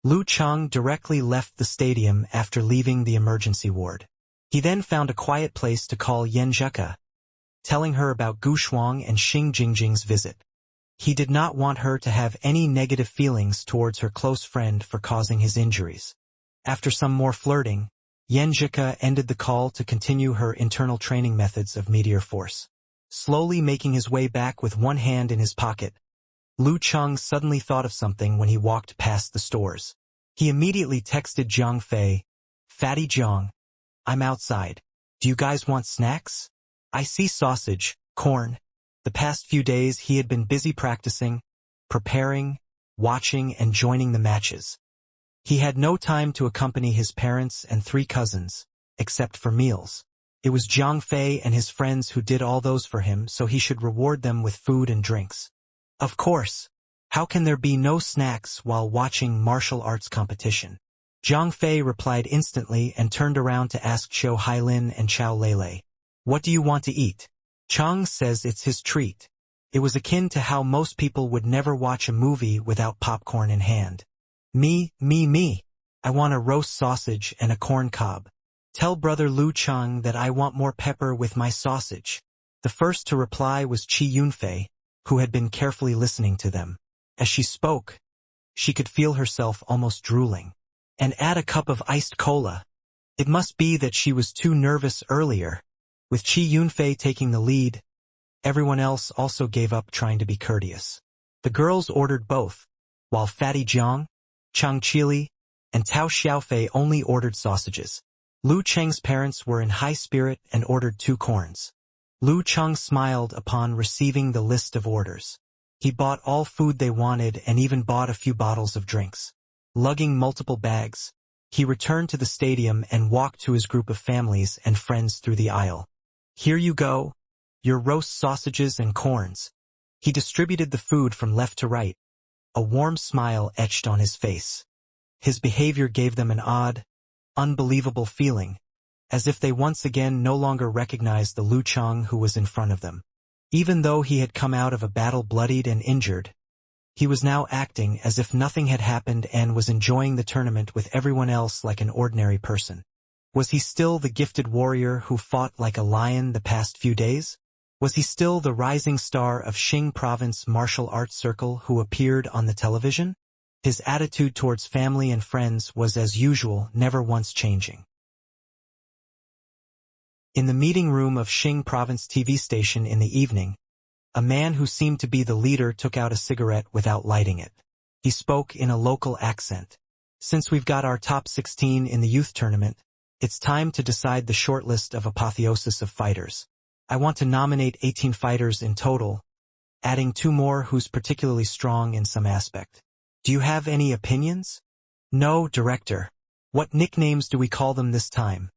Lu Chang directly left the stadium after leaving the emergency ward. He then found a quiet place to call Yan Zheka, telling her about Gu Shuang and Xing Jingjing's visit. He did not want her to have any negative feelings towards her close friend for causing his injuries. After some more flirting, Yan Zheka ended the call to continue her internal training methods of meteor force. Slowly making his way back with one hand in his pocket, Lu Chang suddenly thought of something when he walked past the stores. He immediately texted Jiang Fei, "Fatty Jiang, I'm outside. Do you guys want snacks? I see sausage, corn." The past few days he had been busy practicing, preparing, watching, and joining the matches. He had no time to accompany his parents and 3 cousins, except for meals. It was Jiang Fei and his friends who did all those for him, so he should reward them with food and drinks. Of course, how can there be no snacks while watching martial arts competition? Jiang Fei replied instantly and turned around to ask Qiu Hailin and Chao Lele, "What do you want to eat?" Chang says it's his treat. It was akin to how most people would never watch a movie without popcorn in hand. Me. I want a roast sausage and a corn cob. Tell brother Lu Chang that I want more pepper with my sausage. The first to reply was Qi Yunfei, who had been carefully listening to them. As she spoke, she could feel herself almost drooling. And add a cup of iced cola. It must be that she was too nervous earlier. With Qi Yunfei taking the lead, everyone else also gave up trying to be courteous. The girls ordered both, while Fatty Jiang, Chang Chili, and Tao Xiaofei only ordered sausages. Lu Cheng's parents were in high spirit and ordered 2 corns. Lu Chang smiled upon receiving the list of orders. He bought all food they wanted and even bought a few bottles of drinks. Lugging multiple bags, he returned to the stadium and walked to his group of families and friends through the aisle. "Here you go, your roast sausages and corns." He distributed the food from left to right. A warm smile etched on his face. His behavior gave them an odd, unbelievable feeling, as if they once again no longer recognized the Lu Chang who was in front of them. Even though he had come out of a battle bloodied and injured, he was now acting as if nothing had happened and was enjoying the tournament with everyone else like an ordinary person. Was he still the gifted warrior who fought like a lion the past few days? Was he still the rising star of Xing Province Martial Arts Circle who appeared on the television? His attitude towards family and friends was as usual, never once changing. In the meeting room of Xing Province TV station in the evening, a man who seemed to be the leader took out a cigarette without lighting it. He spoke in a local accent. "Since we've got our top 16 in the youth tournament, it's time to decide the shortlist of apotheosis of fighters. I want to nominate 18 fighters in total, adding 2 more who's particularly strong in some aspect. Do you have any opinions?" "No, director. What nicknames do we call them this time?"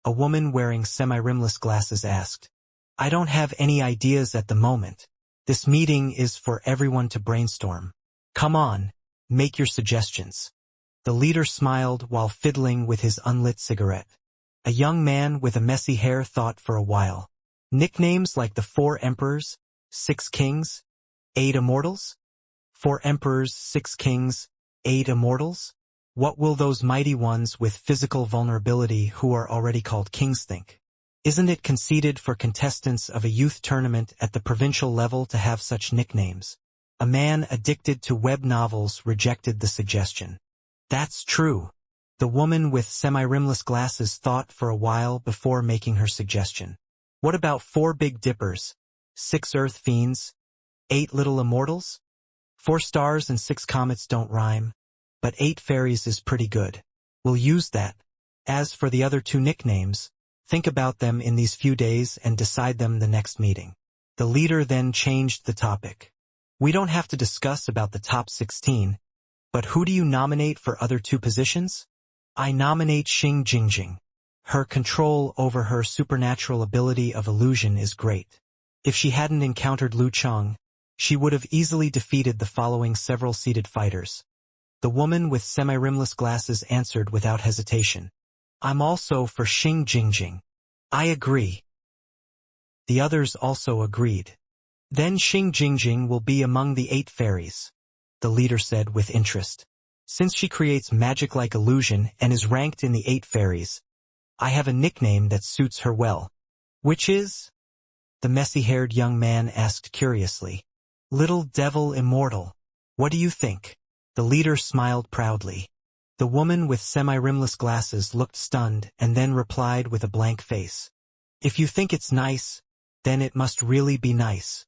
A woman wearing semi-rimless glasses asked. "I don't have any ideas at the moment. This meeting is for everyone to brainstorm. Come on, make your suggestions." The leader smiled while fiddling with his unlit cigarette. A young man with a messy hair thought for a while. "Nicknames like the 4 emperors, 6 kings, 8 immortals? 4 emperors, 6 kings, 8 immortals? What will those mighty ones with physical vulnerability who are already called kings think? Isn't it conceited for contestants of a youth tournament at the provincial level to have such nicknames?" A man addicted to web novels rejected the suggestion. "That's true." The woman with semi-rimless glasses thought for a while before making her suggestion. "What about 4 big dippers, 6 earth fiends, 8 little immortals? 4 stars and 6 comets don't rhyme, but 8 fairies is pretty good. We'll use that. As for the other 2 nicknames, think about them in these few days and decide them the next meeting." The leader then changed the topic. "We don't have to discuss about the top 16, but who do you nominate for other 2 positions?" "I nominate Xing Jingjing. Her control over her supernatural ability of illusion is great. If she hadn't encountered Lu Chang, she would have easily defeated the following several seated fighters." The woman with semi-rimless glasses answered without hesitation. "I'm also for Xing Jingjing." "I agree." The others also agreed. "Then Xing Jingjing will be among the 8 fairies," the leader said with interest. Since she creates magic-like illusion and is ranked in the 8 fairies, I have a nickname that suits her well. Which is? The messy-haired young man asked curiously. Little Devil Immortal. What do you think? The leader smiled proudly. The woman with semi-rimless glasses looked stunned and then replied with a blank face. If you think it's nice, then it must really be nice.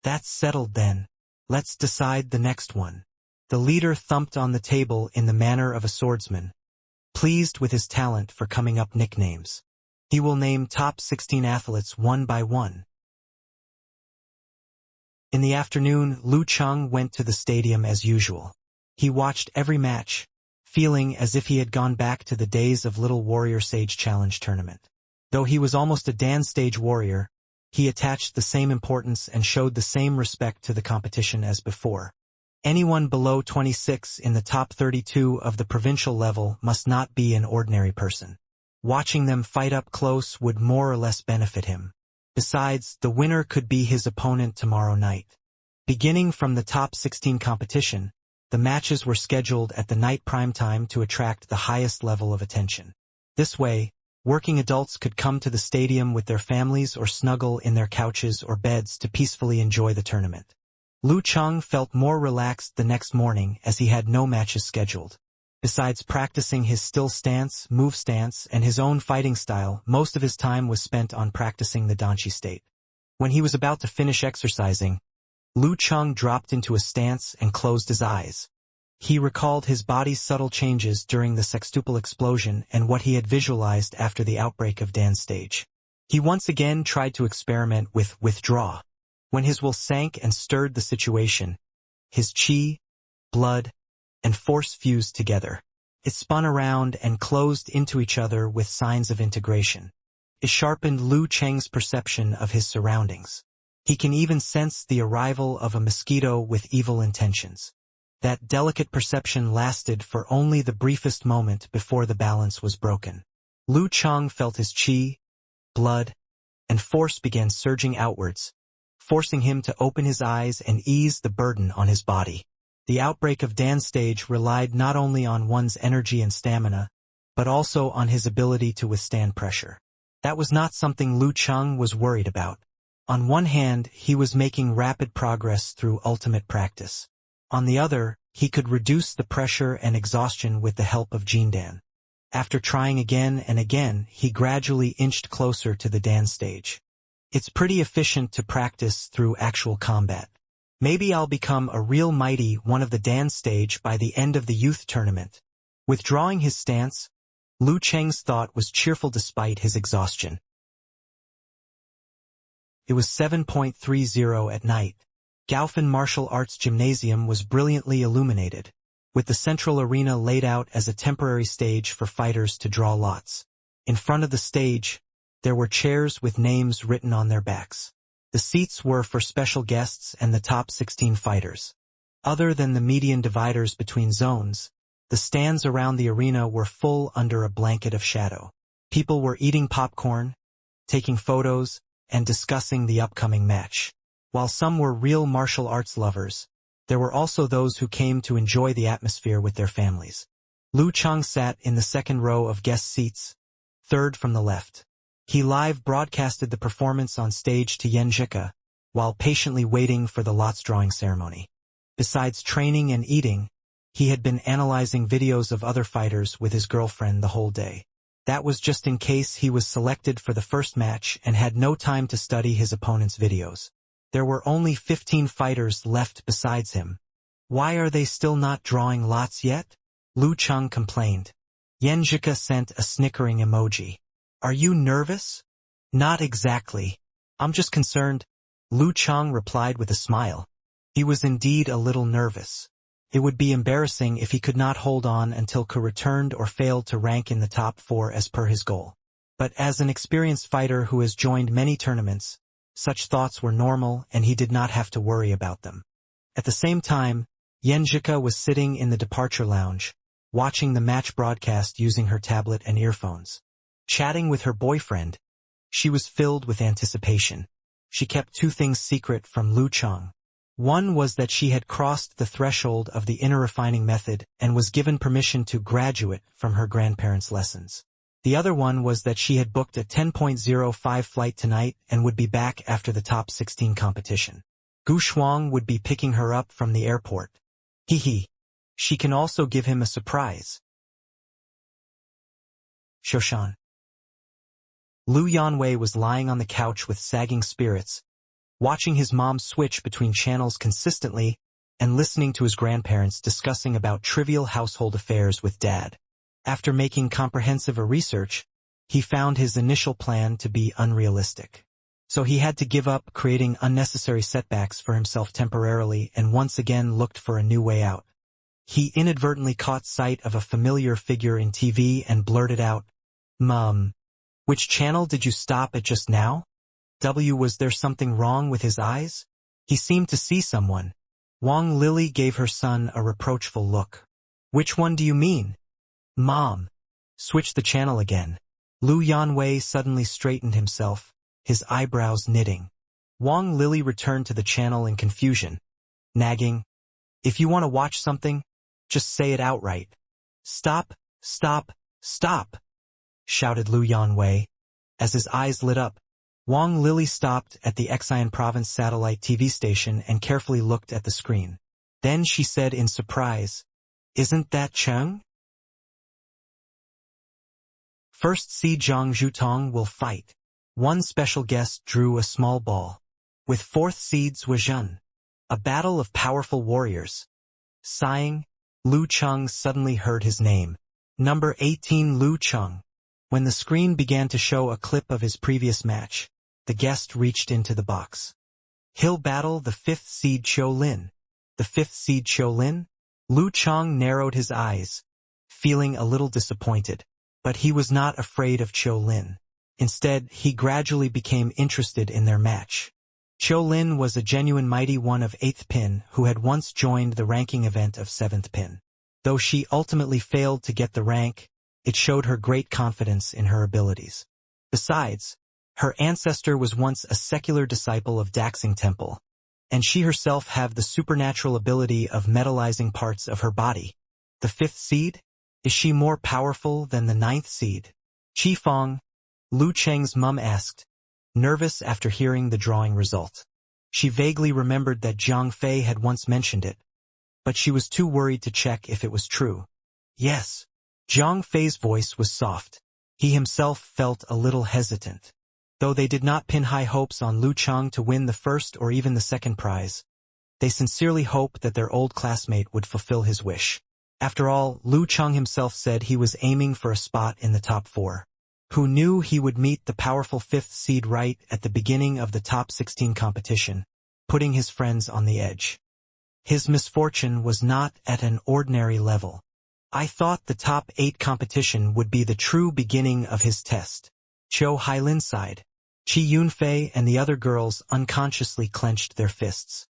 That's settled then. Let's decide the next one. The leader thumped on the table in the manner of a swordsman, pleased with his talent for coming up nicknames. He will name top 16 athletes one by one. In the afternoon, Lu Cheng went to the stadium as usual. He watched every match, feeling as if he had gone back to the days of Little Warrior Sage Challenge tournament. Though he was almost a Dan stage warrior, he attached the same importance and showed the same respect to the competition as before. Anyone below 26 in the top 32 of the provincial level must not be an ordinary person. Watching them fight up close would more or less benefit him. Besides, the winner could be his opponent tomorrow night. Beginning from the top 16 competition, the matches were scheduled at the night prime time to attract the highest level of attention. This way, working adults could come to the stadium with their families or snuggle in their couches or beds to peacefully enjoy the tournament. Lu Cheng felt more relaxed the next morning as he had no matches scheduled. Besides practicing his still stance, move stance, and his own fighting style, most of his time was spent on practicing the Danchi state. When he was about to finish exercising, Lu Cheng dropped into a stance and closed his eyes. He recalled his body's subtle changes during the sextuple explosion and what he had visualized after the outbreak of Dan's stage. He once again tried to experiment with withdraw. When his will sank and stirred the situation, his chi, blood, and force fused together. It spun around and closed into each other with signs of integration. It sharpened Lu Cheng's perception of his surroundings. He can even sense the arrival of a mosquito with evil intentions. That delicate perception lasted for only the briefest moment before the balance was broken. Lu Cheng felt his chi, blood, and force began surging outwards, forcing him to open his eyes and ease the burden on his body. The outbreak of Dan's stage relied not only on one's energy and stamina, but also on his ability to withstand pressure. That was not something Lu Cheng was worried about. On one hand, he was making rapid progress through ultimate practice. On the other, he could reduce the pressure and exhaustion with the help of Jindan. After trying again and again, he gradually inched closer to the Dan stage. It's pretty efficient to practice through actual combat. Maybe I'll become a real mighty one of the Dan stage by the end of the youth tournament. Withdrawing his stance, Lu Cheng's thought was cheerful despite his exhaustion. It was 7:30 at night. Gaofen Martial Arts Gymnasium was brilliantly illuminated, with the central arena laid out as a temporary stage for fighters to draw lots. In front of the stage, there were chairs with names written on their backs. The seats were for special guests and the top 16 fighters. Other than the median dividers between zones, the stands around the arena were full under a blanket of shadow. People were eating popcorn, taking photos, and discussing the upcoming match. While some were real martial arts lovers, there were also those who came to enjoy the atmosphere with their families. Lu Cheng sat in the second row of guest seats, third from the left. He live broadcasted the performance on stage to Yenjika, while patiently waiting for the lots drawing ceremony. Besides training and eating, he had been analyzing videos of other fighters with his girlfriend the whole day. That was just in case he was selected for the first match and had no time to study his opponent's videos. There were only 15 fighters left besides him. Why are they still not drawing lots yet? Lu Cheng complained. Yenjika sent a snickering emoji. Are you nervous? Not exactly. I'm just concerned, Lu Cheng replied with a smile. He was indeed a little nervous. It would be embarrassing if he could not hold on until Ke returned or failed to rank in the top 4 as per his goal. But as an experienced fighter who has joined many tournaments, such thoughts were normal and he did not have to worry about them. At the same time, Yenjika was sitting in the departure lounge, watching the match broadcast using her tablet and earphones. Chatting with her boyfriend, she was filled with anticipation. She kept 2 things secret from Lu Cheng. One was that she had crossed the threshold of the inner refining method and was given permission to graduate from her grandparents' lessons. The other one was that she had booked a 10.05 flight tonight and would be back after the top 16 competition. Gu Shuang would be picking her up from the airport. Hee. She can also give him a surprise. Shoshan. Lu Yanwei was lying on the couch with sagging spirits, watching his mom switch between channels consistently and listening to his grandparents discussing about trivial household affairs with Dad. After making comprehensive research, he found his initial plan to be unrealistic. So he had to give up creating unnecessary setbacks for himself temporarily and once again looked for a new way out. He inadvertently caught sight of a familiar figure in TV and blurted out, "Mom, which channel did you stop at just now?" Was there something wrong with his eyes? He seemed to see someone. Wang Lily gave her son a reproachful look. "Which one do you mean?" "Mom, switch the channel again." Lu Yanwei suddenly straightened himself, his eyebrows knitting. Wang Lily returned to the channel in confusion, nagging, "If you want to watch something, just say it outright." "Stop, stop, stop," shouted Lu Yanwei. As his eyes lit up, Wang Lily stopped at the Xian Province satellite TV station and carefully looked at the screen. Then she said in surprise, "Isn't that Cheng? First seed Zhang Zhutong will fight." One special guest drew a small ball. With fourth seeds Wezhen. A battle of powerful warriors. Sighing, Lu Cheng suddenly heard his name. Number 18 Lu Cheng. When the screen began to show a clip of his previous match, the guest reached into the box. "He'll battle the fifth seed Qiu Lin." The fifth seed Qiu Lin? Lu Cheng narrowed his eyes, feeling a little disappointed. But he was not afraid of Qiu Lin. Instead, he gradually became interested in their match. Qiu Lin was a genuine mighty one of 8th pin who had once joined the ranking event of 7th pin. Though she ultimately failed to get the rank, it showed her great confidence in her abilities. Besides, her ancestor was once a secular disciple of Daxing Temple, and she herself had the supernatural ability of metallizing parts of her body. The fifth seed? Is she more powerful than the 9th seed? Qi Fong, Lu Cheng's mum asked, nervous after hearing the drawing result. She vaguely remembered that Zhang Fei had once mentioned it, but she was too worried to check if it was true. Yes. Zhang Fei's voice was soft. He himself felt a little hesitant. Though they did not pin high hopes on Lu Cheng to win the first or even the second prize, they sincerely hoped that their old classmate would fulfill his wish. After all, Lu Cheng himself said he was aiming for a spot in the top 4. Who knew he would meet the powerful 5th seed right at the beginning of the top 16 competition, putting his friends on the edge. His misfortune was not at an ordinary level. I thought the top 8 competition would be the true beginning of his test. Qiu Hailin sighed. Qi Yunfei and the other girls unconsciously clenched their fists.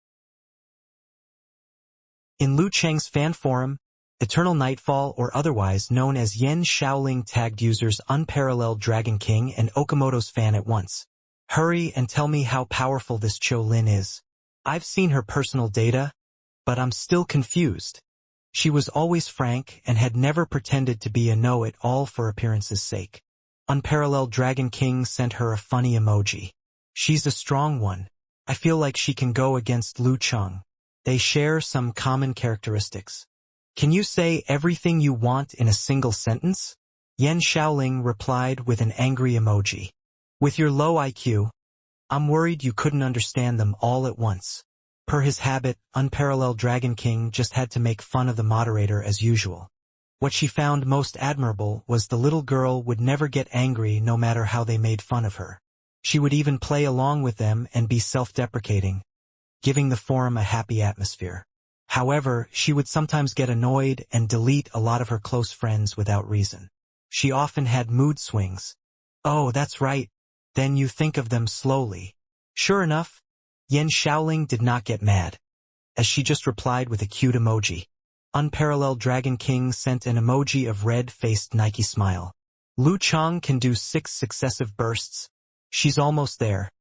In Lu Cheng's fan forum, Eternal Nightfall, or otherwise known as Yen Shaoling, tagged users Unparalleled Dragon King and Okamoto's fan at once. "Hurry and tell me how powerful this Qiu Lin is. I've seen her personal data, but I'm still confused." She was always frank and had never pretended to be a know-it-all for appearance's sake. Unparalleled Dragon King sent her a funny emoji. "She's a strong one. I feel like she can go against Lu Cheng. They share some common characteristics." "Can you say everything you want in a single sentence?" Yen Shaoling replied with an angry emoji. "With your low IQ, I'm worried you couldn't understand them all at once." Per his habit, Unparalleled Dragon King just had to make fun of the moderator as usual. What she found most admirable was the little girl would never get angry no matter how they made fun of her. She would even play along with them and be self-deprecating, giving the forum a happy atmosphere. However, she would sometimes get annoyed and delete a lot of her close friends without reason. She often had mood swings. "Oh, that's right. Then you think of them slowly." Sure enough, Yen Shaoling did not get mad, as she just replied with a cute emoji. Unparalleled Dragon King sent an emoji of red-faced Nike smile. "Lu Cheng can do 6 successive bursts. She's almost there.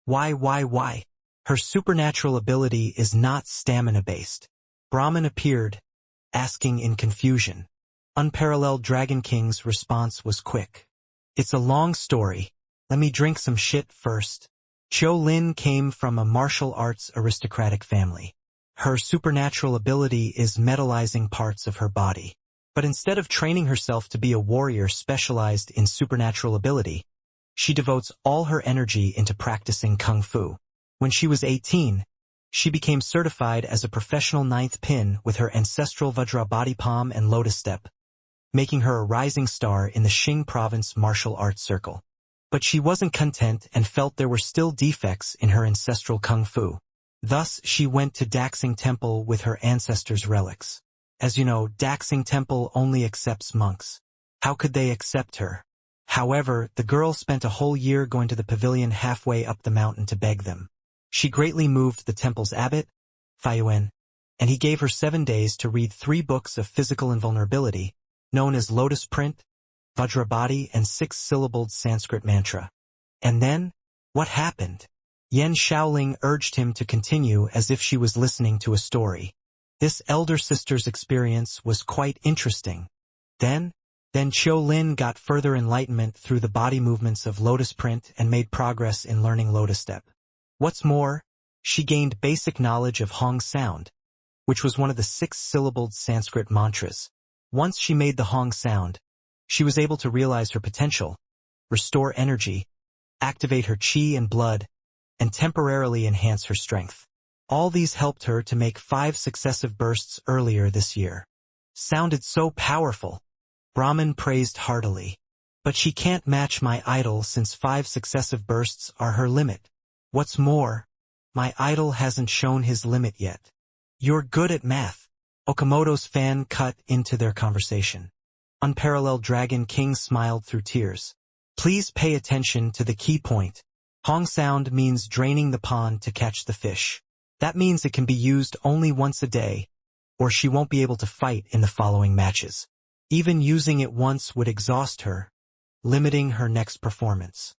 Why? Her supernatural ability is not stamina-based. Brahman appeared, asking in confusion. Unparalleled Dragon King's response was quick. It's a long story. Let me drink some shit first. Qiu Lin came from a martial arts aristocratic family. Her supernatural ability is metallizing parts of her body. But instead of training herself to be a warrior specialized in supernatural ability, she devotes all her energy into practicing kung fu. When she was 18, she became certified as a professional ninth pin with her ancestral Vajra body palm and lotus step, making her a rising star in the Xing province martial arts circle. But she wasn't content and felt there were still defects in her ancestral kung fu. Thus, she went to Daxing Temple with her ancestors' relics. As you know, Daxing Temple only accepts monks. How could they accept her? However, the girl spent a whole year going to the pavilion halfway up the mountain to beg them. She greatly moved the temple's abbot, Faiyuan, and he gave her 7 days to read 3 books of physical invulnerability, known as Lotus Print, Vajrabadi, and 6-syllabled Sanskrit mantra. And then, what happened? Yan Shaoling urged him to continue as if she was listening to a story. This elder sister's experience was quite interesting. Then Qiu Lin got further enlightenment through the body movements of Lotus Print and made progress in learning Lotus Step. What's more, she gained basic knowledge of Hong sound, which was one of the 6-syllabled Sanskrit mantras. Once she made the Hong sound, she was able to realize her potential, restore energy, activate her qi and blood, and temporarily enhance her strength. All these helped her to make 5 successive bursts earlier this year. Sounded so powerful. Brahman praised heartily. But she can't match my idol since 5 successive bursts are her limit. What's more, my idol hasn't shown his limit yet. You're good at math. Okamoto's fan cut into their conversation. Unparalleled Dragon King smiled through tears. Please pay attention to the key point. Hong sound means draining the pond to catch the fish. That means it can be used only once a day, or she won't be able to fight in the following matches. Even using it once would exhaust her, limiting her next performance.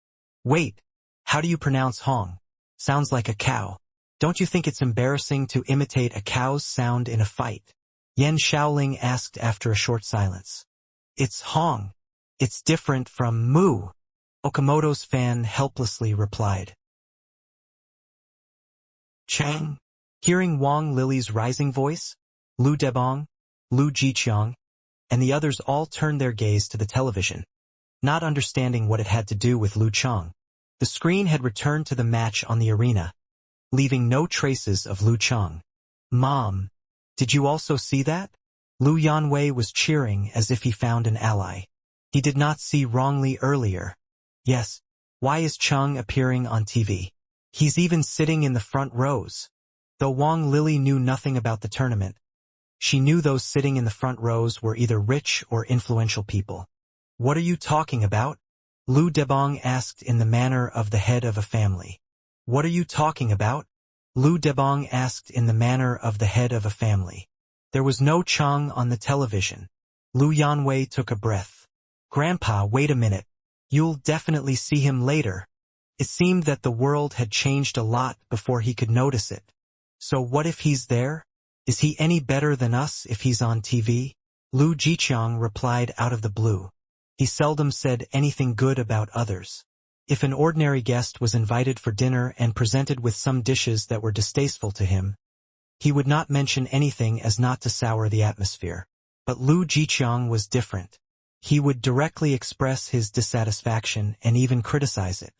Wait, how do you pronounce Hong? Sounds like a cow. Don't you think it's embarrassing to imitate a cow's sound in a fight? Yan Shaoling asked after a short silence. It's Hong. It's different from moo. Okamoto's fan helplessly replied. Chang. Hearing Wang Lily's rising voice, Lu Debong, Lu Jiqiang, and the others all turned their gaze to the television, not understanding what it had to do with Lu Chang. The screen had returned to the match on the arena, leaving no traces of Lu Chang. Mom, did you also see that? Lu Yanwei was cheering as if he found an ally. He did not see wrongly earlier. Yes, why is Chang appearing on TV? He's even sitting in the front rows. Though Wang Lily knew nothing about the tournament, she knew those sitting in the front rows were either rich or influential people. What are you talking about? Lu Debong asked in the manner of the head of a family. What are you talking about? Lu Debong asked in the manner of the head of a family. There was no Chang on the television. Lu Yanwei took a breath. Grandpa, wait a minute. You'll definitely see him later. It seemed that the world had changed a lot before he could notice it. So what if he's there? Is he any better than us if he's on TV? Lu Jiqiang replied out of the blue. He seldom said anything good about others. If an ordinary guest was invited for dinner and presented with some dishes that were distasteful to him, he would not mention anything as not to sour the atmosphere. But Lu Jiqiang was different. He would directly express his dissatisfaction and even criticize it.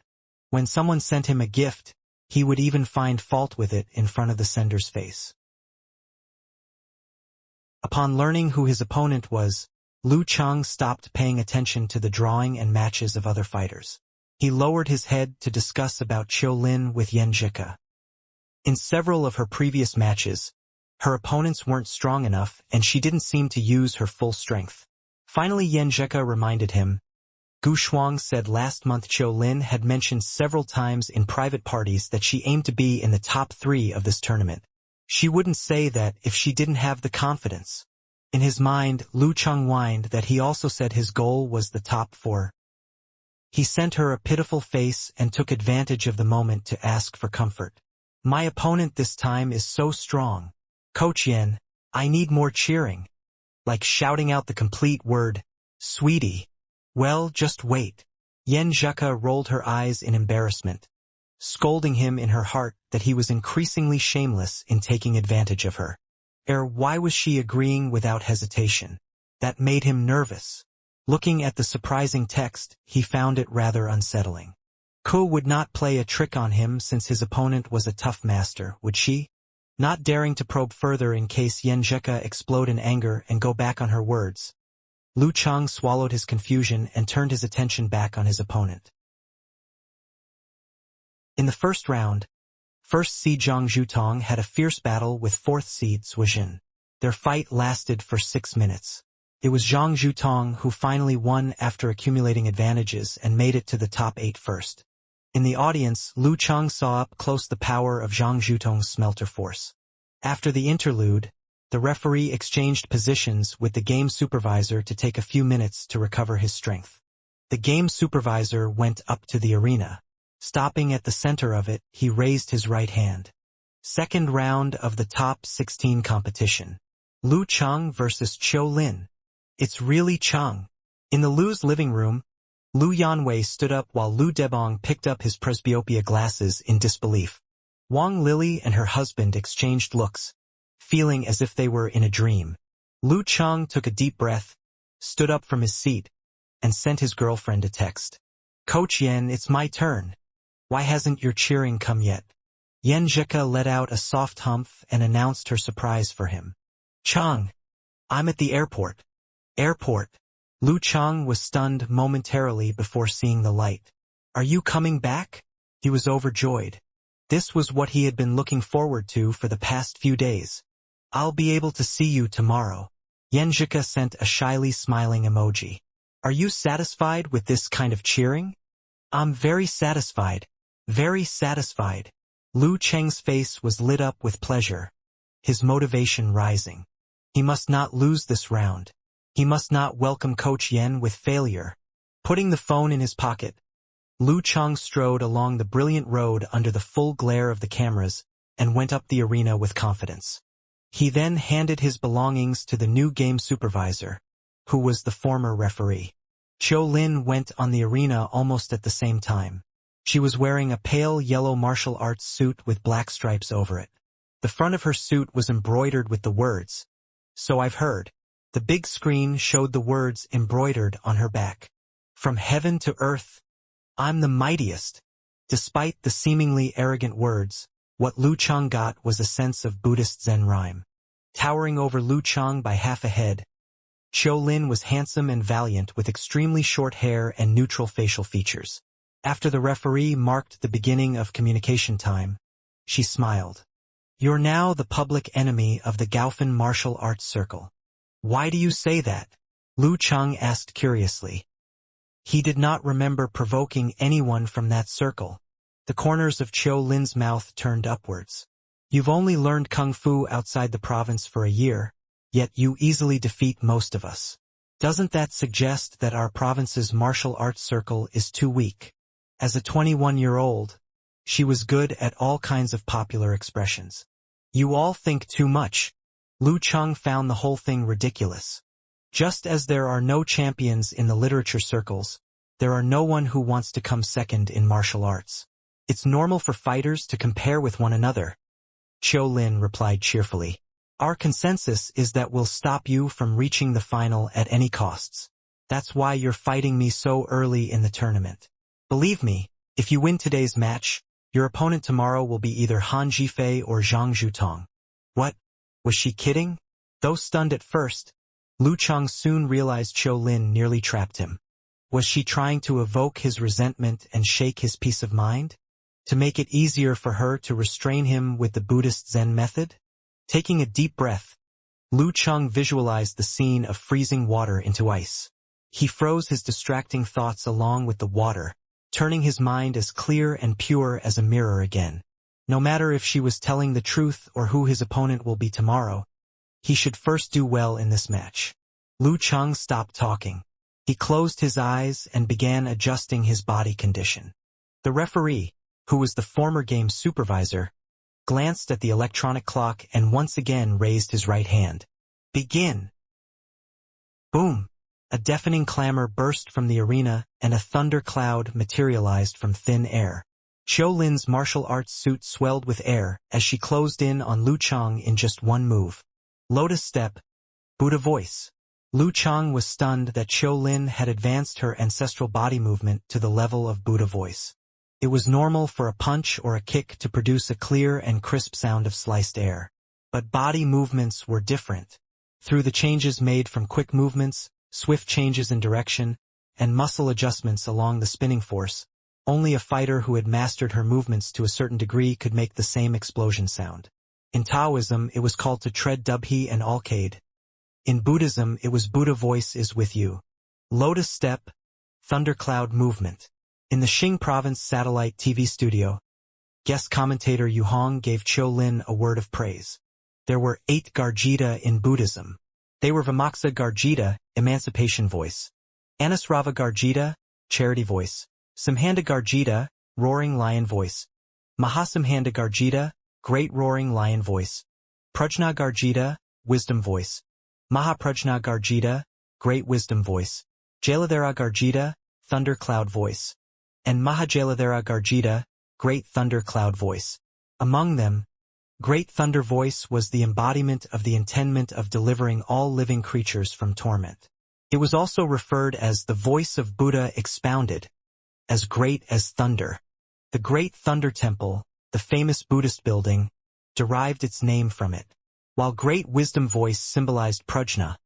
When someone sent him a gift, he would even find fault with it in front of the sender's face. Upon learning who his opponent was, Lu Chang stopped paying attention to the drawing and matches of other fighters. He lowered his head to discuss about Qiu Lin with Yan Zhika. In several of her previous matches, her opponents weren't strong enough and she didn't seem to use her full strength. Finally, Yan Zhika reminded him. Gu Shuang said last month Qiu Lin had mentioned several times in private parties that she aimed to be in the top 3 of this tournament. She wouldn't say that if she didn't have the confidence. In his mind, Lu Chang whined that he also said his goal was the top 4. He sent her a pitiful face and took advantage of the moment to ask for comfort. My opponent this time is so strong. Coach Yen, I need more cheering. Like shouting out the complete word, sweetie. Well, just wait. Yen Zheka rolled her eyes in embarrassment, scolding him in her heart that he was increasingly shameless in taking advantage of her. Why was she agreeing without hesitation? That made him nervous. Looking at the surprising text, he found it rather unsettling. Ko would not play a trick on him since his opponent was a tough master, would she? Not daring to probe further in case Yen Zheka explode in anger and go back on her words, Lu Chang swallowed his confusion and turned his attention back on his opponent. In the first round, first seed Zhang Zhutong had a fierce battle with fourth seed Suijin. Their fight lasted for 6 minutes. It was Zhang Zhutong who finally won after accumulating advantages and made it to the top 8 first. In the audience, Lu Chang saw up close the power of Zhang Zhutong's smelter force. After the interlude, the referee exchanged positions with the game supervisor to take a few minutes to recover his strength. The game supervisor went up to the arena. Stopping at the center of it, he raised his right hand. Second round of the top 16 competition. Lu Chang versus Qiu Lin. It's really Chang. In the Lu's living room, Lu Yanwei stood up while Lu Debong picked up his presbyopia glasses in disbelief. Wang Lily and her husband exchanged looks, feeling as if they were in a dream. Lu Chang took a deep breath, stood up from his seat, and sent his girlfriend a text. Coach Yen, it's my turn. Why hasn't your cheering come yet? Yen Zheka let out a soft humph and announced her surprise for him. Chang, I'm at the airport. Airport. Lu Chang was stunned momentarily before seeing the light. Are you coming back? He was overjoyed. This was what he had been looking forward to for the past few days. I'll be able to see you tomorrow. Yen Zheka sent a shyly smiling emoji. Are you satisfied with this kind of cheering? I'm very satisfied. Very satisfied. Lu Cheng's face was lit up with pleasure, his motivation rising. He must not lose this round. He must not welcome Coach Yen with failure. Putting the phone in his pocket, Lu Chang strode along the brilliant road under the full glare of the cameras and went up the arena with confidence. He then handed his belongings to the new game supervisor, who was the former referee. Qiu Lin went on the arena almost at the same time. She was wearing a pale yellow martial arts suit with black stripes over it. The front of her suit was embroidered with the words, "So I've heard." The big screen showed the words embroidered on her back. From heaven to earth, I'm the mightiest. Despite the seemingly arrogant words, what Lu Chang got was a sense of Buddhist Zen rhyme. Towering over Lu Chang by half a head, Qiu Lin was handsome and valiant with extremely short hair and neutral facial features. After the referee marked the beginning of communication time, she smiled. You're now the public enemy of the Gaofan Martial Arts Circle. Why do you say that? Lu Chang asked curiously. He did not remember provoking anyone from that circle. The corners of Qiu Lin's mouth turned upwards. You've only learned Kung Fu outside the province for a year, yet you easily defeat most of us. Doesn't that suggest that our province's martial arts circle is too weak? As a 21-year-old, she was good at all kinds of popular expressions. You all think too much. Lu Chang found the whole thing ridiculous. Just as there are no champions in the literature circles, there are no one who wants to come second in martial arts. It's normal for fighters to compare with one another. Qiu Lin replied cheerfully. Our consensus is that we'll stop you from reaching the final at any costs. That's why you're fighting me so early in the tournament. Believe me, if you win today's match, your opponent tomorrow will be either Han Zhifei or Zhang Zhutong. What? Was she kidding? Though stunned at first, Lu Chang soon realized Qiu Lin nearly trapped him. Was she trying to evoke his resentment and shake his peace of mind? To make it easier for her to restrain him with the Buddhist Zen method? Taking a deep breath, Lu Chang visualized the scene of freezing water into ice. He froze his distracting thoughts along with the water, turning his mind as clear and pure as a mirror again. No matter if she was telling the truth or who his opponent will be tomorrow, he should first do well in this match. Lu Chang stopped talking. He closed his eyes and began adjusting his body condition. The referee, who was the former game supervisor, glanced at the electronic clock and once again raised his right hand. Begin! Boom! A deafening clamor burst from the arena and a thunder cloud materialized from thin air. Qiulin's martial arts suit swelled with air as she closed in on Lu Chang in just one move. Lotus step, Buddha voice. Lu Chang was stunned that Qiulin had advanced her ancestral body movement to the level of Buddha voice. It was normal for a punch or a kick to produce a clear and crisp sound of sliced air. But body movements were different. Through the changes made from quick movements, swift changes in direction, and muscle adjustments along the spinning force, only a fighter who had mastered her movements to a certain degree could make the same explosion sound. In Taoism, it was called to tread dubhe and alcade. In Buddhism, it was Buddha voice is with you. Lotus step, thundercloud movement. In the Xing Province satellite TV studio, guest commentator Yu Hong gave Qiulin a word of praise. There were 8 Garjita in Buddhism. They were Vimaksa Garjita, emancipation voice. Anusrava Garjita, charity voice. Samhanda Garjita, roaring lion voice. Mahasamhanda Garjita, great roaring lion voice. Prajna Garjita, wisdom voice. Mahaprajna Garjita, great wisdom voice. Jaladhara Garjita, thunder cloud voice. And Mahajaladhara Garjita, great thunder cloud voice. Among them, great thunder voice was the embodiment of the intendment of delivering all living creatures from torment. It was also referred as the voice of Buddha expounded, as great as thunder. The Great Thunder Temple, the famous Buddhist building, derived its name from it. While great wisdom voice symbolized prajna,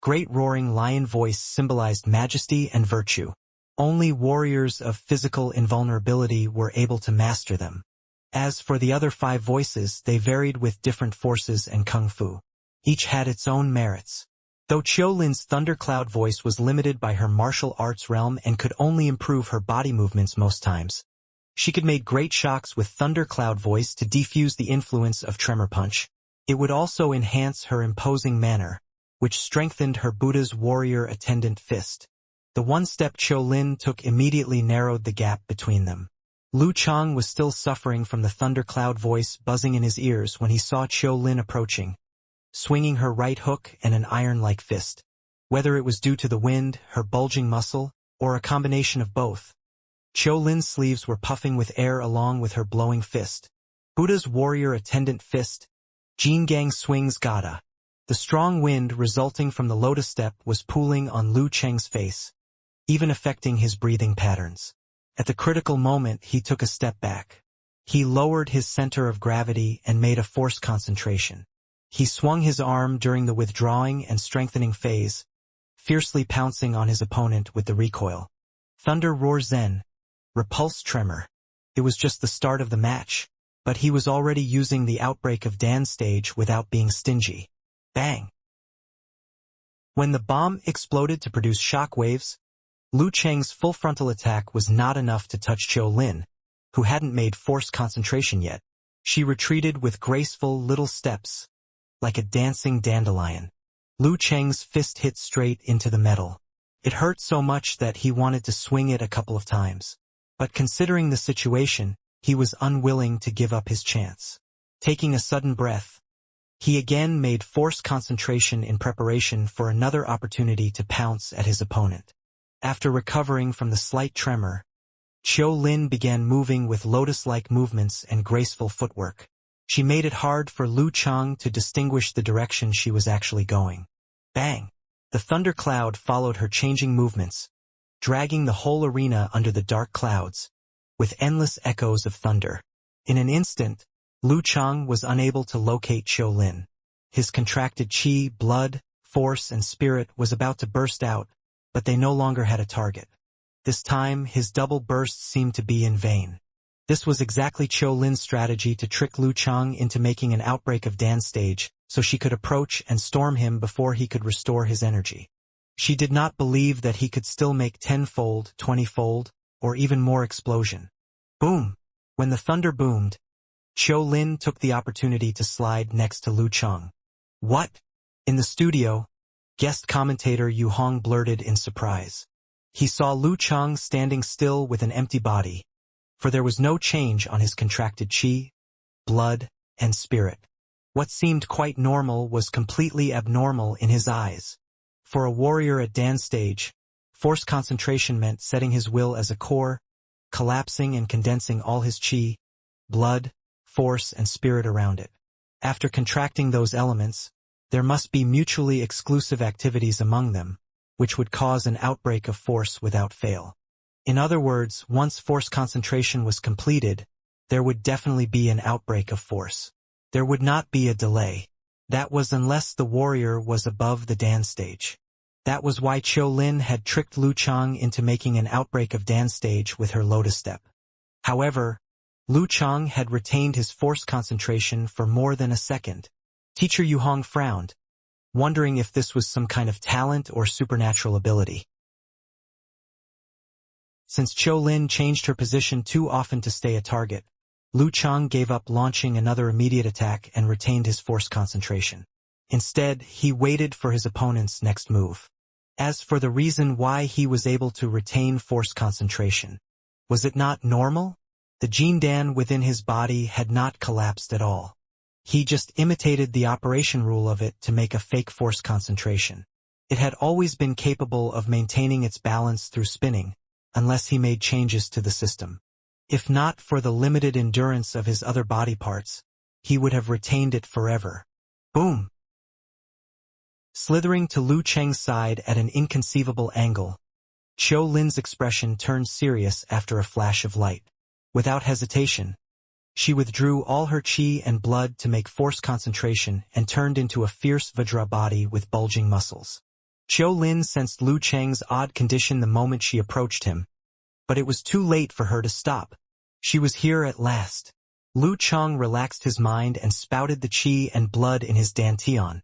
great roaring lion voice symbolized majesty and virtue. Only warriors of physical invulnerability were able to master them. As for the other 5 voices, they varied with different forces and kung fu. Each had its own merits. Though Qiulin's thundercloud voice was limited by her martial arts realm and could only improve her body movements most times, she could make great shocks with thundercloud voice to defuse the influence of tremor punch. It would also enhance her imposing manner, which strengthened her Buddha's warrior attendant fist. The one-step Qiulin took immediately narrowed the gap between them. Lu Chang was still suffering from the thundercloud voice buzzing in his ears when he saw Qiulin approaching, swinging her right hook and an iron-like fist. Whether it was due to the wind, her bulging muscle, or a combination of both, Qiulin's sleeves were puffing with air along with her blowing fist. Buddha's warrior attendant fist, Jingang swings Gada. The strong wind resulting from the lotus step was pooling on Lu Cheng's face, even affecting his breathing patterns. At the critical moment, he took a step back. He lowered his center of gravity and made a forced concentration. He swung his arm during the withdrawing and strengthening phase, fiercely pouncing on his opponent with the recoil. Thunder roar zen, repulse tremor. It was just the start of the match, but he was already using the outbreak of Dan stage without being stingy. Bang! When the bomb exploded to produce shock waves, Lu Cheng's full frontal attack was not enough to touch Qiulin, who hadn't made forced concentration yet. She retreated with graceful little steps, like a dancing dandelion. Lu Cheng's fist hit straight into the metal. It hurt so much that he wanted to swing it a couple of times. But considering the situation, he was unwilling to give up his chance. Taking a sudden breath, he again made forced concentration in preparation for another opportunity to pounce at his opponent. After recovering from the slight tremor, Qiulin began moving with lotus-like movements and graceful footwork. She made it hard for Lu Chang to distinguish the direction she was actually going. Bang! The thundercloud followed her changing movements, dragging the whole arena under the dark clouds, with endless echoes of thunder. In an instant, Lu Chang was unable to locate Qiulin. His contracted qi, blood, force, and spirit was about to burst out, but they no longer had a target. This time, his double bursts seemed to be in vain. This was exactly Qiulin's strategy to trick Lu Chang into making an outbreak of Dan stage, so she could approach and storm him before he could restore his energy. She did not believe that he could still make 10-fold, 20-fold, or even more explosion. Boom! When the thunder boomed, Qiulin took the opportunity to slide next to Lu Chang. What? In the studio, guest commentator Yu Hong blurted in surprise. He saw Lu Chang standing still with an empty body, for there was no change on his contracted qi, blood, and spirit. What seemed quite normal was completely abnormal in his eyes. For a warrior at Dan's stage, forced concentration meant setting his will as a core, collapsing and condensing all his chi, blood, force, and spirit around it. After contracting those elements, there must be mutually exclusive activities among them, which would cause an outbreak of force without fail. In other words, once force concentration was completed, there would definitely be an outbreak of force. There would not be a delay. That was unless the warrior was above the Dan stage. That was why Qiulin had tricked Lu Chang into making an outbreak of Dan stage with her lotus step. However, Lu Chang had retained his force concentration for more than a second. Teacher Yuhong frowned, wondering if this was some kind of talent or supernatural ability. Since Qiulin changed her position too often to stay a target, Lu Chang gave up launching another immediate attack and retained his force concentration. Instead, he waited for his opponent's next move. As for the reason why he was able to retain force concentration, was it not normal? The Jin Dan within his body had not collapsed at all. He just imitated the operation rule of it to make a fake force concentration. It had always been capable of maintaining its balance through spinning, unless he made changes to the system. If not for the limited endurance of his other body parts, he would have retained it forever. Boom! Slithering to Lu Cheng's side at an inconceivable angle, Qiulin's expression turned serious after a flash of light. Without hesitation, she withdrew all her chi and blood to make force concentration and turned into a fierce Vajra body with bulging muscles. Qiulin sensed Lu Cheng's odd condition the moment she approached him, but it was too late for her to stop. She was here at last. Lu Cheng relaxed his mind and spouted the chi and blood in his dantian,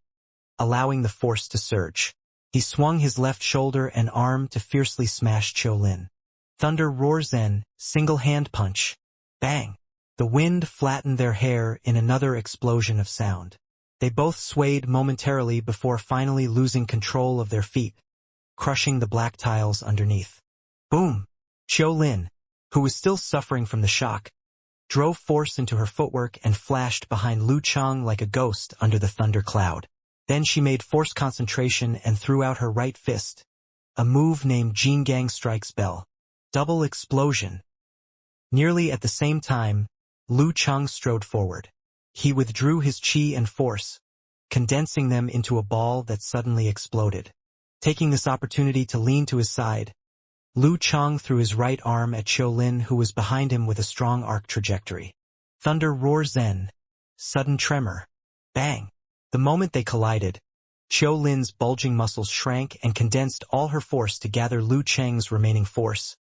allowing the force to surge. He swung his left shoulder and arm to fiercely smash Qiulin. Thunder roar zen, single hand punch. Bang! The wind flattened their hair in another explosion of sound. They both swayed momentarily before finally losing control of their feet, crushing the black tiles underneath. Boom! Qiulin, who was still suffering from the shock, drove force into her footwork and flashed behind Lu Cheng like a ghost under the thunder cloud. Then she made force concentration and threw out her right fist, a move named Jingang Strikes Bell. Double explosion. Nearly at the same time, Lu Cheng strode forward. He withdrew his chi and force, condensing them into a ball that suddenly exploded. Taking this opportunity to lean to his side, Lu Cheng threw his right arm at Qiulin, who was behind him with a strong arc trajectory. Thunder roar zen. Sudden tremor. Bang! The moment they collided, Qiulin's bulging muscles shrank and condensed all her force to gather Lu Cheng's remaining force,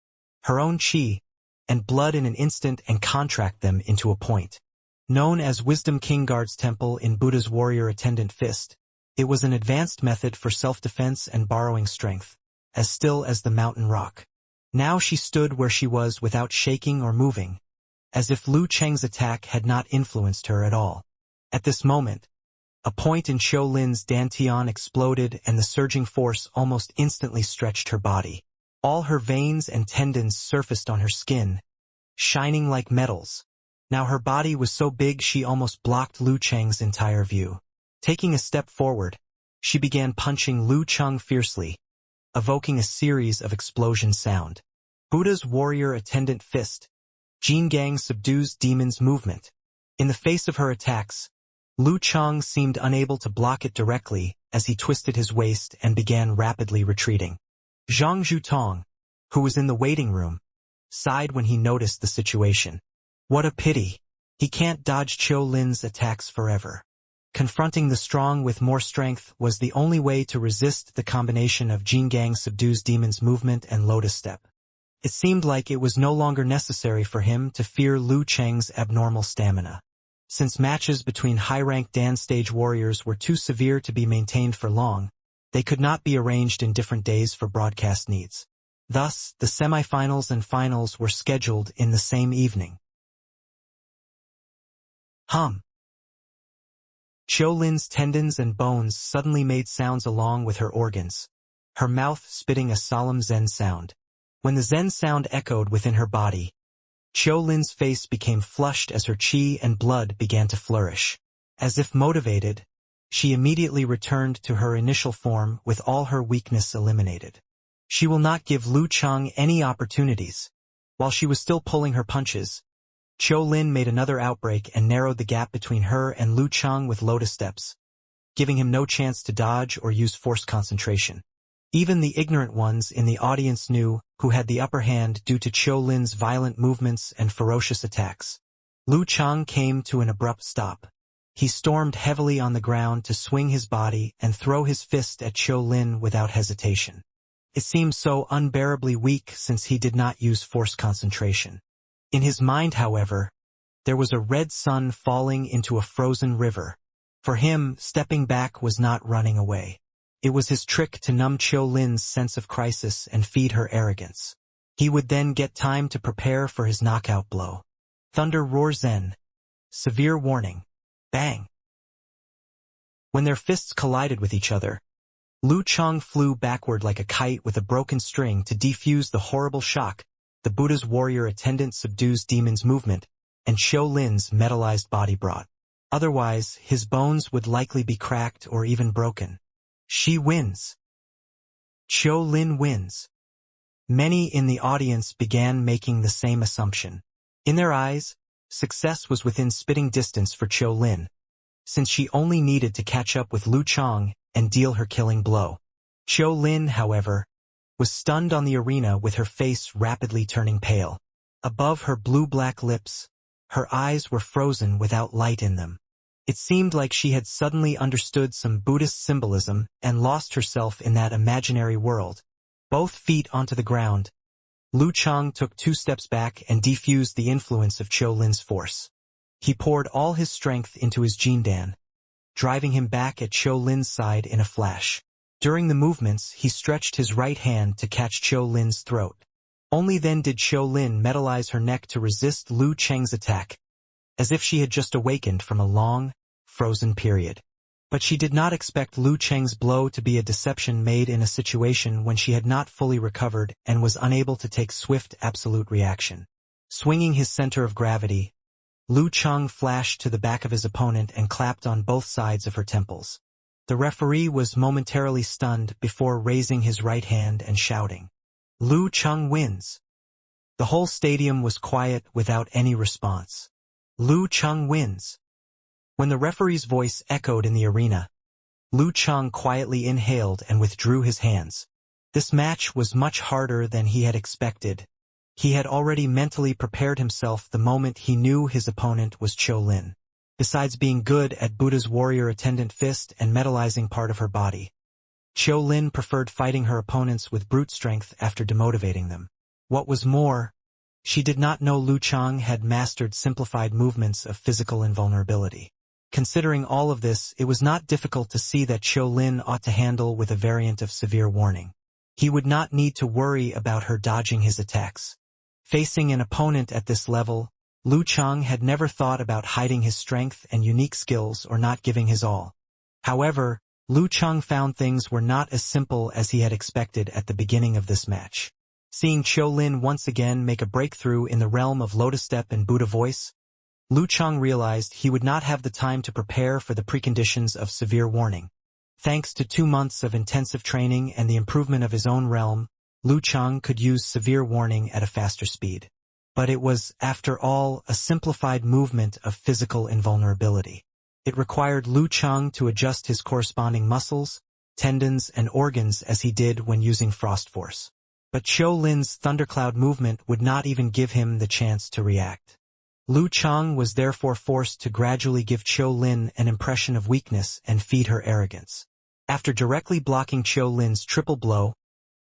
her own chi, and blood in an instant and contract them into a point. Known as Wisdom King Guard's Temple in Buddha's warrior attendant fist, it was an advanced method for self-defense and borrowing strength, as still as the mountain rock. Now she stood where she was without shaking or moving, as if Lu Cheng's attack had not influenced her at all. At this moment, a point in Qiulin's dantian exploded and the surging force almost instantly stretched her body. All her veins and tendons surfaced on her skin, shining like metals. Now her body was so big she almost blocked Lu Cheng's entire view. Taking a step forward, she began punching Lu Cheng fiercely, evoking a series of explosion sound. Buddha's warrior attendant fist. Jingang subdues demon's movement. In the face of her attacks, Lu Cheng seemed unable to block it directly as he twisted his waist and began rapidly retreating. Zhang Zhutong, who was in the waiting room, sighed when he noticed the situation. What a pity. He can't dodge Qiulin's attacks forever. Confronting the strong with more strength was the only way to resist the combination of Jingang subdues demon's movement and lotus step. It seemed like it was no longer necessary for him to fear Lu Cheng's abnormal stamina. Since matches between high-ranked Dan stage warriors were too severe to be maintained for long, they could not be arranged in different days for broadcast needs. Thus, the semifinals and finals were scheduled in the same evening. Hum. Qiulin's tendons and bones suddenly made sounds along with her organs, her mouth spitting a solemn Zen sound. When the Zen sound echoed within her body, Qiu Lin's face became flushed as her qi and blood began to flourish. As if motivated, she immediately returned to her initial form with all her weakness eliminated. She will not give Lu Chang any opportunities. While she was still pulling her punches, Qiu Lin made another outbreak and narrowed the gap between her and Lu Chang with lotus steps, giving him no chance to dodge or use forced concentration. Even the ignorant ones in the audience knew who had the upper hand due to Qiu Lin's violent movements and ferocious attacks. Lu Chang came to an abrupt stop. He stormed heavily on the ground to swing his body and throw his fist at Qiu Lin without hesitation. It seemed so unbearably weak since he did not use forced concentration. In his mind, however, there was a red sun falling into a frozen river. For him, stepping back was not running away. It was his trick to numb Qiu Lin's sense of crisis and feed her arrogance. He would then get time to prepare for his knockout blow. Thunder roars Zen. Severe warning. Bang! When their fists collided with each other, Lu Chang flew backward like a kite with a broken string to defuse the horrible shock. The Buddha's warrior attendant subdues demon's movement, and Qiu Lin's metallized body brought. Otherwise, his bones would likely be cracked or even broken. She wins. Qiu Lin wins. Many in the audience began making the same assumption. In their eyes, success was within spitting distance for Qiu Lin, since she only needed to catch up with Lu Chang and deal her killing blow. Qiu Lin, however, was stunned on the arena with her face rapidly turning pale. Above her blue-black lips, her eyes were frozen without light in them. It seemed like she had suddenly understood some Buddhist symbolism and lost herself in that imaginary world. Both feet onto the ground, Lu Chang took 2 steps back and defused the influence of Qiu Lin's force. He poured all his strength into his Jindan, driving him back at Qiu Lin's side in a flash. During the movements, he stretched his right hand to catch Qiu Lin's throat. Only then did Qiu Lin metallize her neck to resist Lu Chang's attack, as if she had just awakened from a long, frozen period. But she did not expect Lu Chang's blow to be a deception made in a situation when she had not fully recovered and was unable to take swift absolute reaction. Swinging his center of gravity, Lu Chang flashed to the back of his opponent and clapped on both sides of her temples. The referee was momentarily stunned before raising his right hand and shouting, "Lu Chang wins." The whole stadium was quiet without any response. Lu Chang wins. When the referee's voice echoed in the arena, Lu Chang quietly inhaled and withdrew his hands. This match was much harder than he had expected. He had already mentally prepared himself the moment he knew his opponent was Qiu Lin. Besides being good at Buddha's warrior attendant fist and metallizing part of her body, Qiu Lin preferred fighting her opponents with brute strength after demotivating them. What was more, she did not know Lu Chang had mastered simplified movements of physical invulnerability. Considering all of this, it was not difficult to see that Qiu Lin ought to handle with a variant of severe warning. He would not need to worry about her dodging his attacks. Facing an opponent at this level, Lu Chang had never thought about hiding his strength and unique skills or not giving his all. However, Lu Chang found things were not as simple as he had expected at the beginning of this match. Seeing Qiu Lin once again make a breakthrough in the realm of Lotus Step and Buddha Voice, Lu Chang realized he would not have the time to prepare for the preconditions of severe warning. Thanks to 2 months of intensive training and the improvement of his own realm, Lu Chang could use severe warning at a faster speed. But it was, after all, a simplified movement of physical invulnerability. It required Lu Chang to adjust his corresponding muscles, tendons, and organs as he did when using Frost Force. But Qiu Lin's thundercloud movement would not even give him the chance to react. Lu Chang was therefore forced to gradually give Qiu Lin an impression of weakness and feed her arrogance. After directly blocking Qiu Lin's triple blow,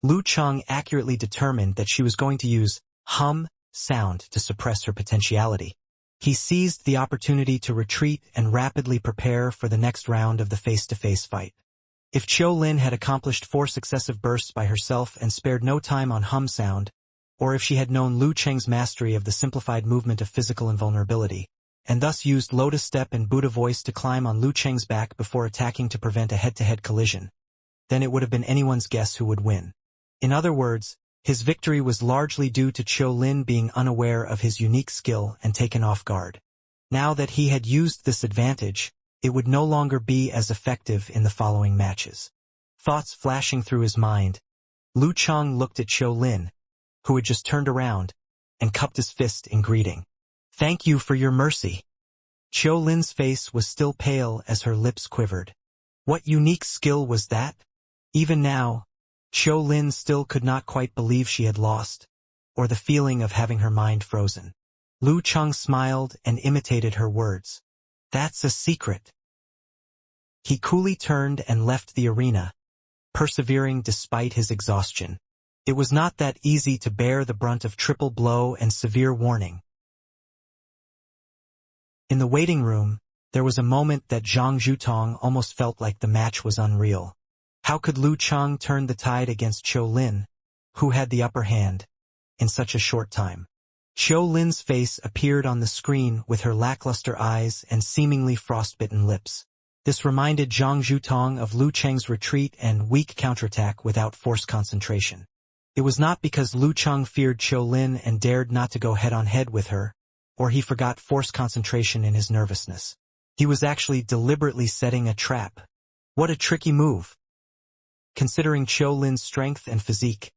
Lu Chang accurately determined that she was going to use hum sound to suppress her potentiality. He seized the opportunity to retreat and rapidly prepare for the next round of the face-to-face fight. If Qiu Lin had accomplished 4 successive bursts by herself and spared no time on hum sound, or if she had known Lu Chang's mastery of the simplified movement of physical invulnerability, and thus used Lotus Step and Buddha Voice to climb on Lu Chang's back before attacking to prevent a head-to-head collision, then it would have been anyone's guess who would win. In other words, His victory was largely due to Qiu Lin being unaware of his unique skill and taken off guard. Now that he had used this advantage, it would no longer be as effective in the following matches. Thoughts flashing through his mind, Lu Cheng looked at Qiu Lin, who had just turned around, and cupped his fist in greeting. "Thank you for your mercy." Qiu Lin's face was still pale as her lips quivered. What unique skill was that? Even now, Qiu Lin still could not quite believe she had lost, or the feeling of having her mind frozen. Lu Cheng smiled and imitated her words. "That's a secret." He coolly turned and left the arena, persevering despite his exhaustion. It was not that easy to bear the brunt of triple blow and severe warning. In the waiting room, there was a moment that Zhang Zhutong almost felt like the match was unreal. How could Lu Cheng turn the tide against Qiu Lin, who had the upper hand, in such a short time? Qiu Lin's face appeared on the screen with her lackluster eyes and seemingly frostbitten lips. This reminded Zhang Zhutong of Lu Cheng's retreat and weak counterattack without forced concentration. It was not because Lu Cheng feared Qiu Lin and dared not to go head-on-head with her, or he forgot forced concentration in his nervousness. He was actually deliberately setting a trap. What a tricky move! Considering Qiu Lin's strength and physique,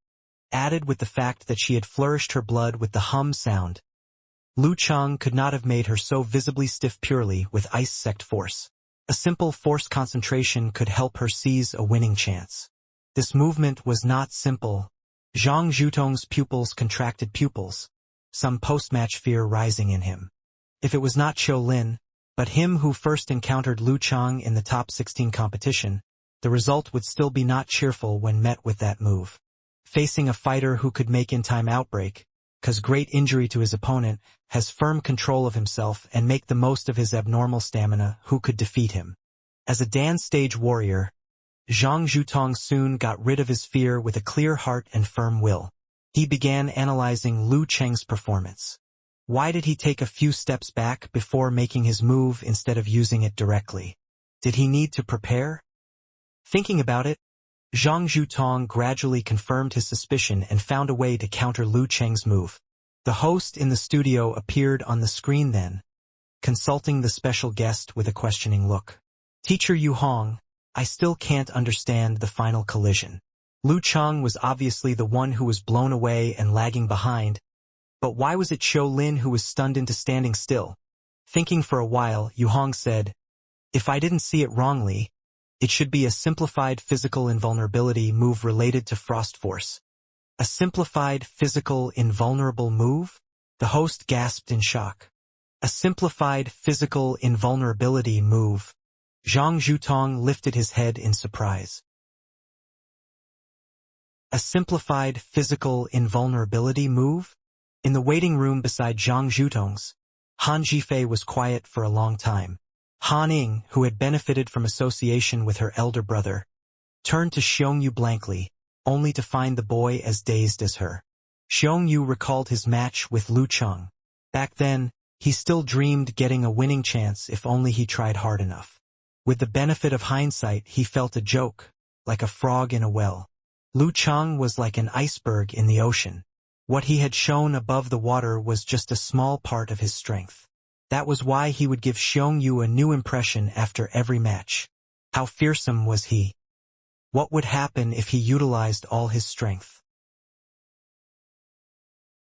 added with the fact that she had flourished her blood with the hum sound, Lu Cheng could not have made her so visibly stiff purely with ice-sect force. A simple forced concentration could help her seize a winning chance. This movement was not simple. Zhang Zhutong's contracted pupils, some post-match fear rising in him. If it was not Qiu Lin, but him who first encountered Lu Cheng in the top 16 competition, the result would still be not cheerful when met with that move. Facing a fighter who could make in-time outbreak, cause great injury to his opponent, has firm control of himself and make the most of his abnormal stamina, who could defeat him. As a dance stage warrior, Zhang Zhutong soon got rid of his fear with a clear heart and firm will. He began analyzing Lu Cheng's performance. Why did he take a few steps back before making his move instead of using it directly? Did he need to prepare? Thinking about it, Zhang Zhutong gradually confirmed his suspicion and found a way to counter Lu Cheng's move. The host in the studio appeared on the screen then, consulting the special guest with a questioning look. "Teacher Yu Hong, I still can't understand the final collision." Lu Cheng was obviously the one who was blown away and lagging behind, but why was it Qiu Lin who was stunned into standing still? Thinking for a while, Yu Hong said, "If I didn't see it wrongly, it should be a simplified physical invulnerability move related to frost force." A simplified physical invulnerable move? The host gasped in shock. A simplified physical invulnerability move. Zhang Zhutong lifted his head in surprise. A simplified physical invulnerability move? In the waiting room beside Zhang Zhutong's, Han Zhifei was quiet for a long time. Han Ying, who had benefited from association with her elder brother, turned to Xiongyu blankly, only to find the boy as dazed as her. Xiongyu recalled his match with Lu Cheng. Back then, he still dreamed getting a winning chance if only he tried hard enough. With the benefit of hindsight, he felt a joke, like a frog in a well. Lu Cheng was like an iceberg in the ocean. What he had shown above the water was just a small part of his strength. That was why he would give Xiongyu a new impression after every match. How fearsome was he? What would happen if he utilized all his strength?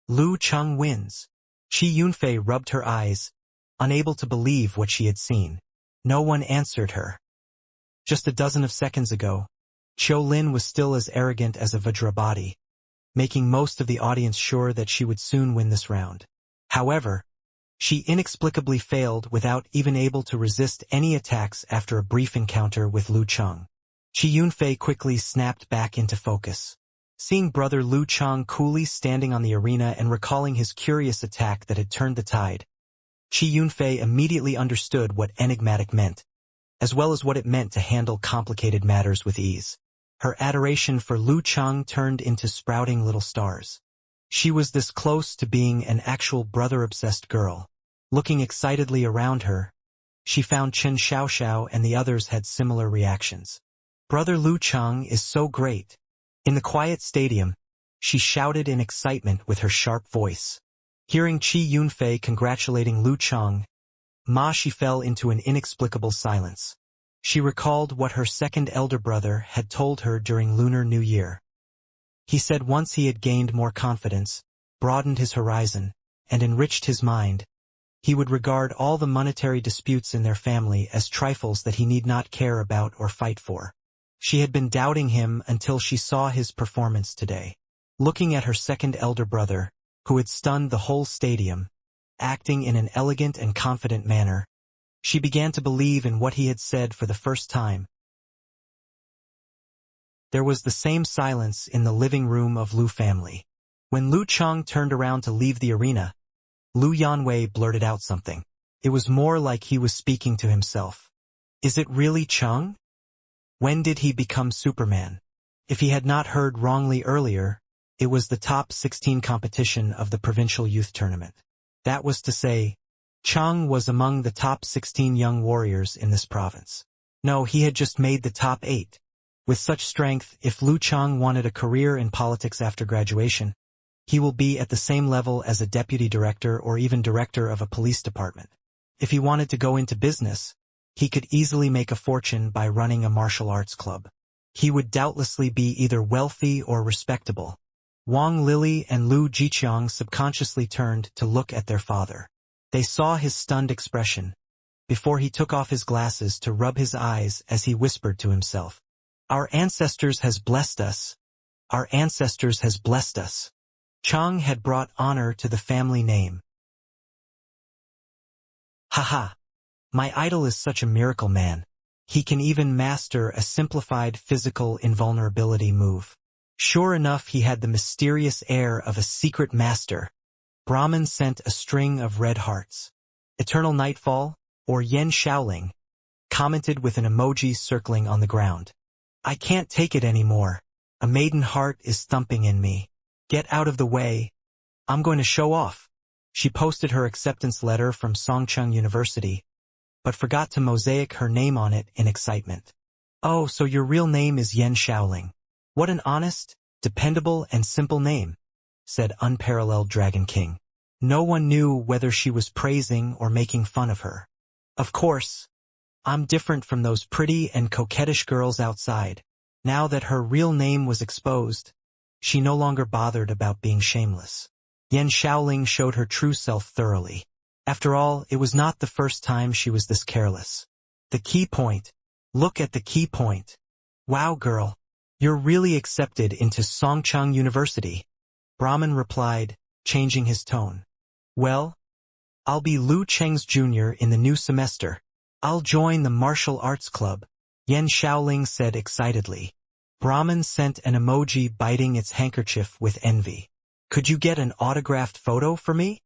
Lu Cheng wins. Qi Yunfei rubbed her eyes, unable to believe what she had seen. No one answered her. Just a dozen of seconds ago, Qiu Lin was still as arrogant as a Vajrabhati, making most of the audience sure that she would soon win this round. However, she inexplicably failed without even able to resist any attacks after a brief encounter with Lu Cheng. Qi Yunfei quickly snapped back into focus. Seeing brother Lu Cheng coolly standing on the arena and recalling his curious attack that had turned the tide, Qi Yunfei immediately understood what enigmatic meant, as well as what it meant to handle complicated matters with ease. Her adoration for Lu Cheng turned into sprouting little stars. She was this close to being an actual brother-obsessed girl. Looking excitedly around her, she found Chen Xiaoxiao and the others had similar reactions. Brother Lu Cheng is so great. In the quiet stadium, she shouted in excitement with her sharp voice. Hearing Qi Yunfei congratulating Lu Cheng, she fell into an inexplicable silence. She recalled what her second elder brother had told her during Lunar New Year. He said once he had gained more confidence, broadened his horizon, and enriched his mind, he would regard all the monetary disputes in their family as trifles that he need not care about or fight for. She had been doubting him until she saw his performance today. Looking at her second elder brother, who had stunned the whole stadium, acting in an elegant and confident manner, she began to believe in what he had said for the first time. There was the same silence in the living room of Lu family. When Lu Cheng turned around to leave the arena, Lu Yanwei blurted out something. It was more like he was speaking to himself. Is it really Cheng? When did he become Superman? If he had not heard wrongly earlier, it was the top 16 competition of the provincial youth tournament. That was to say, Cheng was among the top 16 young warriors in this province. No, he had just made the top 8. With such strength, if Lu Cheng wanted a career in politics after graduation, he will be at the same level as a deputy director or even director of a police department. If he wanted to go into business, he could easily make a fortune by running a martial arts club. He would doubtlessly be either wealthy or respectable. Wang Lili and Lu Jiqiang subconsciously turned to look at their father. They saw his stunned expression, before he took off his glasses to rub his eyes as he whispered to himself, "Our ancestors has blessed us. Our ancestors has blessed us." Cheng had brought honor to the family name. Haha. My idol is such a miracle man. He can even master a simplified physical invulnerability move. Sure enough, he had the mysterious air of a secret master. Brahman sent a string of red hearts. Eternal Nightfall, or Yen Shaoling, commented with an emoji circling on the ground. I can't take it anymore. A maiden heart is thumping in me. Get out of the way. I'm going to show off. She posted her acceptance letter from Songcheng University, but forgot to mosaic her name on it in excitement. Oh, so your real name is Yen Shaoling. What an honest, dependable, and simple name, said unparalleled Dragon King. No one knew whether she was praising or making fun of her. Of course, I'm different from those pretty and coquettish girls outside. Now that her real name was exposed, she no longer bothered about being shameless. Yen Shaoling showed her true self thoroughly. After all, it was not the first time she was this careless. The key point. Look at the key point. Wow, girl. You're really accepted into Songcheng University. Brahman replied, changing his tone. Well, I'll be Lu Cheng's junior in the new semester. I'll join the martial arts club, Yen Shaoling said excitedly. Brahman sent an emoji biting its handkerchief with envy. Could you get an autographed photo for me?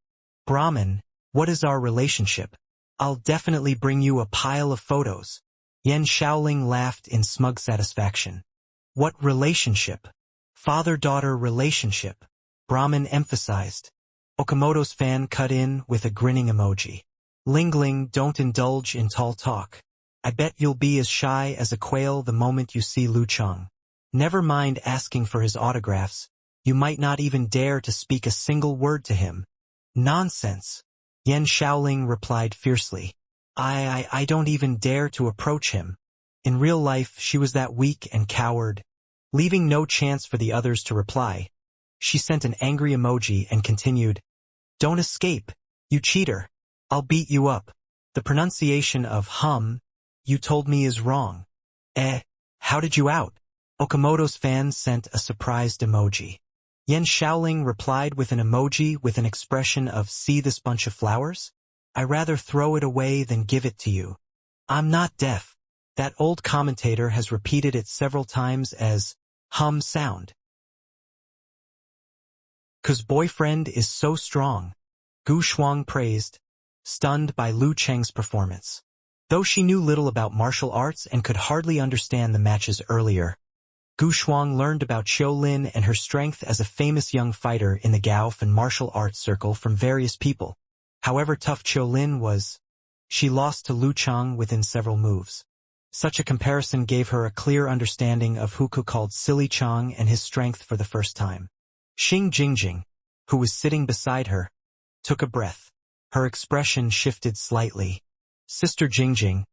Brahman, what is our relationship? I'll definitely bring you a pile of photos. Yen Shaoling laughed in smug satisfaction. What relationship? Father-daughter relationship, Brahman emphasized. Okamoto's fan cut in with a grinning emoji. Lingling, don't indulge in tall talk. I bet you'll be as shy as a quail the moment you see Lu Cheng. Never mind asking for his autographs. You might not even dare to speak a single word to him. Nonsense. Yen Shaoling replied fiercely. I don't even dare to approach him. In real life, she was that weak and coward. Leaving no chance for the others to reply, she sent an angry emoji and continued, Don't escape, you cheater. I'll beat you up. The pronunciation of you told me is wrong. How did you out? Okamoto's fan sent a surprised emoji. Yen Shaoling replied with an emoji with an expression of, see this bunch of flowers? I rather throw it away than give it to you. I'm not deaf. That old commentator has repeated it several times as sound. 'Cause boyfriend is so strong, Gu Shuang praised, stunned by Lu Cheng's performance. Though she knew little about martial arts and could hardly understand the matches earlier, Gu Shuang learned about Qiu Lin and her strength as a famous young fighter in the Gaofen martial arts circle from various people. However tough Qiu Lin was, she lost to Lu Cheng within several moves. Such a comparison gave her a clear understanding of who called Silly Cheng and his strength for the first time. Xing Jingjing, who was sitting beside her, took a breath. Her expression shifted slightly. Sister Jingjing,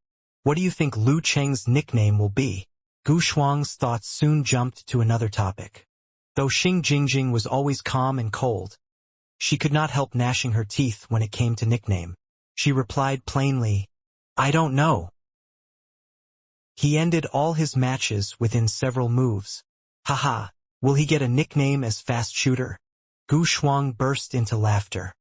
what do you think Lu Cheng's nickname will be? Gu Shuang's thoughts soon jumped to another topic. Though Xing Jingjing was always calm and cold, she could not help gnashing her teeth when it came to nickname. She replied plainly, I don't know. He ended all his matches within several moves. Haha, will he get a nickname as Fast Shooter? Gu Shuang burst into laughter.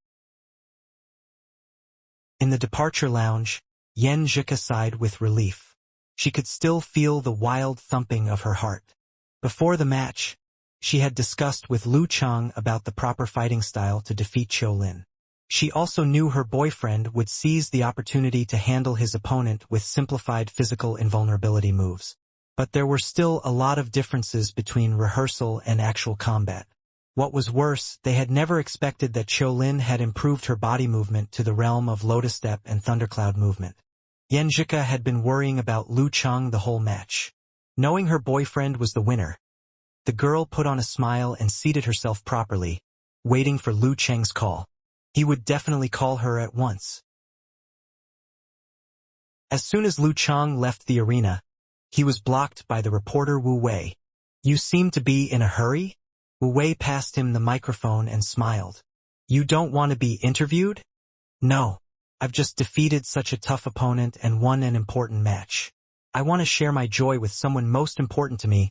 In the departure lounge, Yan Zhika sighed with relief. She could still feel the wild thumping of her heart. Before the match, she had discussed with Lu Chang about the proper fighting style to defeat Qiulin. She also knew her boyfriend would seize the opportunity to handle his opponent with simplified physical invulnerability moves. But there were still a lot of differences between rehearsal and actual combat. What was worse, they had never expected that Qiulin had improved her body movement to the realm of lotus step and thundercloud movement. Yan Zhika had been worrying about Lu Chang the whole match. Knowing her boyfriend was the winner, the girl put on a smile and seated herself properly, waiting for Lu Cheng's call. He would definitely call her at once. As soon as Lu Chang left the arena, he was blocked by the reporter Wu Wei. You seem to be in a hurry? Wu Wei passed him the microphone and smiled. You don't want to be interviewed? No. I've just defeated such a tough opponent and won an important match. I want to share my joy with someone most important to me.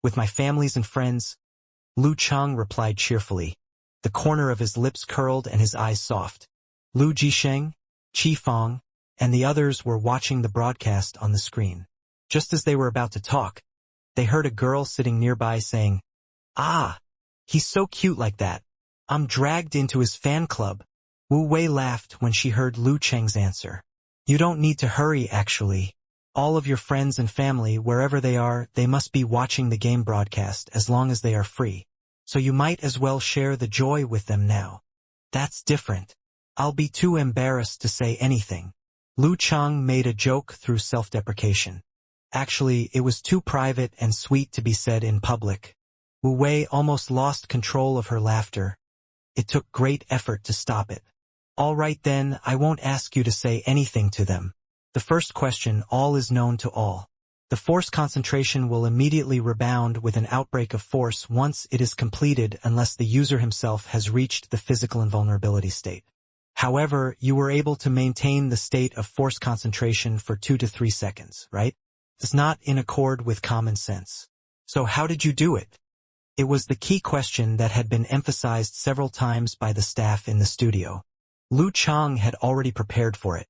With my families and friends. Lu Chang replied cheerfully. The corner of his lips curled and his eyes soft. Lu Jisheng, Qi Fong, and the others were watching the broadcast on the screen. Just as they were about to talk, they heard a girl sitting nearby saying, Ah, he's so cute like that. I'm dragged into his fan club. Wu Wei laughed when she heard Lu Cheng's answer. You don't need to hurry, actually. All of your friends and family, wherever they are, they must be watching the game broadcast as long as they are free. So you might as well share the joy with them now. That's different. I'll be too embarrassed to say anything. Lu Chang made a joke through self-deprecation. Actually, it was too private and sweet to be said in public. Wu Wei almost lost control of her laughter. It took great effort to stop it. All right then, I won't ask you to say anything to them. The first question, all is known to all. The force concentration will immediately rebound with an outbreak of force once it is completed unless the user himself has reached the physical invulnerability state. However, you were able to maintain the state of force concentration for 2 to 3 seconds, right? It's not in accord with common sense. So how did you do it? It was the key question that had been emphasized several times by the staff in the studio. Lu Chang had already prepared for it.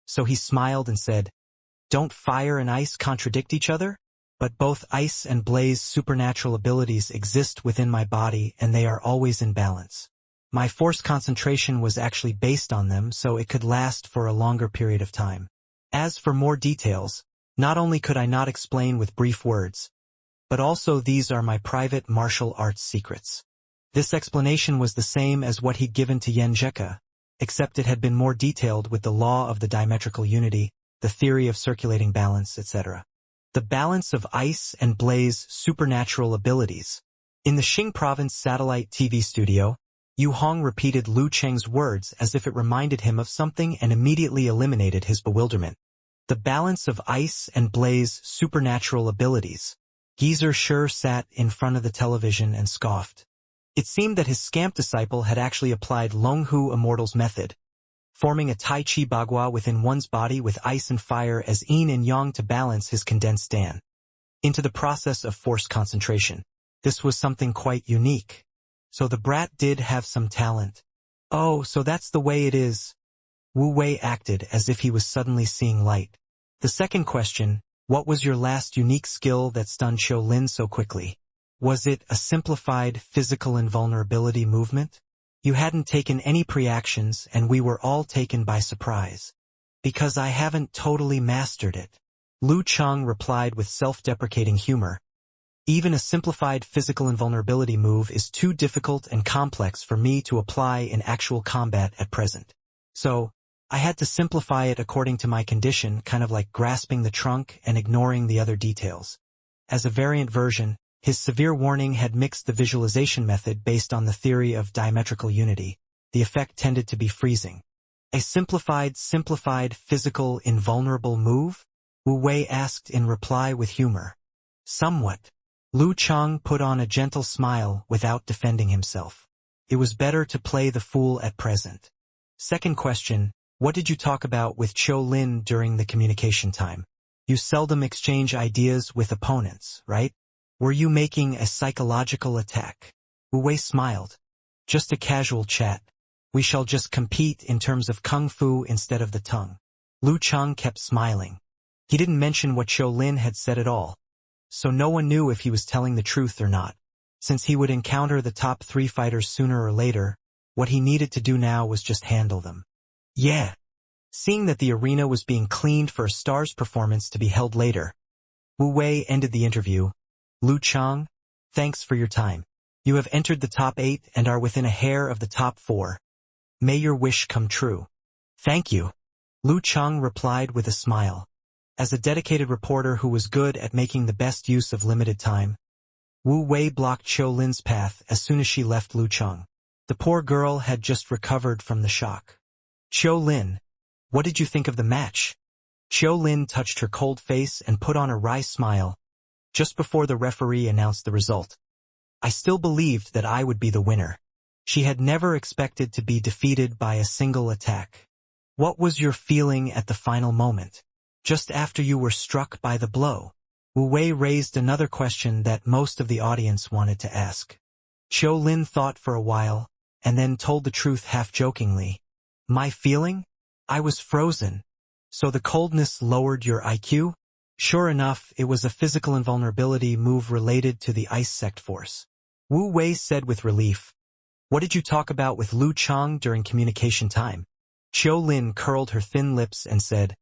So he smiled and said, Don't fire and ice contradict each other? But both ice and blaze supernatural abilities exist within my body and they are always in balance. My force concentration was actually based on them so it could last for a longer period of time. As for more details, not only could I not explain with brief words, but also these are my private martial arts secrets. This explanation was the same as what he'd given to Yan Zhika, except it had been more detailed with the law of the diametrical unity, the theory of circulating balance, etc. The balance of ice and blaze supernatural abilities. In the Xing Province satellite TV studio, Yu Hong repeated Lu Cheng's words as if it reminded him of something and immediately eliminated his bewilderment. The balance of ice and blaze supernatural abilities. Geezer sure sat in front of the television and scoffed. It seemed that his scamp disciple had actually applied Longhu Immortal's method, forming a Tai Chi Bagua within one's body with ice and fire as yin and yang to balance his condensed Dan into the process of force concentration. This was something quite unique. So the brat did have some talent. Oh, so that's the way it is. Wu Wei acted as if he was suddenly seeing light. The second question, what was your last unique skill that stunned Qiulin so quickly? Was it a simplified physical invulnerability movement? You hadn't taken any pre-actions and we were all taken by surprise. Because I haven't totally mastered it. Lu Chang replied with self-deprecating humor. Even a simplified physical invulnerability move is too difficult and complex for me to apply in actual combat at present. So, I had to simplify it according to my condition, kind of like grasping the trunk and ignoring the other details. As a variant version, His severe warning had mixed the visualization method based on the theory of diametrical unity. The effect tended to be freezing. A simplified, physical, invulnerable move? Wu Wei asked in reply with humor. Somewhat. Lu Chang put on a gentle smile without defending himself. It was better to play the fool at present. Second question, what did you talk about with Qiu Lin during the communication time? You seldom exchange ideas with opponents, right? Were you making a psychological attack? Wu Wei smiled. Just a casual chat. We shall just compete in terms of kung fu instead of the tongue. Lu Chang kept smiling. He didn't mention what Qiu Lin had said at all, so no one knew if he was telling the truth or not. Since he would encounter the top 3 fighters sooner or later, what he needed to do now was just handle them. Yeah. Seeing that the arena was being cleaned for a star's performance to be held later, Wu Wei ended the interview. Lu Chang, thanks for your time. You have entered the top 8 and are within a hair of the top 4. May your wish come true. Thank you. Lu Chang replied with a smile. As a dedicated reporter who was good at making the best use of limited time, Wu Wei blocked Qiu Lin's path as soon as she left Lu Chang. The poor girl had just recovered from the shock. Qiu Lin, what did you think of the match? Qiu Lin touched her cold face and put on a wry smile, just before the referee announced the result. I still believed that I would be the winner. She had never expected to be defeated by a single attack. What was your feeling at the final moment, just after you were struck by the blow? Wu Wei raised another question that most of the audience wanted to ask. Qiu Lin thought for a while, and then told the truth half-jokingly. My feeling? I was frozen. So the coldness lowered your IQ? Sure enough, it was a physical invulnerability move related to the ice sect force. Wu Wei said with relief. What did you talk about with Lu Chang during communication time? Qiu Lin curled her thin lips and said,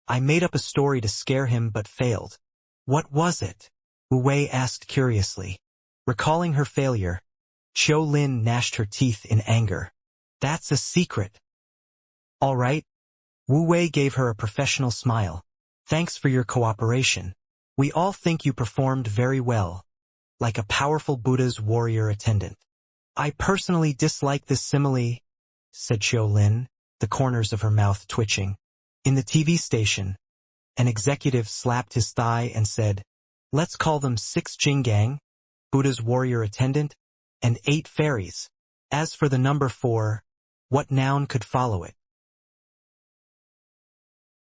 I made up a story to scare him but failed. What was it? Wu Wei asked curiously. Recalling her failure, Qiu Lin gnashed her teeth in anger. That's a secret. All right. Wu Wei gave her a professional smile. Thanks for your cooperation. We all think you performed very well, like a powerful Buddha's warrior attendant. I personally dislike this simile, said Qiu Lin, the corners of her mouth twitching. In the TV station, an executive slapped his thigh and said, let's call them 6 Jinggang, Buddha's warrior attendant, and 8 fairies. As for the number 4, what noun could follow it?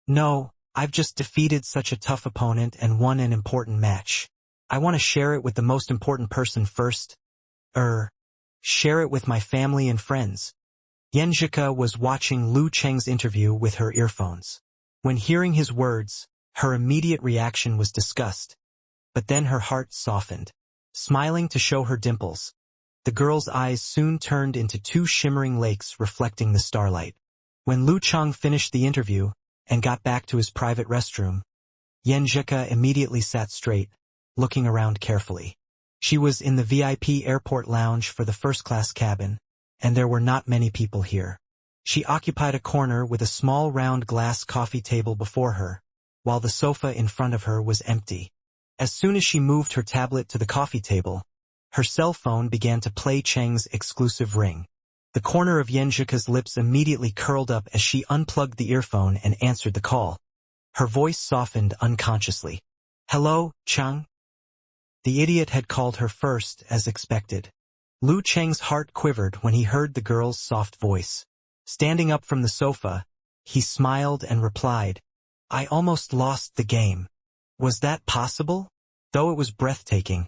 No, I've just defeated such a tough opponent and won an important match. I want to share it with the most important person first. Share it with my family and friends. Yanjika was watching Lu Cheng's interview with her earphones. When hearing his words, her immediate reaction was disgust. But then her heart softened. Smiling to show her dimples, the girl's eyes soon turned into 2 shimmering lakes reflecting the starlight. When Lu Chang finished the interview and got back to his private restroom, Yanjika immediately sat straight, looking around carefully. She was in the VIP airport lounge for the first-class cabin, and there were not many people here. She occupied a corner with a small round glass coffee table before her, while the sofa in front of her was empty. As soon as she moved her tablet to the coffee table, her cell phone began to play Cheng's exclusive ring. The corner of Yanjika's lips immediately curled up as she unplugged the earphone and answered the call. Her voice softened unconsciously. Hello, Cheng? The idiot had called her first, as expected. Lu Cheng's heart quivered when he heard the girl's soft voice. Standing up from the sofa, he smiled and replied, I almost lost the game. Was that possible? Though it was breathtaking.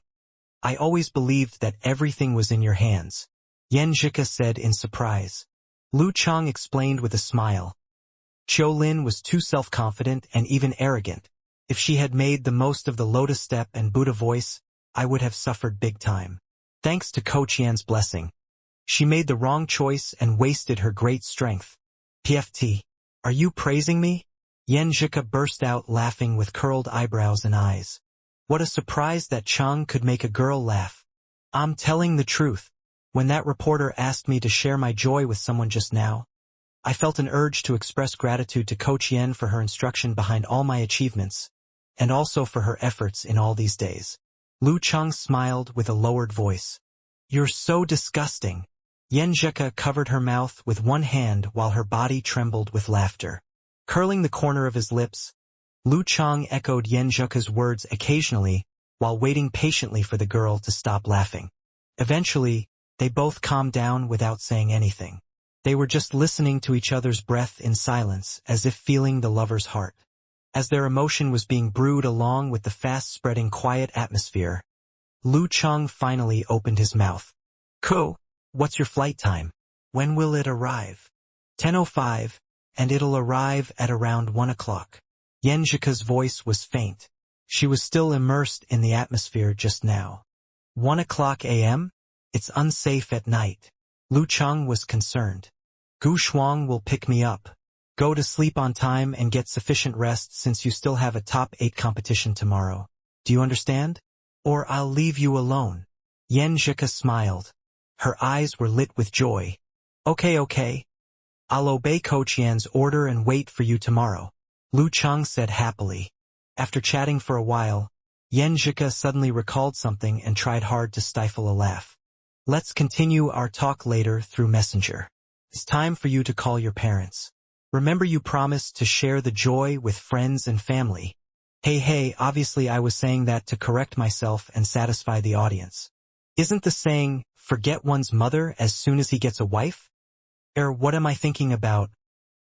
I always believed that everything was in your hands, Yanjika said in surprise. Lu Chang explained with a smile. Qiu Lin was too self-confident and even arrogant. If she had made the most of the lotus step and Buddha voice, I would have suffered big time. Thanks to Coach Yan's blessing. She made the wrong choice and wasted her great strength. PFT. Are you praising me? Yanjika burst out laughing with curled eyebrows and eyes. What a surprise that Chang could make a girl laugh. I'm telling the truth. When that reporter asked me to share my joy with someone just now, I felt an urge to express gratitude to Coach Yan for her instruction behind all my achievements, and also for her efforts in all these days. Lu Cheng smiled with a lowered voice. You're so disgusting. Yenjika covered her mouth with one hand while her body trembled with laughter. Curling the corner of his lips, Lu Cheng echoed Yenjika's words occasionally while waiting patiently for the girl to stop laughing. Eventually, they both calmed down without saying anything. They were just listening to each other's breath in silence, as if feeling the lover's heart. As their emotion was being brewed along with the fast-spreading quiet atmosphere, Lu Cheng finally opened his mouth. Ko, what's your flight time? When will it arrive? 10:05, and it'll arrive at around 1 o'clock. Yenjika's voice was faint. She was still immersed in the atmosphere just now. 1 o'clock a.m.? It's unsafe at night. Lu Cheng was concerned. Gu Shuang will pick me up. Go to sleep on time and get sufficient rest since you still have a top 8 competition tomorrow. Do you understand? Or I'll leave you alone. Yenjika smiled. Her eyes were lit with joy. Okay. I'll obey Coach Yan's order and wait for you tomorrow. Lu Cheng said happily. After chatting for a while, Yenjika suddenly recalled something and tried hard to stifle a laugh. Let's continue our talk later through Messenger. It's time for you to call your parents. Remember you promised to share the joy with friends and family. Hey, obviously I was saying that to correct myself and satisfy the audience. Isn't the saying, forget one's mother as soon as he gets a wife? What am I thinking about?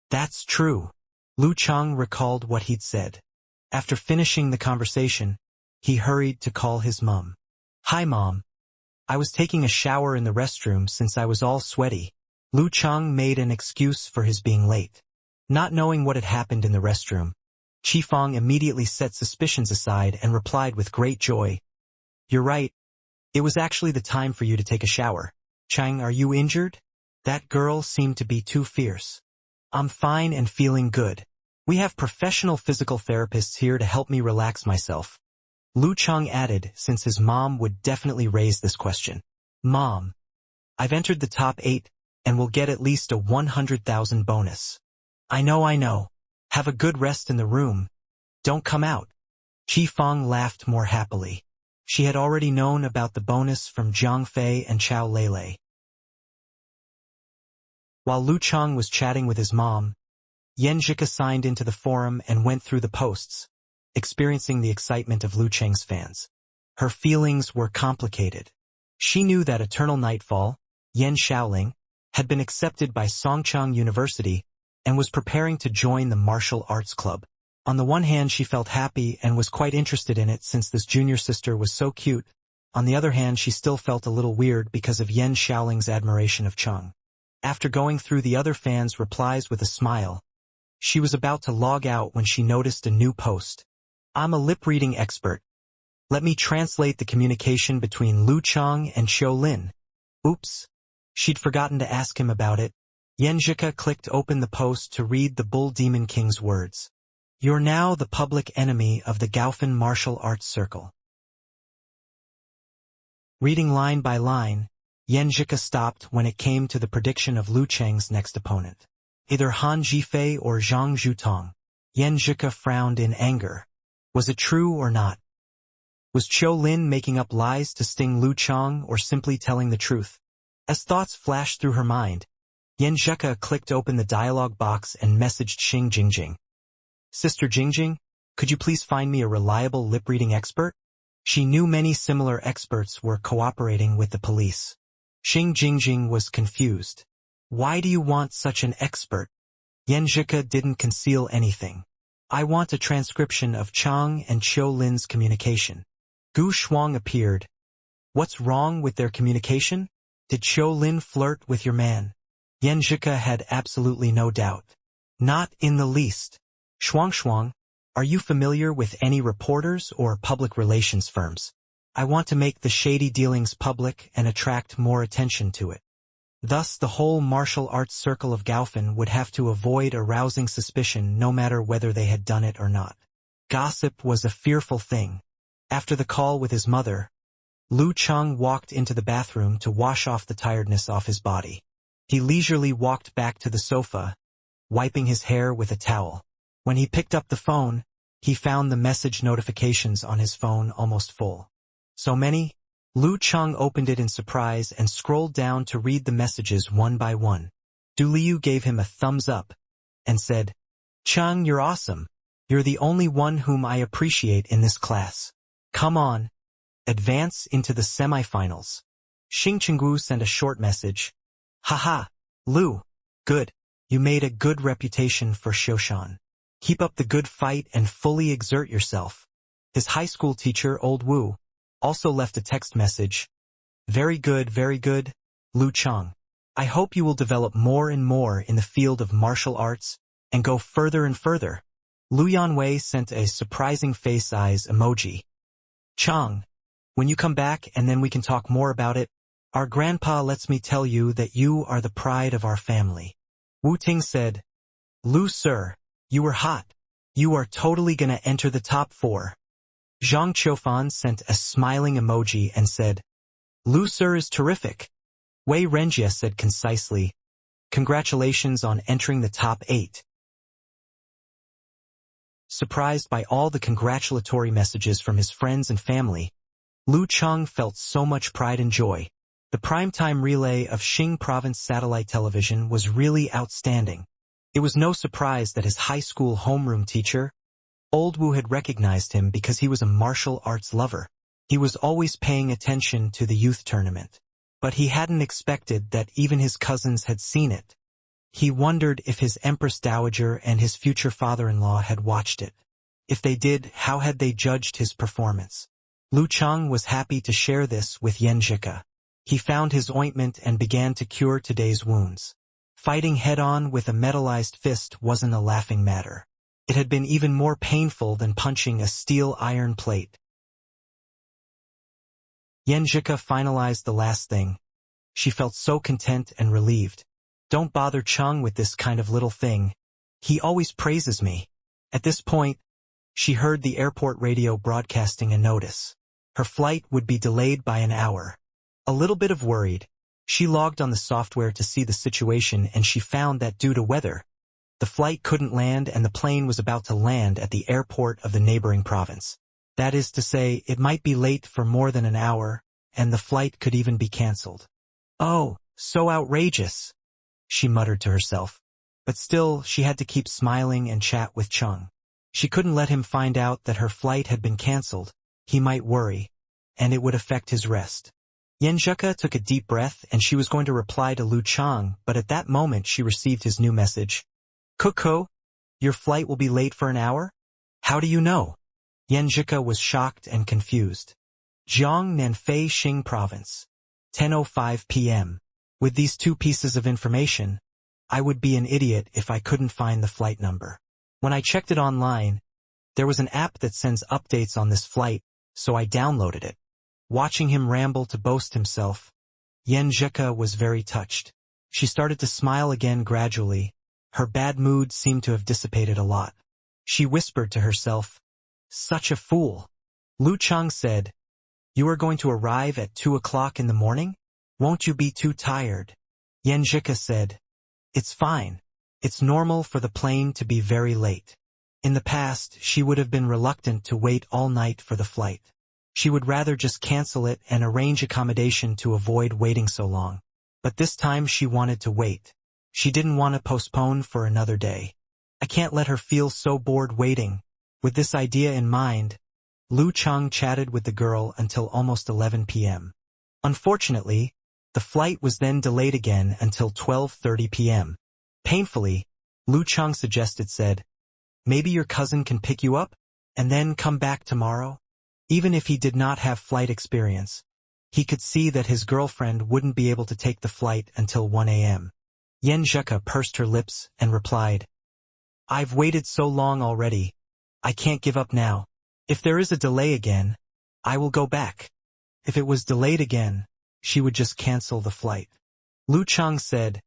That's true. Lu Cheng recalled what he'd said. After finishing the conversation, he hurried to call his mom. Hi, Mom. I was taking a shower in the restroom since I was all sweaty. Lu Cheng made an excuse for his being late. Not knowing what had happened in the restroom, Qifeng immediately set suspicions aside and replied with great joy. You're right. It was actually the time for you to take a shower. Chang, are you injured? That girl seemed to be too fierce. I'm fine and feeling good. We have professional physical therapists here to help me relax myself. Lu Cheng added, since his mom would definitely raise this question. Mom, I've entered the top 8 and will get at least a 100,000 bonus. I know. Have a good rest in the room. Don't come out. Qifeng laughed more happily. She had already known about the bonus from Zhang Fei and Chao Lele. While Lu Cheng was chatting with his mom, Yenjika signed into the forum and went through the posts, experiencing the excitement of Lu Cheng's fans. Her feelings were complicated. She knew that Eternal Nightfall, Yan Shaoling, had been accepted by Songchang University and was preparing to join the martial arts club. On the one hand, she felt happy and was quite interested in it since this junior sister was so cute. On the other hand, she still felt a little weird because of Yan Shaoling's admiration of Cheng. After going through the other fans' replies with a smile, she was about to log out when she noticed a new post. I'm a lip-reading expert. Let me translate the communication between Lu Cheng and Xiao Lin. Oops. She'd forgotten to ask him about it. Yenjika clicked open the post to read the Bull Demon King's words. You're now the public enemy of the Gaofan Martial Arts Circle. Reading line by line, Yenjika stopped when it came to the prediction of Lu Cheng's next opponent. Either Han Zhifei or Zhang Zhutong. Yenjika frowned in anger. Was it true or not? Was Qiu Lin making up lies to sting Lu Cheng or simply telling the truth? As thoughts flashed through her mind, Yenjika clicked open the dialog box and messaged Xing Jingjing. Sister Jingjing, could you please find me a reliable lip-reading expert? She knew many similar experts were cooperating with the police. Xing Jingjing was confused. Why do you want such an expert? Yenjika didn't conceal anything. I want a transcription of Chang and Qiu Lin's communication. Gu Shuang appeared. What's wrong with their communication? Did Qiu Lin flirt with your man? Yenjika had absolutely no doubt. Not in the least. Shuang, are you familiar with any reporters or public relations firms? I want to make the shady dealings public and attract more attention to it. Thus the whole martial arts circle of Gaofan would have to avoid arousing suspicion no matter whether they had done it or not. Gossip was a fearful thing. After the call with his mother, Lu Cheng walked into the bathroom to wash off the tiredness off his body. He leisurely walked back to the sofa, wiping his hair with a towel. When he picked up the phone, he found the message notifications on his phone almost full. So many? Lu Cheng opened it in surprise and scrolled down to read the messages one by one. Du Liu gave him a thumbs up and said, Cheng, you're awesome. You're the only one whom I appreciate in this class. Come on. Advance into the semifinals. Xing Chenggu sent a short message. Haha, Lu. Good. You made a good reputation for Shoshan. Keep up the good fight and fully exert yourself. His high school teacher, Old Wu, also left a text message. Very good, Lu Cheng. I hope you will develop more and more in the field of martial arts and go further and further. Lu Yanwei sent a surprising face eyes emoji. Cheng, when you come back and then we can talk more about it, our grandpa lets me tell you that you are the pride of our family. Wu Ting said, Lu sir, you were hot. You are totally gonna enter the top 4. Zhang Qiufan sent a smiling emoji and said, Lu sir is terrific. Wei Renjia said concisely, congratulations on entering the top 8. Surprised by all the congratulatory messages from his friends and family, Lu Cheng felt so much pride and joy. The primetime relay of Xing Province satellite television was really outstanding. It was no surprise that his high school homeroom teacher, Old Wu, had recognized him because he was a martial arts lover. He was always paying attention to the youth tournament. But he hadn't expected that even his cousins had seen it. He wondered if his Empress Dowager and his future father-in-law had watched it. If they did, how had they judged his performance? Lu Cheng was happy to share this with Yan Zhika. He found his ointment and began to cure today's wounds. Fighting head-on with a metallized fist wasn't a laughing matter. It had been even more painful than punching a steel iron plate. Yan Zhika finalized the last thing. She felt so content and relieved. Don't bother Cheng with this kind of little thing. He always praises me. At this point, she heard the airport radio broadcasting a notice. Her flight would be delayed by an hour. A little bit of worried, she logged on the software to see the situation, and she found that due to weather, the flight couldn't land and the plane was about to land at the airport of the neighboring province. That is to say, it might be late for more than an hour, and the flight could even be cancelled. Oh, so outrageous, she muttered to herself. But still, she had to keep smiling and chat with Cheng. She couldn't let him find out that her flight had been cancelled. He might worry, and it would affect his rest. Yan Zhika took a deep breath and she was going to reply to Lu Cheng, but at that moment she received his new message. Kuko, your flight will be late for an hour? How do you know? Yan Zhika was shocked and confused. Jiang Nanfei Xing Province. 10:05 p.m. With these two pieces of information, I would be an idiot if I couldn't find the flight number. When I checked it online, there was an app that sends updates on this flight, so I downloaded it. Watching him ramble to boast himself, Yan Zhika was very touched. She started to smile again gradually. Her bad mood seemed to have dissipated a lot. She whispered to herself, such a fool. Lu Cheng said, you are going to arrive at 2 o'clock in the morning? Won't you be too tired? Yan Zhika said, it's fine. It's normal for the plane to be very late. In the past, she would have been reluctant to wait all night for the flight. She would rather just cancel it and arrange accommodation to avoid waiting so long. But this time she wanted to wait. She didn't want to postpone for another day. I can't let her feel so bored waiting. With this idea in mind, Lu Cheng chatted with the girl until almost 11 p.m. Unfortunately, the flight was then delayed again until 12:30 p.m. Painfully, Lu Cheng said, maybe your cousin can pick you up, and then come back tomorrow? Even if he did not have flight experience, he could see that his girlfriend wouldn't be able to take the flight until 1 a.m. Yan Zhika pursed her lips and replied, I've waited so long already. I can't give up now. If there is a delay again, I will go back. If it was delayed again, she would just cancel the flight. Lu Cheng said,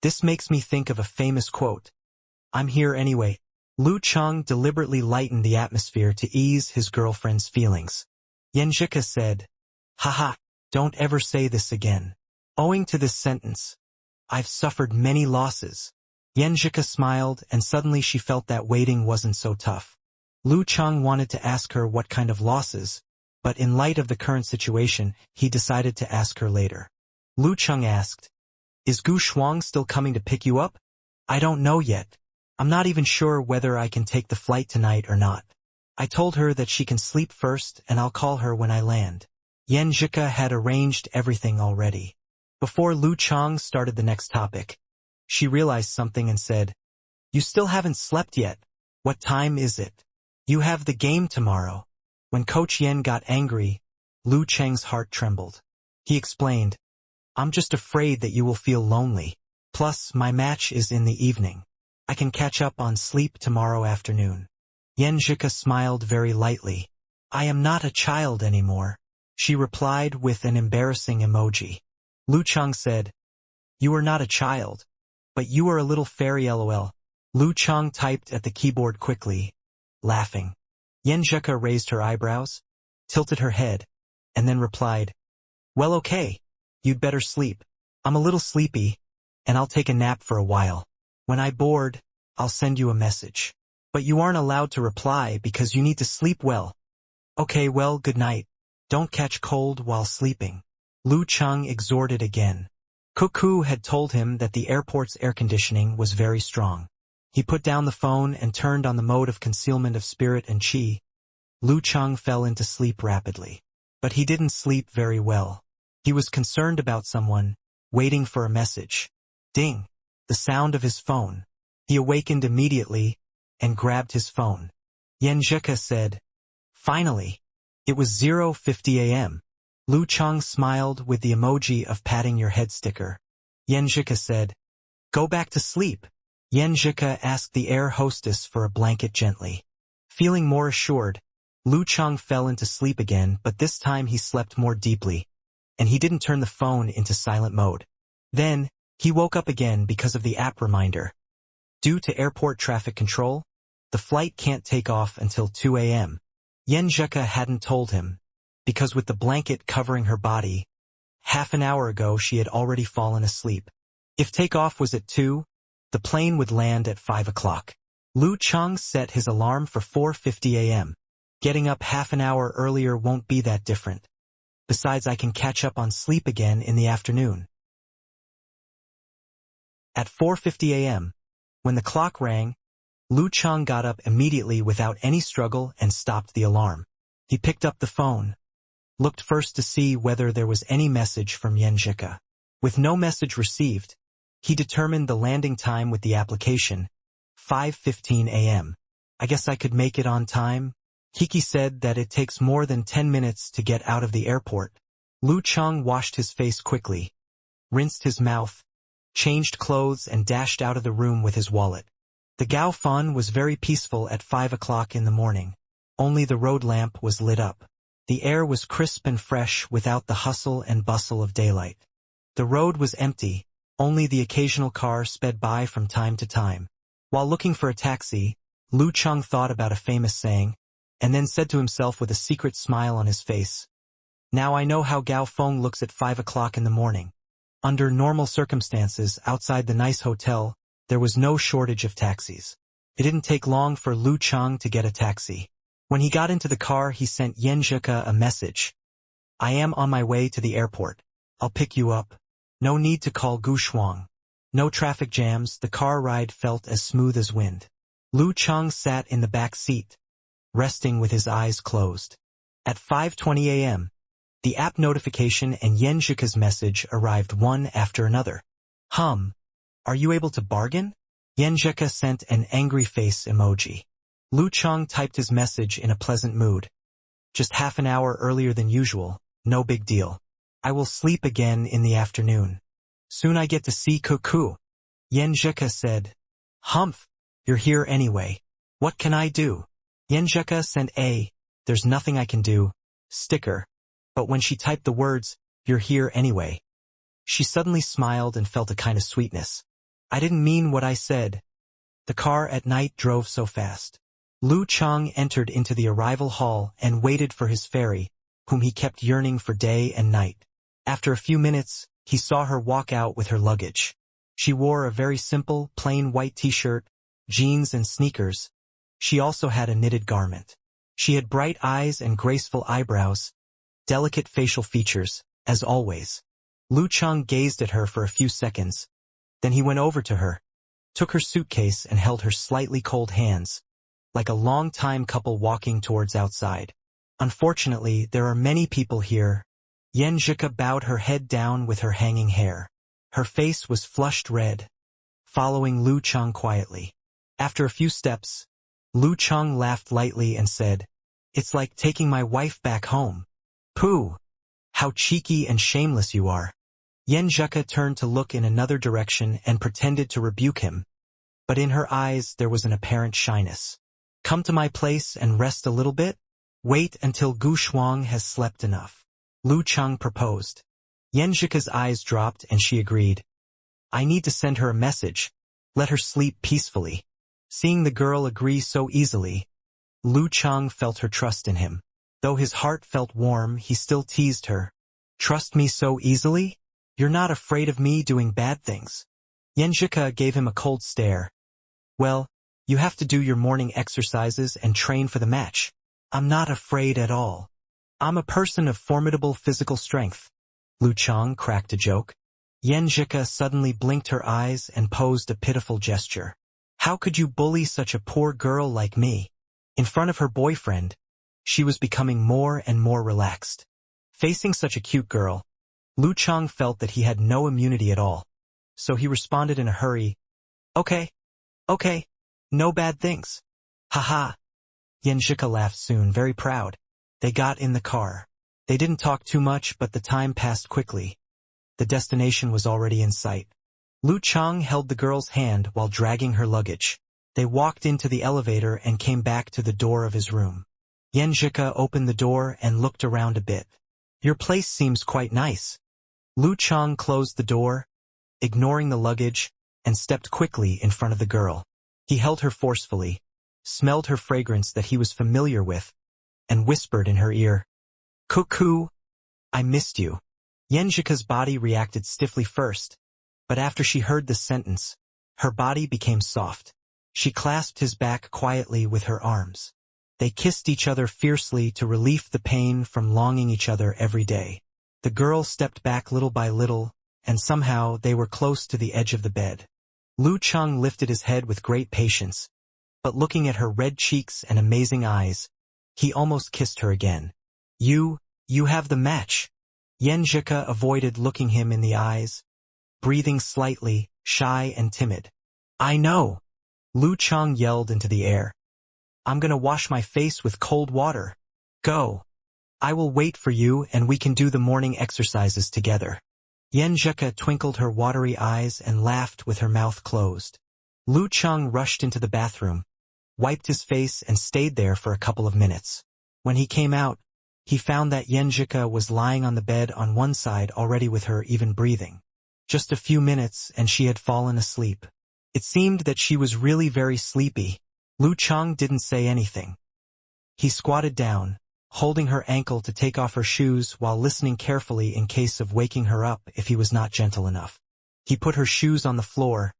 this makes me think of a famous quote. I'm here anyway. Lu Cheng deliberately lightened the atmosphere to ease his girlfriend's feelings. Yan Zhika said, haha, don't ever say this again. Owing to this sentence, I've suffered many losses. Yan Zhika smiled, and suddenly she felt that waiting wasn't so tough. Lu Cheng wanted to ask her what kind of losses, but in light of the current situation, he decided to ask her later. Lu Cheng asked, "Is Gu Shuang still coming to pick you up?" "I don't know yet. I'm not even sure whether I can take the flight tonight or not. I told her that she can sleep first and I'll call her when I land." Yan Zhika had arranged everything already. Before Lu Cheng started the next topic, she realized something and said, "You still haven't slept yet. What time is it? You have the game tomorrow." When Coach Yen got angry, Lu Cheng's heart trembled. He explained, "I'm just afraid that you will feel lonely. Plus, my match is in the evening. I can catch up on sleep tomorrow afternoon." Yan Zhika smiled very lightly. "I am not a child anymore," she replied with an embarrassing emoji. Lu Cheng said, "You are not a child, but you are a little fairy lol." Lu Cheng typed at the keyboard quickly, laughing. Yan Zhika raised her eyebrows, tilted her head, and then replied, "Well, okay. You'd better sleep. I'm a little sleepy, and I'll take a nap for a while. When I'm bored, I'll send you a message. But you aren't allowed to reply because you need to sleep well." "Okay, well, good night. Don't catch cold while sleeping," Lu Cheng exhorted again. Cuckoo had told him that the airport's air conditioning was very strong. He put down the phone and turned on the mode of concealment of spirit and chi. Lu Cheng fell into sleep rapidly. But he didn't sleep very well. He was concerned about someone, waiting for a message. Ding! The sound of his phone. He awakened immediately and grabbed his phone. Yan Zhika said, "Finally!" It was 0:50 a.m. Lu Cheng smiled with the emoji of patting your head sticker. Yan Zhika said, "Go back to sleep." Yan Zhika asked the air hostess for a blanket gently. Feeling more assured, Lu Cheng fell into sleep again, but this time he slept more deeply, and he didn't turn the phone into silent mode. Then, he woke up again because of the app reminder. Due to airport traffic control, the flight can't take off until 2 a.m. Yan Zhika hadn't told him, because with the blanket covering her body, half an hour ago she had already fallen asleep. If takeoff was at 2, the plane would land at 5 o'clock. Lu Cheng set his alarm for 4:50 a.m. Getting up half an hour earlier won't be that different. Besides, I can catch up on sleep again in the afternoon. At 4:50 a.m., when the clock rang, Lu Cheng got up immediately without any struggle and stopped the alarm. He picked up the phone, looked first to see whether there was any message from Yan Zhika. With no message received, he determined the landing time with the application, 5:15 a.m. "I guess I could make it on time." Kiki said that it takes more than 10 minutes to get out of the airport. Lu Cheng washed his face quickly, rinsed his mouth, changed clothes and dashed out of the room with his wallet. The Gao Fun was very peaceful at 5 o'clock in the morning. Only the road lamp was lit up. The air was crisp and fresh without the hustle and bustle of daylight. The road was empty, only the occasional car sped by from time to time. While looking for a taxi, Lu Cheng thought about a famous saying, and then said to himself with a secret smile on his face, "Now I know how Gao Feng looks at 5 o'clock in the morning." Under normal circumstances, outside the nice hotel, there was no shortage of taxis. It didn't take long for Lu Cheng to get a taxi. When he got into the car, he sent Yan Zhika a message. "I am on my way to the airport. I'll pick you up. No need to call Gu Shuang." No traffic jams, the car ride felt as smooth as wind. Lu Cheng sat in the back seat, resting with his eyes closed. At 5:20 a.m., the app notification and Yan Zhika's message arrived one after another. Are you able to bargain?" Yan Zhika sent an angry face emoji. Lu Cheng typed his message in a pleasant mood. "Just half an hour earlier than usual, no big deal. I will sleep again in the afternoon. Soon I get to see Cuckoo." Yan Zhika said, "You're here anyway. What can I do?" Yan Zhika sent a, "There's nothing I can do," sticker, but when she typed the words, "You're here anyway," she suddenly smiled and felt a kind of sweetness. "I didn't mean what I said." The car at night drove so fast. Lu Cheng entered into the arrival hall and waited for his fairy, whom he kept yearning for day and night. After a few minutes, he saw her walk out with her luggage. She wore a very simple, plain white t-shirt, jeans and sneakers. She also had a knitted garment. She had bright eyes and graceful eyebrows, delicate facial features, as always. Lu Cheng gazed at her for a few seconds. Then he went over to her, took her suitcase and held her slightly cold hands, like a long-time couple walking towards outside. Unfortunately, there are many people here. Yan Zhika bowed her head down with her hanging hair. Her face was flushed red, following Lu Cheng quietly. After a few steps, Lu Cheng laughed lightly and said, "It's like taking my wife back home." "Pooh! How cheeky and shameless you are." Yan Zhika turned to look in another direction and pretended to rebuke him, but in her eyes there was an apparent shyness. "Come to my place and rest a little bit? Wait until Gu Shuang has slept enough," Lu Cheng proposed. Yan Zhika's eyes dropped and she agreed. "I need to send her a message. Let her sleep peacefully." Seeing the girl agree so easily, Lu Cheng felt her trust in him. Though his heart felt warm, he still teased her. "Trust me so easily? You're not afraid of me doing bad things?" Yan Zhika gave him a cold stare. "Well, you have to do your morning exercises and train for the match." "I'm not afraid at all. I'm a person of formidable physical strength." Lu Cheng cracked a joke. Yan Zhika suddenly blinked her eyes and posed a pitiful gesture. "How could you bully such a poor girl like me?" In front of her boyfriend, she was becoming more and more relaxed. Facing such a cute girl, Lu Cheng felt that he had no immunity at all. So he responded in a hurry, Okay, no bad things." "Haha." Yan Zhika laughed soon, very proud. They got in the car. They didn't talk too much, but the time passed quickly. The destination was already in sight. Lu Cheng held the girl's hand while dragging her luggage. They walked into the elevator and came back to the door of his room. Yan Zhika opened the door and looked around a bit. "Your place seems quite nice." Lu Cheng closed the door, ignoring the luggage, and stepped quickly in front of the girl. He held her forcefully, smelled her fragrance that he was familiar with, and whispered in her ear, "Cuckoo, I missed you." Yan Zhika's body reacted stiffly first, but after she heard this sentence, her body became soft. She clasped his back quietly with her arms. They kissed each other fiercely to relieve the pain from longing each other every day. The girl stepped back little by little, and somehow they were close to the edge of the bed. Lu Cheng lifted his head with great patience, but looking at her red cheeks and amazing eyes, he almost kissed her again. You have the match." Yan Zhika avoided looking him in the eyes, breathing slightly, shy and timid. "I know," Lu Cheng yelled into the air. "I'm gonna wash my face with cold water. Go. I will wait for you and we can do the morning exercises together." Yan Zhika twinkled her watery eyes and laughed with her mouth closed. Lu Cheng rushed into the bathroom, wiped his face and stayed there for a couple of minutes. When he came out, he found that Yan Zhika was lying on the bed on one side already with her even breathing. Just a few minutes and she had fallen asleep. It seemed that she was really very sleepy. Lu Cheng didn't say anything. He squatted down, holding her ankle to take off her shoes while listening carefully in case of waking her up if he was not gentle enough. He put her shoes on the floor,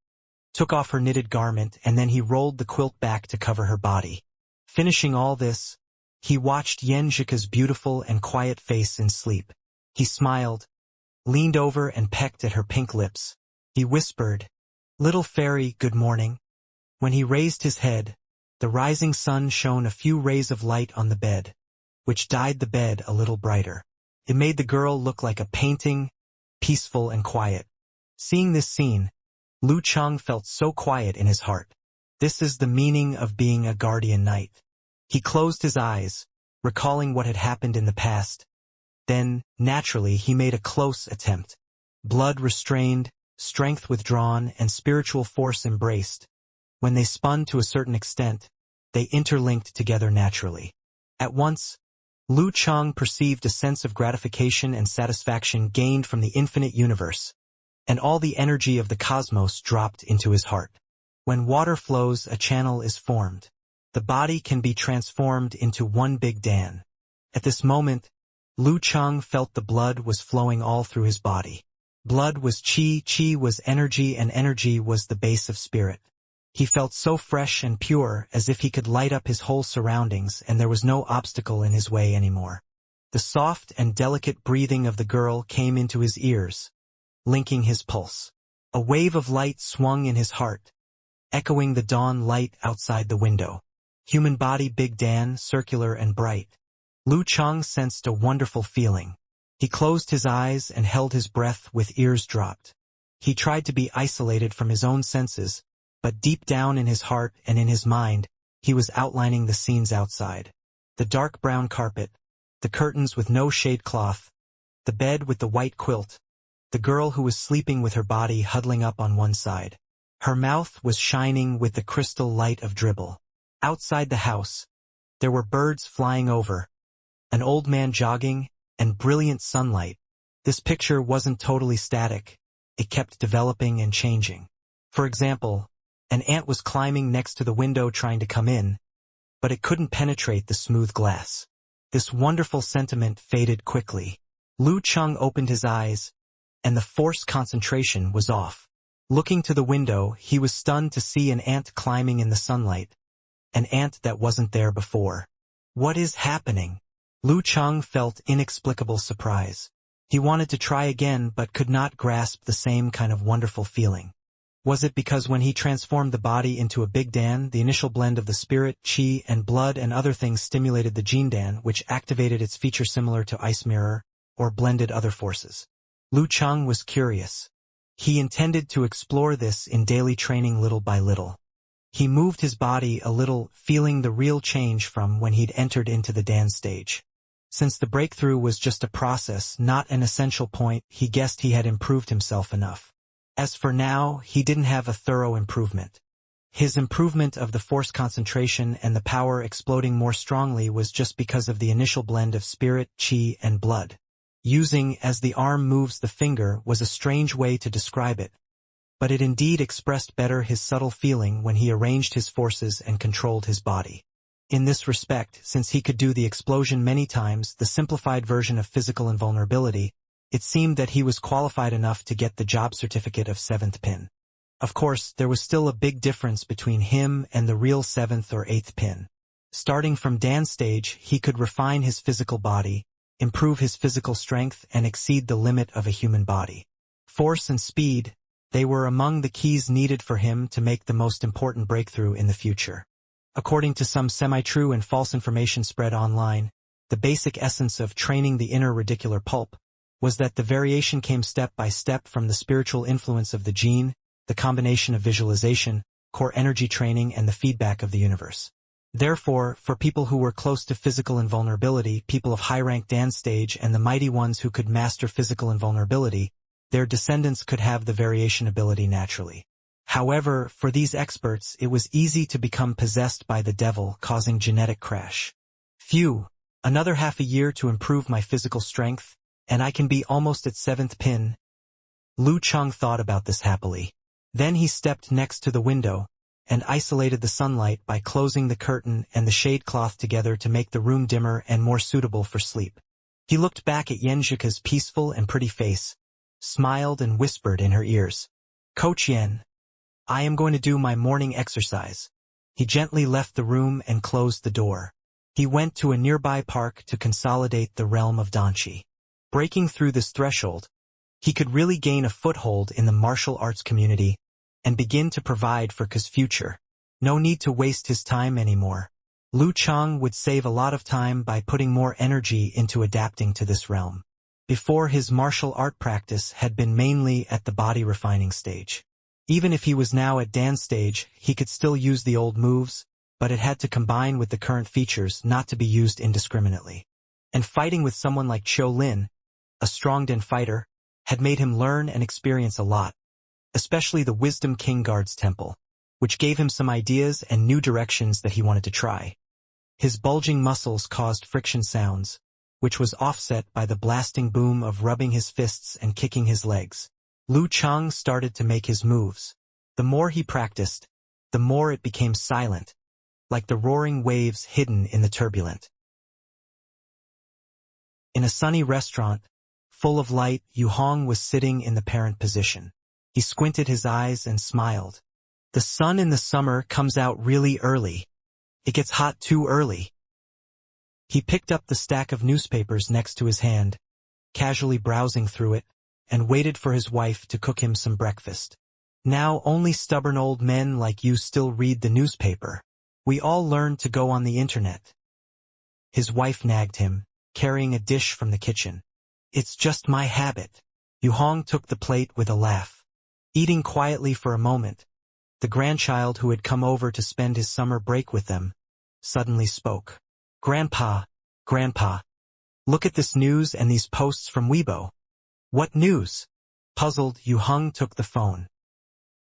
took off her knitted garment, and then he rolled the quilt back to cover her body. Finishing all this, he watched Yan Zhika's beautiful and quiet face in sleep. He smiled, leaned over and pecked at her pink lips. He whispered, "Little fairy, good morning." When he raised his head, the rising sun shone a few rays of light on the bed, which dyed the bed a little brighter. It made the girl look like a painting, peaceful and quiet. Seeing this scene, Lu Cheng felt so quiet in his heart. This is the meaning of being a guardian knight. He closed his eyes, recalling what had happened in the past. Then, naturally, he made a close attempt. Blood restrained, strength withdrawn, and spiritual force embraced. When they spun to a certain extent, they interlinked together naturally. At once, Lu Cheng perceived a sense of gratification and satisfaction gained from the infinite universe, and all the energy of the cosmos dropped into his heart. When water flows, a channel is formed. The body can be transformed into one big dam. At this moment, Lu Cheng felt the blood was flowing all through his body. Blood was qi, qi was energy, and energy was the base of spirit. He felt so fresh and pure, as if he could light up his whole surroundings and there was no obstacle in his way anymore. The soft and delicate breathing of the girl came into his ears, linking his pulse. A wave of light swung in his heart, echoing the dawn light outside the window. Human body Big Dan, circular and bright. Lu Chang sensed a wonderful feeling. He closed his eyes and held his breath with ears dropped. He tried to be isolated from his own senses, but deep down in his heart and in his mind, he was outlining the scenes outside. The dark brown carpet, the curtains with no shade cloth, the bed with the white quilt, the girl who was sleeping with her body huddling up on one side. Her mouth was shining with the crystal light of dribble. Outside the house, there were birds flying over, an old man jogging, and brilliant sunlight. This picture wasn't totally static. It kept developing and changing. For example, an ant was climbing next to the window trying to come in, but it couldn't penetrate the smooth glass. This wonderful sentiment faded quickly. Lu Chang opened his eyes, and the forced concentration was off. Looking to the window, he was stunned to see an ant climbing in the sunlight, an ant that wasn't there before. What is happening? Lu Chang felt inexplicable surprise. He wanted to try again but could not grasp the same kind of wonderful feeling. Was it because when he transformed the body into a Big Dan, the initial blend of the spirit, chi, and blood and other things stimulated the Gene Dan, which activated its feature similar to ice mirror, or blended other forces? Lu Chang was curious. He intended to explore this in daily training little by little. He moved his body a little, feeling the real change from when he'd entered into the Dan stage. Since the breakthrough was just a process, not an essential point, he guessed he had improved himself enough. As for now, he didn't have a thorough improvement. His improvement of the force concentration and the power exploding more strongly was just because of the initial blend of spirit, chi, and blood. Using as the arm moves the finger was a strange way to describe it, but it indeed expressed better his subtle feeling when he arranged his forces and controlled his body. In this respect, since he could do the explosion many times, the simplified version of physical invulnerability, it seemed that he was qualified enough to get the job certificate of 7th pin. Of course, there was still a big difference between him and the real 7th or 8th pin. Starting from Dan's stage, he could refine his physical body, improve his physical strength, and exceed the limit of a human body. Force and speed, they were among the keys needed for him to make the most important breakthrough in the future. According to some semi-true and false information spread online, the basic essence of training the inner radicular pulp was that the variation came step by step from the spiritual influence of the gene, the combination of visualization, core energy training, and the feedback of the universe. Therefore, for people who were close to physical invulnerability, people of high-rank Dan stage, and the mighty ones who could master physical invulnerability, their descendants could have the variation ability naturally. However, for these experts, it was easy to become possessed by the devil, causing genetic crash. Phew, another half a year to improve my physical strength, and I can be almost at 7th pin. Lu Chang thought about this happily. Then he stepped next to the window and isolated the sunlight by closing the curtain and the shade cloth together to make the room dimmer and more suitable for sleep. He looked back at Yenjika's peaceful and pretty face, smiled and whispered in her ears, "Coach Yen, I am going to do my morning exercise." He gently left the room and closed the door. He went to a nearby park to consolidate the realm of Danchi. Breaking through this threshold, he could really gain a foothold in the martial arts community and begin to provide for Ka's future. No need to waste his time anymore. Lu Chang would save a lot of time by putting more energy into adapting to this realm. Before, his martial art practice had been mainly at the body refining stage. Even if he was now at Dan's stage, he could still use the old moves, but it had to combine with the current features not to be used indiscriminately. And fighting with someone like Qiu Lin, a strong Dan fighter, had made him learn and experience a lot, especially the Wisdom King Guard's temple, which gave him some ideas and new directions that he wanted to try. His bulging muscles caused friction sounds, which was offset by the blasting boom of rubbing his fists and kicking his legs. Lu Chang started to make his moves. The more he practiced, the more it became silent, like the roaring waves hidden in the turbulent. In a sunny restaurant, full of light, Yu Hong was sitting in the parent position. He squinted his eyes and smiled. The sun in the summer comes out really early. It gets hot too early. He picked up the stack of newspapers next to his hand, casually browsing through it, and waited for his wife to cook him some breakfast. Now only stubborn old men like you still read the newspaper. We all learned to go on the internet. His wife nagged him, carrying a dish from the kitchen. It's just my habit. Yu Hong took the plate with a laugh. Eating quietly for a moment, the grandchild who had come over to spend his summer break with them suddenly spoke. Grandpa, Grandpa, look at this news and these posts from Weibo. What news? Puzzled, Yu Hong took the phone.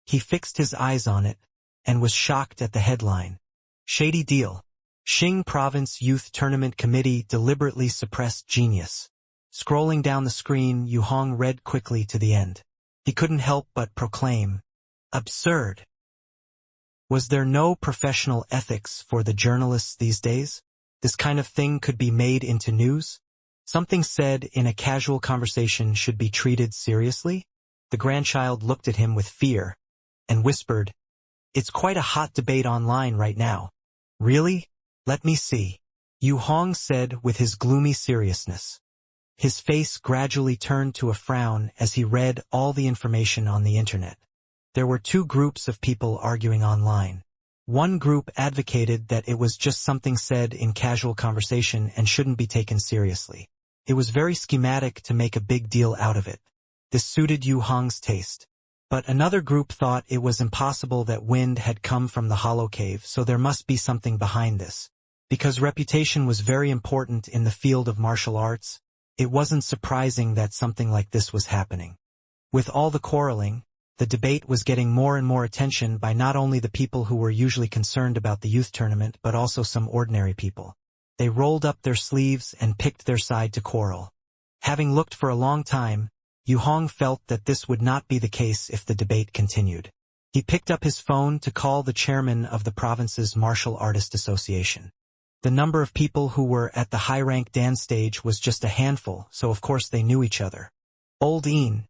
He fixed his eyes on it and was shocked at the headline. Shady deal. Xing Province Youth Tournament Committee deliberately suppressed genius. Scrolling down the screen, Yu Hong read quickly to the end. He couldn't help but proclaim, absurd. Was there no professional ethics for the journalists these days? This kind of thing could be made into news? Something said in a casual conversation should be treated seriously? The grandchild looked at him with fear and whispered, it's quite a hot debate online right now. Really? Let me see. Yu Hong said with his gloomy seriousness. His face gradually turned to a frown as he read all the information on the internet. There were two groups of people arguing online. One group advocated that it was just something said in casual conversation and shouldn't be taken seriously. It was very schematic to make a big deal out of it. This suited Yu Hong's taste. But another group thought it was impossible that wind had come from the hollow cave, so there must be something behind this. Because reputation was very important in the field of martial arts, it wasn't surprising that something like this was happening. With all the quarreling, the debate was getting more and more attention by not only the people who were usually concerned about the youth tournament but also some ordinary people. They rolled up their sleeves and picked their side to quarrel. Having looked for a long time, Yu Hong felt that this would not be the case if the debate continued. He picked up his phone to call the chairman of the province's Martial Artist Association. The number of people who were at the high-rank dance stage was just a handful, so of course they knew each other. Old Ian,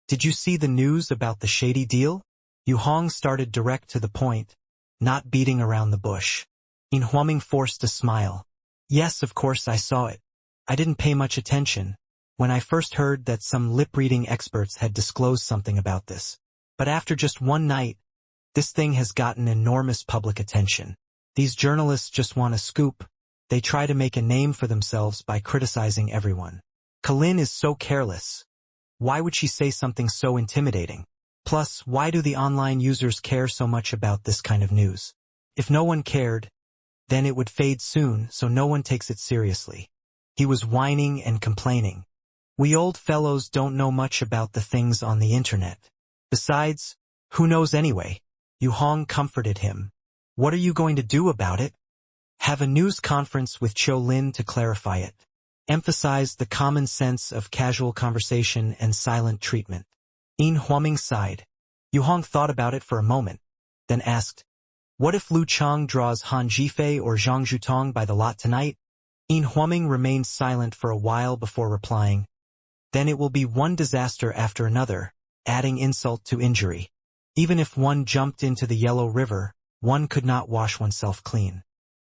did you see the news about the shady deal? Yu Hong started direct to the point, not beating around the bush. Ian Huaming forced a smile. Yes, of course I saw it. I didn't pay much attention when I first heard that some lip-reading experts had disclosed something about this. But after just one night, this thing has gotten enormous public attention. These journalists just want a scoop. They try to make a name for themselves by criticizing everyone. Kalin is so careless. Why would she say something so intimidating? Plus, why do the online users care so much about this kind of news? If no one cared, then it would fade soon, so no one takes it seriously. He was whining and complaining. We old fellows don't know much about the things on the internet. Besides, who knows anyway? Yu Hong comforted him. What are you going to do about it? Have a news conference with Qiu Lin to clarify it. Emphasize the common sense of casual conversation and silent treatment. Yin Huaming sighed. Yu Hong thought about it for a moment, then asked, what if Lu Chang draws Han Jifei or Zhang Zhutong by the lot tonight? Yin Huaming remained silent for a while before replying. Then it will be one disaster after another, adding insult to injury. Even if one jumped into the Yellow River, one could not wash oneself clean.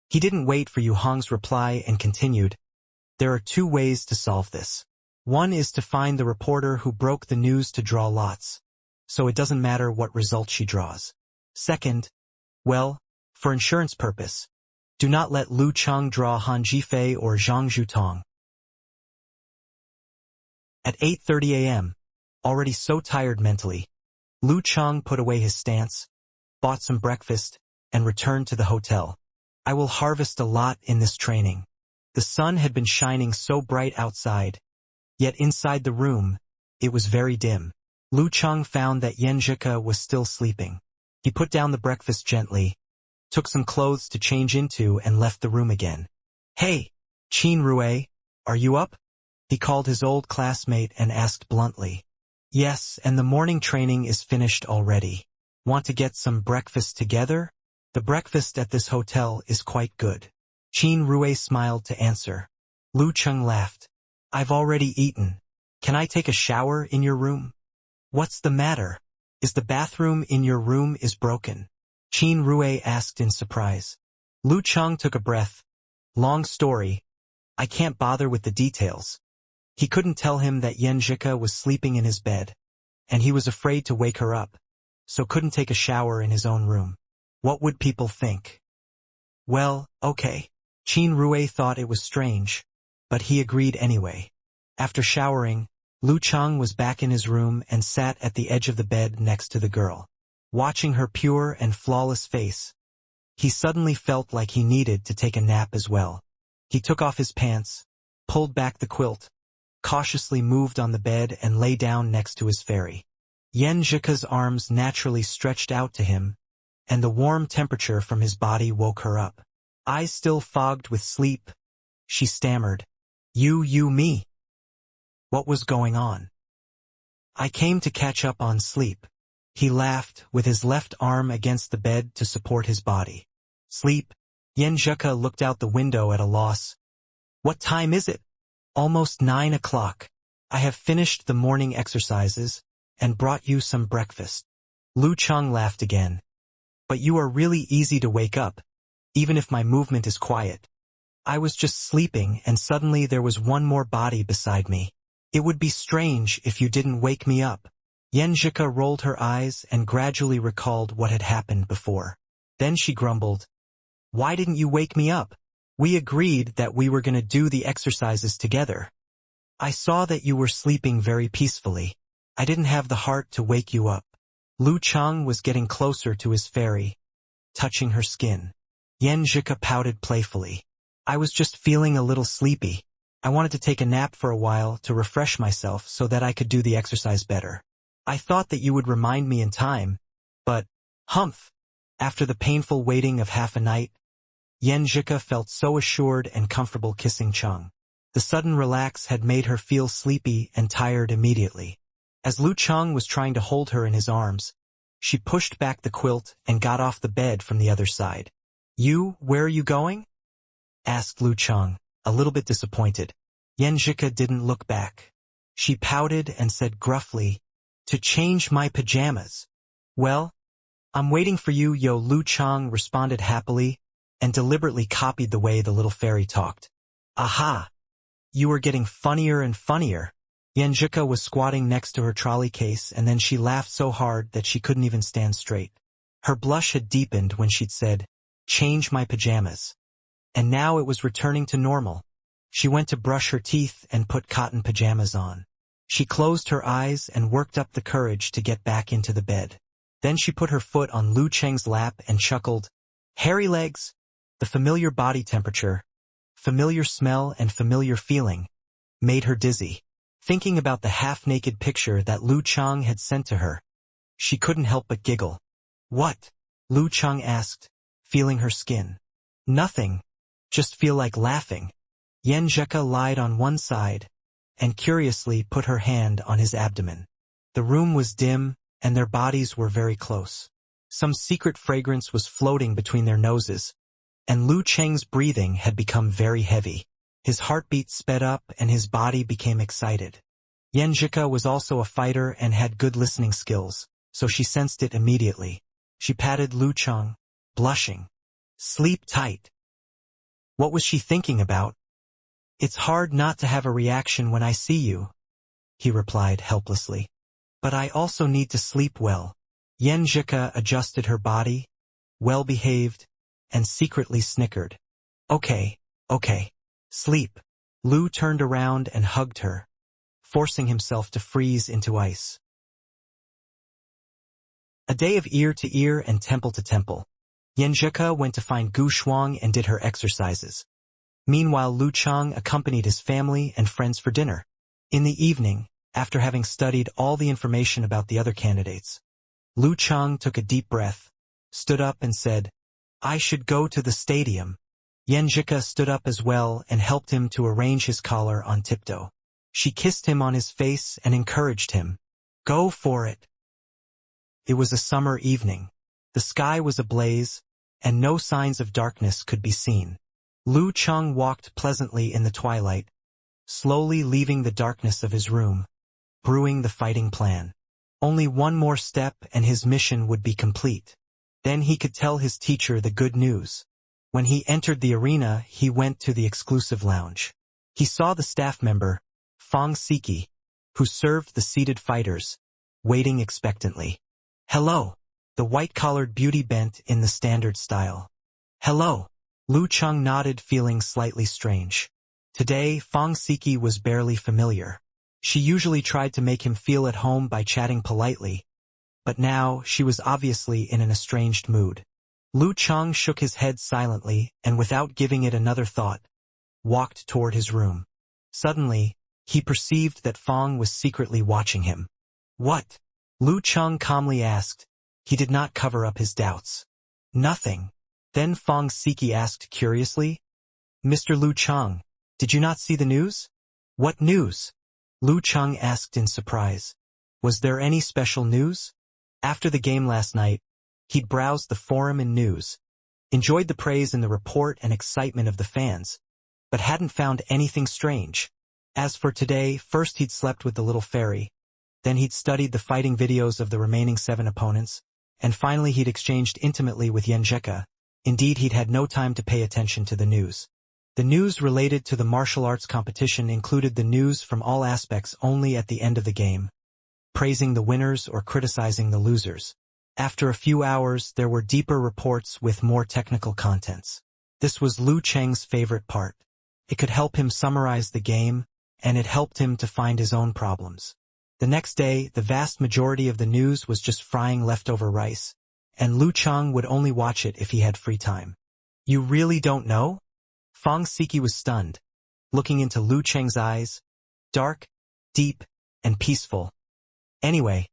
He didn't wait for Yu Hong's reply and continued. There are two ways to solve this. One is to find the reporter who broke the news to draw lots, so it doesn't matter what result she draws. Second, well, for insurance purpose, do not let Lu Chang draw Han Jifei or Zhang Zhutong. At 8:30 a.m., already so tired mentally, Lu Chang put away his stance, bought some breakfast, and returned to the hotel. I will harvest a lot in this training. The sun had been shining so bright outside, yet inside the room, it was very dim. Lu Chang found that Yan Zhika was still sleeping. He put down the breakfast gently, took some clothes to change into, and left the room again. Hey, Qin Rue, are you up? He called his old classmate and asked bluntly. Yes, and the morning training is finished already. Want to get some breakfast together? The breakfast at this hotel is quite good. Qin Rue smiled to answer. Lu Cheng laughed. I've already eaten. Can I take a shower in your room? What's the matter? Is the bathroom in your room is broken? Qin Rue asked in surprise. Lu Cheng took a breath. Long story. I can't bother with the details. He couldn't tell him that Yan Zhika was sleeping in his bed, and he was afraid to wake her up, so couldn't take a shower in his own room. What would people think? Well, okay. Qin Rue thought it was strange, but he agreed anyway. After showering, Lu Cheng was back in his room and sat at the edge of the bed next to the girl. Watching her pure and flawless face, he suddenly felt like he needed to take a nap as well. He took off his pants, pulled back the quilt, cautiously moved on the bed and lay down next to his fairy. Yan Zhika's arms naturally stretched out to him, and the warm temperature from his body woke her up. Eyes still fogged with sleep, she stammered, me. What was going on? I came to catch up on sleep. He laughed, with his left arm against the bed to support his body. Sleep? Yan Zhika looked out the window at a loss. What time is it? Almost 9 o'clock. I have finished the morning exercises and brought you some breakfast. Lu Cheng laughed again. But you are really easy to wake up, even if my movement is quiet. I was just sleeping and suddenly there was one more body beside me. It would be strange if you didn't wake me up. Yan Zhika rolled her eyes and gradually recalled what had happened before. Then she grumbled. Why didn't you wake me up? We agreed that we were going to do the exercises together. I saw that you were sleeping very peacefully. I didn't have the heart to wake you up. Lu Cheng was getting closer to his fairy, touching her skin. Yan Zhika pouted playfully. I was just feeling a little sleepy. I wanted to take a nap for a while to refresh myself so that I could do the exercise better. I thought that you would remind me in time, but, humph! After the painful waiting of half a night, Yan Zhika felt so assured and comfortable kissing Cheng. The sudden relax had made her feel sleepy and tired immediately. As Lu Cheng was trying to hold her in his arms, she pushed back the quilt and got off the bed from the other side. Where are you going? Asked Lu Cheng, a little bit disappointed. Yan Zhika didn't look back. She pouted and said gruffly, to change my pajamas. Well, I'm waiting for you, yo. Lu Cheng responded happily and deliberately copied the way the little fairy talked. Aha! You are getting funnier and funnier. Yan Zhika was squatting next to her trolley case and then she laughed so hard that she couldn't even stand straight. Her blush had deepened when she'd said, change my pajamas. And now it was returning to normal. She went to brush her teeth and put cotton pajamas on. She closed her eyes and worked up the courage to get back into the bed. Then she put her foot on Lu Cheng's lap and chuckled. Hairy legs! The familiar body temperature, familiar smell and familiar feeling, made her dizzy. Thinking about the half-naked picture that Lu Cheng had sent to her, she couldn't help but giggle. What? Lu Cheng asked, feeling her skin. Nothing. Just feel like laughing. Yan Zhika lied on one side and curiously put her hand on his abdomen. The room was dim and their bodies were very close. Some secret fragrance was floating between their noses, and Lu Cheng's breathing had become very heavy. His heartbeat sped up and his body became excited. Yan Zhika was also a fighter and had good listening skills, so she sensed it immediately. She patted Lu Cheng, blushing. Sleep tight. What was she thinking about? It's hard not to have a reaction when I see you, he replied helplessly. But I also need to sleep well. Yan Zhika adjusted her body, well-behaved, and secretly snickered. Okay. Sleep. Lu turned around and hugged her, forcing himself to freeze into ice. A day of ear to ear and temple to temple. Yan Zhika went to find Gu Shuang and did her exercises. Meanwhile, Lu Cheng accompanied his family and friends for dinner. In the evening, after having studied all the information about the other candidates, Lu Cheng took a deep breath, stood up and said, I should go to the stadium. Yan Zhika stood up as well and helped him to arrange his collar on tiptoe. She kissed him on his face and encouraged him. Go for it. It was a summer evening. The sky was ablaze, and no signs of darkness could be seen. Lu Cheng walked pleasantly in the twilight, slowly leaving the darkness of his room, brewing the fighting plan. Only one more step and his mission would be complete. Then he could tell his teacher the good news. When he entered the arena, he went to the exclusive lounge. He saw the staff member, Fong Siki, who served the seated fighters, waiting expectantly. "Hello." The white-collared beauty bent in the standard style. "Hello." Lu Cheng nodded, feeling slightly strange. Today, Fong Siki was barely familiar. She usually tried to make him feel at home by chatting politely, but now she was obviously in an estranged mood. Lu Cheng shook his head silently and, without giving it another thought, walked toward his room. Suddenly, he perceived that Fong was secretly watching him. "What?" Lu Cheng calmly asked. He did not cover up his doubts. "Nothing." Then Fong Siki asked curiously, "Mr. Lu Cheng, did you not see the news?" "What news?" Lu Cheng asked in surprise. Was there any special news? After the game last night, he'd browsed the forum and news, enjoyed the praise in the report and excitement of the fans, but hadn't found anything strange. As for today, first he'd slept with the little fairy, then he'd studied the fighting videos of the remaining 7 opponents, and finally he'd exchanged intimately with Yenjeka. Indeed, he'd had no time to pay attention to the news. The news related to the martial arts competition included the news from all aspects only at the end of the game, praising the winners or criticizing the losers. After a few hours, there were deeper reports with more technical contents. This was Lu Cheng's favorite part. It could help him summarize the game, and it helped him to find his own problems. The next day, the vast majority of the news was just frying leftover rice, and Lu Cheng would only watch it if he had free time. "You really don't know?" Fong Siki was stunned, looking into Lu Cheng's eyes, dark, deep, and peaceful. "Anyway,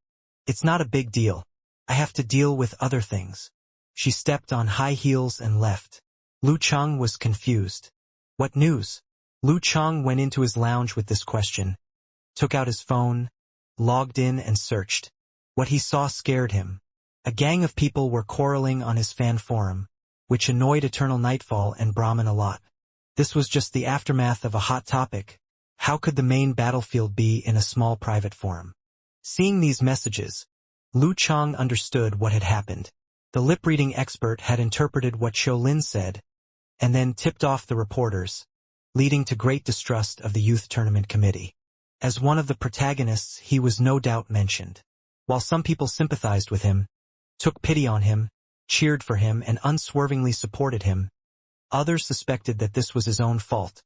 it's not a big deal. I have to deal with other things." She stepped on high heels and left. Lu Cheng was confused. "What news?" Lu Cheng went into his lounge with this question, took out his phone, logged in and searched. What he saw scared him. A gang of people were quarreling on his fan forum, which annoyed Eternal Nightfall and Brahmin a lot. This was just the aftermath of a hot topic. How could the main battlefield be in a small private forum? Seeing these messages, Lu Cheng understood what had happened. The lip-reading expert had interpreted what Xiaolin said, and then tipped off the reporters, leading to great distrust of the youth tournament committee. As one of the protagonists, he was no doubt mentioned. While some people sympathized with him, took pity on him, cheered for him, and unswervingly supported him, others suspected that this was his own fault,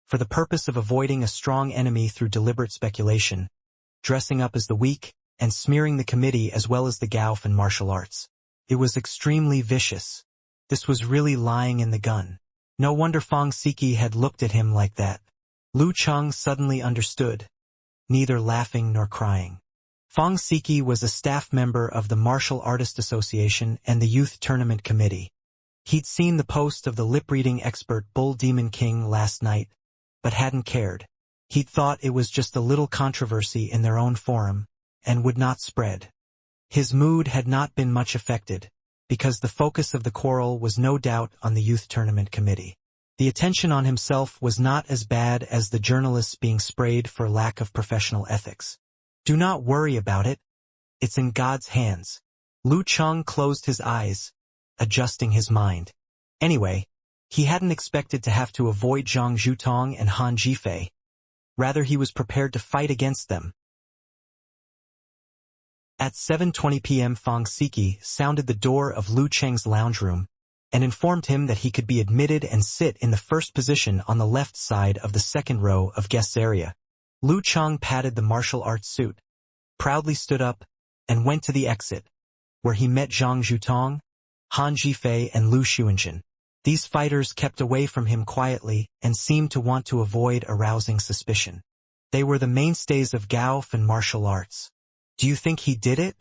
for the purpose of avoiding a strong enemy through deliberate speculation, dressing up as the weak, and smearing the committee as well as the Gaof and martial arts. It was extremely vicious. This was really lying in the gun. No wonder Fong Siki had looked at him like that. Lu Cheng suddenly understood, neither laughing nor crying. Fong Siki was a staff member of the Martial Artist Association and the Youth Tournament Committee. He'd seen the post of the lip-reading expert Bull Demon King last night, but hadn't cared. He'd thought it was just a little controversy in their own forum, and would not spread. His mood had not been much affected, because the focus of the quarrel was no doubt on the Youth Tournament Committee. The attention on himself was not as bad as the journalists being sprayed for lack of professional ethics. Do not worry about it. It's in God's hands. Lu Cheng closed his eyes, adjusting his mind. Anyway, he hadn't expected to have to avoid Zhang Zhutong and Han Jifei. Rather, he was prepared to fight against them. At 7:20 p.m. Fong Siki sounded the door of Lu Cheng's lounge room and informed him that he could be admitted and sit in the first position on the left side of the second row of guests area. Lu Cheng patted the martial arts suit, proudly stood up, and went to the exit, where he met Zhang Zhutong, Han Jifei, and Lu Xuanjin. These fighters kept away from him quietly and seemed to want to avoid arousing suspicion. They were the mainstays of Gaof and martial arts. Do you think he did it?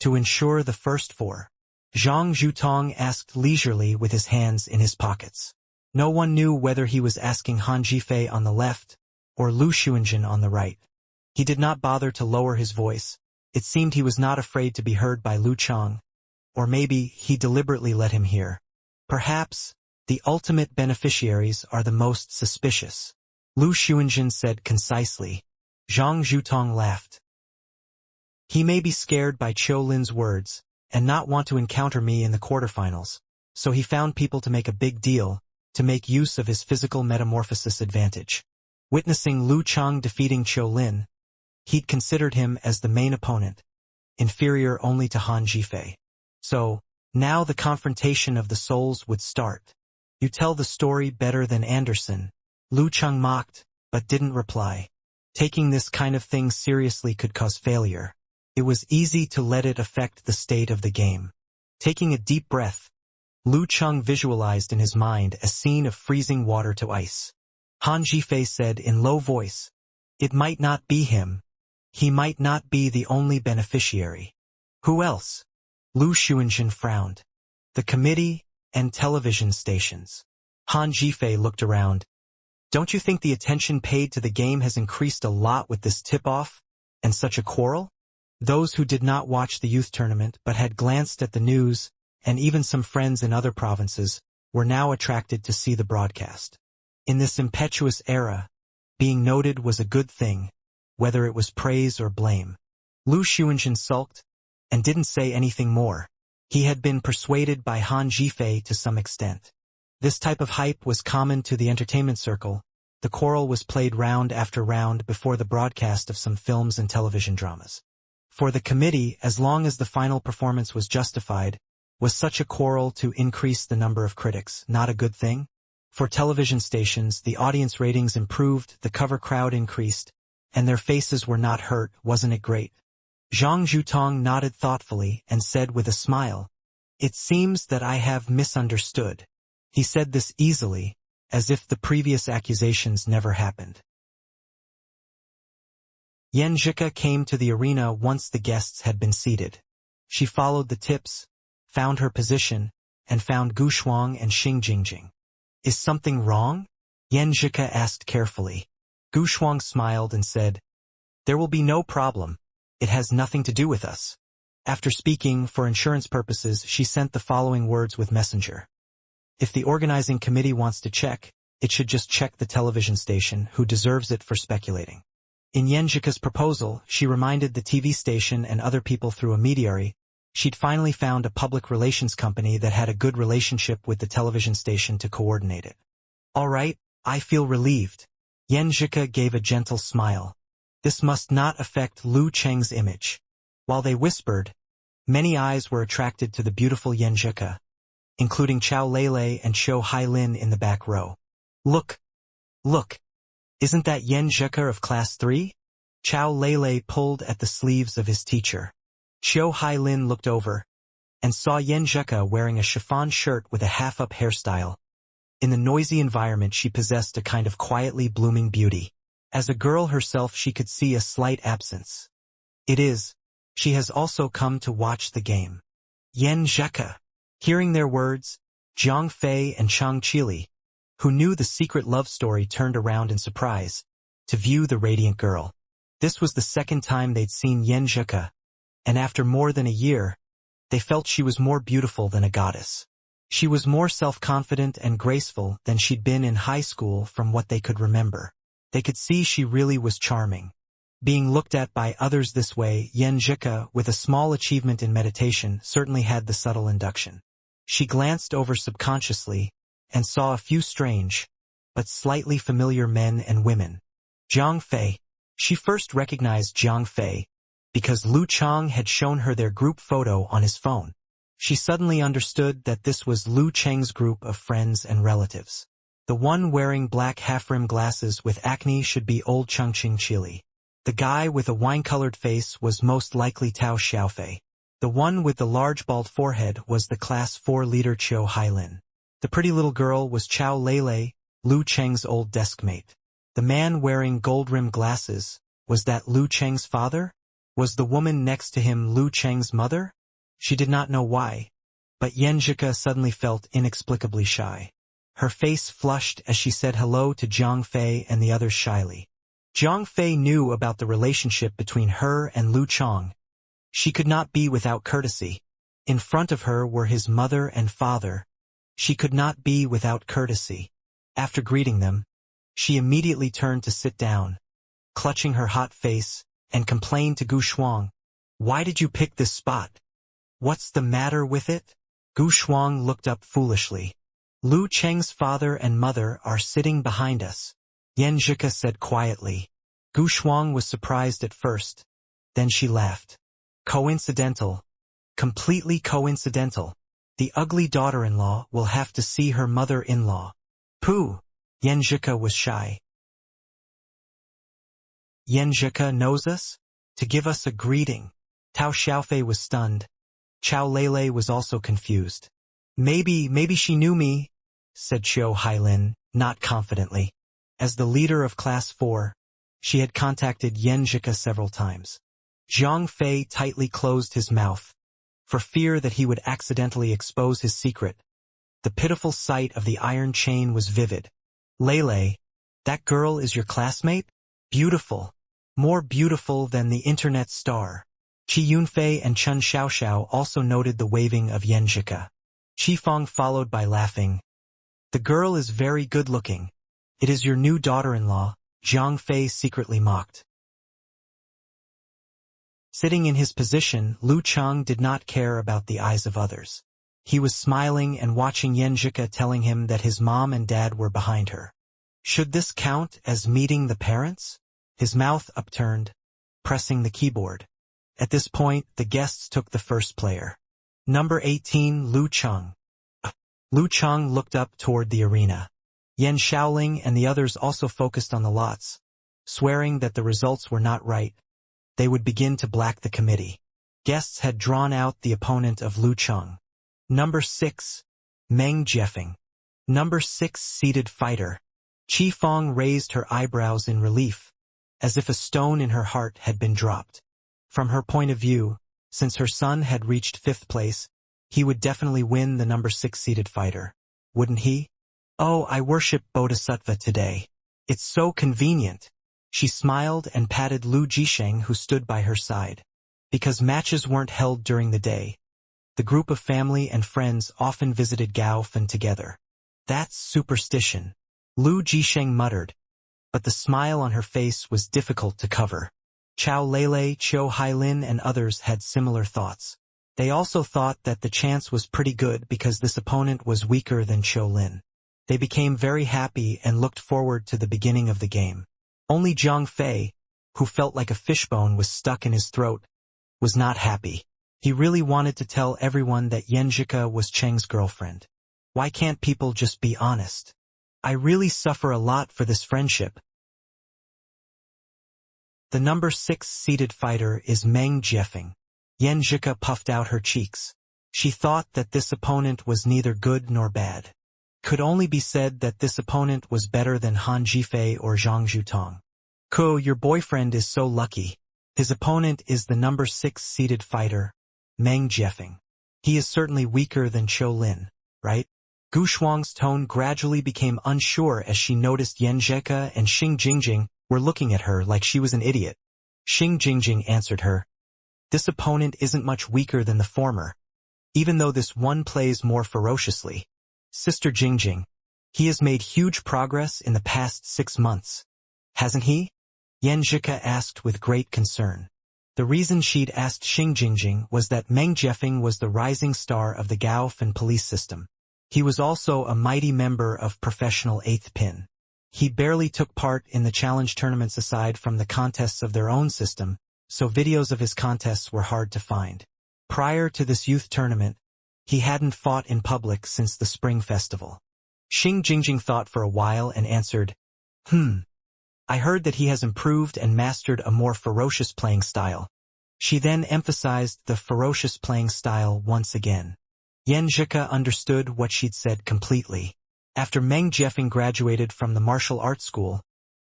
To ensure the first 4? Zhang Zhutong asked leisurely with his hands in his pockets. No one knew whether he was asking Han Jifei on the left or Lu Xuanjin on the right. He did not bother to lower his voice. It seemed he was not afraid to be heard by Lu Cheng. Or maybe he deliberately let him hear. Perhaps the ultimate beneficiaries are the most suspicious, Lu Xuanjin said concisely. Zhang Zhutong laughed. He may be scared by Qiulin's words, and not want to encounter me in the quarterfinals, so he found people to make a big deal, to make use of his physical metamorphosis advantage. Witnessing Lu Chang defeating Qiu Lin, he'd considered him as the main opponent, inferior only to Han Jifei. So, now the confrontation of the souls would start. You tell the story better than Anderson, Lu Chang mocked, but didn't reply. Taking this kind of thing seriously could cause failure. It was easy to let it affect the state of the game. Taking a deep breath, Lu Chang visualized in his mind a scene of freezing water to ice. Han Jifei said in low voice, "It might not be him. He might not be the only beneficiary." "Who else?" Lu Xuanzhen frowned. "The committee and television stations." Han Jifei looked around. "Don't you think the attention paid to the game has increased a lot with this tip-off and such a quarrel?" Those who did not watch the youth tournament but had glanced at the news, and even some friends in other provinces, were now attracted to see the broadcast. In this impetuous era, being noted was a good thing, whether it was praise or blame. Lu Xuanzhen sulked, and didn't say anything more. He had been persuaded by Han Jifei to some extent. This type of hype was common to the entertainment circle. The quarrel was played round after round before the broadcast of some films and television dramas. For the committee, as long as the final performance was justified, was such a quarrel to increase the number of critics not a good thing? For television stations, the audience ratings improved, the cover crowd increased, and their faces were not hurt. Wasn't it great? Zhang Zhutong nodded thoughtfully and said with a smile, "It seems that I have misunderstood." He said this easily, as if the previous accusations never happened. Yan Zhika came to the arena once the guests had been seated. She followed the tips, found her position, and found Gu Shuang and Xing Jingjing. "Is something wrong?" Yan Zhika asked carefully. Gu Shuang smiled and said, "There will be no problem. It has nothing to do with us." After speaking for insurance purposes, she sent the following words with messenger. "If the organizing committee wants to check, it should just check the television station, who deserves it for speculating." In Yan Zhika's proposal, she reminded the TV station and other people through a mediary, she'd finally found a public relations company that had a good relationship with the television station to coordinate it. "All right, I feel relieved." Yan Zhika gave a gentle smile. This must not affect Lu Cheng's image. While they whispered, many eyes were attracted to the beautiful Yan Zhika, including Chao Lele and Qiu Hailin in the back row. Look! Look! Isn't that Yan Zhika of Class 3? Chao Lele pulled at the sleeves of his teacher. Qiu Hailin looked over and saw Yan Zhika wearing a chiffon shirt with a half-up hairstyle. In the noisy environment she possessed a kind of quietly blooming beauty. As a girl herself she could see a slight absence. She has also come to watch the game. Yan Zhika. Hearing their words, Zhang Fei and Chang Qili, who knew the secret love story, turned around in surprise to view the radiant girl. This was the second time they'd seen Yan Zhika, and after more than a year, they felt she was more beautiful than a goddess. She was more self-confident and graceful than she'd been in high school from what they could remember. They could see she really was charming. Being looked at by others this way, Yan Zhika, with a small achievement in meditation, certainly had the subtle induction. She glanced over subconsciously and saw a few strange, but slightly familiar men and women. Zhang Fei. She first recognized Zhang Fei because Lu Chang had shown her their group photo on his phone. She suddenly understood that this was Lu Cheng's group of friends and relatives. The one wearing black half-rim glasses with acne should be old Chongqing Chili. The guy with a wine-colored face was most likely Tao Xiaofei. The one with the large bald forehead was the Class 4 leader Qiu Hailin. The pretty little girl was Chao Lele, Lu Cheng's old deskmate. The man wearing gold-rimmed glasses, was that Lu Cheng's father? Was the woman next to him Lu Cheng's mother? She did not know why, but Yan Zhika suddenly felt inexplicably shy. Her face flushed as she said hello to Zhang Fei and the others shyly. Zhang Fei knew about the relationship between her and Lu Chang. She could not be without courtesy. In front of her were his mother and father. She could not be without courtesy. After greeting them, she immediately turned to sit down, clutching her hot face, and complained to Gu Shuang, "Why did you pick this spot? What's the matter with it? Gu Shuang looked up foolishly. Lu Cheng's father and mother are sitting behind us, Yan Zhika said quietly. Gu Shuang was surprised at first. Then she laughed. Coincidental. Completely coincidental. The ugly daughter-in-law will have to see her mother-in-law. Pooh! Yan Zhika was shy. Yan Zhika knows us? To give us a greeting. Tao Xiaofei was stunned. Chao Lele was also confused. Maybe she knew me, said Qiu Hailin, not confidently. As the leader of Class 4, she had contacted Yan Zhika several times. Zhang Fei tightly closed his mouth, for fear that he would accidentally expose his secret. The pitiful sight of the iron chain was vivid. Lele, that girl is your classmate? Beautiful. More beautiful than the internet star. Qi Yunfei and Chen Xiaoxiao also noted the waving of Yan Zhika. Qi Feng followed by laughing. The girl is very good-looking. It is your new daughter-in-law, Zhang Fei secretly mocked. Sitting in his position, Lu Cheng did not care about the eyes of others. He was smiling and watching Yan Zhika telling him that his mom and dad were behind her. Should this count as meeting the parents? His mouth upturned, pressing the keyboard. At this point, the guests took the first player. Number 18, Lu Cheng. Lu Cheng looked up toward the arena. Yan Shaoling and the others also focused on the lots, swearing that the results were not right. They would begin to black the committee. Guests had drawn out the opponent of Lu Cheng. Number 6, Meng Jiefeng. Number 6 seated fighter. Qi Feng raised her eyebrows in relief, as if a stone in her heart had been dropped. From her point of view, since her son had reached 5th place, he would definitely win the number 6 seated fighter. Wouldn't he? Oh, I worship Bodhisattva today. It's so convenient. She smiled and patted Lu Jisheng, who stood by her side. Because matches weren't held during the day, the group of family and friends often visited Gaofen together. That's superstition, Lu Jisheng muttered, but the smile on her face was difficult to cover. Chao Lele, Qiu Hailin and others had similar thoughts. They also thought that the chance was pretty good because this opponent was weaker than Qiu Lin. They became very happy and looked forward to the beginning of the game. Only Zhang Fei, who felt like a fishbone was stuck in his throat, was not happy. He really wanted to tell everyone that Yan Zhika was Cheng's girlfriend. Why can't people just be honest? I really suffer a lot for this friendship. The number 6 seated fighter is Meng Jiefeng. Yan Zhika puffed out her cheeks. She thought that this opponent was neither good nor bad. Could only be said that this opponent was better than Han Jifei or Zhang Zhutong. Ko, your boyfriend is so lucky. His opponent is the number 6 seated fighter, Meng Jiefeng. He is certainly weaker than Qiu Lin, right? Gu Shuang's tone gradually became unsure as she noticed Yan Zhika and Xing Jingjing were looking at her like she was an idiot. Xing Jingjing answered her. This opponent isn't much weaker than the former, even though this one plays more ferociously. Sister Jingjing, he has made huge progress in the past 6 months. Hasn't he? Yan Zhika asked with great concern. The reason she'd asked Xing Jingjing was that Meng Jiefeng was the rising star of the Gaofen police system. He was also a mighty member of professional 8th pin. He barely took part in the challenge tournaments aside from the contests of their own system, so videos of his contests were hard to find. Prior to this youth tournament, he hadn't fought in public since the Spring Festival. Xing Jingjing thought for a while and answered, I heard that he has improved and mastered a more ferocious playing style. She then emphasized the ferocious playing style once again. Yan Zhika understood what she'd said completely. After Meng Jiefeng graduated from the martial arts school,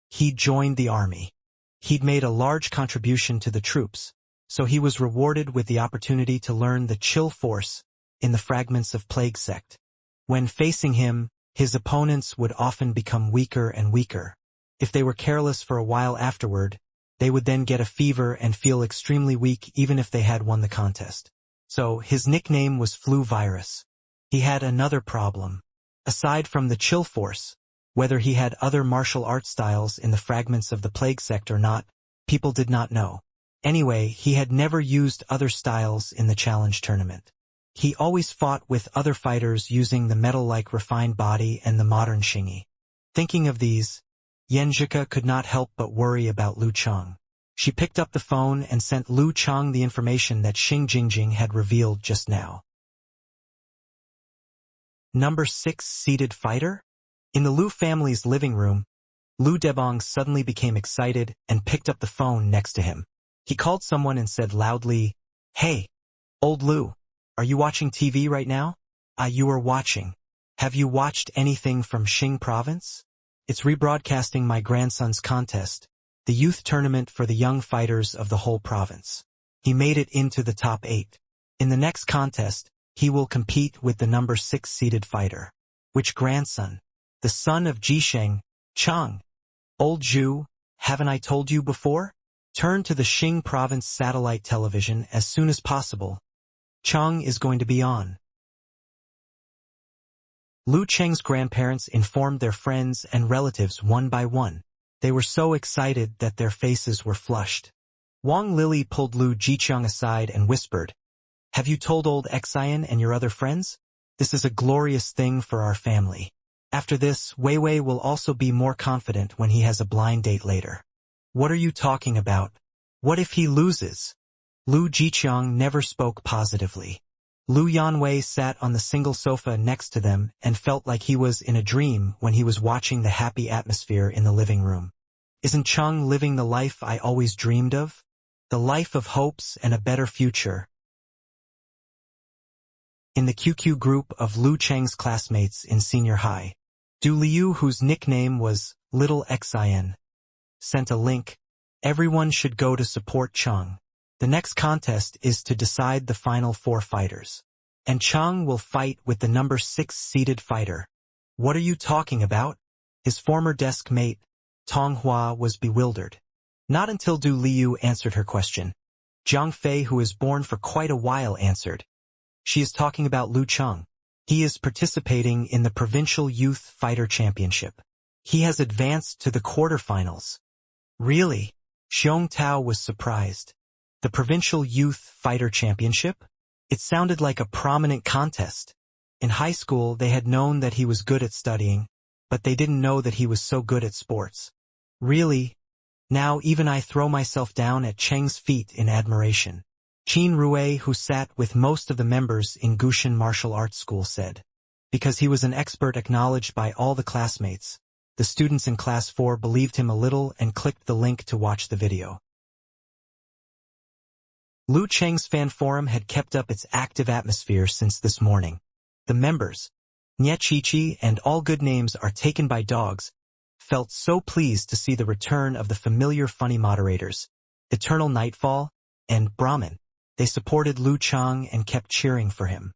he joined the army. He'd made a large contribution to the troops, so he was rewarded with the opportunity to learn the chill force in the fragments of Plague Sect. When facing him, his opponents would often become weaker and weaker. If they were careless for a while afterward, they would then get a fever and feel extremely weak even if they had won the contest. So his nickname was Flu Virus. He had another problem. Aside from the chill force, whether he had other martial art styles in the fragments of the Plague Sect or not, people did not know. Anyway, he had never used other styles in the challenge tournament. He always fought with other fighters using the metal-like refined body and the modern shingi. Thinking of these, Yenjika could not help but worry about Lu Cheng. She picked up the phone and sent Lu Cheng the information that Xing Jingjing had revealed just now. Number 6 seated fighter? In the Lu family's living room, Lu Debong suddenly became excited and picked up the phone next to him. He called someone and said loudly, "Hey, old Lu, are you watching TV right now?" You are watching. Have you watched anything from Xing province? It's rebroadcasting my grandson's contest, the youth tournament for the young fighters of the whole province. He made it into the top 8. In the next contest, he will compete with the number 6 seated fighter. Which grandson? The son of Jisheng, Chang. Old Zhu, haven't I told you before? Turn to the Xing province satellite television as soon as possible. Chang is going to be on. Lu Cheng's grandparents informed their friends and relatives one by one. They were so excited that their faces were flushed. Wang Lily pulled Lu Jiqiang aside and whispered, "Have you told old Xian and your other friends? This is a glorious thing for our family. After this, Wei Wei will also be more confident when he has a blind date later." "What are you talking about? What if he loses?" Lu Jiqiang never spoke positively. Lu Yanwei sat on the single sofa next to them and felt like he was in a dream when he was watching the happy atmosphere in the living room. Isn't Cheng living the life I always dreamed of? The life of hopes and a better future. In the QQ group of Lu Cheng's classmates in senior high, Du Liu, whose nickname was Little Xian, sent a link. Everyone should go to support Cheng. The next contest is to decide the final 4 fighters. And Cheng will fight with the number 6 seated fighter. What are you talking about? His former desk mate, Tong Hua, was bewildered. Not until Du Liu answered her question. Zhang Fei, who is born for quite a while, answered. She is talking about Lu Cheng. He is participating in the Provincial Youth Fighter Championship. He has advanced to the quarterfinals. Really? Xiong Tao was surprised. The Provincial Youth Fighter Championship? It sounded like a prominent contest. In high school, they had known that he was good at studying, but they didn't know that he was so good at sports. Really? Now even I throw myself down at Cheng's feet in admiration. Qin Rui, who sat with most of the members in Gushan Martial Arts School, said. Because he was an expert acknowledged by all the classmates, the students in Class 4 believed him a little and clicked the link to watch the video. Lu Cheng's fan forum had kept up its active atmosphere since this morning. The members, Nyechichi and all good names are taken by dogs, felt so pleased to see the return of the familiar funny moderators, Eternal Nightfall, and Brahmin. They supported Lu Cheng and kept cheering for him.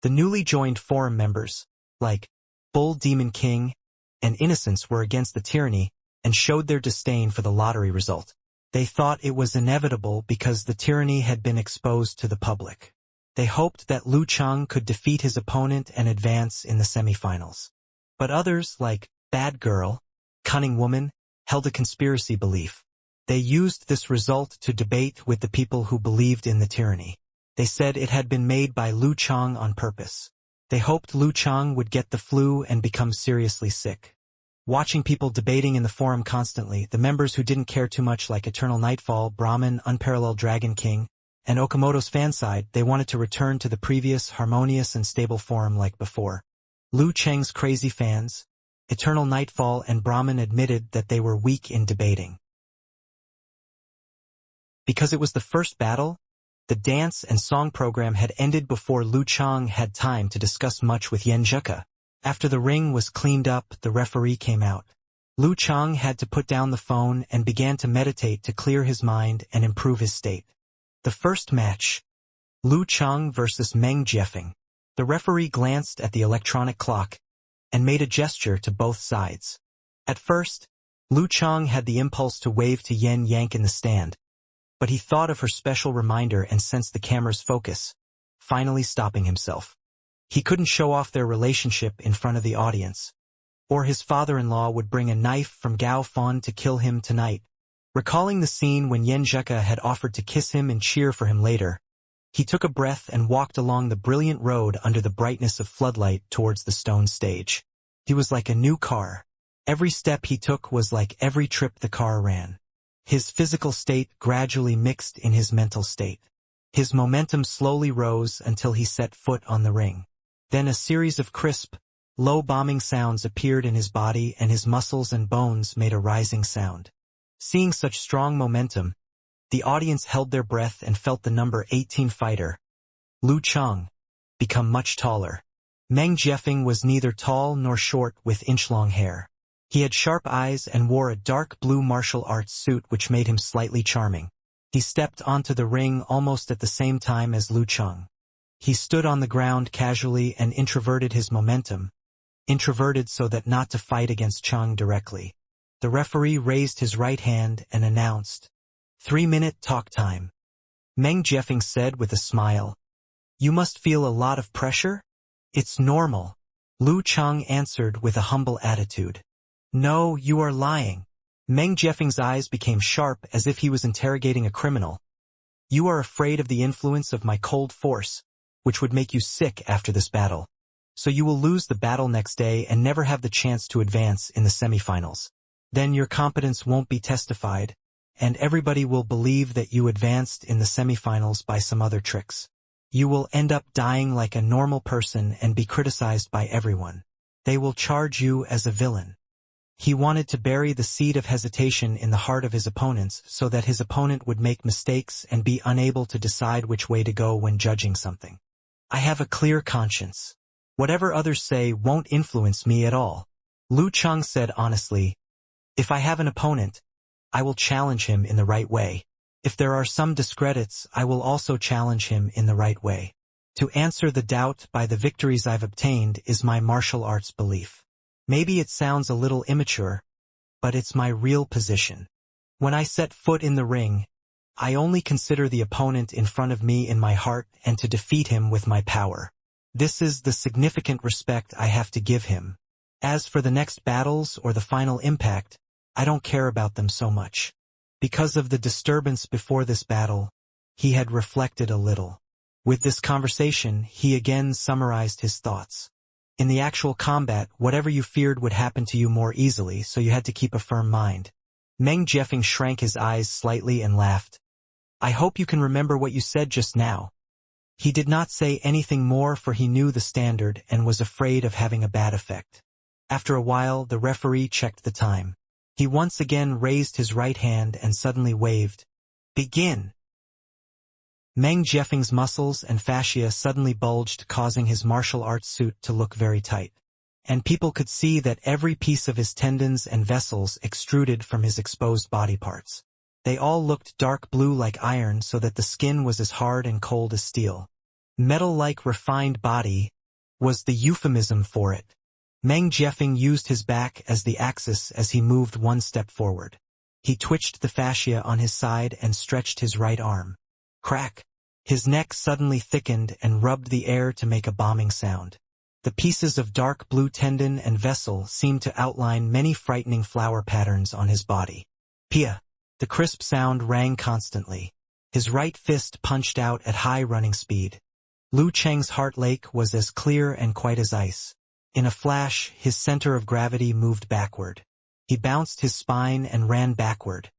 The newly joined forum members, like Bull Demon King and Innocence, were against the tyranny and showed their disdain for the lottery result. They thought it was inevitable because the tyranny had been exposed to the public. They hoped that Lu Cheng could defeat his opponent and advance in the semifinals. But others, like Bad Girl, Cunning Woman, held a conspiracy belief. They used this result to debate with the people who believed in the tyranny. They said it had been made by Lu Cheng on purpose. They hoped Lu Cheng would get the flu and become seriously sick. Watching people debating in the forum constantly, the members who didn't care too much, like Eternal Nightfall, Brahmin, Unparalleled Dragon King, and Okamoto's fan side, they wanted to return to the previous harmonious and stable forum like before. Lu Cheng's crazy fans, Eternal Nightfall and Brahmin, admitted that they were weak in debating. Because it was the first battle, the dance and song program had ended before Lu Cheng had time to discuss much with Yenjika. After the ring was cleaned up, the referee came out. Lu Cheng had to put down the phone and began to meditate to clear his mind and improve his state. The first match, Lu Cheng versus Meng Jiefeng. The referee glanced at the electronic clock and made a gesture to both sides. At first, Lu Cheng had the impulse to wave to Yen Yank in the stand, but he thought of her special reminder and sensed the camera's focus, finally stopping himself. He couldn't show off their relationship in front of the audience, or his father-in-law would bring a knife from Gao Fon to kill him tonight. Recalling the scene when Yen Zheka had offered to kiss him and cheer for him later, he took a breath and walked along the brilliant road under the brightness of floodlight towards the stone stage. He was like a new car. Every step he took was like every trip the car ran. His physical state gradually mixed in his mental state. His momentum slowly rose until he set foot on the ring. Then a series of crisp, low bombing sounds appeared in his body, and his muscles and bones made a rising sound. Seeing such strong momentum, the audience held their breath and felt the number 18 fighter, Lu Cheng, become much taller. Meng Jiefeng was neither tall nor short, with inch-long hair. He had sharp eyes and wore a dark blue martial arts suit which made him slightly charming. He stepped onto the ring almost at the same time as Lu Cheng. He stood on the ground casually and introverted his momentum, introverted so that not to fight against Cheng directly. The referee raised his right hand and announced, 3-minute talk time. Meng Jiefeng said with a smile, "You must feel a lot of pressure?" "It's normal," Lu Cheng answered with a humble attitude. "No, you are lying." Meng Jiefeng's eyes became sharp as if he was interrogating a criminal. "You are afraid of the influence of my cold force, which would make you sick after this battle. So you will lose the battle next day and never have the chance to advance in the semifinals. Then your competence won't be testified, and everybody will believe that you advanced in the semifinals by some other tricks. You will end up dying like a normal person and be criticized by everyone. They will charge you as a villain." He wanted to bury the seed of hesitation in the heart of his opponents so that his opponent would make mistakes and be unable to decide which way to go when judging something. "I have a clear conscience. Whatever others say won't influence me at all," Lu Cheng said honestly. "If I have an opponent, I will challenge him in the right way. If there are some discredits, I will also challenge him in the right way. To answer the doubt by the victories I've obtained is my martial arts belief. Maybe it sounds a little immature, but it's my real position. When I set foot in the ring, I only consider the opponent in front of me in my heart and to defeat him with my power. This is the significant respect I have to give him. As for the next battles or the final impact, I don't care about them so much." Because of the disturbance before this battle, he had reflected a little. With this conversation, he again summarized his thoughts. In the actual combat, whatever you feared would happen to you more easily, so you had to keep a firm mind. Meng Jiefeng shrank his eyes slightly and laughed. "I hope you can remember what you said just now." He did not say anything more, for he knew the standard and was afraid of having a bad effect. After a while, the referee checked the time. He once again raised his right hand and suddenly waved, "Begin." Meng Jiefeng's muscles and fascia suddenly bulged, causing his martial arts suit to look very tight. And people could see that every piece of his tendons and vessels extruded from his exposed body parts. They all looked dark blue like iron, so that the skin was as hard and cold as steel. Metal-like refined body was the euphemism for it. Meng Jiefeng used his back as the axis as he moved one step forward. He twitched the fascia on his side and stretched his right arm. Crack! His neck suddenly thickened and rubbed the air to make a bombing sound. The pieces of dark blue tendon and vessel seemed to outline many frightening flower patterns on his body. Pia! The crisp sound rang constantly. His right fist punched out at high running speed. Lu Cheng's heart lake was as clear and quiet as ice. In a flash, his center of gravity moved backward. He bounced his spine and ran backward.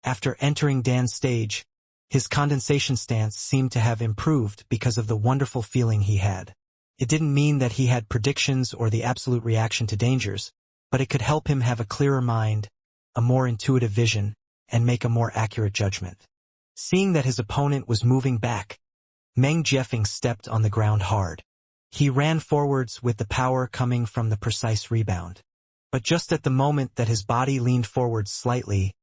After entering Dan's stage, his condensation stance seemed to have improved because of the wonderful feeling he had. It didn't mean that he had predictions or the absolute reaction to dangers, but it could help him have a clearer mind, a more intuitive vision, and make a more accurate judgment. Seeing that his opponent was moving back, Meng Jiefeng stepped on the ground hard. He ran forwards with the power coming from the precise rebound. But just at the moment that his body leaned forward slightly,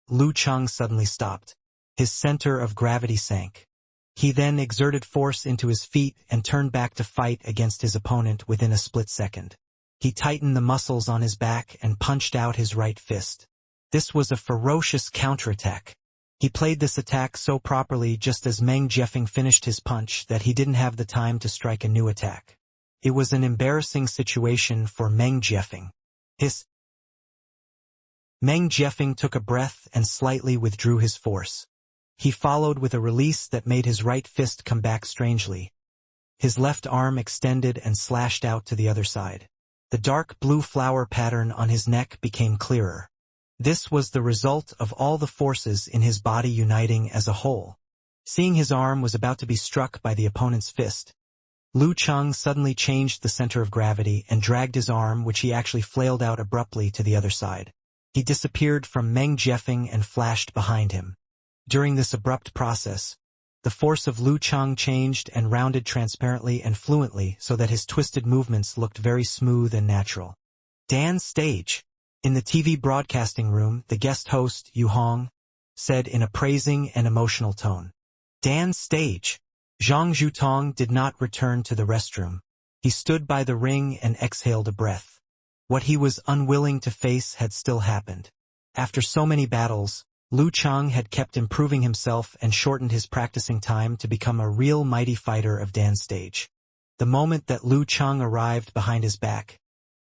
Lu Cheng suddenly stopped. His center of gravity sank. He then exerted force into his feet and turned back to fight against his opponent within a split second. He tightened the muscles on his back and punched out his right fist. This was a ferocious counterattack. He played this attack so properly just as Meng Jiefeng finished his punch that he didn't have the time to strike a new attack. It was an embarrassing situation for Meng Jiefeng. His Meng Jiefeng took a breath and slightly withdrew his force. He followed with a release that made his right fist come back strangely. His left arm extended and slashed out to the other side. The dark blue flower pattern on his neck became clearer. This was the result of all the forces in his body uniting as a whole. Seeing his arm was about to be struck by the opponent's fist, Lu Cheng suddenly changed the center of gravity and dragged his arm, which he actually flailed out abruptly, to the other side. He disappeared from Meng Jiefeng and flashed behind him. During this abrupt process, the force of Lu Cheng changed and rounded transparently and fluently so that his twisted movements looked very smooth and natural. Dan's stage. In the TV broadcasting room, the guest host, Yu Hong, said in a praising and emotional tone, "Dan's stage." Zhang Zhutong did not return to the restroom. He stood by the ring and exhaled a breath. What he was unwilling to face had still happened. After so many battles, Lu Cheng had kept improving himself and shortened his practicing time to become a real mighty fighter of Dan's stage. The moment that Lu Cheng arrived behind his back,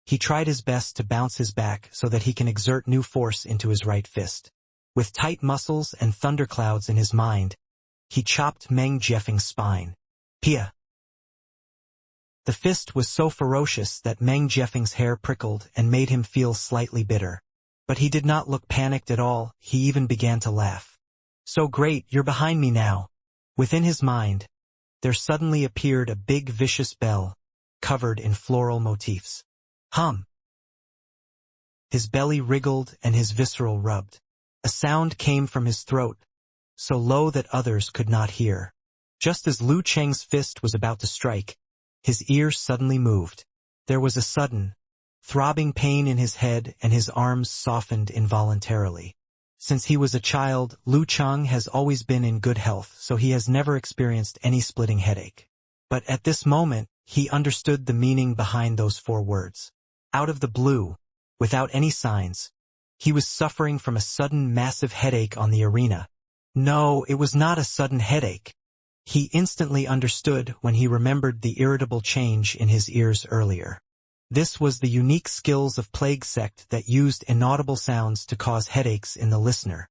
he tried his best to bounce his back so that he can exert new force into his right fist. With tight muscles and thunderclouds in his mind, he chopped Meng Jiefeng's spine. Pia! The fist was so ferocious that Meng Jiefeng's hair prickled and made him feel slightly bitter. But he did not look panicked at all, he even began to laugh. "So great, you're behind me now." Within his mind, there suddenly appeared a big vicious bell, covered in floral motifs. Hum! His belly wriggled and his visceral rubbed. A sound came from his throat, so low that others could not hear. Just as Lu Cheng's fist was about to strike, his ear suddenly moved. There was a sudden, throbbing pain in his head and his arms softened involuntarily. Since he was a child, Lu Cheng has always been in good health, so he has never experienced any splitting headache. But at this moment, he understood the meaning behind those 4 words. Out of the blue, without any signs, he was suffering from a sudden massive headache on the arena. No, it was not a sudden headache. He instantly understood when he remembered the irritable change in his ears earlier. This was the unique skills of Plague Sect that used inaudible sounds to cause headaches in the listener.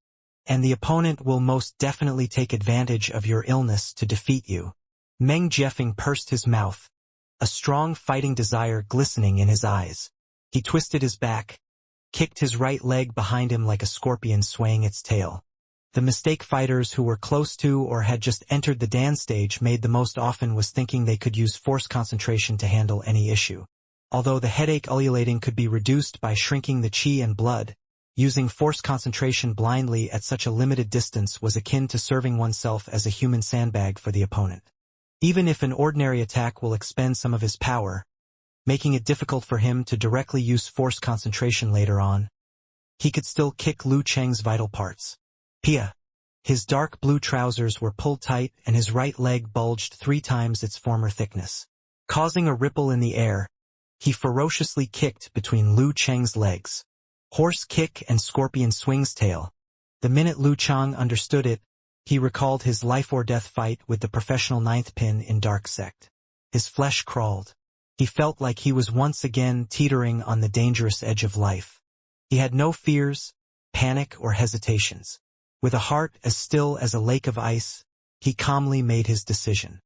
And the opponent will most definitely take advantage of your illness to defeat you. Meng Jiefeng pursed his mouth, a strong fighting desire glistening in his eyes. He twisted his back, kicked his right leg behind him like a scorpion swaying its tail. The mistake fighters who were close to or had just entered the Dan stage made the most often was thinking they could use force concentration to handle any issue. Although the headache ululating could be reduced by shrinking the chi and blood, using force concentration blindly at such a limited distance was akin to serving oneself as a human sandbag for the opponent. Even if an ordinary attack will expend some of his power, making it difficult for him to directly use force concentration later on, he could still kick Lu Cheng's vital parts. Pia! His dark blue trousers were pulled tight and his right leg bulged 3 times its former thickness. Causing a ripple in the air, he ferociously kicked between Lu Cheng's legs. Horse kick and scorpion swing's tail. The minute Lu Cheng understood it, he recalled his life-or-death fight with the professional 9th pin in Dark Sect. His flesh crawled. He felt like he was once again teetering on the dangerous edge of life. He had no fears, panic, or hesitations. With a heart as still as a lake of ice, he calmly made his decision.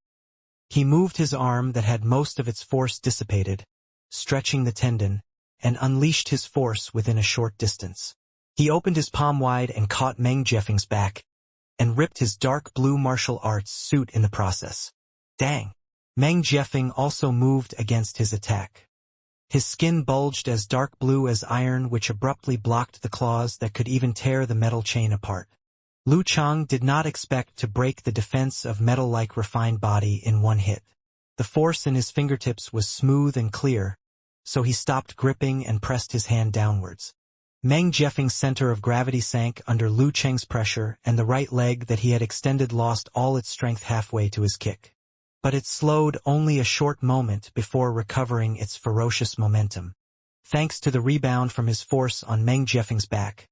He moved his arm that had most of its force dissipated, stretching the tendon, and unleashed his force within a short distance. He opened his palm wide and caught Meng Jiefeng's back, and ripped his dark blue martial arts suit in the process. Dang! Meng Jiefeng also moved against his attack. His skin bulged as dark blue as iron, which abruptly blocked the claws that could even tear the metal chain apart. Lu Cheng did not expect to break the defense of metal-like refined body in one hit. The force in his fingertips was smooth and clear, so he stopped gripping and pressed his hand downwards. Meng Jiefeng's center of gravity sank under Lu Cheng's pressure, and the right leg that he had extended lost all its strength halfway to his kick. But it slowed only a short moment before recovering its ferocious momentum. Thanks to the rebound from his force on Meng Jiefeng's back,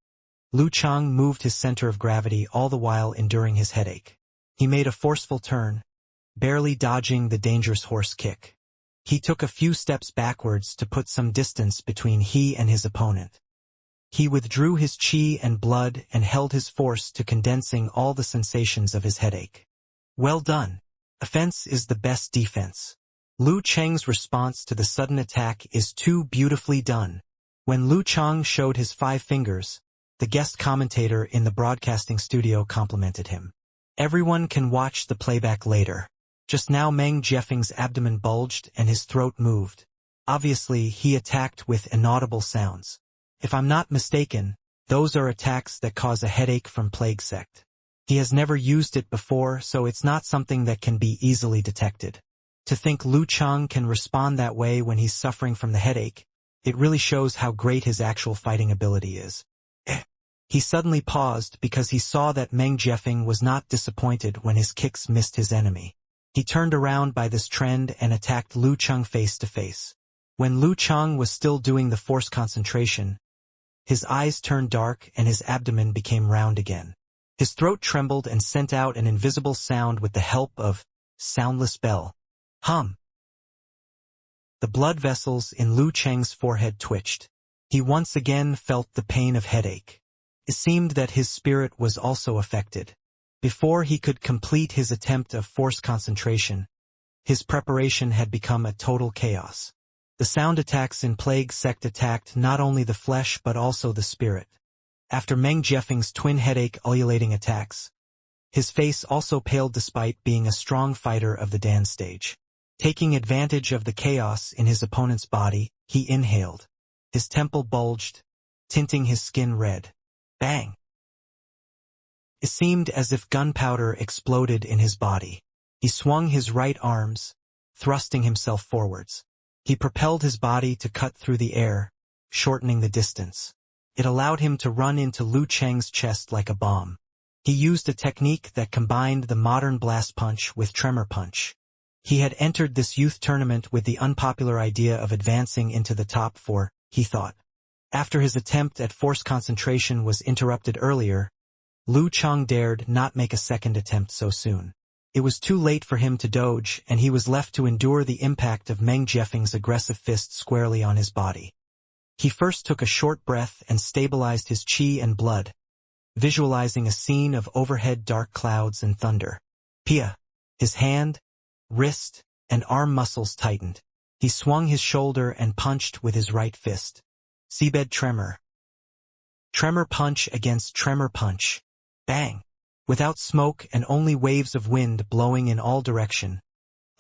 Lu Cheng moved his center of gravity all the while enduring his headache. He made a forceful turn, barely dodging the dangerous horse kick. He took a few steps backwards to put some distance between he and his opponent. He withdrew his chi and blood and held his force to condensing all the sensations of his headache. Well done. Offense is the best defense. Lu Cheng's response to the sudden attack is too beautifully done. When Lu Cheng showed his 5 fingers, the guest commentator in the broadcasting studio complimented him. Everyone can watch the playback later. Just now Meng Jiefeng's abdomen bulged and his throat moved. Obviously, he attacked with inaudible sounds. If I'm not mistaken, those are attacks that cause a headache from plague sect. He has never used it before, so it's not something that can be easily detected. To think Lu Cheng can respond that way when he's suffering from the headache, it really shows how great his actual fighting ability is. He suddenly paused because he saw that Meng Jiefeng was not disappointed when his kicks missed his enemy. He turned around by this trend and attacked Lu Cheng face to face. When Lu Cheng was still doing the force concentration, his eyes turned dark and his abdomen became round again. His throat trembled and sent out an invisible sound with the help of soundless bell. Hum. The blood vessels in Lu Cheng's forehead twitched. He once again felt the pain of headache. It seemed that his spirit was also affected. Before he could complete his attempt of force concentration, his preparation had become a total chaos. The sound attacks in Plague Sect attacked not only the flesh but also the spirit. After Meng Jiefeng's twin headache ululating attacks, his face also paled despite being a strong fighter of the Dan stage. Taking advantage of the chaos in his opponent's body, he inhaled. His temple bulged, tinting his skin red. Bang! It seemed as if gunpowder exploded in his body. He swung his right arms, thrusting himself forwards. He propelled his body to cut through the air, shortening the distance. It allowed him to run into Lu Cheng's chest like a bomb. He used a technique that combined the modern blast punch with tremor punch. He had entered this youth tournament with the unpopular idea of advancing into the top 4, he thought. After his attempt at force concentration was interrupted earlier, Lu Cheng dared not make a second attempt so soon. It was too late for him to dodge, and he was left to endure the impact of Meng Jiefeng's aggressive fist squarely on his body. He first took a short breath and stabilized his chi and blood, visualizing a scene of overhead dark clouds and thunder. Pia! His hand, wrist, and arm muscles tightened. He swung his shoulder and punched with his right fist. Seabed tremor. Tremor punch against tremor punch. Bang! Without smoke and only waves of wind blowing in all direction,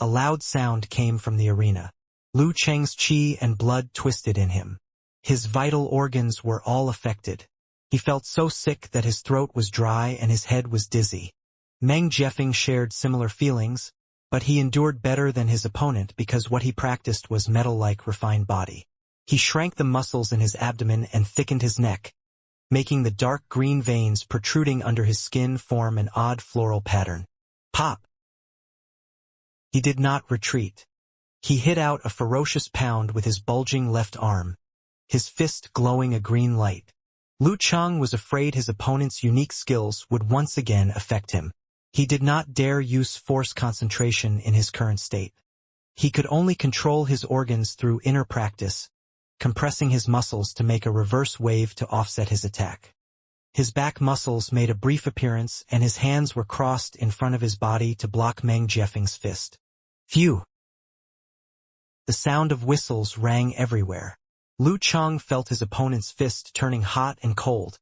a loud sound came from the arena. Lu Cheng's chi and blood twisted in him. His vital organs were all affected. He felt so sick that his throat was dry and his head was dizzy. Meng Jiefeng shared similar feelings, but he endured better than his opponent because what he practiced was metal-like refined body. He shrank the muscles in his abdomen and thickened his neck, making the dark green veins protruding under his skin form an odd floral pattern. Pop! He did not retreat. He hit out a ferocious pound with his bulging left arm, his fist glowing a green light. Lu Cheng was afraid his opponent's unique skills would once again affect him. He did not dare use force concentration in his current state. He could only control his organs through inner practice, compressing his muscles to make a reverse wave to offset his attack. His back muscles made a brief appearance and his hands were crossed in front of his body to block Meng Jiefeng's fist. Phew! The sound of whistles rang everywhere. Lu Cheng felt his opponent's fist turning hot and cold,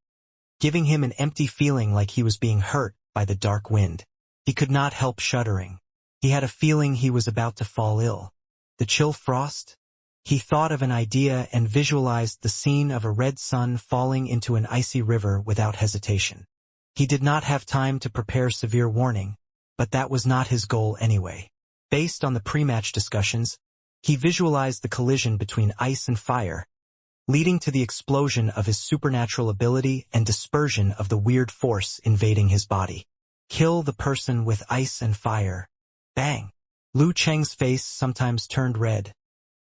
giving him an empty feeling like he was being hurt by the dark wind. He could not help shuddering. He had a feeling he was about to fall ill. The chill frost? He thought of an idea and visualized the scene of a red sun falling into an icy river without hesitation. He did not have time to prepare severe warning, but that was not his goal anyway. Based on the pre-match discussions, he visualized the collision between ice and fire, leading to the explosion of his supernatural ability and dispersion of the weird force invading his body. Kill the person with ice and fire. Bang! Lu Cheng's face sometimes turned red,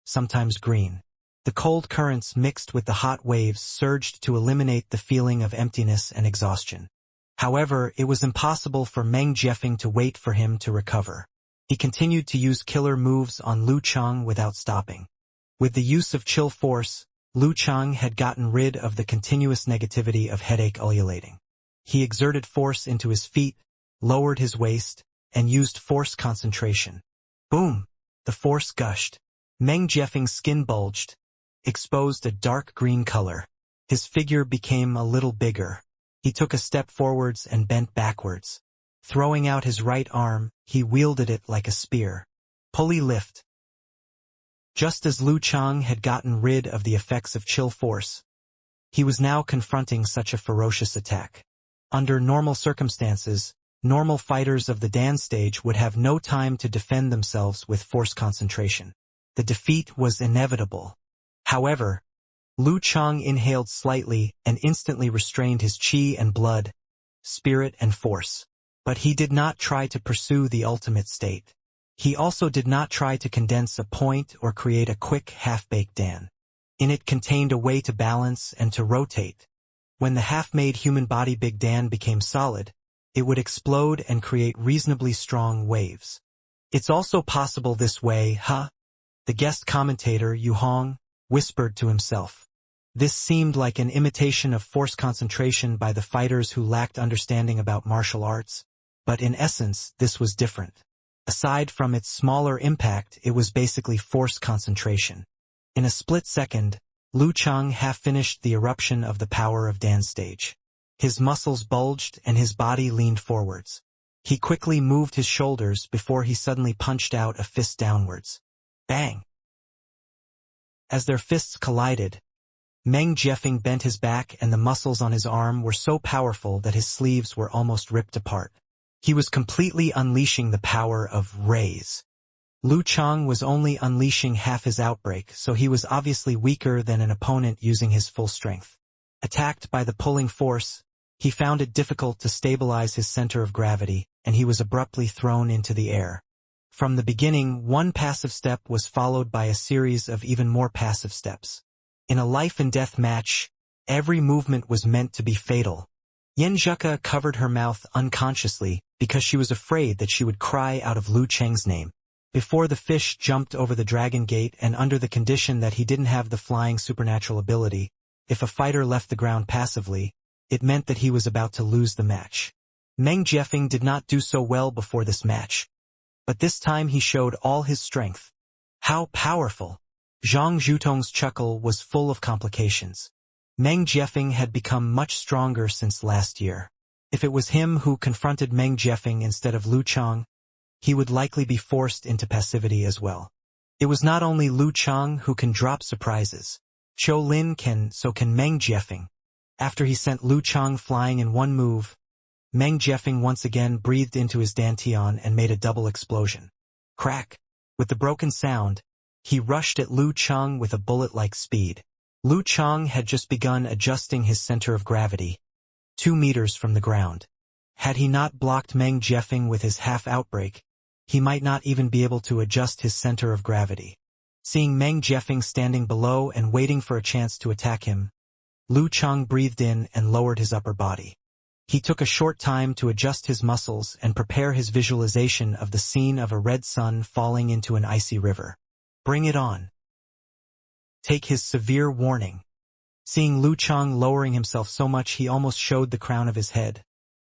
sometimes green. The cold currents mixed with the hot waves surged to eliminate the feeling of emptiness and exhaustion. However, it was impossible for Meng Jiefeng to wait for him to recover. He continued to use killer moves on Lu Cheng without stopping. With the use of chill force, Lu Chang had gotten rid of the continuous negativity of headache ululating. He exerted force into his feet, lowered his waist, and used force concentration. Boom! The force gushed. Meng Jiefeng's skin bulged, exposed a dark green color. His figure became a little bigger. He took a step forwards and bent backwards. Throwing out his right arm, he wielded it like a spear. Pulley lift. Just as Lu Chang had gotten rid of the effects of chill force, he was now confronting such a ferocious attack. Under normal circumstances, normal fighters of the Dan stage would have no time to defend themselves with force concentration. The defeat was inevitable. However, Lu Chang inhaled slightly and instantly restrained his qi and blood, spirit and force. But he did not try to pursue the ultimate state. He also did not try to condense a point or create a quick half-baked Dan. In it contained a way to balance and to rotate. When the half-made human body Big Dan became solid, it would explode and create reasonably strong waves. It's also possible this way, huh? The guest commentator, Yu Hong, whispered to himself. This seemed like an imitation of force concentration by the fighters who lacked understanding about martial arts, but in essence, this was different. Aside from its smaller impact, it was basically force concentration. In a split second, Lu Chang half-finished the eruption of the power of Dan stage. His muscles bulged and his body leaned forwards. He quickly moved his shoulders before he suddenly punched out a fist downwards. Bang! As their fists collided, Meng Jiefeng bent his back and the muscles on his arm were so powerful that his sleeves were almost ripped apart. He was completely unleashing the power of rays. Lu Chang was only unleashing half his outbreak, so he was obviously weaker than an opponent using his full strength. Attacked by the pulling force, he found it difficult to stabilize his center of gravity, and he was abruptly thrown into the air. From the beginning, one passive step was followed by a series of even more passive steps. In a life-and-death match, every movement was meant to be fatal. Yanzheka covered her mouth unconsciously because she was afraid that she would cry out of Lu Cheng's name. Before the fish jumped over the dragon gate and under the condition that he didn't have the flying supernatural ability, if a fighter left the ground passively, it meant that he was about to lose the match. Meng Jiefeng did not do so well before this match, but this time he showed all his strength. How powerful! Zhang Zhutong's chuckle was full of complications. Meng Jiefeng had become much stronger since last year. If it was him who confronted Meng Jiefeng instead of Lu Chang, he would likely be forced into passivity as well. It was not only Lu Chang who can drop surprises. Zhou Lin can, so can Meng Jiefeng. After he sent Lu Chang flying in one move, Meng Jiefeng once again breathed into his dantian and made a double explosion. Crack! With the broken sound, he rushed at Lu Chang with a bullet-like speed. Lu Chang had just begun adjusting his center of gravity, 2 meters from the ground. Had he not blocked Meng Jiefeng with his half-outbreak, he might not even be able to adjust his center of gravity. Seeing Meng Jiefeng standing below and waiting for a chance to attack him, Lu Chang breathed in and lowered his upper body. He took a short time to adjust his muscles and prepare his visualization of the scene of a red sun falling into an icy river. Bring it on. Take his severe warning. Seeing Lu Chang lowering himself so much he almost showed the crown of his head,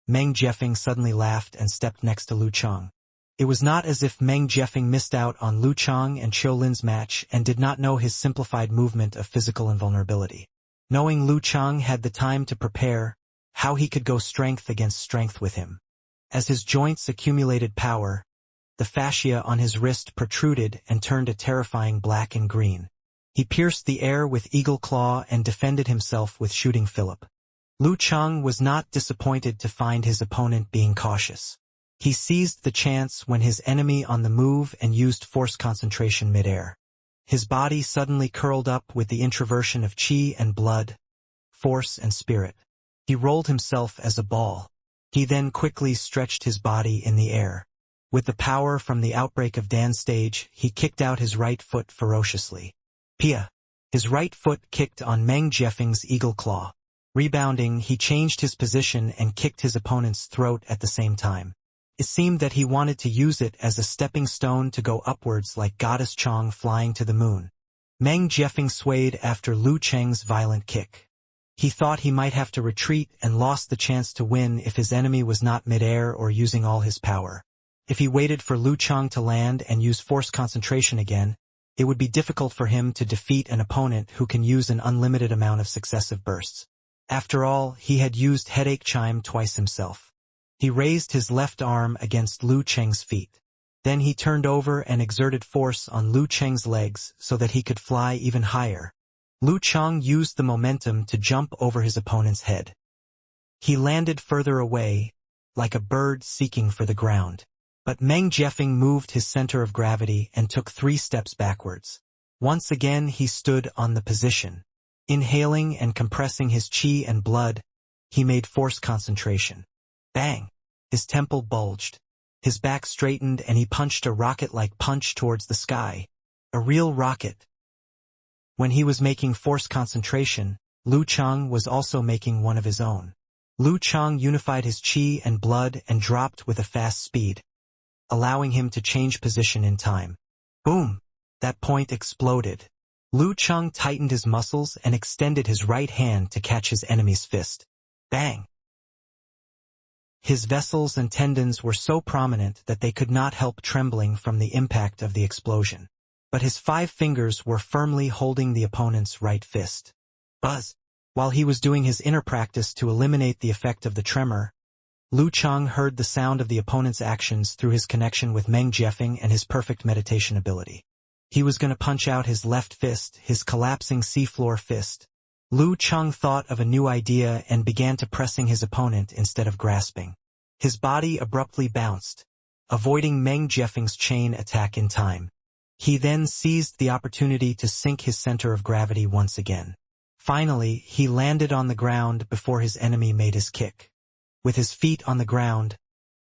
Meng Jiefeng suddenly laughed and stepped next to Lu Chang. It was not as if Meng Jiefeng missed out on Lu Chang and Zhou Lin's match and did not know his simplified movement of physical invulnerability. Knowing Lu Chang had the time to prepare, how he could go strength against strength with him. As his joints accumulated power, the fascia on his wrist protruded and turned a terrifying black and green. He pierced the air with eagle claw and defended himself with shooting fillip. Lu Chang was not disappointed to find his opponent being cautious. He seized the chance when his enemy on the move and used force concentration midair. His body suddenly curled up with the introversion of qi and blood, force and spirit. He rolled himself as a ball. He then quickly stretched his body in the air. With the power from the outbreak of Dan stage, he kicked out his right foot ferociously. Pia! His right foot kicked on Meng Jiefeng's eagle claw. Rebounding, he changed his position and kicked his opponent's throat at the same time. It seemed that he wanted to use it as a stepping stone to go upwards like Goddess Chang flying to the moon. Meng Jiefeng swayed after Lu Cheng's violent kick. He thought he might have to retreat and lost the chance to win if his enemy was not mid-air or using all his power. If he waited for Lu Cheng to land and use force concentration again, it would be difficult for him to defeat an opponent who can use an unlimited amount of successive bursts. After all, he had used headache chime twice himself. He raised his left arm against Lu Cheng's feet. Then he turned over and exerted force on Lu Cheng's legs so that he could fly even higher. Lu Cheng used the momentum to jump over his opponent's head. He landed further away, like a bird seeking for the ground. But Meng Jiefeng moved his center of gravity and took 3 steps backwards. Once again he stood on the position. Inhaling and compressing his qi and blood, he made force concentration. Bang! His temple bulged. His back straightened and he punched a rocket-like punch towards the sky. A real rocket. When he was making force concentration, Lu Cheng was also making one of his own. Lu Cheng unified his qi and blood and dropped with a fast speed, allowing him to change position in time. Boom! That point exploded. Lu Cheng tightened his muscles and extended his right hand to catch his enemy's fist. Bang! His vessels and tendons were so prominent that they could not help trembling from the impact of the explosion. But his 5 fingers were firmly holding the opponent's right fist. Buzz! While he was doing his inner practice to eliminate the effect of the tremor, Lu Cheng heard the sound of the opponent's actions through his connection with Meng Jiefeng and his perfect meditation ability. He was going to punch out his left fist, his collapsing seafloor fist. Lu Cheng thought of a new idea and began to pressing his opponent instead of grasping. His body abruptly bounced, avoiding Meng Jiefeng's chain attack in time. He then seized the opportunity to sink his center of gravity once again. Finally, he landed on the ground before his enemy made his kick. With his feet on the ground,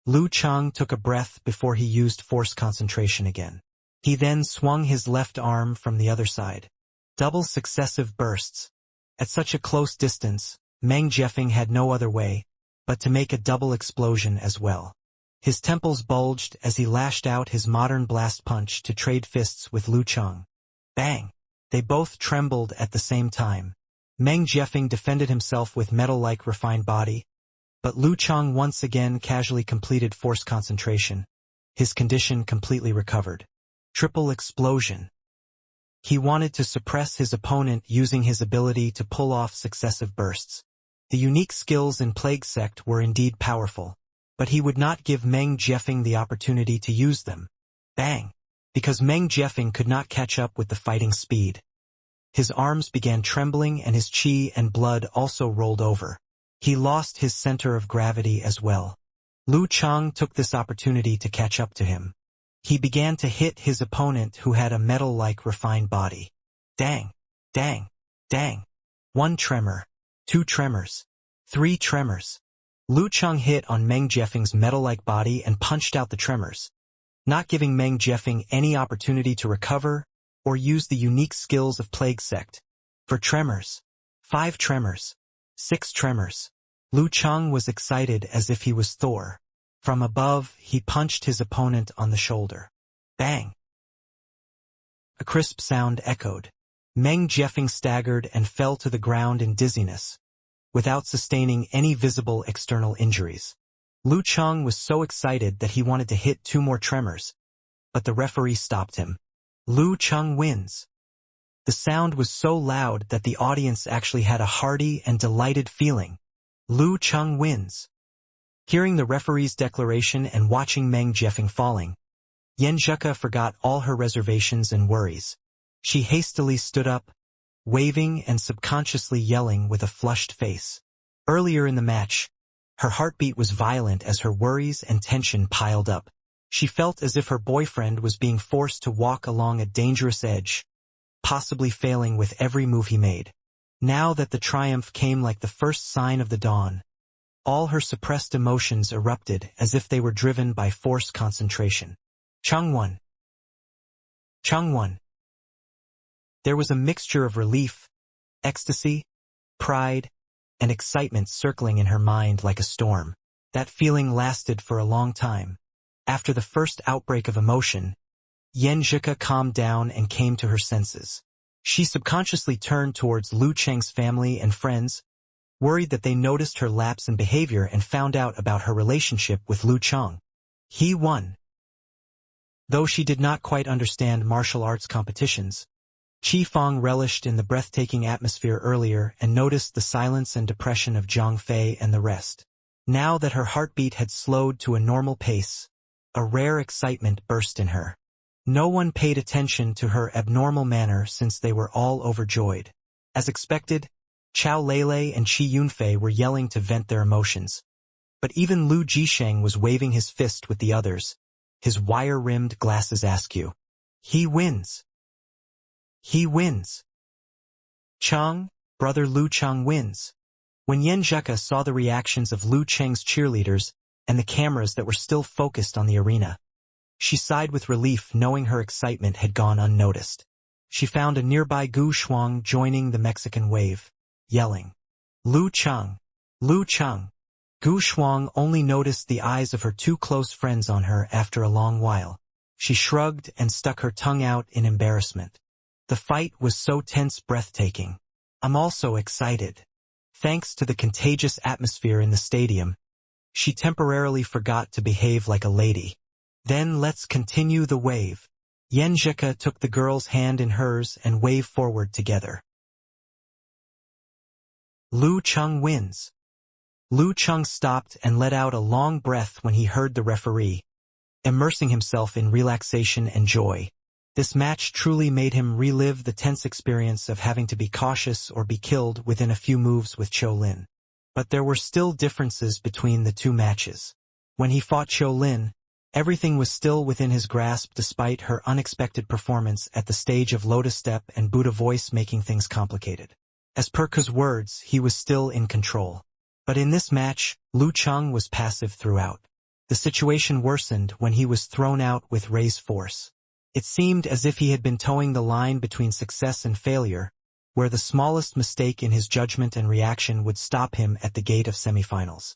Lu Cheng took a breath before he used force concentration again. He then swung his left arm from the other side. Double successive bursts. At such a close distance, Meng Jiefeng had no other way but to make a double explosion as well. His temples bulged as he lashed out his modern blast punch to trade fists with Lu Cheng. Bang! They both trembled at the same time. Meng Jiefeng defended himself with metal-like refined body, but Lu Cheng once again casually completed force concentration. His condition completely recovered. Triple explosion. He wanted to suppress his opponent using his ability to pull off successive bursts. The unique skills in Plague Sect were indeed powerful, but he would not give Meng Jiefeng the opportunity to use them. Bang! Because Meng Jiefeng could not catch up with the fighting speed. His arms began trembling and his qi and blood also rolled over. He lost his center of gravity as well. Lu Cheng took this opportunity to catch up to him. He began to hit his opponent who had a metal-like refined body. Dang! Dang! Dang! 1 tremor. 2 tremors. 3 tremors. Lu Cheng hit on Meng Jiefeng's metal-like body and punched out the tremors, not giving Meng Jiefeng any opportunity to recover or use the unique skills of Plague Sect. For tremors. 5 tremors. 6 tremors. Lu Cheng was excited as if he was Thor. From above, he punched his opponent on the shoulder. Bang! A crisp sound echoed. Meng Jiefeng staggered and fell to the ground in dizziness, without sustaining any visible external injuries. Lu Cheng was so excited that he wanted to hit 2 more tremors, but the referee stopped him. Lu Cheng wins. The sound was so loud that the audience actually had a hearty and delighted feeling. Lu Cheng wins. Hearing the referee's declaration and watching Meng Jiefeng falling, Yanzhika forgot all her reservations and worries. She hastily stood up, waving and subconsciously yelling with a flushed face. Earlier in the match, her heartbeat was violent as her worries and tension piled up. She felt as if her boyfriend was being forced to walk along a dangerous edge, possibly failing with every move he made. Now that the triumph came like the first sign of the dawn, all her suppressed emotions erupted as if they were driven by forced concentration. Cheng won. Cheng won. There was a mixture of relief, ecstasy, pride, and excitement circling in her mind like a storm. That feeling lasted for a long time. After the first outbreak of emotion, Yanzhika calmed down and came to her senses. She subconsciously turned towards Lu Cheng's family and friends, worried that they noticed her lapse in behavior and found out about her relationship with Lu Cheng. He won. Though she did not quite understand martial arts competitions, Qi Feng relished in the breathtaking atmosphere earlier and noticed the silence and depression of Zhang Fei and the rest. Now that her heartbeat had slowed to a normal pace, a rare excitement burst in her. No one paid attention to her abnormal manner since they were all overjoyed. As expected, Chao Lele and Qi Yunfei were yelling to vent their emotions. But even Lu Jisheng was waving his fist with the others, his wire-rimmed glasses askew. He wins. He wins. Cheng, brother Lu Cheng wins. When Yan Zheka saw the reactions of Lu Cheng's cheerleaders and the cameras that were still focused on the arena, she sighed with relief knowing her excitement had gone unnoticed. She found a nearby Gu Shuang joining the Mexican wave, yelling, "Lu Cheng! Lu Cheng!" Gu Shuang only noticed the eyes of her two close friends on her after a long while. She shrugged and stuck her tongue out in embarrassment. The fight was so tense, breathtaking. I'm also excited. Thanks to the contagious atmosphere in the stadium, she temporarily forgot to behave like a lady. Then let's continue the wave. Yan Zheka took the girl's hand in hers and waved forward together. Lu Cheng wins. Lu Cheng stopped and let out a long breath when he heard the referee, immersing himself in relaxation and joy. This match truly made him relive the tense experience of having to be cautious or be killed within a few moves with Qiu Lin. But there were still differences between the two matches. When he fought Qiu Lin, everything was still within his grasp despite her unexpected performance at the stage of Lotus Step and Buddha voice making things complicated. As per Ke's words, he was still in control. But in this match, Lu Cheng was passive throughout. The situation worsened when he was thrown out with Rei's force. It seemed as if he had been towing the line between success and failure, where the smallest mistake in his judgment and reaction would stop him at the gate of semifinals.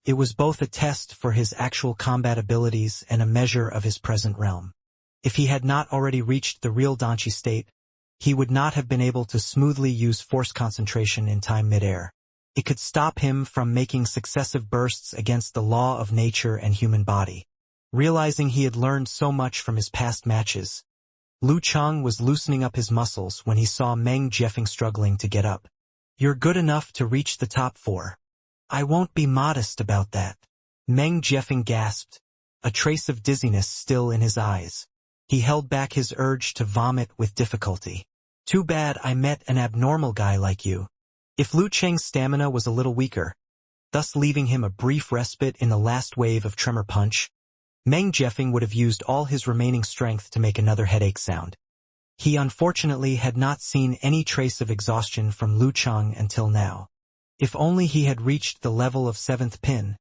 It was both a test for his actual combat abilities and a measure of his present realm. If he had not already reached the real Danchi state, he would not have been able to smoothly use force concentration in time midair. It could stop him from making successive bursts against the law of nature and human body. Realizing he had learned so much from his past matches, Lu Cheng was loosening up his muscles when he saw Meng Jiefeng struggling to get up. You're good enough to reach the top 4. I won't be modest about that. Meng Jiefeng gasped, a trace of dizziness still in his eyes. He held back his urge to vomit with difficulty. Too bad I met an abnormal guy like you. If Lu Cheng's stamina was a little weaker, thus leaving him a brief respite in the last wave of Tremor Punch, Meng Jiefeng would have used all his remaining strength to make another headache sound. He unfortunately had not seen any trace of exhaustion from Lu Cheng until now. If only he had reached the level of 7th pin,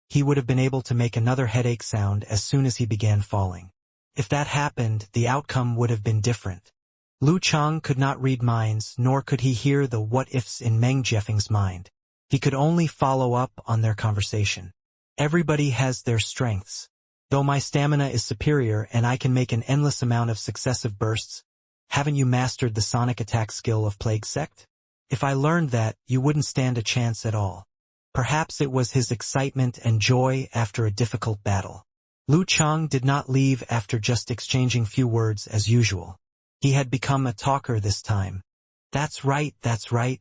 he would have been able to make another headache sound as soon as he began falling. If that happened, the outcome would have been different. Lu Cheng could not read minds, nor could he hear the what-ifs in Meng Jiefeng's mind. He could only follow up on their conversation. Everybody has their strengths. Though my stamina is superior and I can make an endless amount of successive bursts, haven't you mastered the sonic attack skill of Plague Sect? If I learned that, you wouldn't stand a chance at all. Perhaps it was his excitement and joy after a difficult battle. Lu Cheng did not leave after just exchanging few words as usual. He had become a talker this time. That's right, that's right.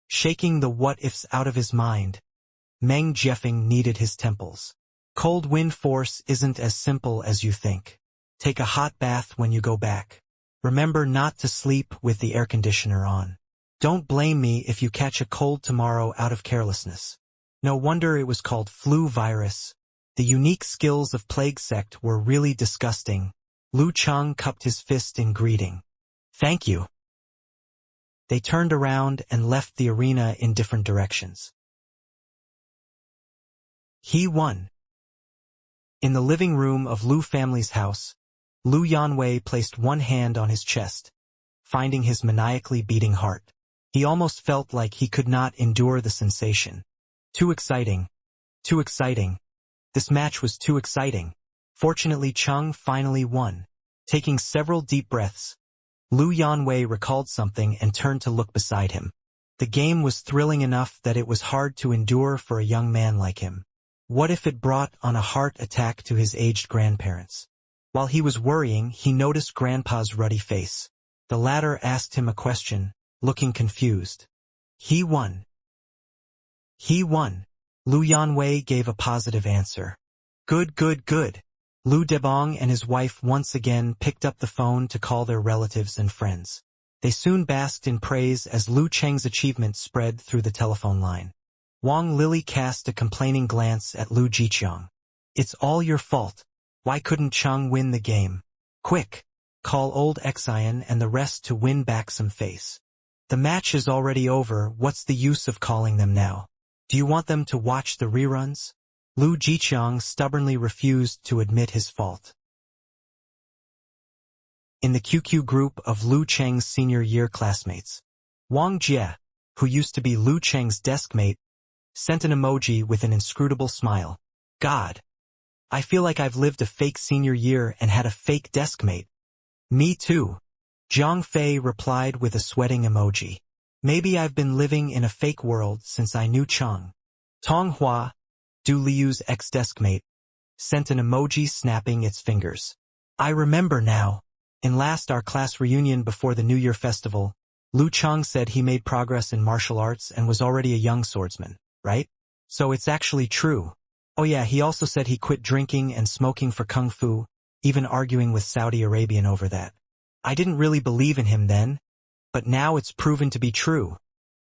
Shaking the what-ifs out of his mind, Meng Jiefeng kneaded his temples. Cold wind force isn't as simple as you think. Take a hot bath when you go back. Remember not to sleep with the air conditioner on. Don't blame me if you catch a cold tomorrow out of carelessness. No wonder it was called flu virus. The unique skills of Plague Sect were really disgusting. Lu Cheng cupped his fist in greeting. Thank you. They turned around and left the arena in different directions. He won. In the living room of Lu family's house, Lu Yanwei placed one hand on his chest, finding his maniacally beating heart. He almost felt like he could not endure the sensation. Too exciting. Too exciting. This match was too exciting. Fortunately, Cheng finally won. Taking several deep breaths, Lu Yanwei recalled something and turned to look beside him. The game was thrilling enough that it was hard to endure for a young man like him. What if it brought on a heart attack to his aged grandparents? While he was worrying, he noticed Grandpa's ruddy face. The latter asked him a question, looking confused. He won. He won. Lu Yanwei gave a positive answer. Good, good, good. Lu Debong and his wife once again picked up the phone to call their relatives and friends. They soon basked in praise as Lu Cheng's achievement spread through the telephone line. Wang Lili cast a complaining glance at Lu Jiqiang. It's all your fault. Why couldn't Cheng win the game? Quick! Call old Xian and the rest to win back some face. The match is already over, what's the use of calling them now? Do you want them to watch the reruns? Lu Jiqiang stubbornly refused to admit his fault. In the QQ group of Lu Cheng's senior year classmates, Wang Jie, who used to be Lu Cheng's deskmate, sent an emoji with an inscrutable smile. God! I feel like I've lived a fake senior year and had a fake deskmate. Me too. Zhang Fei replied with a sweating emoji. Maybe I've been living in a fake world since I knew Cheng. Tong Hua, Du Liu's ex-deskmate, sent an emoji snapping its fingers. I remember now. In our class reunion before the New Year festival, Lu Cheng said he made progress in martial arts and was already a young swordsman, right? So it's actually true. Oh yeah, he also said he quit drinking and smoking for kung fu, even arguing with Saudi Arabian over that. I didn't really believe in him then, but now it's proven to be true.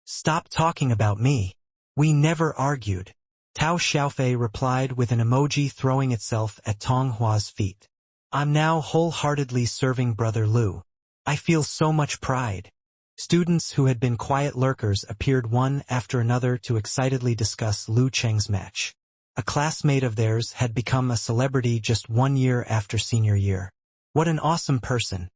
Stop talking about me. We never argued. Tao Xiaofei replied with an emoji throwing itself at Tong Hua's feet. I'm now wholeheartedly serving Brother Lu. I feel so much pride. Students who had been quiet lurkers appeared one after another to excitedly discuss Lu Cheng's match. A classmate of theirs had become a celebrity just 1 year after senior year. What an awesome person.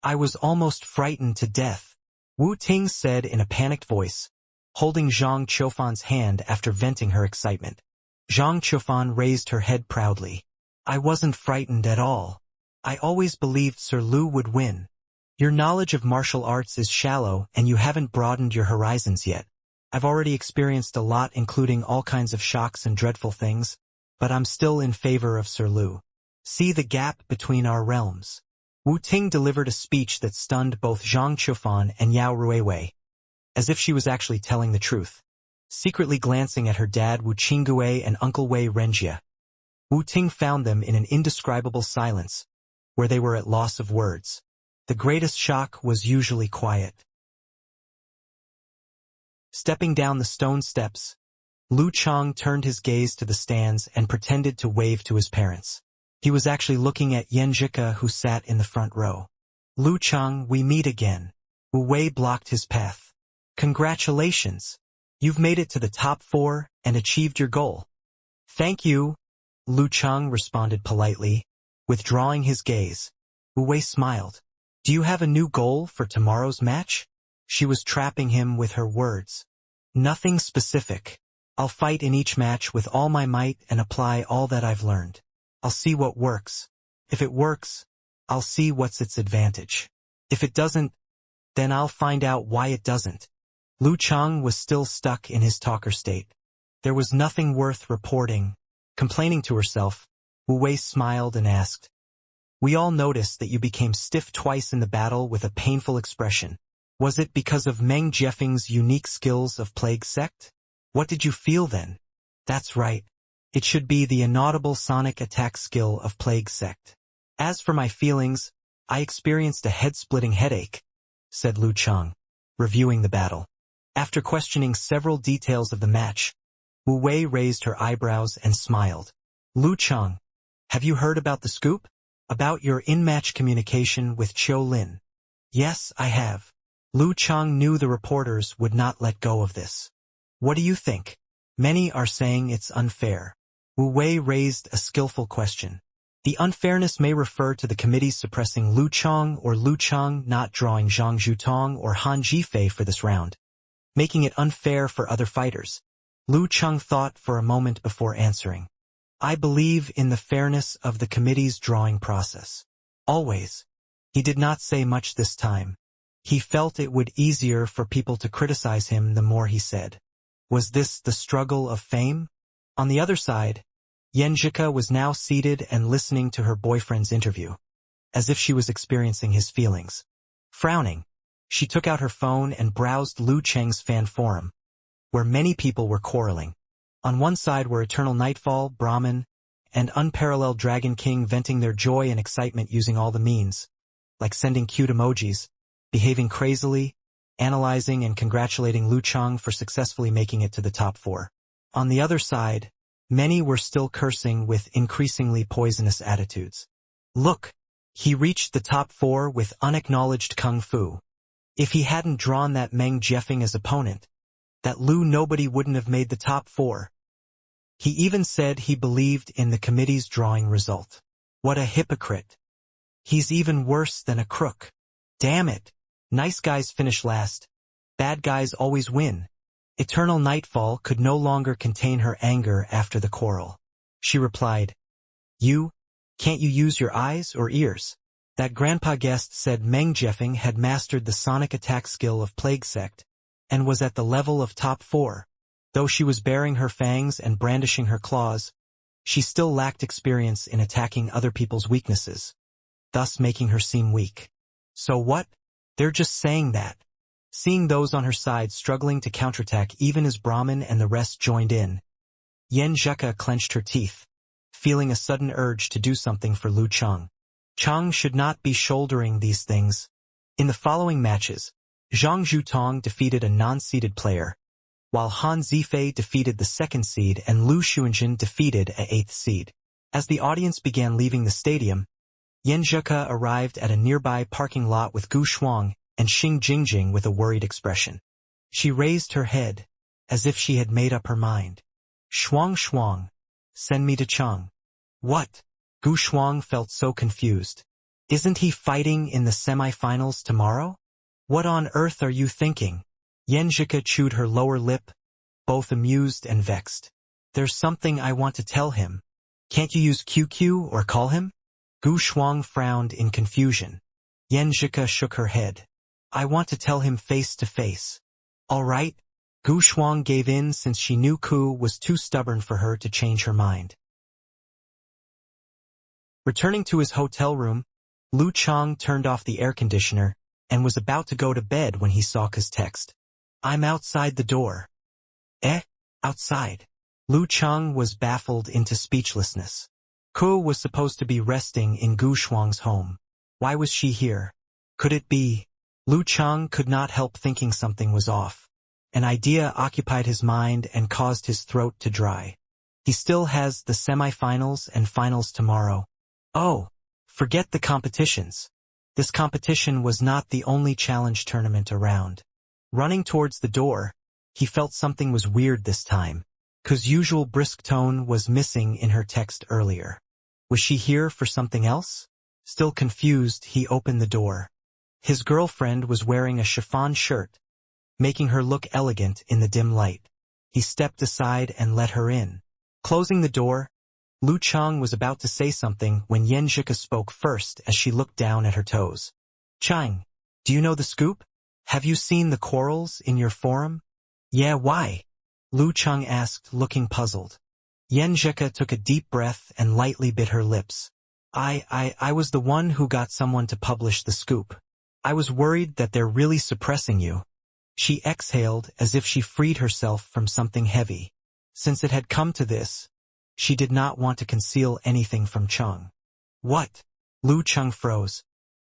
I was almost frightened to death, Wu Ting said in a panicked voice, holding Zhang Qiufan's hand after venting her excitement. Zhang Qiufan raised her head proudly. I wasn't frightened at all. I always believed Sir Lu would win. Your knowledge of martial arts is shallow and you haven't broadened your horizons yet. I've already experienced a lot, including all kinds of shocks and dreadful things, but I'm still in favor of Sir Lu. See the gap between our realms. Wu Ting delivered a speech that stunned both Zhang Qiufan and Yao Ruiwei, as if she was actually telling the truth. Secretly glancing at her dad Wu Qinggui and Uncle Wei Renjia, Wu Ting found them in an indescribable silence, where they were at loss of words. The greatest shock was usually quiet. Stepping down the stone steps, Lu Cheng turned his gaze to the stands and pretended to wave to his parents. He was actually looking at Yan Zhika, who sat in the front row. Lu Cheng, we meet again. Wu Wei blocked his path. Congratulations. You've made it to the top 4 and achieved your goal. Thank you, Lu Cheng responded politely, withdrawing his gaze. Wu Wei smiled. Do you have a new goal for tomorrow's match? She was trapping him with her words. Nothing specific. I'll fight in each match with all my might and apply all that I've learned. I'll see what works. If it works, I'll see what's its advantage. If it doesn't, then I'll find out why it doesn't. Lu Cheng was still stuck in his talker state. There was nothing worth reporting. Complaining to herself, Wu Wei smiled and asked, we all noticed that you became stiff twice in the battle with a painful expression. Was it because of Meng Jiefeng's unique skills of Plague Sect? What did you feel then? That's right. It should be the inaudible sonic attack skill of Plague Sect. As for my feelings, I experienced a head-splitting headache, said Lu Cheng, reviewing the battle. After questioning several details of the match, Wu Wei raised her eyebrows and smiled. Lu Cheng, have you heard about the scoop? About your in-match communication with Qiu Lin? Yes, I have. Lu Cheng knew the reporters would not let go of this. What do you think? Many are saying it's unfair. Wu Wei raised a skillful question. The unfairness may refer to the committees suppressing Lu Cheng or Lu Cheng not drawing Zhang Zhutong or Han Jifei for this round, making it unfair for other fighters. Lu Cheng thought for a moment before answering. I believe in the fairness of the committee's drawing process. Always. He did not say much this time. He felt it would easier for people to criticize him the more he said. Was this the struggle of fame? On the other side, Yenjika was now seated and listening to her boyfriend's interview, as if she was experiencing his feelings. Frowning, she took out her phone and browsed Lu Cheng's fan forum, where many people were quarreling. On one side were Eternal Nightfall, Brahmin, and Unparalleled Dragon King venting their joy and excitement using all the means, like sending cute emojis, behaving crazily, analyzing and congratulating Lu Cheng for successfully making it to the top 4. On the other side, many were still cursing with increasingly poisonous attitudes. Look, he reached the top 4 with unacknowledged kung fu. If he hadn't drawn that Meng Jiefeng as opponent, that Lu nobody wouldn't have made the top 4. He even said he believed in the committee's drawing result. What a hypocrite. He's even worse than a crook. Damn it. Nice guys finish last. Bad guys always win. Eternal Nightfall could no longer contain her anger after the quarrel. She replied, Can't you use your eyes or ears? That grandpa guest said Meng Jiefeng had mastered the sonic attack skill of Plague Sect, and was at the level of top 4. Though she was baring her fangs and brandishing her claws, she still lacked experience in attacking other people's weaknesses, thus making her seem weak. So what? They're just saying that. Seeing those on her side struggling to counterattack even as Brahmin and the rest joined in, Yenjika clenched her teeth, feeling a sudden urge to do something for Lu Cheng. Cheng should not be shouldering these things. In the following matches, Zhang Zhutong defeated a non-seeded player, while Han Zifei defeated the 2nd seed and Lu Xuanjin defeated a 8th seed. As the audience began leaving the stadium, Yenjika arrived at a nearby parking lot with Gu Shuang and Xing Jingjing with a worried expression. She raised her head, as if she had made up her mind. Shuang, send me to Cheng. What? Gu Shuang felt so confused. Isn't he fighting in the semi-finals tomorrow? What on earth are you thinking? Yenjika chewed her lower lip, both amused and vexed. There's something I want to tell him. Can't you use QQ or call him? Gu Shuang frowned in confusion. Yenjika shook her head. I want to tell him face to face. All right. Gu Shuang gave in since she knew Ku was too stubborn for her to change her mind. Returning to his hotel room, Lu Cheng turned off the air conditioner and was about to go to bed when he saw Ku's text. I'm outside the door. Outside. Lu Cheng was baffled into speechlessness. Ku was supposed to be resting in Gu Shuang's home. Why was she here? Could it be? Lu Cheng could not help thinking something was off. An idea occupied his mind and caused his throat to dry. He still has the semi-finals and finals tomorrow. Oh, forget the competitions. This competition was not the only challenge tournament around. Running towards the door, he felt something was weird this time. Ku's usual brisk tone was missing in her text earlier. Was she here for something else? Still confused, he opened the door. His girlfriend was wearing a chiffon shirt, making her look elegant in the dim light. He stepped aside and let her in. Closing the door, Lu Cheng was about to say something when Yenjika spoke first as she looked down at her toes. Cheng, do you know the scoop? Have you seen the quarrels in your forum? Yeah, why? Lu Cheng asked, looking puzzled. Yenjika took a deep breath and lightly bit her lips. I was the one who got someone to publish the scoop. I was worried that they're really suppressing you. She exhaled as if she freed herself from something heavy. Since it had come to this, she did not want to conceal anything from Cheng. What? Lu Cheng froze.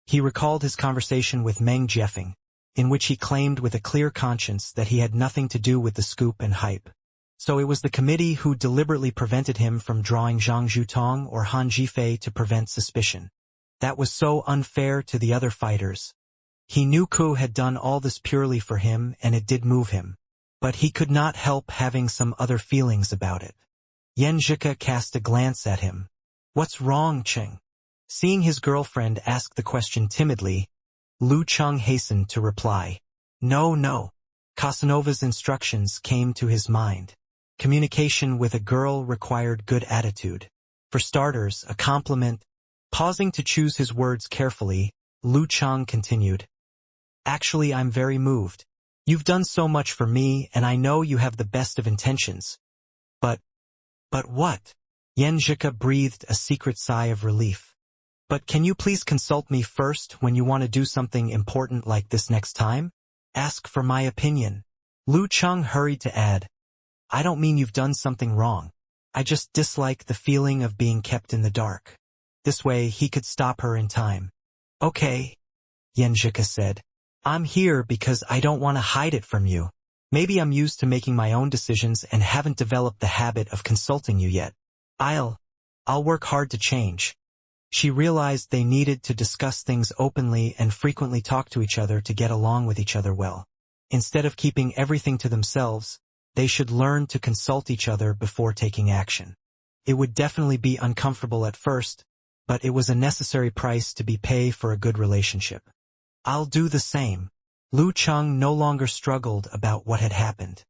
He recalled his conversation with Meng Jiefeng, in which he claimed with a clear conscience that he had nothing to do with the scoop and hype. So it was the committee who deliberately prevented him from drawing Zhang Zhutong or Han Zifei to prevent suspicion. That was so unfair to the other fighters. He knew Ku had done all this purely for him and it did move him. But he could not help having some other feelings about it. Yenjika cast a glance at him. What's wrong, Cheng? Seeing his girlfriend ask the question timidly, Lu Cheng hastened to reply. No. Casanova's instructions came to his mind. Communication with a girl required good attitude. For starters, a compliment. Pausing to choose his words carefully, Lu Chang continued. Actually, I'm very moved. You've done so much for me, and I know you have the best of intentions. But what? Yan Zhika breathed a secret sigh of relief. But can you please consult me first when you want to do something important like this next time? Ask for my opinion. Lu Chang hurried to add, I don't mean you've done something wrong. I just dislike the feeling of being kept in the dark. This way he could stop her in time. Okay, Yan Zhika said. I'm here because I don't want to hide it from you. Maybe I'm used to making my own decisions and haven't developed the habit of consulting you yet. I'll work hard to change. She realized they needed to discuss things openly and frequently talk to each other to get along with each other well. Instead of keeping everything to themselves, they should learn to consult each other before taking action. It would definitely be uncomfortable at first, but it was a necessary price to be paid for a good relationship. I'll do the same. Lu Chang no longer struggled about what had happened.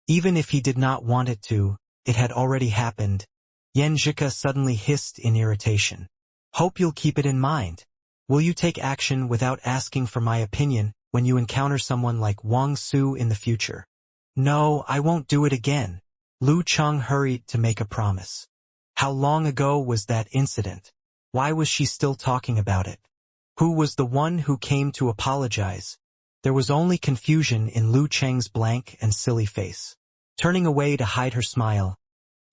Even if he did not want it to, it had already happened. Yan Zhika suddenly hissed in irritation. Hope you'll keep it in mind. Will you take action without asking for my opinion when you encounter someone like Wang Su in the future? No, I won't do it again. Lu Chang hurried to make a promise. How long ago was that incident? Why was she still talking about it? Who was the one who came to apologize? There was only confusion in Lu Chang's blank and silly face. Turning away to hide her smile,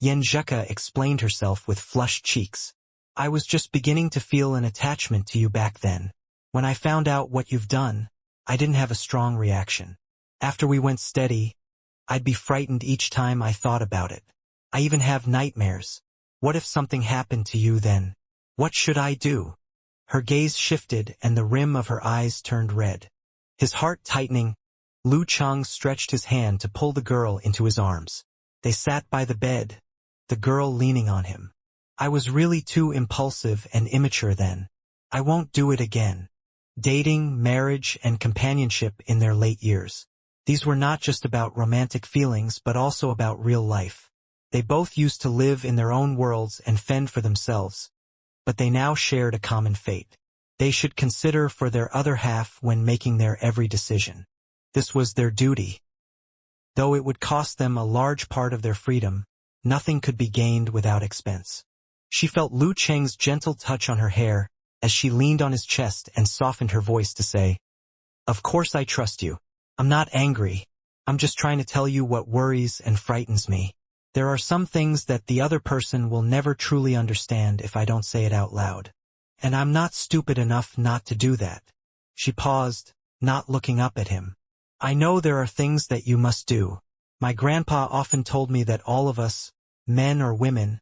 Yan Zheka explained herself with flushed cheeks. I was just beginning to feel an attachment to you back then. When I found out what you've done, I didn't have a strong reaction. After we went steady, I'd be frightened each time I thought about it. I even have nightmares. What if something happened to you then? What should I do? Her gaze shifted and the rim of her eyes turned red. His heart tightening, Lu Chang stretched his hand to pull the girl into his arms. They sat by the bed, the girl leaning on him. I was really too impulsive and immature then. I won't do it again. Dating, marriage, and companionship in their late years. These were not just about romantic feelings but also about real life. They both used to live in their own worlds and fend for themselves. But they now shared a common fate. They should consider for their other half when making their every decision. This was their duty. Though it would cost them a large part of their freedom, nothing could be gained without expense. She felt Lu Cheng's gentle touch on her hair as she leaned on his chest and softened her voice to say, Of course I trust you. I'm not angry. I'm just trying to tell you what worries and frightens me. There are some things that the other person will never truly understand if I don't say it out loud. And I'm not stupid enough not to do that. She paused, not looking up at him. I know there are things that you must do. My grandpa often told me that all of us, men or women,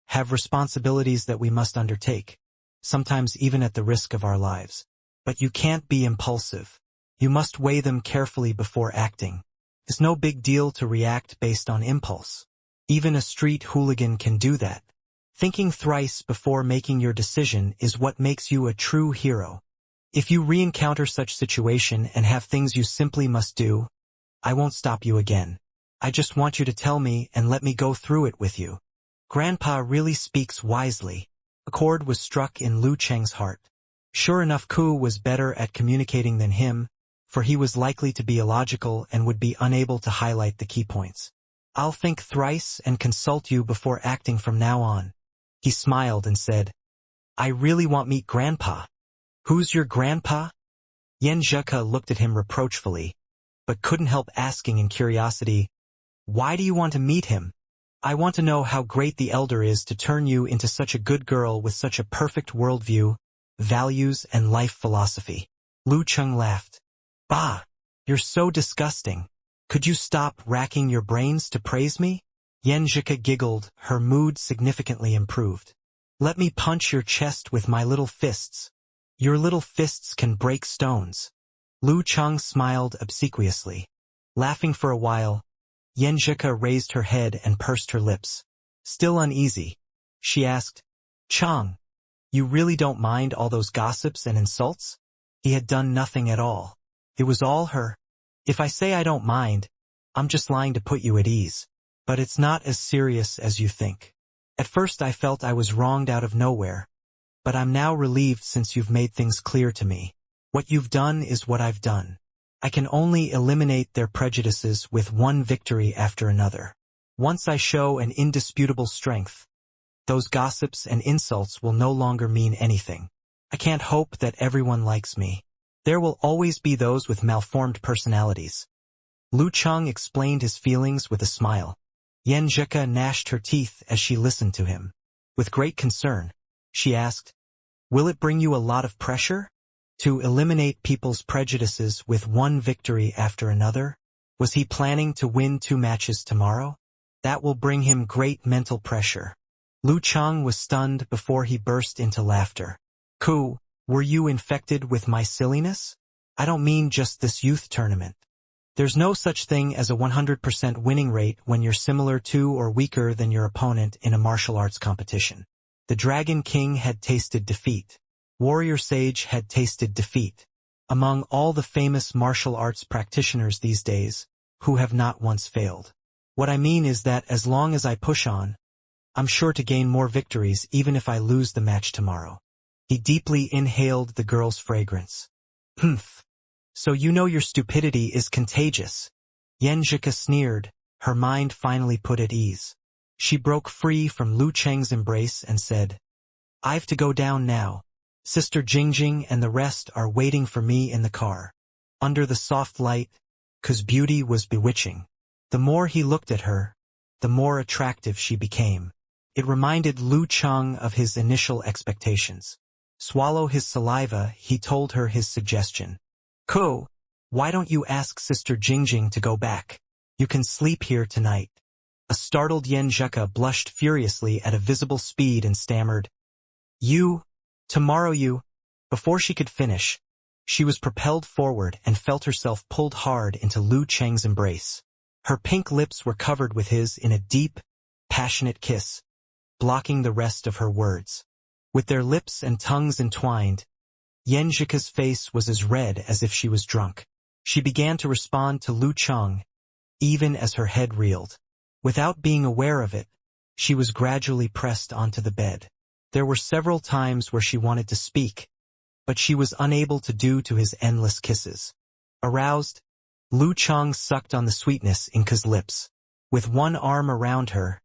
have responsibilities that we must undertake, sometimes even at the risk of our lives. But you can't be impulsive. You must weigh them carefully before acting. It's no big deal to react based on impulse. Even a street hooligan can do that. Thinking thrice before making your decision is what makes you a true hero. If you re-encounter such situation and have things you simply must do, I won't stop you again. I just want you to tell me and let me go through it with you. Grandpa really speaks wisely. A chord was struck in Lu Cheng's heart. Sure enough, Ku was better at communicating than him, for he was likely to be illogical and would be unable to highlight the key points. I'll think thrice and consult you before acting from now on. He smiled and said, I really want to meet Grandpa. Who's your grandpa? Yan Zheka looked at him reproachfully, but couldn't help asking in curiosity, Why do you want to meet him? I want to know how great the elder is to turn you into such a good girl with such a perfect worldview, values, and life philosophy. Lu Cheng laughed. Bah, you're so disgusting. Could you stop racking your brains to praise me? Yan Zhika giggled, her mood significantly improved. Let me punch your chest with my little fists. Your little fists can break stones. Lu Cheng smiled obsequiously. Laughing for a while, Yan Zhika raised her head and pursed her lips. Still uneasy, she asked, Chang, you really don't mind all those gossips and insults? He had done nothing at all. It was all her. If I say I don't mind, I'm just lying to put you at ease. But it's not as serious as you think. At first I felt I was wronged out of nowhere, but I'm now relieved since you've made things clear to me. What you've done is what I've done. I can only eliminate their prejudices with one victory after another. Once I show an indisputable strength, those gossips and insults will no longer mean anything. I can't hope that everyone likes me. There will always be those with malformed personalities. Lu Cheng explained his feelings with a smile. Yan Zhika gnashed her teeth as she listened to him. With great concern, she asked, "Will it bring you a lot of pressure? To eliminate people's prejudices with one victory after another? Was he planning to win 2 matches tomorrow? That will bring him great mental pressure." Lu Cheng was stunned before he burst into laughter. "Ku, were you infected with my silliness? I don't mean just this youth tournament. There's no such thing as a 100% winning rate when you're similar to or weaker than your opponent in a martial arts competition." The Dragon King had tasted defeat. Warrior Sage had tasted defeat. Among all the famous martial arts practitioners these days, who have not once failed. What I mean is that as long as I push on, I'm sure to gain more victories even if I lose the match tomorrow. He deeply inhaled the girl's fragrance. "Humph. So you know your stupidity is contagious." Yan Zhika sneered, her mind finally put at ease. She broke free from Lu Cheng's embrace and said, "I've to go down now. Sister Jingjing and the rest are waiting for me in the car." Under the soft light, Ku's beauty was bewitching. The more he looked at her, the more attractive she became. It reminded Lu Cheng of his initial expectations. Swallow his saliva, he told her his suggestion. "Ku, why don't you ask Sister Jingjing to go back? You can sleep here tonight." A startled Yan Zhika blushed furiously at a visible speed and stammered, Tomorrow you—" Before she could finish, she was propelled forward and felt herself pulled hard into Lu Cheng's embrace. Her pink lips were covered with his in a deep, passionate kiss, blocking the rest of her words. With their lips and tongues entwined, Yan Zhika's face was as red as if she was drunk. She began to respond to Lu Cheng, even as her head reeled. Without being aware of it, she was gradually pressed onto the bed. There were several times where she wanted to speak, but she was unable to due to his endless kisses. Aroused, Lu Cheng sucked on the sweetness in Ku's lips. With one arm around her,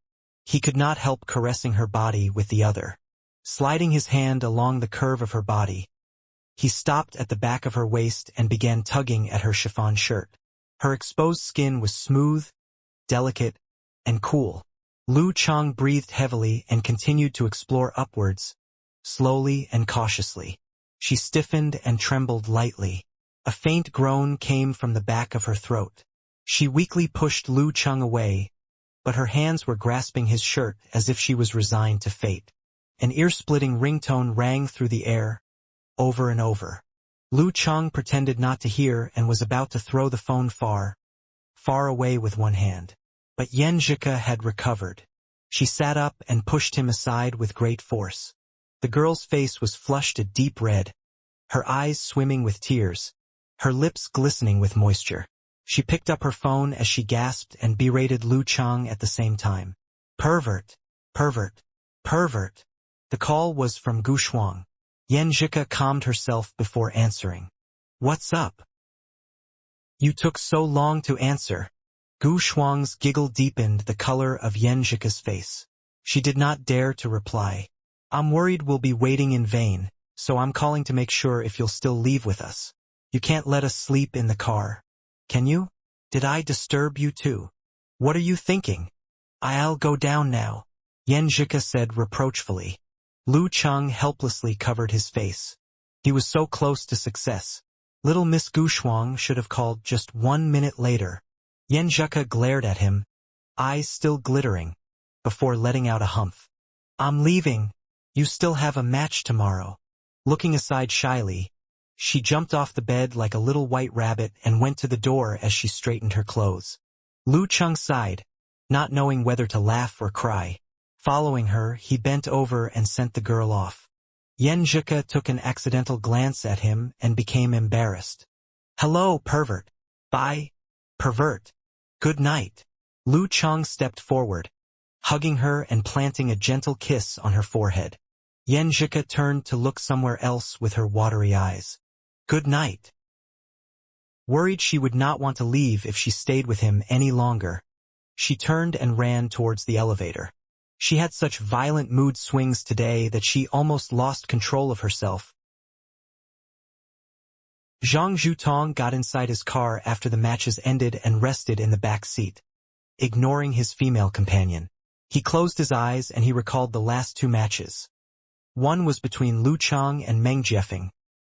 he could not help caressing her body with the other. Sliding his hand along the curve of her body, he stopped at the back of her waist and began tugging at her chiffon shirt. Her exposed skin was smooth, delicate, and cool. Lu Cheng breathed heavily and continued to explore upwards, slowly and cautiously. She stiffened and trembled lightly. A faint groan came from the back of her throat. She weakly pushed Lu Cheng away, but her hands were grasping his shirt as if she was resigned to fate. An ear-splitting ringtone rang through the air, over and over. Lu Cheng pretended not to hear and was about to throw the phone far, far away with one hand. But Yan Zhika had recovered. She sat up and pushed him aside with great force. The girl's face was flushed a deep red, her eyes swimming with tears, her lips glistening with moisture. She picked up her phone as she gasped and berated Lu Cheng at the same time. "Pervert! Pervert! Pervert!" The call was from Gu Shuang. Yan Zhika calmed herself before answering. "What's up? You took so long to answer." Gu Shuang's giggle deepened the color of Yan Zhika's face. She did not dare to reply. "I'm worried we'll be waiting in vain, so I'm calling to make sure if you'll still leave with us. You can't let us sleep in the car, can you? Did I disturb you too? What are you thinking?" "I'll go down now," Yan Zhika said reproachfully. Lu Cheng helplessly covered his face. He was so close to success. Little Miss Gu Shuang should have called just 1 minute later. Yan Zhika glared at him, eyes still glittering, before letting out a humph. "I'm leaving. You still have a match tomorrow." Looking aside shyly, she jumped off the bed like a little white rabbit and went to the door as she straightened her clothes. Lu Cheng sighed, not knowing whether to laugh or cry. Following her, he bent over and sent the girl off. Yan Zhika took an accidental glance at him and became embarrassed. "Hello, pervert." "Bye, pervert. Good night." Lu Cheng stepped forward, hugging her and planting a gentle kiss on her forehead. Yan Zhika turned to look somewhere else with her watery eyes. Good night. Worried she would not want to leave if she stayed with him any longer, she turned and ran towards the elevator. She had such violent mood swings today that she almost lost control of herself. Zhang Zhutong got inside his car after the matches ended and rested in the back seat, ignoring his female companion. He closed his eyes and he recalled the last two matches. One was between Lu Chang and Meng Jiefeng,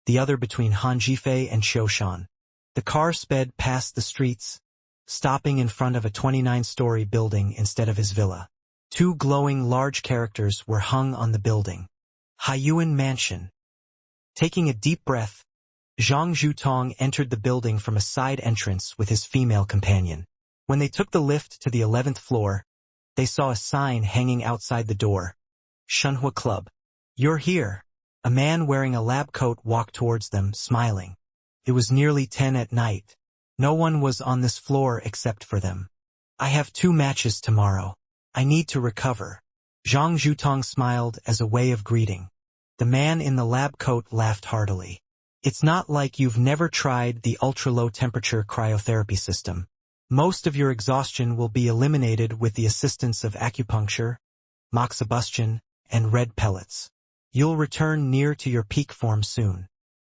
the other between Han Jifei and Qiu Shan. The car sped past the streets, stopping in front of a 29-story building instead of his villa. Two glowing large characters were hung on the building. Haiyuan Mansion. Taking a deep breath, Zhang Zhutong entered the building from a side entrance with his female companion. When they took the lift to the 11th floor, they saw a sign hanging outside the door. Shenhua Club. You're here. A man wearing a lab coat walked towards them, smiling. It was nearly 10 at night. No one was on this floor except for them. I have 2 matches tomorrow. I need to recover. Zhang Zhutong smiled as a way of greeting. The man in the lab coat laughed heartily. It's not like you've never tried the ultra-low temperature cryotherapy system. Most of your exhaustion will be eliminated with the assistance of acupuncture, moxibustion, and red pellets. You'll return near to your peak form soon.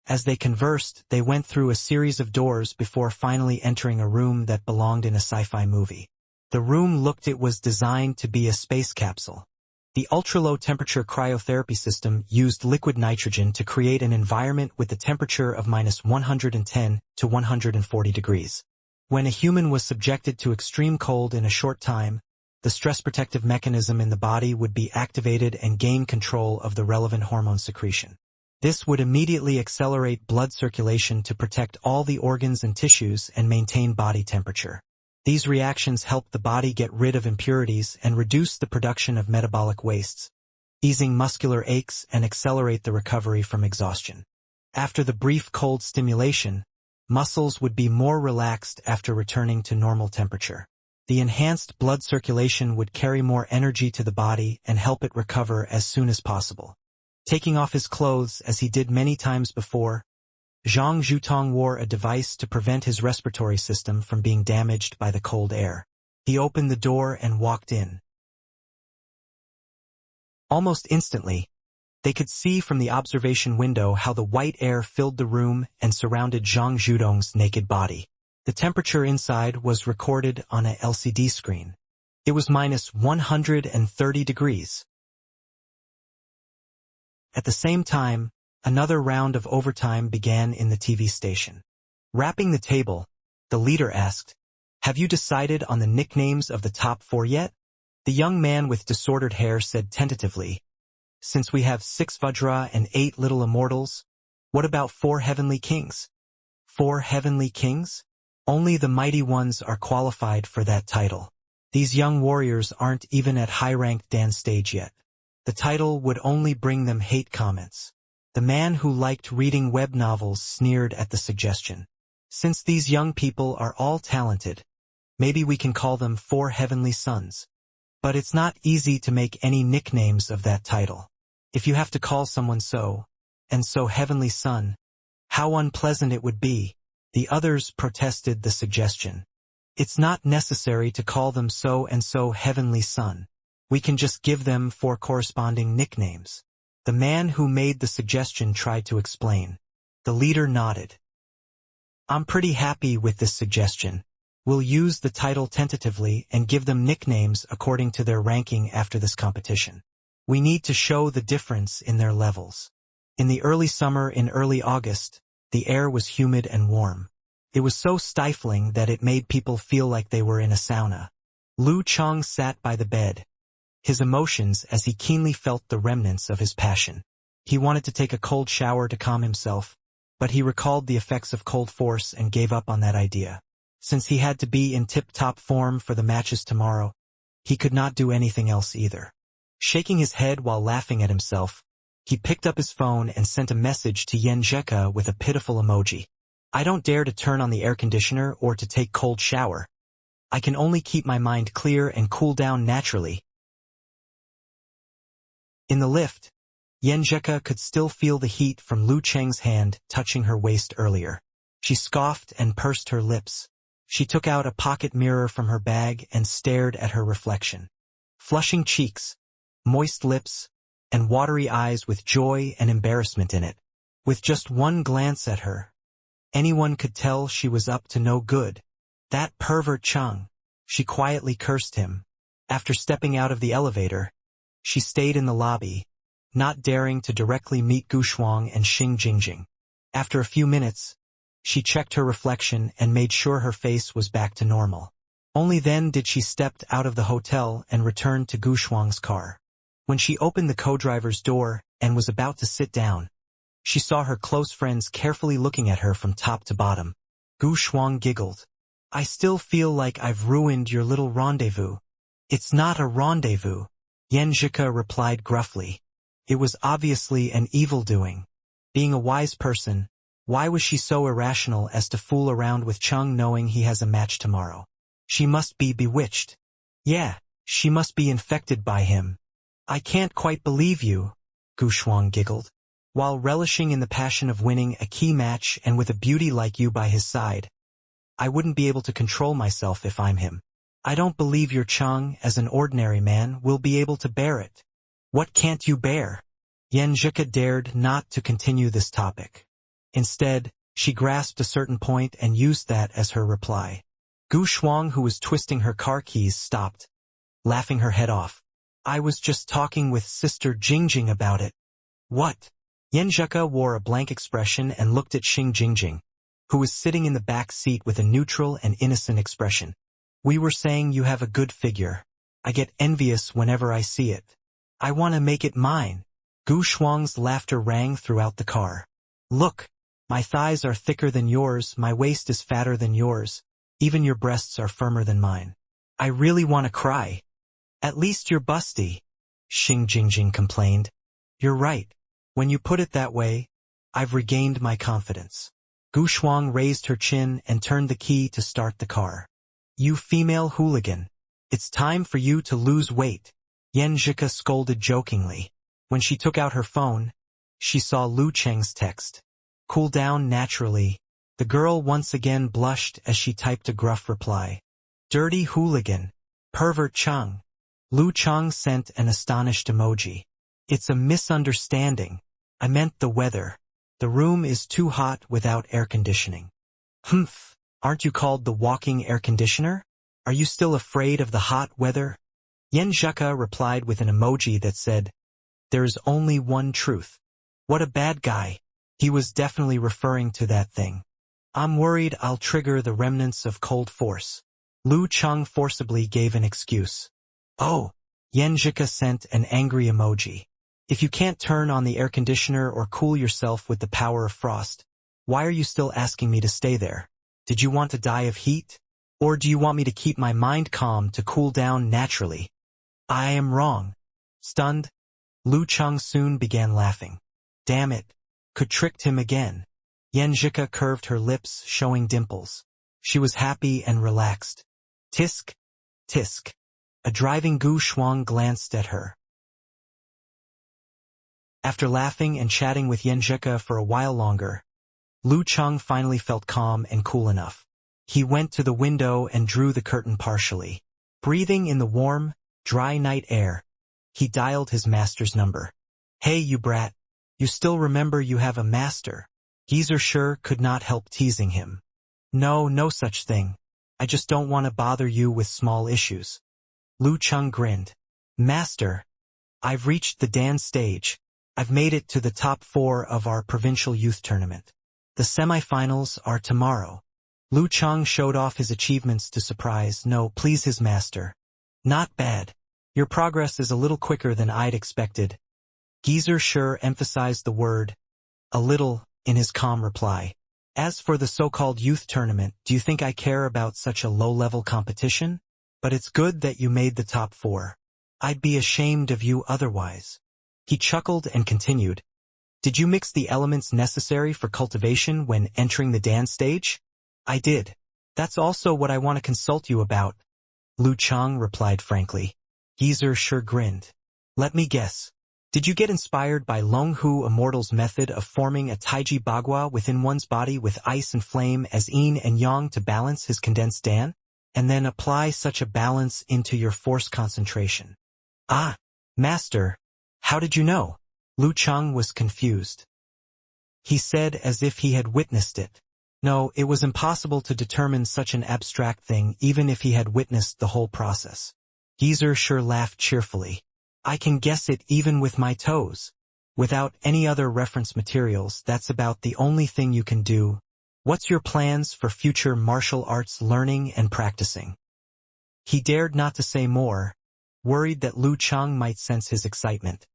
As they conversed, they went through a series of doors before finally entering a room that belonged in a sci-fi movie. The room looked it was designed to be a space capsule. The ultra-low temperature cryotherapy system used liquid nitrogen to create an environment with the temperature of -110 to 140 degrees. When a human was subjected to extreme cold in a short time, the stress protective mechanism in the body would be activated and gain control of the relevant hormone secretion. This would immediately accelerate blood circulation to protect all the organs and tissues and maintain body temperature. These reactions help the body get rid of impurities and reduce the production of metabolic wastes, easing muscular aches and accelerate the recovery from exhaustion. After the brief cold stimulation, muscles would be more relaxed after returning to normal temperature. The enhanced blood circulation would carry more energy to the body and help it recover as soon as possible. Taking off his clothes as he did many times before, Zhang Zhutong wore a device to prevent his respiratory system from being damaged by the cold air. He opened the door and walked in. Almost instantly, they could see from the observation window how the white air filled the room and surrounded Zhang Zhutong's naked body. The temperature inside was recorded on a LCD screen. It was -130 degrees. At the same time, another round of overtime began in the TV station. Wrapping the table, the leader asked, "Have you decided on the nicknames of the top 4 yet?" The young man with disordered hair said tentatively, "Since we have 6 Vajra and 8 little immortals, what about 4 heavenly kings?" 4 heavenly kings? Only the mighty ones are qualified for that title. These young warriors aren't even at high-ranked Dan stage yet. The title would only bring them hate comments. The man who liked reading web novels sneered at the suggestion. Since these young people are all talented, maybe we can call them 4 heavenly sons. But it's not easy to make any nicknames of that title. If you have to call someone so, and so heavenly son, how unpleasant it would be. The others protested the suggestion. It's not necessary to call them so and so heavenly son. We can just give them 4 corresponding nicknames. The man who made the suggestion tried to explain. The leader nodded. I'm pretty happy with this suggestion. We'll use the title tentatively and give them nicknames according to their ranking after this competition. We need to show the difference in their levels. In the early summer in early August, the air was humid and warm. It was so stifling that it made people feel like they were in a sauna. Lu Chang sat by the bed, his emotions as he keenly felt the remnants of his passion. He wanted to take a cold shower to calm himself, but he recalled the effects of cold force and gave up on that idea. Since he had to be in tip-top form for the matches tomorrow, he could not do anything else either. Shaking his head while laughing at himself, he picked up his phone and sent a message to Yen Jeka with a pitiful emoji. I don't dare to turn on the air conditioner or to take cold shower. I can only keep my mind clear and cool down naturally. In the lift, Yenjeka could still feel the heat from Lu Cheng's hand touching her waist earlier. She scoffed and pursed her lips. She took out a pocket mirror from her bag and stared at her reflection. Flushing cheeks, moist lips, and watery eyes with joy and embarrassment in it. With just one glance at her, anyone could tell she was up to no good. That pervert Chang. She quietly cursed him. After stepping out of the elevator, she stayed in the lobby, not daring to directly meet Gu Shuang and Xing Jingjing. After a few minutes, she checked her reflection and made sure her face was back to normal. Only then did she step out of the hotel and return to Gu Shuang's car. When she opened the co-driver's door and was about to sit down, she saw her close friends carefully looking at her from top to bottom. Gu Shuang giggled. I still feel like I've ruined your little rendezvous. It's not a rendezvous, Yenjika replied gruffly. It was obviously an evil-doing. Being a wise person, why was she so irrational as to fool around with Chung knowing he has a match tomorrow? She must be bewitched. Yeah, she must be infected by him. I can't quite believe you, Gu Shuang giggled. While relishing in the passion of winning a key match and with a beauty like you by his side, I wouldn't be able to control myself if I'm him. I don't believe your Chung, as an ordinary man, will be able to bear it. What can't you bear? Yenjika dared not to continue this topic. Instead, she grasped a certain point and used that as her reply. Gu Shuang, who was twisting her car keys, stopped, laughing her head off. I was just talking with Sister Jingjing about it. What? Yenjika wore a blank expression and looked at Xing Jingjing, who was sitting in the back seat with a neutral and innocent expression. We were saying you have a good figure. I get envious whenever I see it. I want to make it mine. Gu Shuang's laughter rang throughout the car. Look, my thighs are thicker than yours, my waist is fatter than yours, even your breasts are firmer than mine. I really want to cry. At least you're busty, Xing Jingjing complained. You're right. When you put it that way, I've regained my confidence. Gu Shuang raised her chin and turned the key to start the car. You female hooligan. It's time for you to lose weight, Yenjika scolded jokingly. When she took out her phone, she saw Lu Cheng's text. Cool down naturally. The girl once again blushed as she typed a gruff reply. Dirty hooligan. Pervert Chang. Lu Cheng sent an astonished emoji. It's a misunderstanding. I meant the weather. The room is too hot without air conditioning. Humph, aren't you called the walking air conditioner? Are you still afraid of the hot weather? Yenjika replied with an emoji that said, there is only one truth. What a bad guy. He was definitely referring to that thing. I'm worried I'll trigger the remnants of cold force. Lu Cheng forcibly gave an excuse. Oh, Yenjika sent an angry emoji. If you can't turn on the air conditioner or cool yourself with the power of frost, why are you still asking me to stay there? Did you want to die of heat? Or do you want me to keep my mind calm to cool down naturally? I am wrong. Stunned, Lu Cheng soon began laughing. Damn it, could tricked him again. Yenjika curved her lips, showing dimples. She was happy and relaxed. Tisk, tisk. A driving Gu Shuang glanced at her. After laughing and chatting with Yenjika for a while longer, Lu Cheng finally felt calm and cool enough. He went to the window and drew the curtain partially. Breathing in the warm, dry night air, he dialed his master's number. Hey you brat, you still remember you have a master? Geezer sure could not help teasing him. No, no such thing. I just don't want to bother you with small issues. Lu Cheng grinned. Master, I've reached the dance stage. I've made it to the top 4 of our provincial youth tournament. The semifinals are tomorrow. Lu Cheng showed off his achievements to please his master. Not bad. Your progress is a little quicker than I'd expected. Geezer sure emphasized the word, a little, in his calm reply. As for the so-called youth tournament, do you think I care about such a low-level competition? But it's good that you made the top 4. I'd be ashamed of you otherwise. He chuckled and continued. Did you mix the elements necessary for cultivation when entering the dance stage? I did. That's also what I want to consult you about. Lu Cheng replied frankly. Geezer sure grinned. Let me guess. Did you get inspired by Long Hu Immortal's method of forming a Taiji Bagua within one's body with ice and flame as yin and yang to balance his condensed Dan? And then apply such a balance into your force concentration. Ah, Master, how did you know? Lu Chang was confused. He said as if he had witnessed it. No, it was impossible to determine such an abstract thing even if he had witnessed the whole process. Geezer sure laughed cheerfully. I can guess it even with my toes. Without any other reference materials, that's about the only thing you can do. What's your plans for future martial arts learning and practicing? He dared not to say more, worried that Lu Chang might sense his excitement.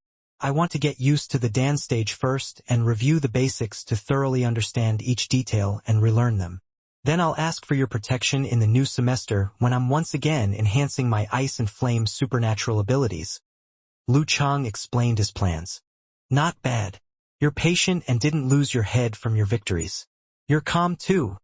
I want to get used to the Dan stage first and review the basics to thoroughly understand each detail and relearn them. Then I'll ask for your protection in the new semester when I'm once again enhancing my ice and flame supernatural abilities. Lu Chang explained his plans. Not bad. You're patient and didn't lose your head from your victories. You're calm too,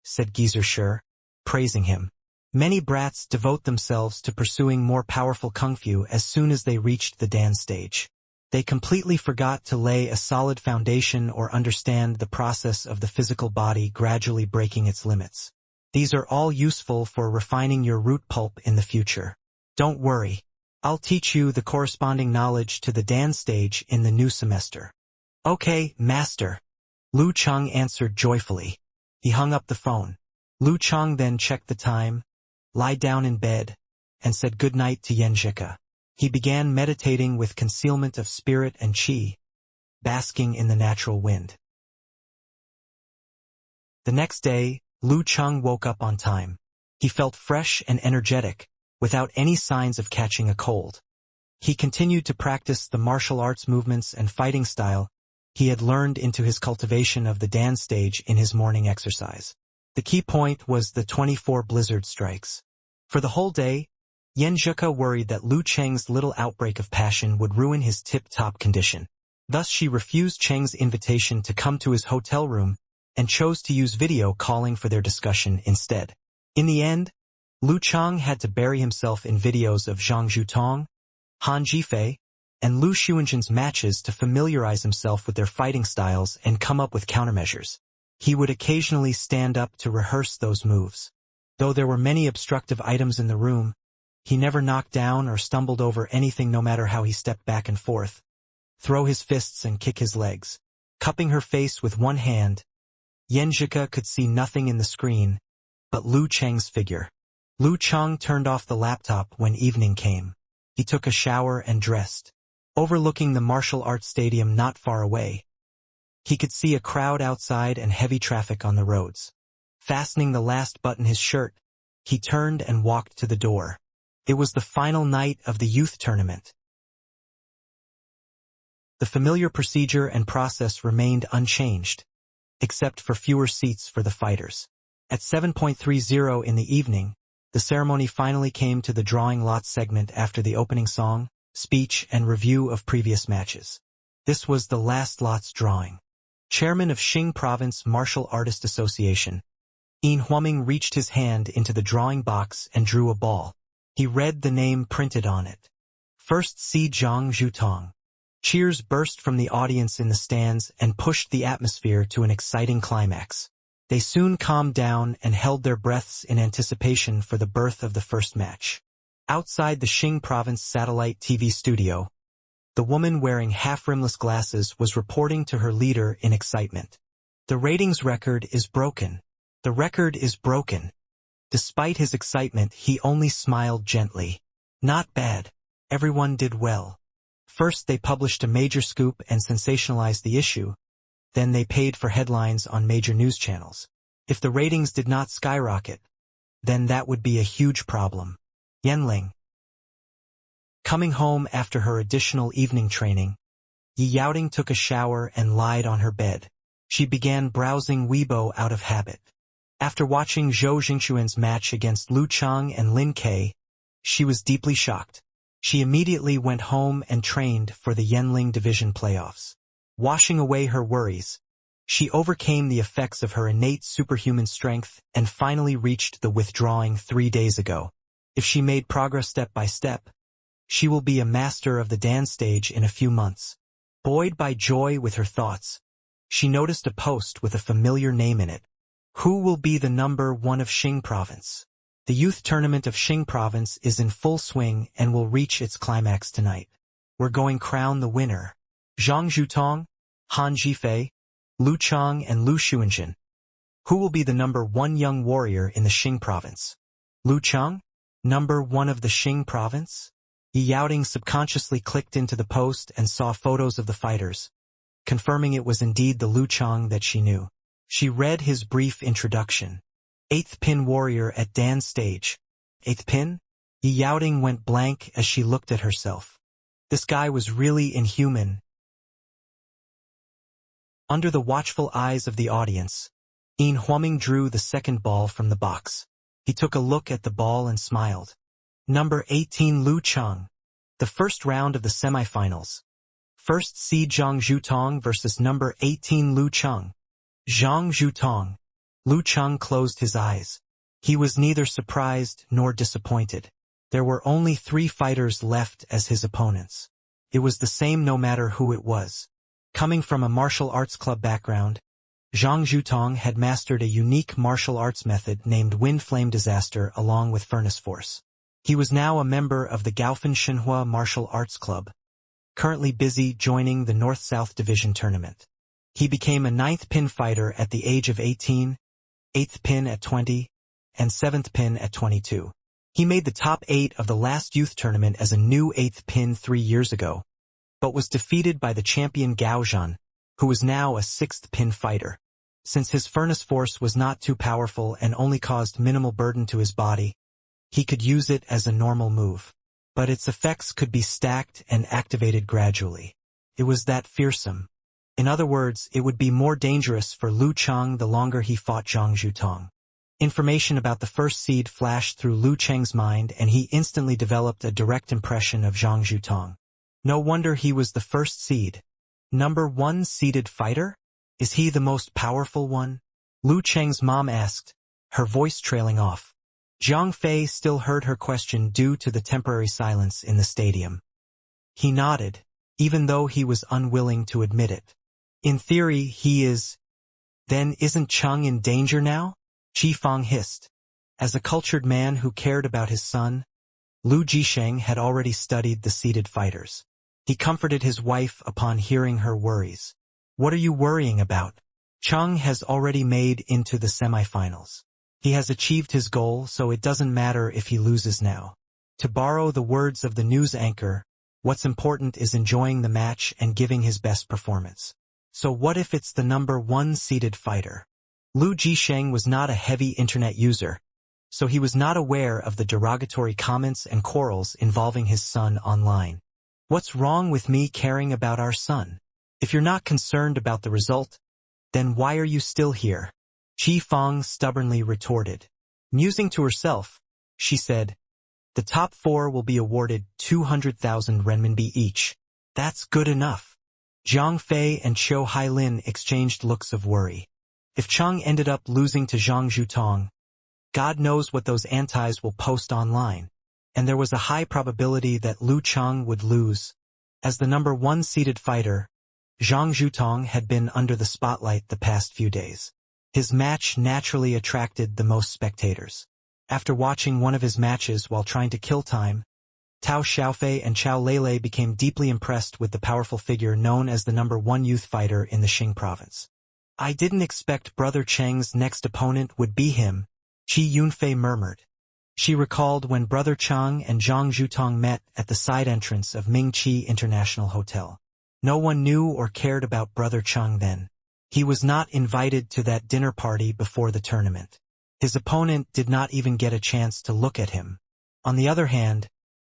said Geezer Sure, praising him. Many brats devote themselves to pursuing more powerful kung fu as soon as they reached the Dan stage. They completely forgot to lay a solid foundation or understand the process of the physical body gradually breaking its limits. These are all useful for refining your root pulp in the future. Don't worry. I'll teach you the corresponding knowledge to the Dan stage in the new semester. Okay, Master. Lu Chang answered joyfully. He hung up the phone. Lu Chang then checked the time, lied down in bed, and said good night to Yenjika. He began meditating with concealment of spirit and qi, basking in the natural wind. The next day, Lu Chang woke up on time. He felt fresh and energetic, without any signs of catching a cold. He continued to practice the martial arts movements and fighting style he had learned into his cultivation of the Dan stage in his morning exercise. The key point was the 24 blizzard strikes. For the whole day, Yenjika worried that Lu Cheng's little outbreak of passion would ruin his tip-top condition. Thus she refused Cheng's invitation to come to his hotel room and chose to use video calling for their discussion instead. In the end, Lu Chang had to bury himself in videos of Zhang Zhutong, Han Jifei, and Lu Xuanzhen's matches to familiarize himself with their fighting styles and come up with countermeasures. He would occasionally stand up to rehearse those moves. Though there were many obstructive items in the room, he never knocked down or stumbled over anything no matter how he stepped back and forth, throw his fists and kick his legs. Cupping her face with one hand, Yenjika could see nothing in the screen but Lu Cheng's figure. Lu Chang turned off the laptop when evening came. He took a shower and dressed. Overlooking the martial arts stadium not far away, he could see a crowd outside and heavy traffic on the roads. Fastening the last button his shirt, he turned and walked to the door. It was the final night of the youth tournament. The familiar procedure and process remained unchanged, except for fewer seats for the fighters. At 7:30 in the evening, the ceremony finally came to the drawing lots segment after the opening song, speech, and review of previous matches. This was the last lots drawing. Chairman of Xing Province Martial Artist Association, Yin Huaming reached his hand into the drawing box and drew a ball. He read the name printed on it. First see Zhang Zhutong. Cheers burst from the audience in the stands and pushed the atmosphere to an exciting climax. They soon calmed down and held their breaths in anticipation for the birth of the first match. Outside the Xing Province satellite TV studio, the woman wearing half-rimless glasses was reporting to her leader in excitement. The ratings record is broken. The record is broken. Despite his excitement, he only smiled gently. Not bad. Everyone did well. First they published a major scoop and sensationalized the issue. Then they paid for headlines on major news channels. If the ratings did not skyrocket, then that would be a huge problem. Yanling. Coming home after her additional evening training, Yi Yaoting took a shower and lied on her bed. She began browsing Weibo out of habit. After watching Zhou Jingxuan's match against Lu Chang and Lin Ke, she was deeply shocked. She immediately went home and trained for the Yanling Division playoffs. Washing away her worries, she overcame the effects of her innate superhuman strength and finally reached the withdrawing 3 days ago. If she made progress step by step, She will be a master of the dance stage in a few months. Buoyed by joy with her thoughts, she noticed a post with a familiar name in it. Who will be the number one of Xing Province? The youth tournament of Xing Province is in full swing and will reach its climax tonight. We're going crown the winner. Zhang Zhutong, Han Zhifei, Lu Chang and Lu Xuanjin. Who will be the number one young warrior in the Xing Province? Lu Chang? Number one of the Xing Province? Yi Yaoting subconsciously clicked into the post and saw photos of the fighters, confirming it was indeed the Lu Chang that she knew. She read his brief introduction. 8th pin warrior at Dan's stage. 8th pin? Yi Yaoting went blank as she looked at herself. This guy was really inhuman. Under the watchful eyes of the audience, Yin Huaming drew the second ball from the box. He took a look at the ball and smiled. Number 18 Lu Chang. The first round of the semifinals. First seed Zhang Zhutong versus number 18 Lu Chang. Zhang Zhutong. Lu Chang closed his eyes. He was neither surprised nor disappointed. There were only 3 fighters left as his opponents. It was the same no matter who it was. Coming from a martial arts club background, Zhang Zhutong had mastered a unique martial arts method named Wind Flame Disaster along with Furnace Force. He was now a member of the Gaofan Shenhua Martial Arts Club, currently busy joining the North-South Division tournament. He became a 9th pin fighter at the age of 18, 8th pin at 20, and 7th pin at 22. He made the top 8 of the last youth tournament as a new 8th pin 3 years ago, but was defeated by the champion Gao Zhan, who was now a 6th pin fighter. Since his Furnace Force was not too powerful and only caused minimal burden to his body, he could use it as a normal move. But its effects could be stacked and activated gradually. It was that fearsome. In other words, it would be more dangerous for Lu Chang the longer he fought Zhang Zhutong. Information about the first seed flashed through Lu Chang's mind and he instantly developed a direct impression of Zhang Zhutong. No wonder he was the first seed. Number 1 seeded fighter? Is he the most powerful one? Lu Chang's mom asked, her voice trailing off. Zhang Fei still heard her question due to the temporary silence in the stadium. He nodded, even though he was unwilling to admit it. In theory, he is. Then isn't Cheng in danger now? Qi Fang hissed. As a cultured man who cared about his son, Lu Jisheng had already studied the seeded fighters. He comforted his wife upon hearing her worries. What are you worrying about? Cheng has already made into the semifinals. He has achieved his goal, so it doesn't matter if he loses now. To borrow the words of the news anchor, what's important is enjoying the match and giving his best performance. So what if it's the number 1 seeded fighter? Lu Jisheng was not a heavy internet user, so he was not aware of the derogatory comments and quarrels involving his son online. What's wrong with me caring about our son? If you're not concerned about the result, then why are you still here? Qi Fang stubbornly retorted. Musing to herself, she said, the top 4 will be awarded 200,000 renminbi each. That's good enough. Zhang Fei and Qiu Hailin exchanged looks of worry. If Cheng ended up losing to Zhang Zhutong, God knows what those antis will post online, and there was a high probability that Lu Cheng would lose. As the number 1 seeded fighter, Zhang Zhutong had been under the spotlight the past few days. His match naturally attracted the most spectators. After watching one of his matches while trying to kill time, Tao Xiaofei and Chao Lele became deeply impressed with the powerful figure known as the number 1 youth fighter in the Xing province. I didn't expect Brother Cheng's next opponent would be him, Qi Yunfei murmured. She recalled when Brother Cheng and Zhang Zhutong met at the side entrance of Mingqi International Hotel. No one knew or cared about Brother Cheng then. He was not invited to that dinner party before the tournament. His opponent did not even get a chance to look at him. On the other hand,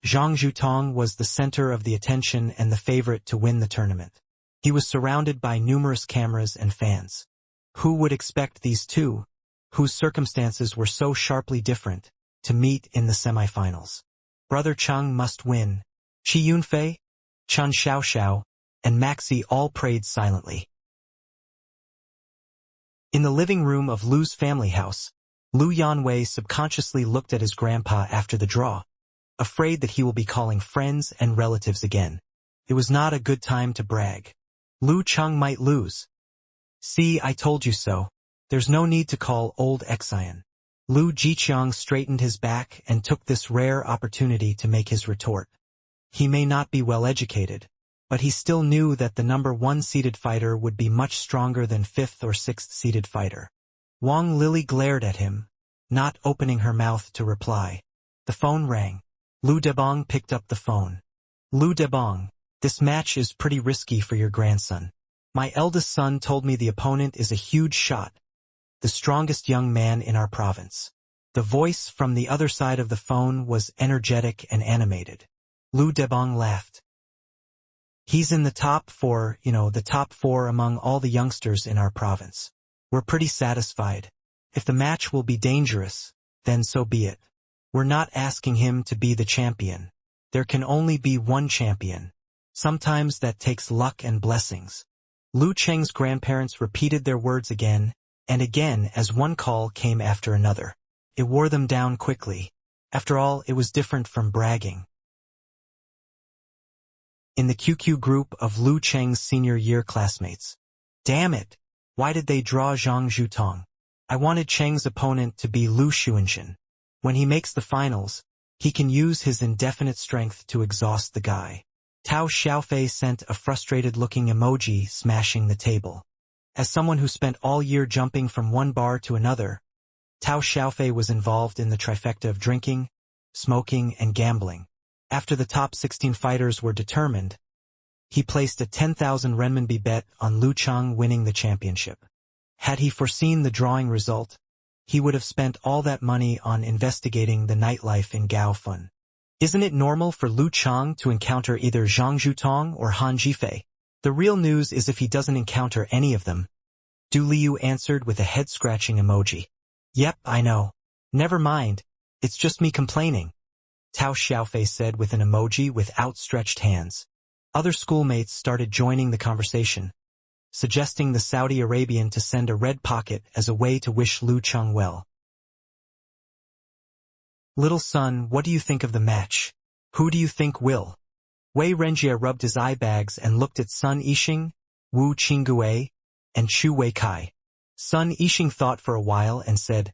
Zhang Zhutong was the center of the attention and the favorite to win the tournament. He was surrounded by numerous cameras and fans. Who would expect these two, whose circumstances were so sharply different, to meet in the semifinals? Brother Cheng must win. Qi Yunfei, Chen Xiaoxiao, and Maxi all prayed silently. In the living room of Lu's family house, Lu Yanwei subconsciously looked at his grandpa after the draw. afraid that he will be calling friends and relatives again. It was not a good time to brag. Lu Cheng might lose. See, I told you so. There's no need to call old Xian. Lu Jiqiang straightened his back and took this rare opportunity to make his retort. He may not be well educated, but he still knew that the number 1 seeded fighter would be much stronger than 5th or 6th seeded fighter. Wang Lily glared at him, not opening her mouth to reply. The phone rang. Lu Debong picked up the phone. Lu Debong, this match is pretty risky for your grandson. My eldest son told me the opponent is a huge shot, the strongest young man in our province. The voice from the other side of the phone was energetic and animated. Lu Debong laughed. He's in the top 4, the top 4 among all the youngsters in our province. We're pretty satisfied. If the match will be dangerous, then so be it. We're not asking him to be the champion. There can only be one champion. Sometimes that takes luck and blessings. Lu Cheng's grandparents repeated their words again and again as one call came after another. It wore them down quickly. After all, it was different from bragging. In the QQ group of Lu Cheng's senior year classmates. Damn it! Why did they draw Zhang Zhutong? I wanted Cheng's opponent to be Lu Xuanxin. When he makes the finals, he can use his indefinite strength to exhaust the guy. Tao Xiaofei sent a frustrated-looking emoji smashing the table. As someone who spent all year jumping from one bar to another, Tao Xiaofei was involved in the trifecta of drinking, smoking, and gambling. After the top 16 fighters were determined, he placed a 10,000 renminbi bet on Lu Cheng winning the championship. Had he foreseen the drawing result, he would have spent all that money on investigating the nightlife in Gaofun. Isn't it normal for Lu Cheng to encounter either Zhang Zhutong or Han Jifei? The real news is if he doesn't encounter any of them. Du Liu answered with a head-scratching emoji. Yep, I know. Never mind, it's just me complaining. Tao Xiaofei said with an emoji with outstretched hands. Other schoolmates started joining the conversation, suggesting the Saudi Arabian to send a red pocket as a way to wish Lu Cheng well. Little son, what do you think of the match? Who do you think will? Wei Renjie rubbed his eye bags and looked at Sun Yixing, Wu Qingguei, and Chu Weikai. Sun Yixing thought for a while and said,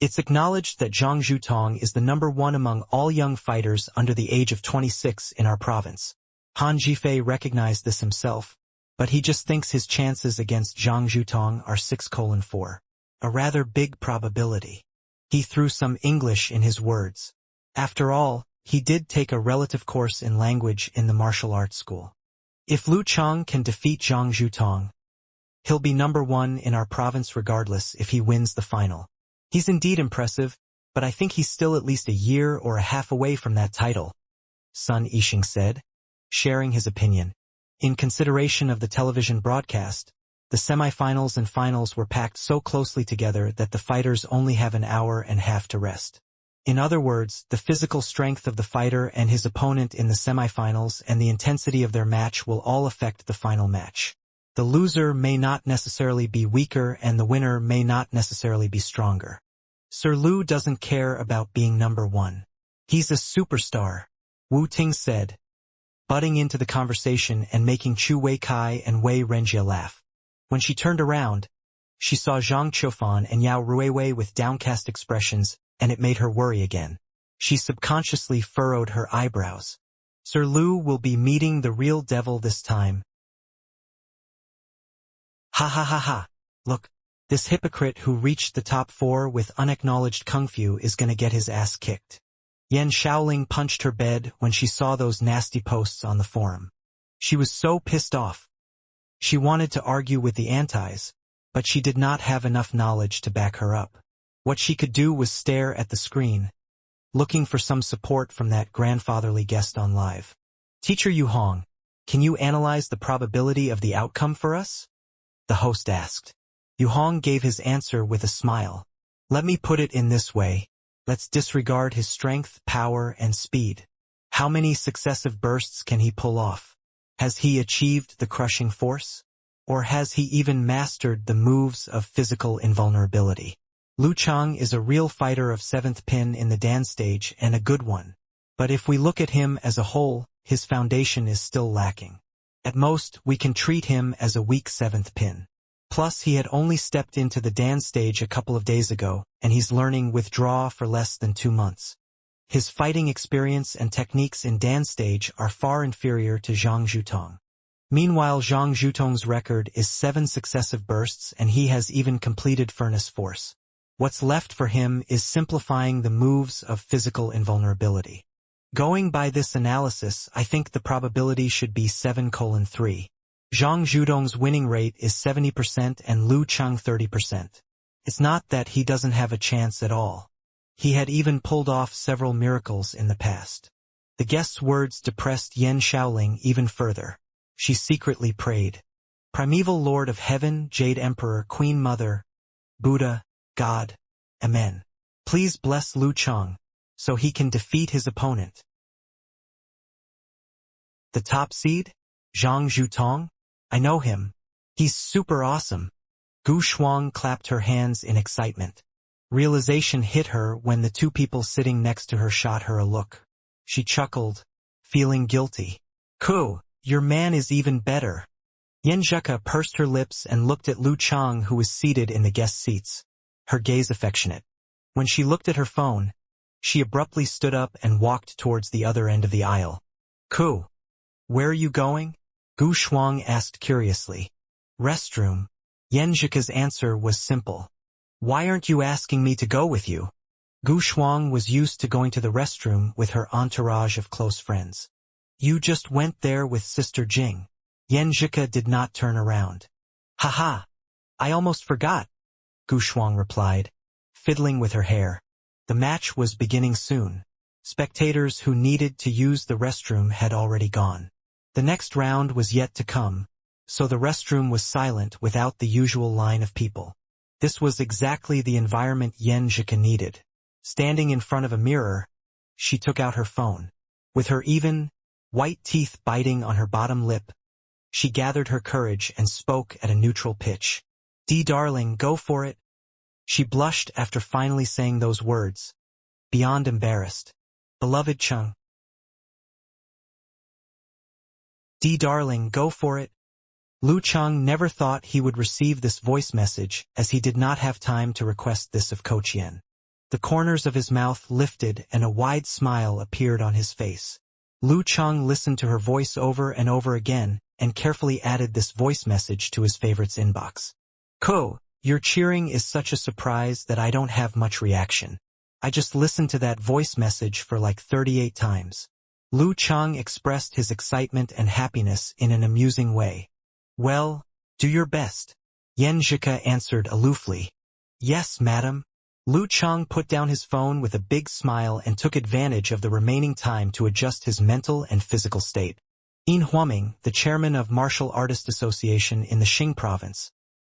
It's acknowledged that Zhang Zhutong is the number 1 among all young fighters under the age of 26 in our province. Han Jifei recognized this himself, but he just thinks his chances against Zhang Zhutong are 6:4. A rather big probability. He threw some English in his words. After all, he did take a relative course in language in the martial arts school. If Lu Cheng can defeat Zhang Zhutong, he'll be number 1 in our province regardless if he wins the final. He's indeed impressive, but I think he's still at least a year or a half away from that title, Sun Yixing said, sharing his opinion. In consideration of the television broadcast, the semifinals and finals were packed so closely together that the fighters only have an hour and a half to rest. In other words, the physical strength of the fighter and his opponent in the semifinals and the intensity of their match will all affect the final match. The loser may not necessarily be weaker and the winner may not necessarily be stronger. Sir Lu doesn't care about being number 1. He's a superstar, Wu Ting said, butting into the conversation and making Chu Weikai and Wei Renjie laugh. When she turned around, she saw Zhang Qiufan and Yao Ruiwei with downcast expressions, and it made her worry again. She subconsciously furrowed her eyebrows. Sir Lu will be meeting the real devil this time. Ha ha ha ha. Look, this hypocrite who reached the top 4 with unacknowledged kung fu is gonna get his ass kicked. Yan Shaoling punched her bed when she saw those nasty posts on the forum. She was so pissed off. She wanted to argue with the antis, but she did not have enough knowledge to back her up. What she could do was stare at the screen, looking for some support from that grandfatherly guest on live. Teacher Yu Hong, can you analyze the probability of the outcome for us? The host asked. Yu Hong gave his answer with a smile. Let me put it in this way. Let's disregard his strength, power, and speed. How many successive bursts can he pull off? Has he achieved the crushing force? Or has he even mastered the moves of physical invulnerability? Lu Cheng is a real fighter of 7th pin in the Dan stage and a good one. But if we look at him as a whole, his foundation is still lacking. At most, we can treat him as a weak seventh pin. Plus, he had only stepped into the dance stage a couple of days ago, and he's learning withdraw for less than 2 months. His fighting experience and techniques in dance stage are far inferior to Zhang Zhutong. Meanwhile, Zhang Zhutong's record is 7 successive bursts, and he has even completed Furnace Force. What's left for him is simplifying the moves of physical invulnerability. Going by this analysis, I think the probability should be 7:3. Zhang Zhutong's winning rate is 70% and Lu Chang 30%. It's not that he doesn't have a chance at all. He had even pulled off several miracles in the past. The guest's words depressed Yan Shaoling even further. She secretly prayed. Primeval Lord of Heaven, Jade Emperor, Queen Mother, Buddha, God, Amen. Please bless Lu Chang, so he can defeat his opponent. The top seed? Zhang Zhutong? I know him. He's super awesome. Gu Shuang clapped her hands in excitement. Realization hit her when the 2 people sitting next to her shot her a look. She chuckled, feeling guilty. Ku, your man is even better. Yan Zheka pursed her lips and looked at Lu Chang, who was seated in the guest seats, her gaze affectionate. When she looked at her phone, she abruptly stood up and walked towards the other end of the aisle. Ku, where are you going? Gu Shuang asked curiously. Restroom. Yan Zheka's answer was simple. Why aren't you asking me to go with you? Gu Shuang was used to going to the restroom with her entourage of close friends. You just went there with Sister Jing. Yan Zheka did not turn around. Haha, I almost forgot, Gu Shuang replied, fiddling with her hair. The match was beginning soon. Spectators who needed to use the restroom had already gone. The next round was yet to come, so the restroom was silent without the usual line of people. This was exactly the environment Yan Zheka needed. Standing in front of a mirror, she took out her phone. With her even, white teeth biting on her bottom lip, she gathered her courage and spoke at a neutral pitch. Darling, go for it. She blushed after finally saying those words, beyond embarrassed. Beloved Chung. Darling, go for it. Lu Chang never thought he would receive this voice message, as he did not have time to request this of Coach Yen. The corners of his mouth lifted and a wide smile appeared on his face. Lu Chang listened to her voice over and over again, and carefully added this voice message to his favorites inbox. Ko, your cheering is such a surprise that I don't have much reaction. I just listened to that voice message for like 38 times. Lu Chang expressed his excitement and happiness in an amusing way. Well, do your best. Yan Zheka answered aloofly. Yes, madam. Lu Chang put down his phone with a big smile and took advantage of the remaining time to adjust his mental and physical state. Yin Huaming, the chairman of Martial Artist Association in the Xing province,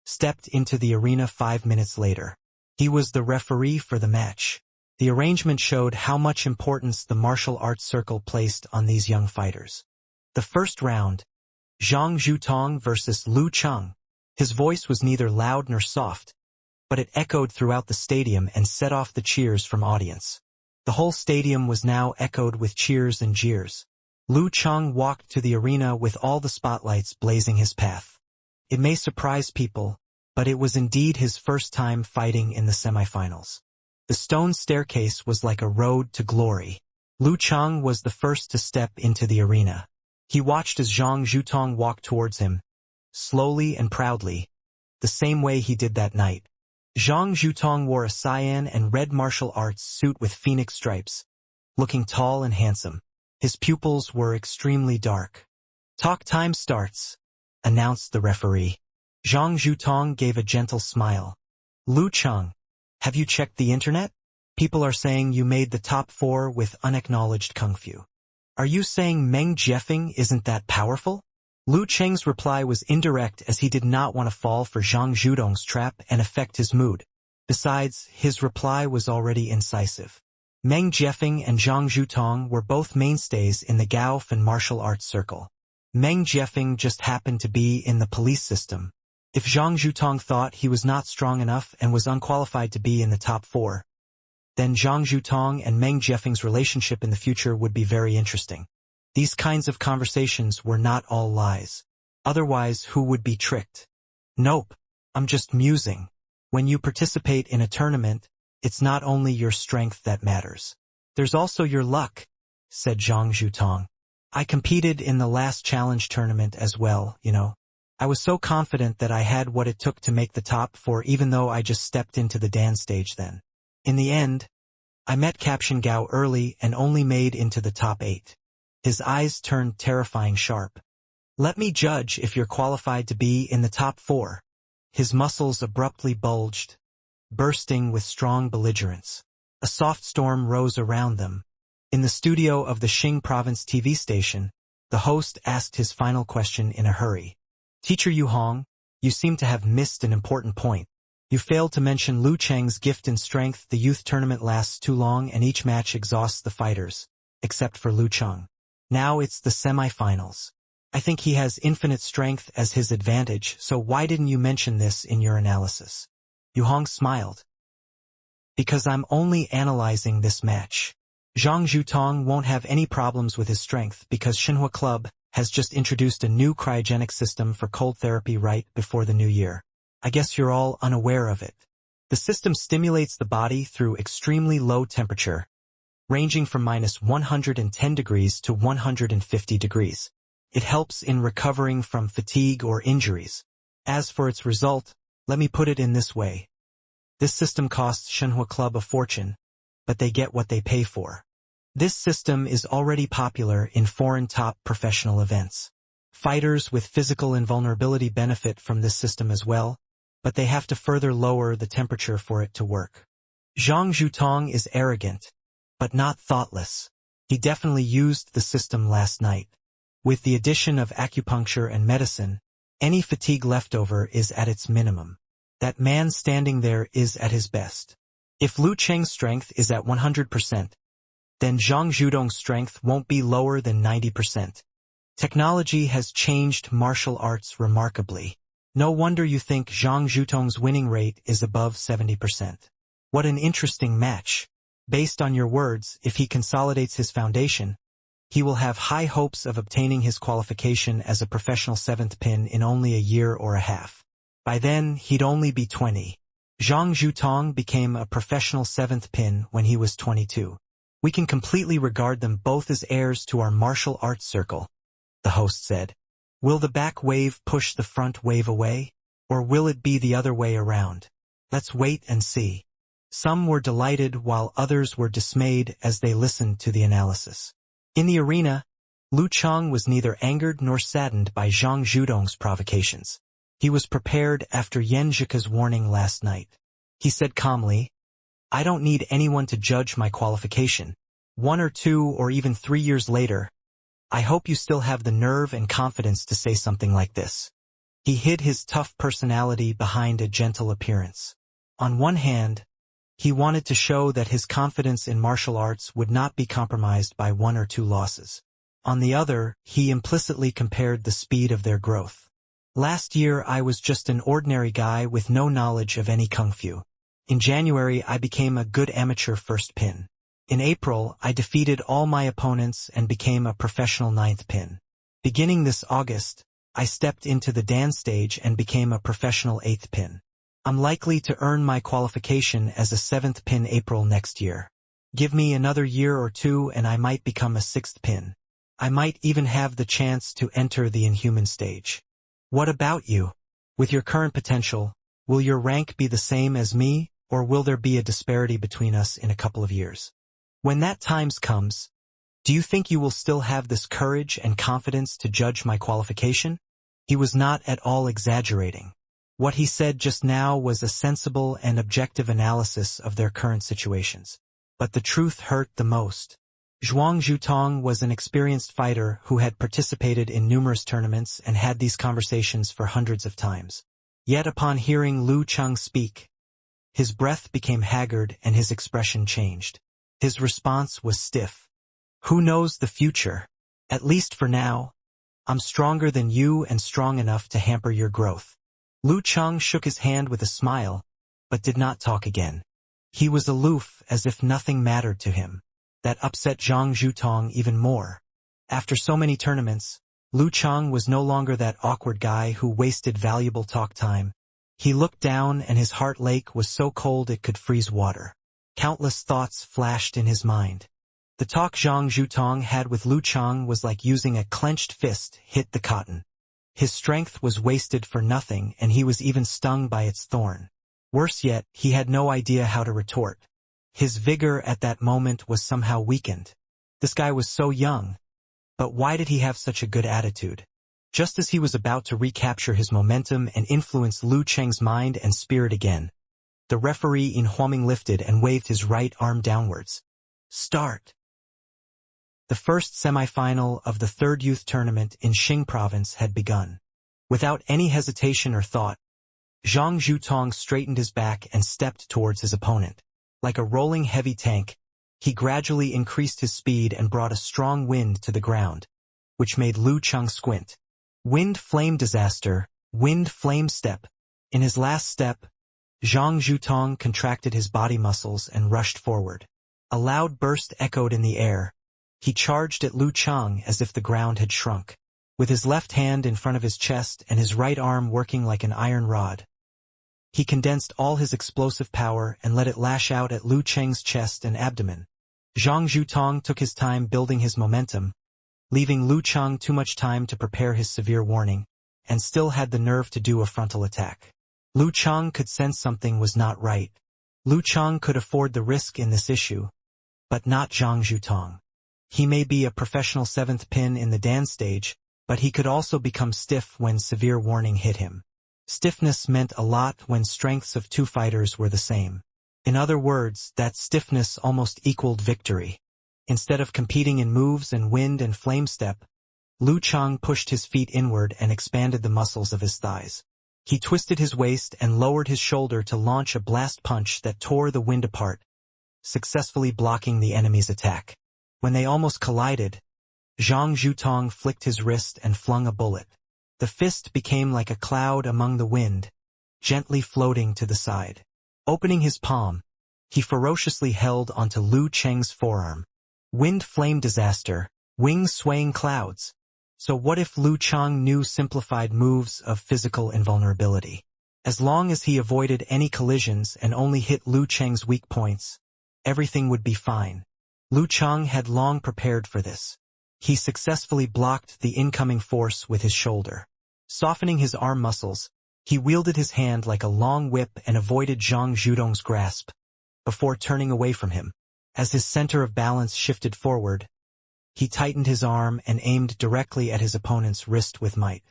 stepped into the arena 5 minutes later. He was the referee for the match. The arrangement showed how much importance the martial arts circle placed on these young fighters. The first round, Zhang Zhutong versus Lu Chang. His voice was neither loud nor soft, but it echoed throughout the stadium and set off the cheers from audience. The whole stadium was now echoed with cheers and jeers. Lu Chang walked to the arena with all the spotlights blazing his path. It may surprise people, but it was indeed his first time fighting in the semifinals. The stone staircase was like a road to glory. Lu Chang was the first to step into the arena. He watched as Zhang Zhutong walked towards him, slowly and proudly, the same way he did that night. Zhang Zhutong wore a cyan and red martial arts suit with phoenix stripes, looking tall and handsome. His pupils were extremely dark. Talk time starts, announced the referee. Zhang Zhutong gave a gentle smile. Lu Chang, have you checked the internet? People are saying you made the top 4 with unacknowledged kung fu. Are you saying Meng Jiefeng isn't that powerful? Lu Cheng's reply was indirect, as he did not want to fall for Zhang Zhutong's trap and affect his mood. Besides, his reply was already incisive. Meng Jiefeng and Zhang Zhutong were both mainstays in the Gaofen and martial arts circle. Meng Jiefeng just happened to be in the police system. If Zhang Zhutong thought he was not strong enough and was unqualified to be in the top 4, Then Zhang Zhutong and Meng Jiefeng's relationship in the future would be very interesting. These kinds of conversations were not all lies. Otherwise, who would be tricked? Nope, I'm just musing. When you participate in a tournament, it's not only your strength that matters. There's also your luck, said Zhang Zhutong. I competed in the last challenge tournament as well, you know. I was so confident that I had what it took to make the top 4 even though I just stepped into the dance stage then. In the end, I met Caption Gao early and only made into the top 8. His eyes turned terrifying sharp. Let me judge if you're qualified to be in the top 4. His muscles abruptly bulged, bursting with strong belligerence. A soft storm rose around them. In the studio of the Xing Province TV station, the host asked his final question in a hurry. Teacher Yu Hong, you seem to have missed an important point. You failed to mention Lu Cheng's gift in strength. The youth tournament lasts too long and each match exhausts the fighters, except for Lu Cheng. Now it's the semi-finals. I think he has infinite strength as his advantage, so why didn't you mention this in your analysis? Yu Hong smiled. Because I'm only analyzing this match. Zhang Zhutong won't have any problems with his strength because Xinhua Club has just introduced a new cryogenic system for cold therapy right before the new year. I guess you're all unaware of it. The system stimulates the body through extremely low temperature, ranging from -110 degrees to 150 degrees. It helps in recovering from fatigue or injuries. As for its result, let me put it in this way. This system costs Xinhua Club a fortune, but they get what they pay for. This system is already popular in foreign top professional events. Fighters with physical invulnerability benefit from this system as well, but they have to further lower the temperature for it to work. Zhang Zhutong is arrogant, but not thoughtless. He definitely used the system last night. With the addition of acupuncture and medicine, any fatigue leftover is at its minimum. That man standing there is at his best. If Lu Cheng's strength is at 100%, then Zhang Zhutong's strength won't be lower than 90%. Technology has changed martial arts remarkably. No wonder you think Zhang Zhutong's winning rate is above 70%. What an interesting match. Based on your words, if he consolidates his foundation, he will have high hopes of obtaining his qualification as a professional 7th pin in only a year or a half. By then, he'd only be 20. Zhang Zhutong became a professional 7th pin when he was 22. We can completely regard them both as heirs to our martial arts circle, the host said. Will the back wave push the front wave away, or will it be the other way around? Let's wait and see. Some were delighted while others were dismayed as they listened to the analysis. In the arena, Lu Cheng was neither angered nor saddened by Zhang Zhutong's provocations. He was prepared after Yan Zhika's warning last night. He said calmly, I don't need anyone to judge my qualification. 1 or 2 or even 3 years later, I hope you still have the nerve and confidence to say something like this. He hid his tough personality behind a gentle appearance. On one hand, he wanted to show that his confidence in martial arts would not be compromised by 1 or 2 losses. On the other, he implicitly compared the speed of their growth. Last year I was just an ordinary guy with no knowledge of any kung fu. In January I became a good amateur first pin. In April, I defeated all my opponents and became a professional 9th pin. Beginning this August, I stepped into the Dan stage and became a professional 8th pin. I'm likely to earn my qualification as a 7th pin April next year. Give me another year or 2 and I might become a 6th pin. I might even have the chance to enter the inhuman stage. What about you? With your current potential, will your rank be the same as me, or will there be a disparity between us in a couple of years? When that time comes, do you think you will still have this courage and confidence to judge my qualification? He was not at all exaggerating. What he said just now was a sensible and objective analysis of their current situations. But the truth hurt the most. Zhuang Zhutong was an experienced fighter who had participated in numerous tournaments and had these conversations for hundreds of times. Yet upon hearing Lu Cheng speak, his breath became haggard and his expression changed. His response was stiff. Who knows the future? At least for now, I'm stronger than you and strong enough to hamper your growth. Lu Cheng shook his hand with a smile, but did not talk again. He was aloof, as if nothing mattered to him. That upset Zhang Zhutong even more. After so many tournaments, Lu Chang was no longer that awkward guy who wasted valuable talk time. He looked down and his heart lake was so cold it could freeze water. Countless thoughts flashed in his mind. The talk Zhang Zhutong had with Lu Chang was like using a clenched fist hit the cotton. His strength was wasted for nothing, and he was even stung by its thorn. Worse yet, he had no idea how to retort. His vigor at that moment was somehow weakened. This guy was so young. But why did he have such a good attitude? Just as he was about to recapture his momentum and influence Lu Cheng's mind and spirit again, the referee in Huaming lifted and waved his right arm downwards. Start! The first semi-final of the third youth tournament in Xing province had begun. Without any hesitation or thought, Zhang Zhutong straightened his back and stepped towards his opponent. Like a rolling heavy tank, he gradually increased his speed and brought a strong wind to the ground, which made Lu Chang squint. Wind flame disaster, wind flame step. In his last step, Zhang Zhutong contracted his body muscles and rushed forward. A loud burst echoed in the air. He charged at Lu Chang as if the ground had shrunk. With his left hand in front of his chest and his right arm working like an iron rod, he condensed all his explosive power and let it lash out at Lu Cheng's chest and abdomen. Zhang Zhutong took his time building his momentum, leaving Lu Chang too much time to prepare his severe warning, and still had the nerve to do a frontal attack. Lu Chang could sense something was not right. Lu Chang could afford the risk in this issue, but not Zhang Zhutong. He may be a professional seventh pin in the Dan stage, but he could also become stiff when severe warning hit him. Stiffness meant a lot when strengths of two fighters were the same. In other words, that stiffness almost equaled victory. Instead of competing in moves and wind and flame step, Lu Chang pushed his feet inward and expanded the muscles of his thighs. He twisted his waist and lowered his shoulder to launch a blast punch that tore the wind apart, successfully blocking the enemy's attack. When they almost collided, Zhang Zhutong flicked his wrist and flung a bullet. The fist became like a cloud among the wind, gently floating to the side. Opening his palm, he ferociously held onto Lu Cheng's forearm. Wind flame disaster, wings swaying clouds. So what if Lu Chang knew simplified moves of physical invulnerability? As long as he avoided any collisions and only hit Lu Cheng's weak points, everything would be fine. Lu Chang had long prepared for this. He successfully blocked the incoming force with his shoulder. Softening his arm muscles, he wielded his hand like a long whip and avoided Zhang Zhutong's grasp, before turning away from him. As his center of balance shifted forward, he tightened his arm and aimed directly at his opponent's wrist with might.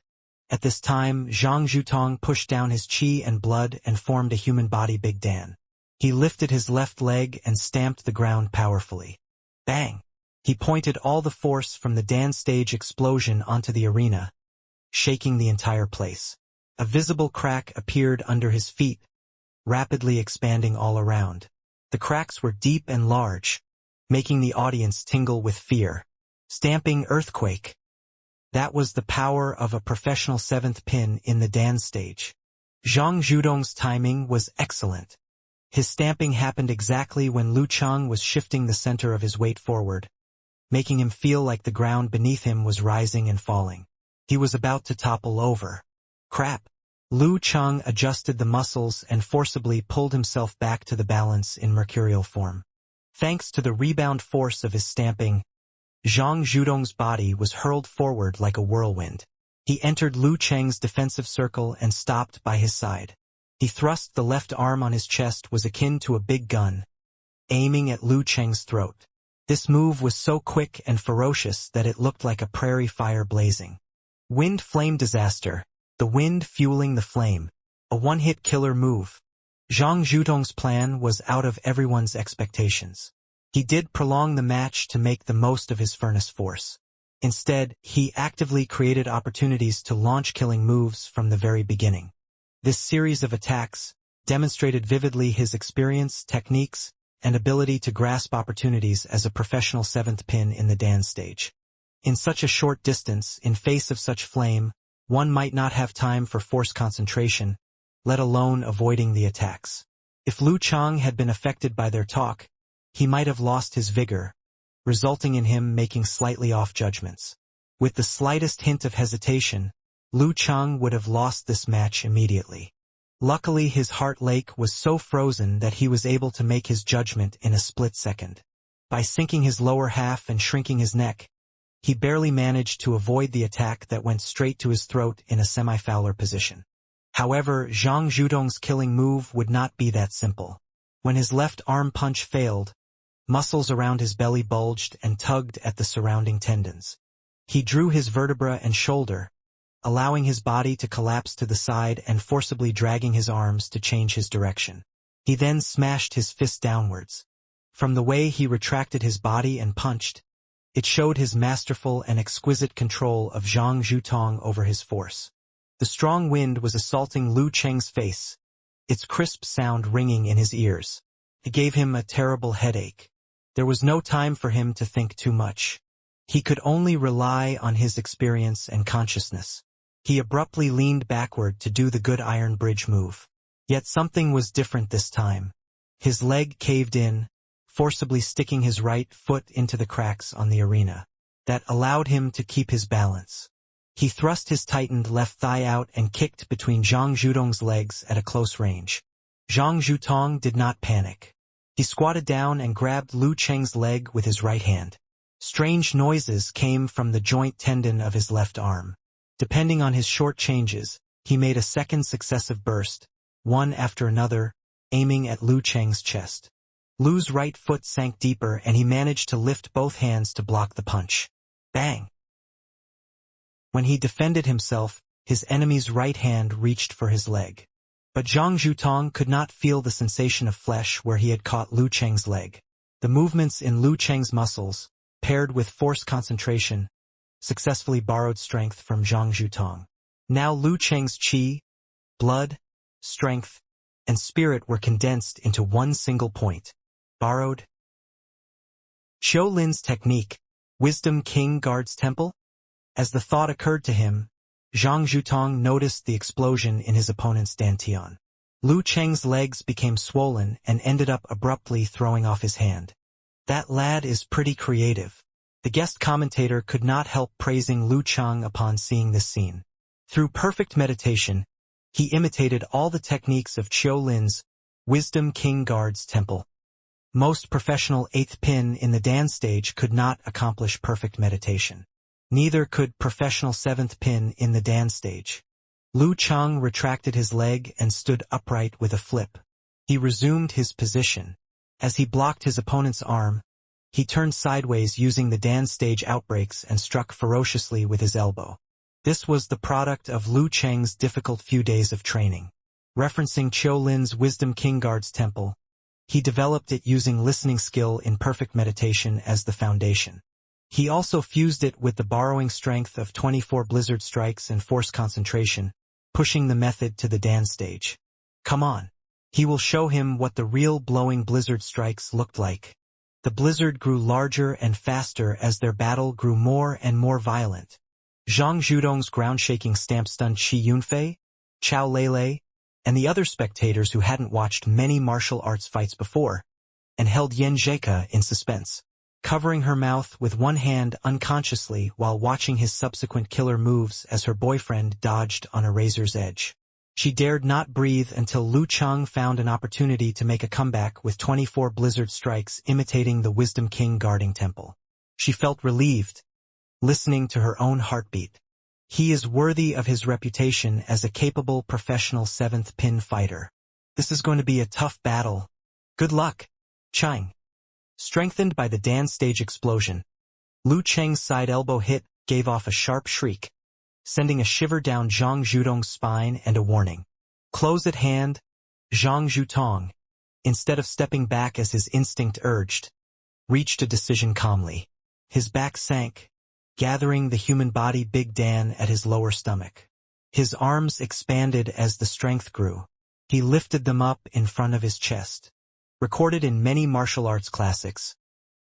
At this time, Zhang Zhutong pushed down his qi and blood and formed a human body Big Dan. He lifted his left leg and stamped the ground powerfully. Bang! He pointed all the force from the Dan stage explosion onto the arena, shaking the entire place. A visible crack appeared under his feet, rapidly expanding all around. The cracks were deep and large, making the audience tingle with fear. Stamping earthquake. That was the power of a professional seventh pin in the Dan stage. Zhang Zhutong's timing was excellent. His stamping happened exactly when Lu Chang was shifting the center of his weight forward, making him feel like the ground beneath him was rising and falling. He was about to topple over. Crap! Lu Chang adjusted the muscles and forcibly pulled himself back to the balance in mercurial form. Thanks to the rebound force of his stamping, Zhang Zhutong's body was hurled forward like a whirlwind. He entered Lu Cheng's defensive circle and stopped by his side. He thrust the left arm on his chest was akin to a big gun, aiming at Lu Cheng's throat. This move was so quick and ferocious that it looked like a prairie fire blazing. Wind flame disaster, the wind fueling the flame, a one-hit killer move. Zhang Zhutong's plan was out of everyone's expectations. He did prolong the match to make the most of his furnace force. Instead, he actively created opportunities to launch killing moves from the very beginning. This series of attacks demonstrated vividly his experience, techniques, and ability to grasp opportunities as a professional seventh pin in the Dan stage. In such a short distance, in face of such flame, one might not have time for force concentration, let alone avoiding the attacks. If Lu Chang had been affected by their talk, he might have lost his vigor, resulting in him making slightly off judgments. With the slightest hint of hesitation, Lu Chang would have lost this match immediately. Luckily, his heart lake was so frozen that he was able to make his judgment in a split second. By sinking his lower half and shrinking his neck, he barely managed to avoid the attack that went straight to his throat in a semi-fowler position. However, Zhang Zhudong's killing move would not be that simple. When his left arm punch failed, muscles around his belly bulged and tugged at the surrounding tendons. He drew his vertebra and shoulder, allowing his body to collapse to the side and forcibly dragging his arms to change his direction. He then smashed his fist downwards. From the way he retracted his body and punched, it showed his masterful and exquisite control of Zhang Zhutong over his force. The strong wind was assaulting Lu Cheng's face, its crisp sound ringing in his ears. It gave him a terrible headache. There was no time for him to think too much. He could only rely on his experience and consciousness. He abruptly leaned backward to do the good iron bridge move. Yet something was different this time. His leg caved in, forcibly sticking his right foot into the cracks on the arena. That allowed him to keep his balance. He thrust his tightened left thigh out and kicked between Zhang Zhudong's legs at a close range. Zhang Zhutong did not panic. He squatted down and grabbed Lu Cheng's leg with his right hand. Strange noises came from the joint tendon of his left arm. Depending on his short changes, he made a second successive burst, one after another, aiming at Lu Cheng's chest. Lu's right foot sank deeper and he managed to lift both hands to block the punch. Bang! When he defended himself, his enemy's right hand reached for his leg. But Zhang Zhutong could not feel the sensation of flesh where he had caught Lu Cheng's leg. The movements in Lu Cheng's muscles, paired with force concentration, successfully borrowed strength from Zhang Zhutong. Now Lu Cheng's qi, blood, strength, and spirit were condensed into one single point. Borrowed. Qiu Lin's technique, Wisdom King guards temple? As the thought occurred to him, Zhang Zhutong noticed the explosion in his opponent's dantian. Lu Cheng's legs became swollen and ended up abruptly throwing off his hand. That lad is pretty creative. The guest commentator could not help praising Lu Cheng upon seeing this scene. Through perfect meditation, he imitated all the techniques of Qiu Lin's Wisdom King guards temple. Most professional 8th pin in the Dan stage could not accomplish perfect meditation. Neither could professional 7th pin in the Dan stage. Lu Cheng retracted his leg and stood upright with a flip. He resumed his position. As he blocked his opponent's arm, he turned sideways using the Dan stage outbreaks and struck ferociously with his elbow. This was the product of Lu Cheng's difficult few days of training. Referencing Qiu Lin's Wisdom King guards temple, he developed it using listening skill in perfect meditation as the foundation. He also fused it with the borrowing strength of 24 blizzard strikes and force concentration, pushing the method to the Dan stage. Come on. He will show him what the real blowing blizzard strikes looked like. The blizzard grew larger and faster as their battle grew more and more violent. Zhang Zhudong's ground-shaking stamp stunned Shi Yunfei, Chao Lele, and the other spectators who hadn't watched many martial arts fights before, and held Yan Zheka in suspense, covering her mouth with one hand unconsciously while watching his subsequent killer moves as her boyfriend dodged on a razor's edge. She dared not breathe until Lu Cheng found an opportunity to make a comeback with 24 blizzard strikes imitating the Wisdom King guarding temple. She felt relieved, listening to her own heartbeat. He is worthy of his reputation as a capable professional 7th pin fighter. This is going to be a tough battle. Good luck, Cheng. Strengthened by the Dan stage explosion, Lu Cheng's side elbow hit gave off a sharp shriek, sending a shiver down Zhang Zhudong's spine and a warning. Close at hand, Zhang Zhutong, instead of stepping back as his instinct urged, reached a decision calmly. His back sank, gathering the human body Big Dan at his lower stomach. His arms expanded as the strength grew. He lifted them up in front of his chest. Recorded in many martial arts classics,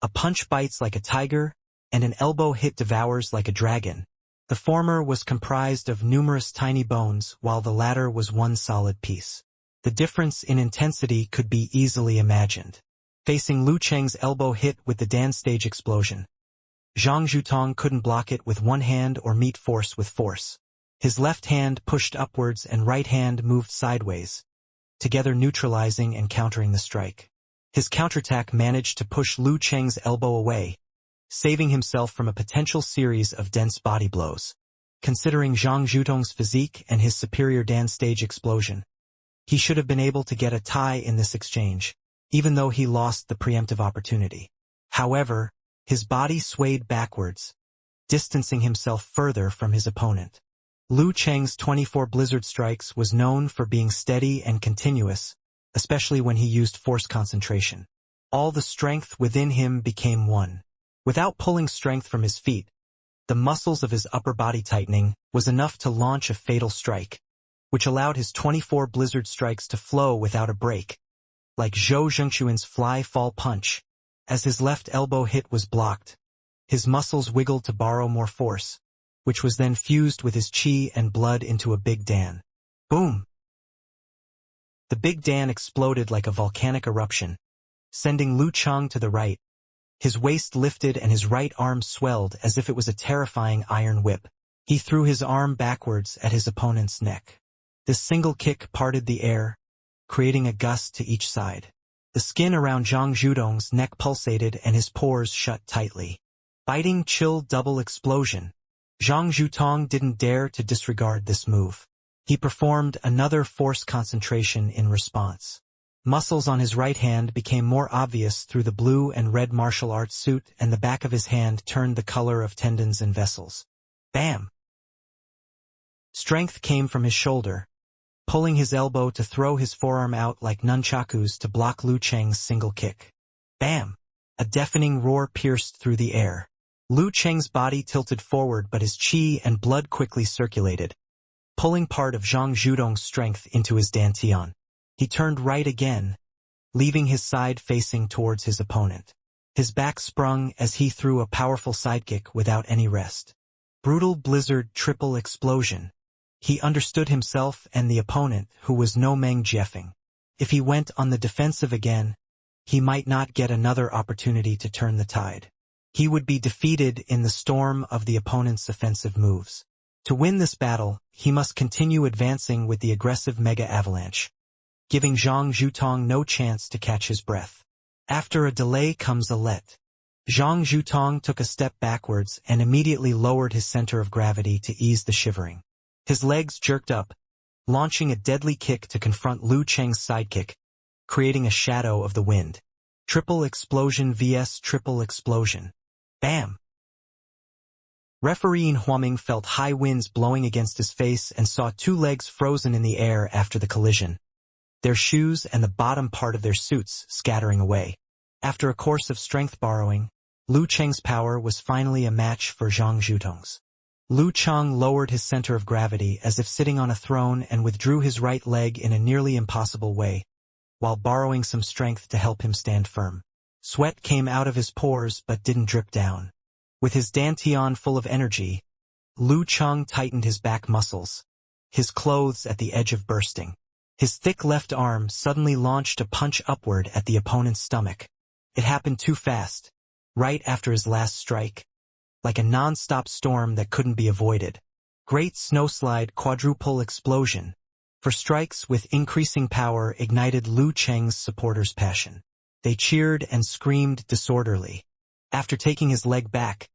a punch bites like a tiger, and an elbow hit devours like a dragon. The former was comprised of numerous tiny bones, while the latter was one solid piece. The difference in intensity could be easily imagined. Facing Lu Cheng's elbow hit with the Dan stage explosion, Zhang Zhutong couldn't block it with one hand or meet force with force. His left hand pushed upwards and right hand moved sideways, together neutralizing and countering the strike. His counterattack managed to push Lu Cheng's elbow away, saving himself from a potential series of dense body blows. Considering Zhang Zhutong's physique and his superior Dan stage explosion, he should have been able to get a tie in this exchange, even though he lost the preemptive opportunity. However, his body swayed backwards, distancing himself further from his opponent. Lu Cheng's 24 blizzard strikes was known for being steady and continuous, especially when he used force concentration. All the strength within him became one. Without pulling strength from his feet, the muscles of his upper body tightening was enough to launch a fatal strike, which allowed his 24 blizzard strikes to flow without a break, like Zhou Zhengquan's fly-fall punch. As his left elbow hit was blocked, his muscles wiggled to borrow more force, which was then fused with his qi and blood into a Big Dan. Boom! The Big Dan exploded like a volcanic eruption, sending Lu Cheng to the right. His waist lifted and his right arm swelled as if it was a terrifying iron whip. He threw his arm backwards at his opponent's neck. This single kick parted the air, creating a gust to each side. The skin around Zhang Zhutong's neck pulsated and his pores shut tightly. Biting chill double explosion. Zhang Zhutong didn't dare to disregard this move. He performed another force concentration in response. Muscles on his right hand became more obvious through the blue and red martial arts suit, and the back of his hand turned the color of tendons and vessels. Bam! Strength came from his shoulder, pulling his elbow to throw his forearm out like nunchakus to block Lu Cheng's single kick. Bam! A deafening roar pierced through the air. Lu Cheng's body tilted forward, but his qi and blood quickly circulated, pulling part of Zhang Zhutong's strength into his dantian. He turned right again, leaving his side facing towards his opponent. His back sprung as he threw a powerful sidekick without any rest. Brutal blizzard triple explosion. He understood himself and the opponent, who was no Meng Jiefeng. If he went on the defensive again, he might not get another opportunity to turn the tide. He would be defeated in the storm of the opponent's offensive moves. To win this battle, he must continue advancing with the aggressive mega avalanche, giving Zhang Zhutong no chance to catch his breath. After a delay comes a let. Zhang Zhutong took a step backwards and immediately lowered his center of gravity to ease the shivering. His legs jerked up, launching a deadly kick to confront Lu Cheng's sidekick, creating a shadow of the wind. Triple explosion vs. triple explosion. Bam! Referee Huaming felt high winds blowing against his face and saw two legs frozen in the air after the collision, their shoes and the bottom part of their suits scattering away. After a course of strength borrowing, Lu Cheng's power was finally a match for Zhang Zhutong's. Lu Cheng lowered his center of gravity as if sitting on a throne and withdrew his right leg in a nearly impossible way, while borrowing some strength to help him stand firm. Sweat came out of his pores but didn't drip down. With his dantian full of energy, Lu Cheng tightened his back muscles, his clothes at the edge of bursting. His thick left arm suddenly launched a punch upward at the opponent's stomach. It happened too fast, right after his last strike, like a non-stop storm that couldn't be avoided. Great snowslide quadruple explosion. For strikes with increasing power ignited Lu Cheng's supporters' passion. They cheered and screamed disorderly. After taking his leg back,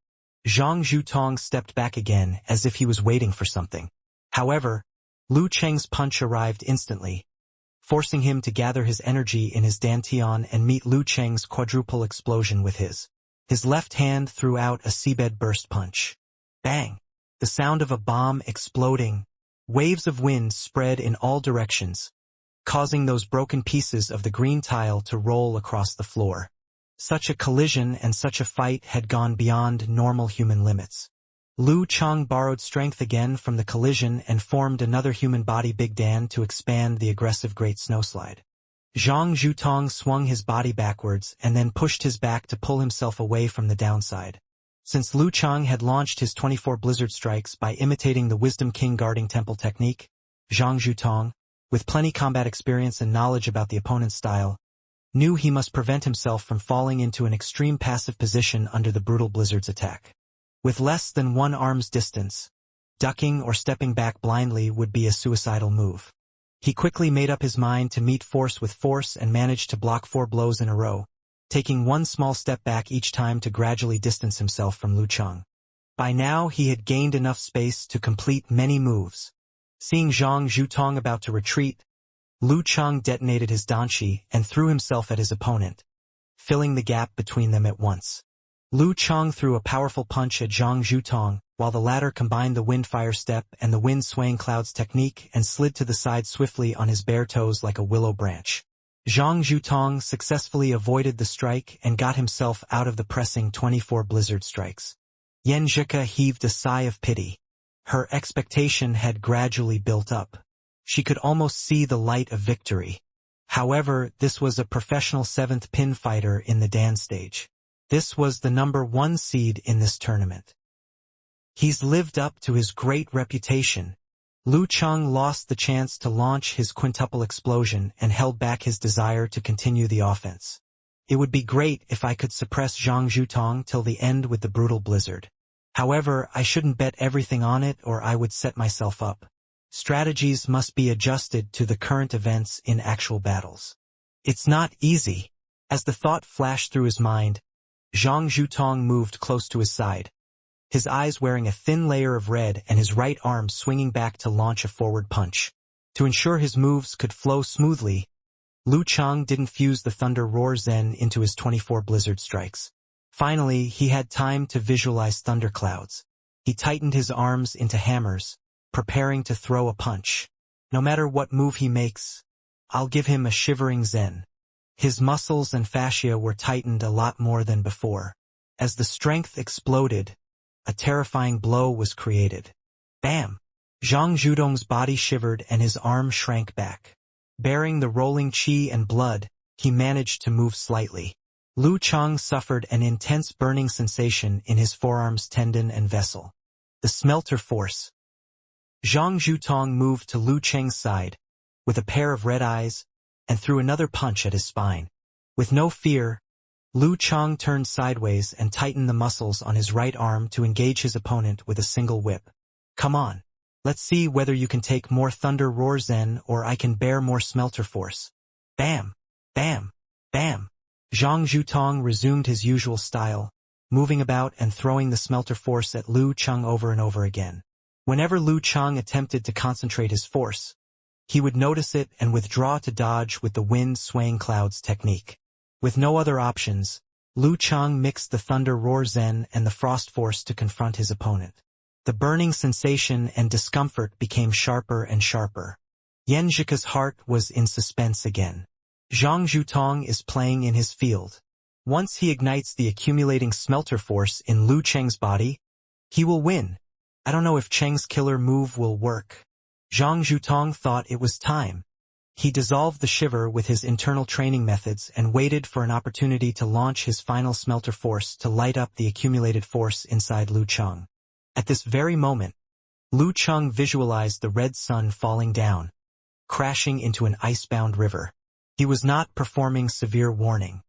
Zhang Zhutong stepped back again as if he was waiting for something. However, Lu Cheng's punch arrived instantly, forcing him to gather his energy in his dantian and meet Lu Cheng's quadruple explosion with his. His left hand threw out a seabed burst punch. Bang! The sound of a bomb exploding. Waves of wind spread in all directions, causing those broken pieces of the green tile to roll across the floor. Such a collision and such a fight had gone beyond normal human limits. Lu Cheng borrowed strength again from the collision and formed another human body Big Dan to expand the aggressive Great Snowslide. Zhang Zhutong swung his body backwards and then pushed his back to pull himself away from the downside. Since Lu Cheng had launched his 24 blizzard strikes by imitating the Wisdom King guarding temple technique, Zhang Zhutong, with plenty combat experience and knowledge about the opponent's style, knew he must prevent himself from falling into an extreme passive position under the brutal blizzard's attack. With less than one arm's distance, ducking or stepping back blindly would be a suicidal move. He quickly made up his mind to meet force with force and managed to block 4 blows in a row, taking one small step back each time to gradually distance himself from Lu Cheng. By now he had gained enough space to complete many moves. Seeing Zhang Zhutong about to retreat, Lu Cheng detonated his danqi and threw himself at his opponent, filling the gap between them at once. Lu Cheng threw a powerful punch at Zhang Zhutong, while the latter combined the wind-fire step and the wind-swaying clouds technique and slid to the side swiftly on his bare toes like a willow branch. Zhang Zhutong successfully avoided the strike and got himself out of the pressing 24 blizzard strikes. Yan Zhika heaved a sigh of pity. Her expectation had gradually built up. She could almost see the light of victory. However, this was a professional 7th pin fighter in the Dan stage. This was the number 1 seed in this tournament. He's lived up to his great reputation. Lu Cheng lost the chance to launch his quintuple explosion and held back his desire to continue the offense. It would be great if I could suppress Zhang Zhutong till the end with the brutal blizzard. However, I shouldn't bet everything on it or I would set myself up. Strategies must be adjusted to the current events in actual battles. It's not easy. As the thought flashed through his mind, Zhang Zhutong moved close to his side, his eyes wearing a thin layer of red and his right arm swinging back to launch a forward punch. To ensure his moves could flow smoothly, Lu Cheng didn't fuse the Thunder Roar Zen into his 24 blizzard strikes. Finally, he had time to visualize thunderclouds. He tightened his arms into hammers, preparing to throw a punch. No matter what move he makes, I'll give him a shivering Zen. His muscles and fascia were tightened a lot more than before. As the strength exploded, a terrifying blow was created. Bam! Zhang Zhutong's body shivered and his arm shrank back. Bearing the rolling qi and blood, he managed to move slightly. Lu Cheng suffered an intense burning sensation in his forearm's tendon and vessel. The smelter force. Zhang Zhutong moved to Lu Cheng's side, with a pair of red eyes, and threw another punch at his spine. With no fear, Lu Cheng turned sideways and tightened the muscles on his right arm to engage his opponent with a single whip. Come on, let's see whether you can take more Thunder Roar Zen or I can bear more smelter force. Bam! Bam! Bam! Zhang Zhutong resumed his usual style, moving about and throwing the smelter force at Lu Cheng over and over again. Whenever Lu Cheng attempted to concentrate his force, he would notice it and withdraw to dodge with the wind-swaying clouds technique. With no other options, Lu Cheng mixed the Thunder Roar Zen and the Frost Force to confront his opponent. The burning sensation and discomfort became sharper and sharper. Yan Zhika's heart was in suspense again. Zhang Zhutong is playing in his field. Once he ignites the accumulating smelter force in Lu Cheng's body, he will win. I don't know if Cheng's killer move will work. Zhang Zhutong thought it was time. He dissolved the shiver with his internal training methods and waited for an opportunity to launch his final smelter force to light up the accumulated force inside Lu Cheng. At this very moment, Lu Cheng visualized the red sun falling down, crashing into an icebound river. He was not performing severe warning.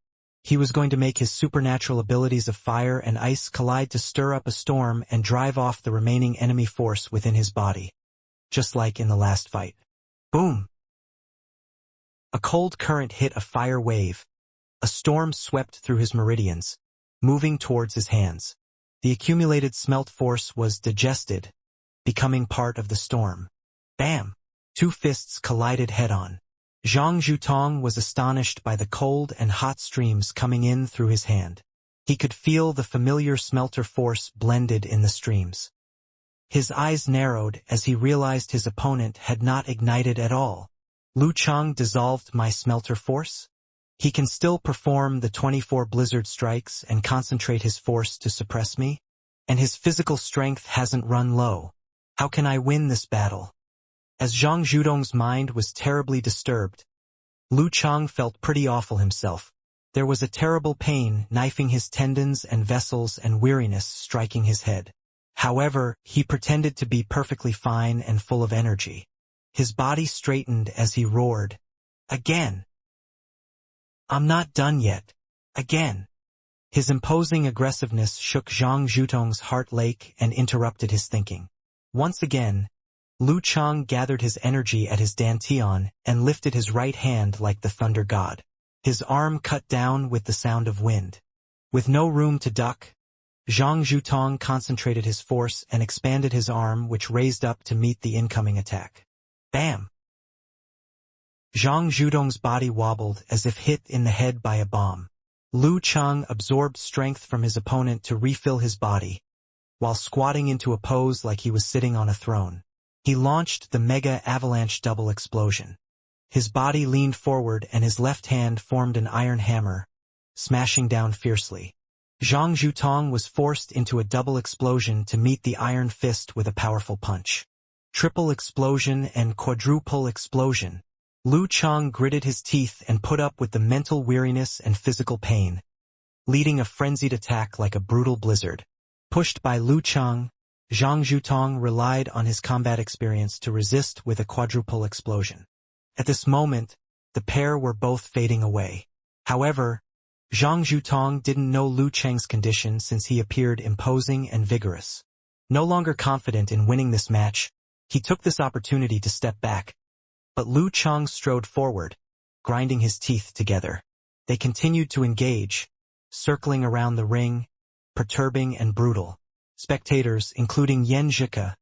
He was going to make his supernatural abilities of fire and ice collide to stir up a storm and drive off the remaining enemy force within his body. Just like in the last fight. Boom! A cold current hit a fire wave. A storm swept through his meridians, moving towards his hands. The accumulated smelt force was digested, becoming part of the storm. Bam! 2 fists collided head-on. Zhang Zhutong was astonished by the cold and hot streams coming in through his hand. He could feel the familiar smelter force blended in the streams. His eyes narrowed as he realized his opponent had not ignited at all. Lu Cheng dissolved my smelter force? He can still perform the 24 blizzard strikes and concentrate his force to suppress me? And his physical strength hasn't run low. How can I win this battle? As Zhang Zhutong's mind was terribly disturbed, Lu Cheng felt pretty awful himself. There was a terrible pain knifing his tendons and vessels and weariness striking his head. However, he pretended to be perfectly fine and full of energy. His body straightened as he roared, "Again! I'm not done yet. Again!" His imposing aggressiveness shook Zhang Zhutong's heart lake and interrupted his thinking. Once again, Lu Chang gathered his energy at his dantian and lifted his right hand like the thunder god. His arm cut down with the sound of wind. With no room to duck, Zhang Zhutong concentrated his force and expanded his arm, which raised up to meet the incoming attack. Bam! Zhang Zhutong's body wobbled as if hit in the head by a bomb. Lu Chang absorbed strength from his opponent to refill his body, while squatting into a pose like he was sitting on a throne. He launched the mega avalanche double explosion. His body leaned forward and his left hand formed an iron hammer, smashing down fiercely. Zhang Zhutong was forced into a double explosion to meet the iron fist with a powerful punch. Triple explosion and quadruple explosion. Lu Chang gritted his teeth and put up with the mental weariness and physical pain, leading a frenzied attack like a brutal blizzard. Pushed by Lu Chang, Zhang Zhutong relied on his combat experience to resist with a quadruple explosion. At this moment, the pair were both fading away. However, Zhang Zhutong didn't know Lu Chang's condition since he appeared imposing and vigorous. No longer confident in winning this match, he took this opportunity to step back. But Lu Chang strode forward, grinding his teeth together. They continued to engage, circling around the ring, perturbing and brutal. Spectators, including Yan Zhika,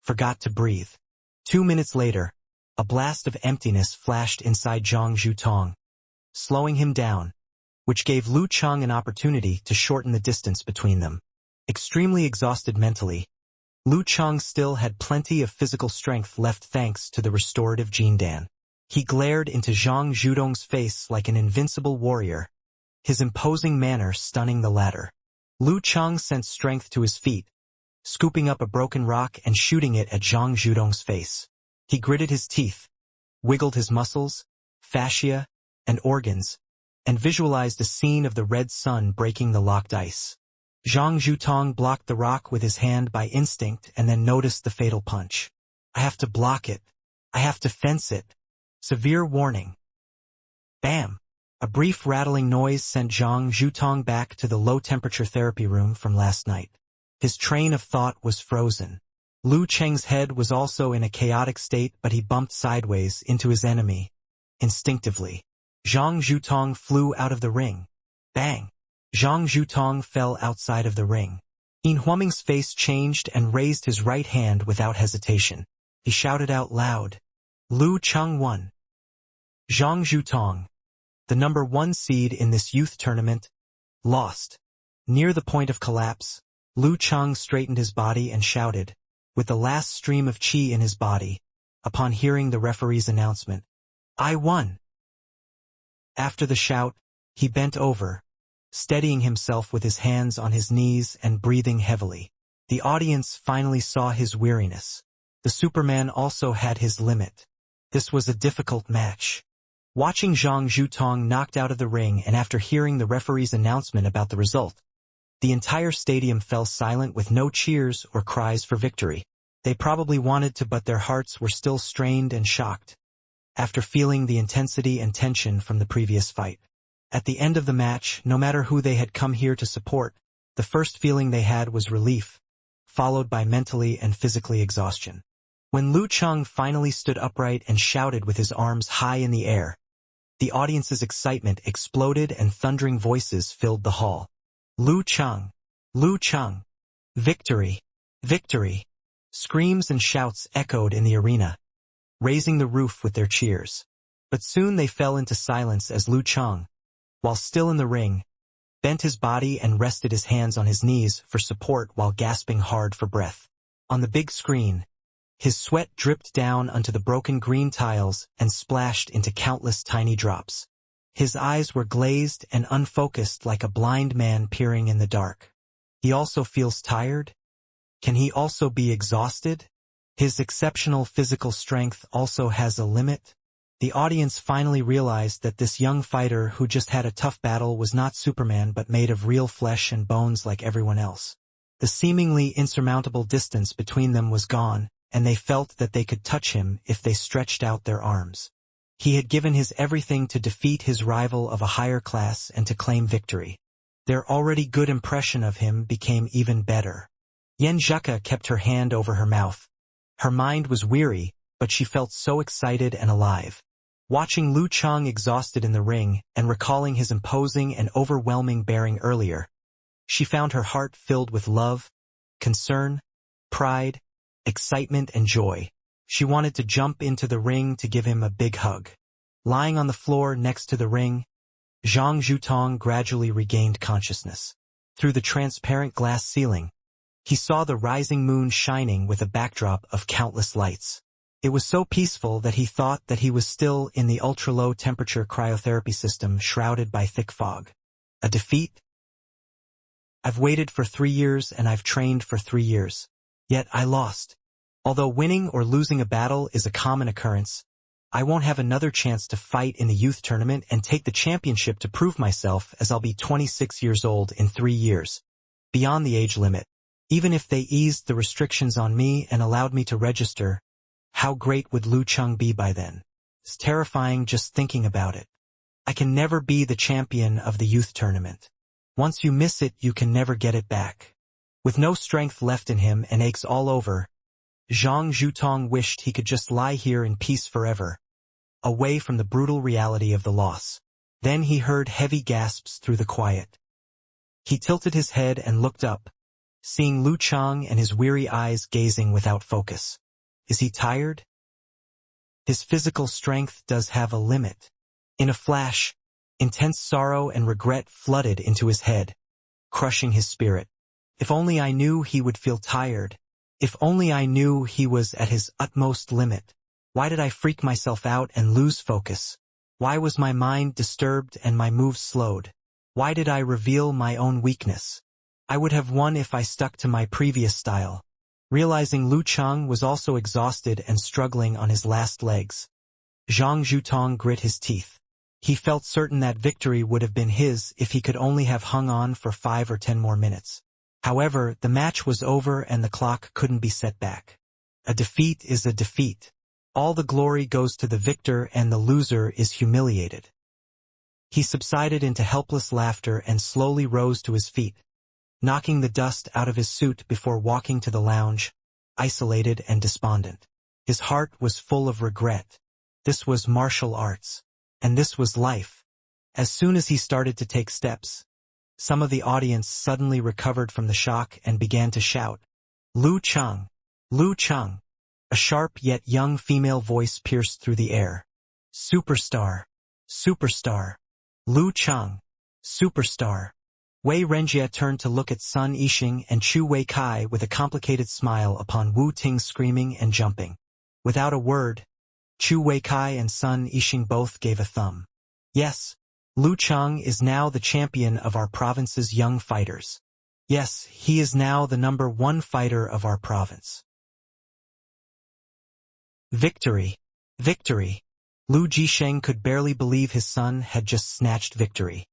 forgot to breathe. 2 minutes later, a blast of emptiness flashed inside Zhang Zhutong, slowing him down, which gave Lu Chang an opportunity to shorten the distance between them. Extremely exhausted mentally, Lu Chang still had plenty of physical strength left thanks to the restorative Jindan. He glared into Zhang Zhutong's face like an invincible warrior, his imposing manner stunning the latter. Lu Chang sent strength to his feet, scooping up a broken rock and shooting it at Zhang Zhutong's face. He gritted his teeth, wiggled his muscles, fascia, and organs, and visualized a scene of the red sun breaking the locked ice. Zhang Zhutong blocked the rock with his hand by instinct and then noticed the fatal punch. "I have to block it. I have to fence it. Severe warning." Bam! A brief rattling noise sent Zhang Zhutong back to the low-temperature therapy room from last night. His train of thought was frozen. Lu Cheng's head was also in a chaotic state, but he bumped sideways into his enemy. Instinctively, Zhang Zhutong flew out of the ring. Bang! Zhang Zhutong fell outside of the ring. Yin Huaming's face changed and raised his right hand without hesitation. He shouted out loud, "Lu Chang won." Zhang Zhutong, the number 1 seed in this youth tournament, lost. Near the point of collapse, Lu Chang straightened his body and shouted, with the last stream of qi in his body, upon hearing the referee's announcement, "I won." After the shout, he bent over, steadying himself with his hands on his knees and breathing heavily. The audience finally saw his weariness. The Superman also had his limit. This was a difficult match. Watching Zhang Zhutong knocked out of the ring and after hearing the referee's announcement about the result, the entire stadium fell silent with no cheers or cries for victory. They probably wanted to, but their hearts were still strained and shocked, after feeling the intensity and tension from the previous fight. At the end of the match, no matter who they had come here to support, the first feeling they had was relief, followed by mentally and physically exhaustion. When Lu Chang finally stood upright and shouted with his arms high in the air, the audience's excitement exploded and thundering voices filled the hall. "Lu Chang! Lu Chang! Victory! Victory!" Screams and shouts echoed in the arena, raising the roof with their cheers. But soon they fell into silence as Lu Chang, while still in the ring, bent his body and rested his hands on his knees for support while gasping hard for breath. On the big screen, his sweat dripped down onto the broken green tiles and splashed into countless tiny drops. His eyes were glazed and unfocused like a blind man peering in the dark. He also feels tired? Can he also be exhausted? His exceptional physical strength also has a limit? The audience finally realized that this young fighter who just had a tough battle was not Superman but made of real flesh and bones like everyone else. The seemingly insurmountable distance between them was gone, and they felt that they could touch him if they stretched out their arms. He had given his everything to defeat his rival of a higher class and to claim victory. Their already good impression of him became even better. Yen Zhuka kept her hand over her mouth. Her mind was weary, but she felt so excited and alive. Watching Lu Cheng exhausted in the ring and recalling his imposing and overwhelming bearing earlier, she found her heart filled with love, concern, pride, excitement and joy. She wanted to jump into the ring to give him a big hug. Lying on the floor next to the ring, Zhang Zhutong gradually regained consciousness. Through the transparent glass ceiling, he saw the rising moon shining with a backdrop of countless lights. It was so peaceful that he thought that he was still in the ultra-low temperature cryotherapy system shrouded by thick fog. A defeat? I've waited for 3 years and I've trained for 3 years. Yet I lost. Although winning or losing a battle is a common occurrence, I won't have another chance to fight in the youth tournament and take the championship to prove myself, as I'll be 26 years old in 3 years. Beyond the age limit. Even if they eased the restrictions on me and allowed me to register, how great would Lu Cheng be by then? It's terrifying just thinking about it. I can never be the champion of the youth tournament. Once you miss it, you can never get it back. With no strength left in him and aches all over, Zhang Zhutong wished he could just lie here in peace forever, away from the brutal reality of the loss. Then he heard heavy gasps through the quiet. He tilted his head and looked up, seeing Lu Cheng and his weary eyes gazing without focus. Is he tired? His physical strength does have a limit. In a flash, intense sorrow and regret flooded into his head, crushing his spirit. If only I knew he would feel tired. If only I knew he was at his utmost limit. Why did I freak myself out and lose focus? Why was my mind disturbed and my moves slowed? Why did I reveal my own weakness? I would have won if I stuck to my previous style. Realizing Lu Cheng was also exhausted and struggling on his last legs, Zhang Zhutong grit his teeth. He felt certain that victory would have been his if he could only have hung on for 5 or 10 more minutes. However, the match was over and the clock couldn't be set back. A defeat is a defeat. All the glory goes to the victor and the loser is humiliated. He subsided into helpless laughter and slowly rose to his feet, knocking the dust out of his suit before walking to the lounge, isolated and despondent. His heart was full of regret. This was martial arts. And this was life. As soon as he started to take steps, some of the audience suddenly recovered from the shock and began to shout, Lu Cheng! Lu Cheng! A sharp yet young female voice pierced through the air. Superstar! Superstar! Lu Cheng! Superstar! Wei Renjie turned to look at Sun Yixing and Chu Weikai with a complicated smile upon Wu Ting screaming and jumping. Without a word, Chu Weikai and Sun Yixing both gave a thumb. Yes, Lu Cheng is now the champion of our province's young fighters. Yes, he is now the #1 fighter of our province. Victory! Victory! Lu Jisheng could barely believe his son had just snatched victory.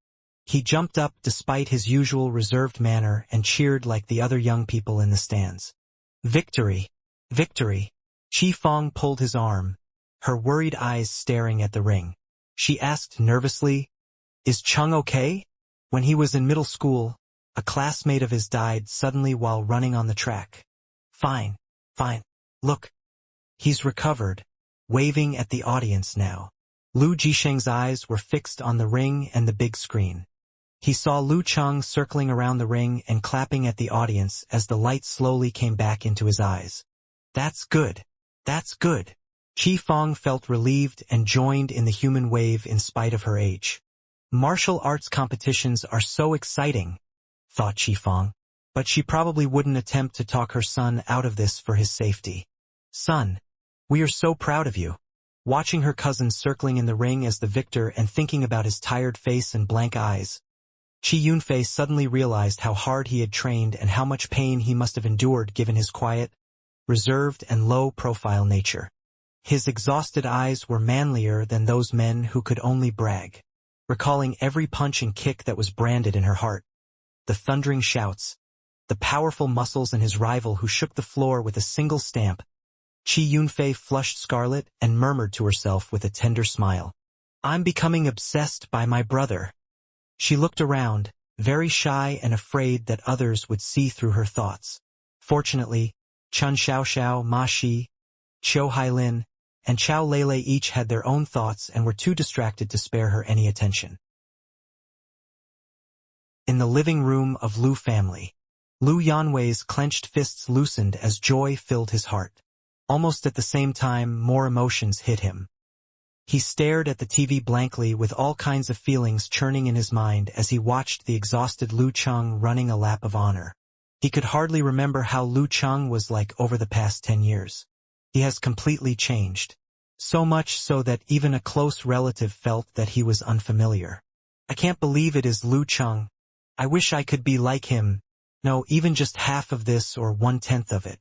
He jumped up despite his usual reserved manner and cheered like the other young people in the stands. Victory! Victory! Qi Fong pulled his arm, her worried eyes staring at the ring. She asked nervously, Is Cheng okay? When he was in middle school, a classmate of his died suddenly while running on the track. Fine, fine. Look. He's recovered, waving at the audience now. Lu Jisheng's eyes were fixed on the ring and the big screen. He saw Lu Cheng circling around the ring and clapping at the audience as the light slowly came back into his eyes. That's good. That's good. Qi Fong felt relieved and joined in the human wave in spite of her age. Martial arts competitions are so exciting, thought Qi Fong. But she probably wouldn't attempt to talk her son out of this for his safety. Son, we are so proud of you. Watching her cousin circling in the ring as the victor and thinking about his tired face and blank eyes, Qi Yunfei suddenly realized how hard he had trained and how much pain he must have endured given his quiet, reserved and low-profile nature. His exhausted eyes were manlier than those men who could only brag, recalling every punch and kick that was branded in her heart. The thundering shouts, the powerful muscles in his rival who shook the floor with a single stamp, Chi Yunfei flushed scarlet and murmured to herself with a tender smile. I'm becoming obsessed by my brother. She looked around, very shy and afraid that others would see through her thoughts. Fortunately, Chun Xiaoxiao, Ma Shi, Qiu Hailin, and Chao Lele each had their own thoughts and were too distracted to spare her any attention. In the living room of Lu family, Lu Yanwei's clenched fists loosened as joy filled his heart. Almost at the same time, more emotions hit him. He stared at the TV blankly with all kinds of feelings churning in his mind as he watched the exhausted Lu Cheng running a lap of honor. He could hardly remember how Lu Cheng was like over the past 10 years. He has completely changed. So much so that even a close relative felt that he was unfamiliar. I can't believe it is Lu Cheng. I wish I could be like him. No, even just half of this or 1/10 of it.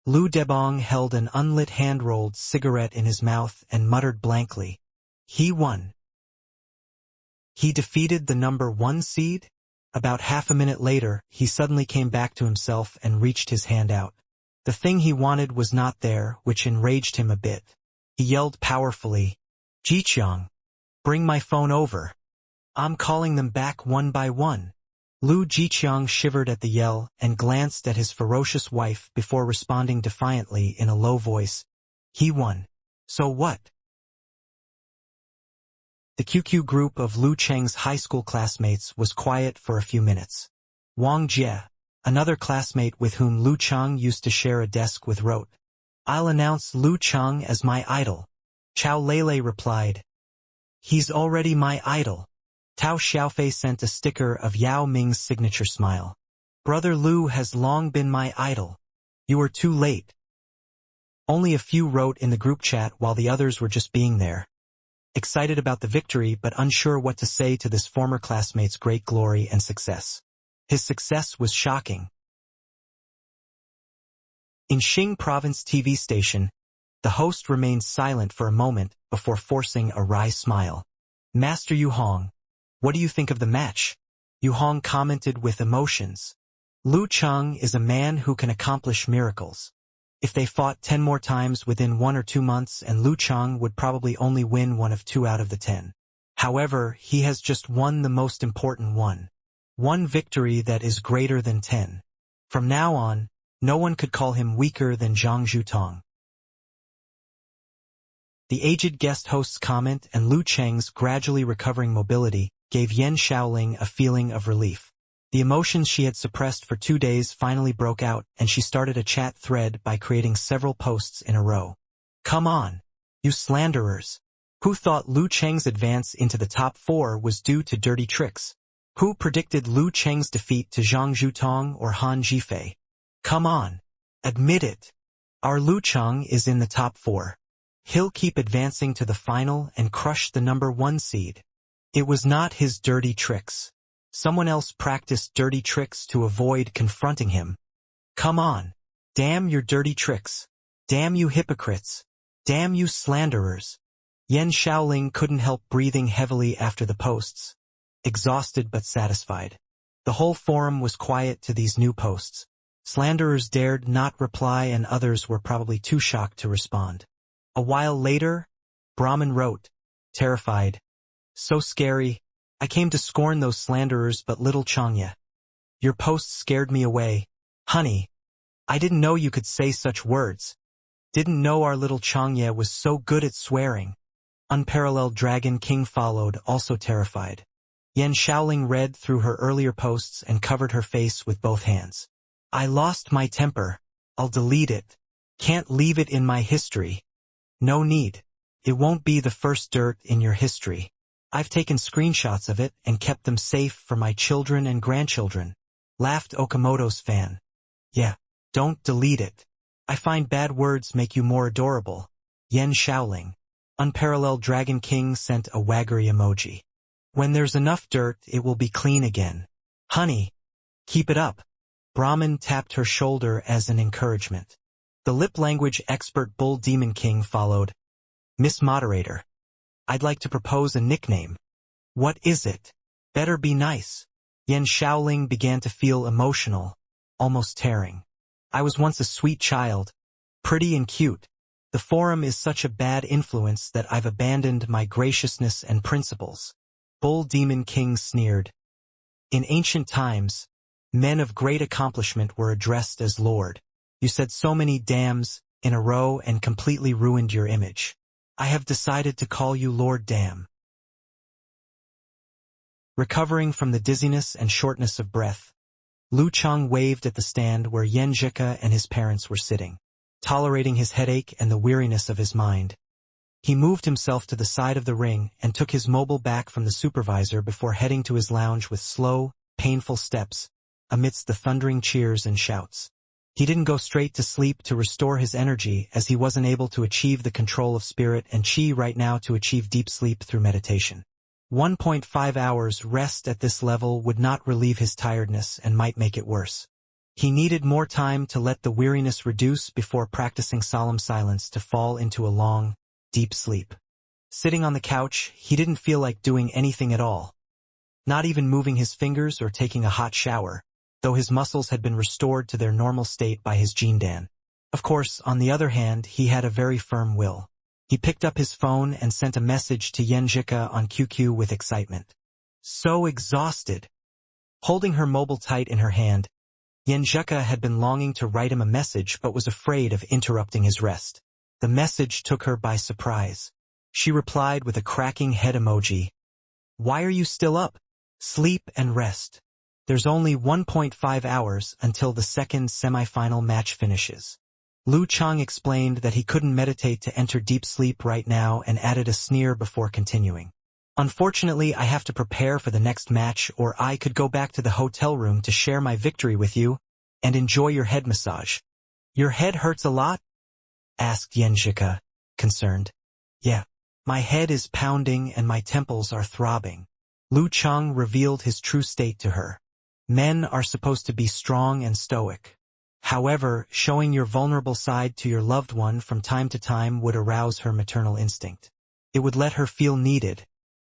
Lu Debong held an unlit hand-rolled cigarette in his mouth and muttered blankly. He won. He defeated the number 1 seed? About half a minute later, he suddenly came back to himself and reached his hand out. The thing he wanted was not there, which enraged him a bit. He yelled powerfully, Jiqiang, bring my phone over. I'm calling them back one by one. Lu Jiqiang shivered at the yell and glanced at his ferocious wife before responding defiantly in a low voice. He won. So what? The QQ group of Lu Cheng's high school classmates was quiet for a few minutes. Wang Jie, another classmate with whom Lu Cheng used to share a desk with, wrote, I'll announce Lu Cheng as my idol. Chao Lele replied, He's already my idol. Tao Xiaofei sent a sticker of Yao Ming's signature smile. Brother Lu has long been my idol. You are too late. Only a few wrote in the group chat while the others were just being there. Excited about the victory but unsure what to say to this former classmate's great glory and success. His success was shocking. In Xing Province TV station, the host remained silent for a moment before forcing a wry smile. Master Yu Hong, what do you think of the match? Yu Hong commented with emotions. Lu Cheng is a man who can accomplish miracles. If they fought 10 more times within 1 or 2 months, and Lu Cheng would probably only win 1 of 2 out of the 10. However, he has just won the most important one. One victory that is greater than 10. From now on, no one could call him weaker than Zhang Zhutong. The aged guest host's comment and Lu Cheng's gradually recovering mobility gave Yan Shaoling a feeling of relief. The emotions she had suppressed for 2 days finally broke out, and she started a chat thread by creating several posts in a row. Come on, you slanderers. Who thought Lu Cheng's advance into the top 4 was due to dirty tricks? Who predicted Lu Cheng's defeat to Zhang Zhutong or Han Zhifei? Come on, admit it. Our Lu Cheng is in the top 4. He'll keep advancing to the final and crush the number 1 seed. It was not his dirty tricks. Someone else practiced dirty tricks to avoid confronting him. Come on. Damn your dirty tricks. Damn you hypocrites. Damn you slanderers. Yan Shaoling couldn't help breathing heavily after the posts. Exhausted but satisfied. The whole forum was quiet to these new posts. Slanderers dared not reply and others were probably too shocked to respond. A while later, Brahman wrote, terrified. So scary. I came to scorn those slanderers but little Changya. Your posts scared me away. Honey, I didn't know you could say such words. Didn't know our little Changya was so good at swearing. Unparalleled Dragon King followed, also terrified. Yan Shaoling read through her earlier posts and covered her face with both hands. I lost my temper. I'll delete it. Can't leave it in my history. No need. It won't be the first dirt in your history. I've taken screenshots of it and kept them safe for my children and grandchildren. Laughed Okamoto's fan. Yeah, don't delete it. I find bad words make you more adorable. Yan Shaoling. Unparalleled Dragon King sent a waggery emoji. When there's enough dirt, it will be clean again. Honey, keep it up. Brahman tapped her shoulder as an encouragement. The lip language expert Bull Demon King followed. Miss Moderator. I'd like to propose a nickname. What is it? Better be nice. Yan Shaoling began to feel emotional, almost tearing. I was once a sweet child, pretty and cute. The forum is such a bad influence that I've abandoned my graciousness and principles. Bull Demon King sneered. In ancient times, men of great accomplishment were addressed as Lord. You said so many damns in a row and completely ruined your image. I have decided to call you Lord Damn. Recovering from the dizziness and shortness of breath, Lu Chang waved at the stand where Yen Zhika and his parents were sitting. Tolerating his headache and the weariness of his mind, he moved himself to the side of the ring and took his mobile back from the supervisor before heading to his lounge with slow, painful steps, amidst the thundering cheers and shouts. He didn't go straight to sleep to restore his energy, as he wasn't able to achieve the control of spirit and chi right now to achieve deep sleep through meditation. 1.5 hours rest at this level would not relieve his tiredness and might make it worse. He needed more time to let the weariness reduce before practicing solemn silence to fall into a long, deep sleep. Sitting on the couch, he didn't feel like doing anything at all. Not even moving his fingers or taking a hot shower, though his muscles had been restored to their normal state by his Jindan. Of course, on the other hand, he had a very firm will. He picked up his phone and sent a message to Yen Zhika on QQ with excitement. So exhausted. Holding her mobile tight in her hand, Yen Zhika had been longing to write him a message but was afraid of interrupting his rest. The message took her by surprise. She replied with a cracking head emoji. Why are you still up? Sleep and rest. There's only 1.5 hours until the second semi-final match finishes. Lu Chang explained that he couldn't meditate to enter deep sleep right now and added a sneer before continuing. Unfortunately, I have to prepare for the next match, or I could go back to the hotel room to share my victory with you and enjoy your head massage. Your head hurts a lot? Asked Yen Zhika, concerned. Yeah. My head is pounding and my temples are throbbing. Lu Chang revealed his true state to her. Men are supposed to be strong and stoic. However, showing your vulnerable side to your loved one from time to time would arouse her maternal instinct. It would let her feel needed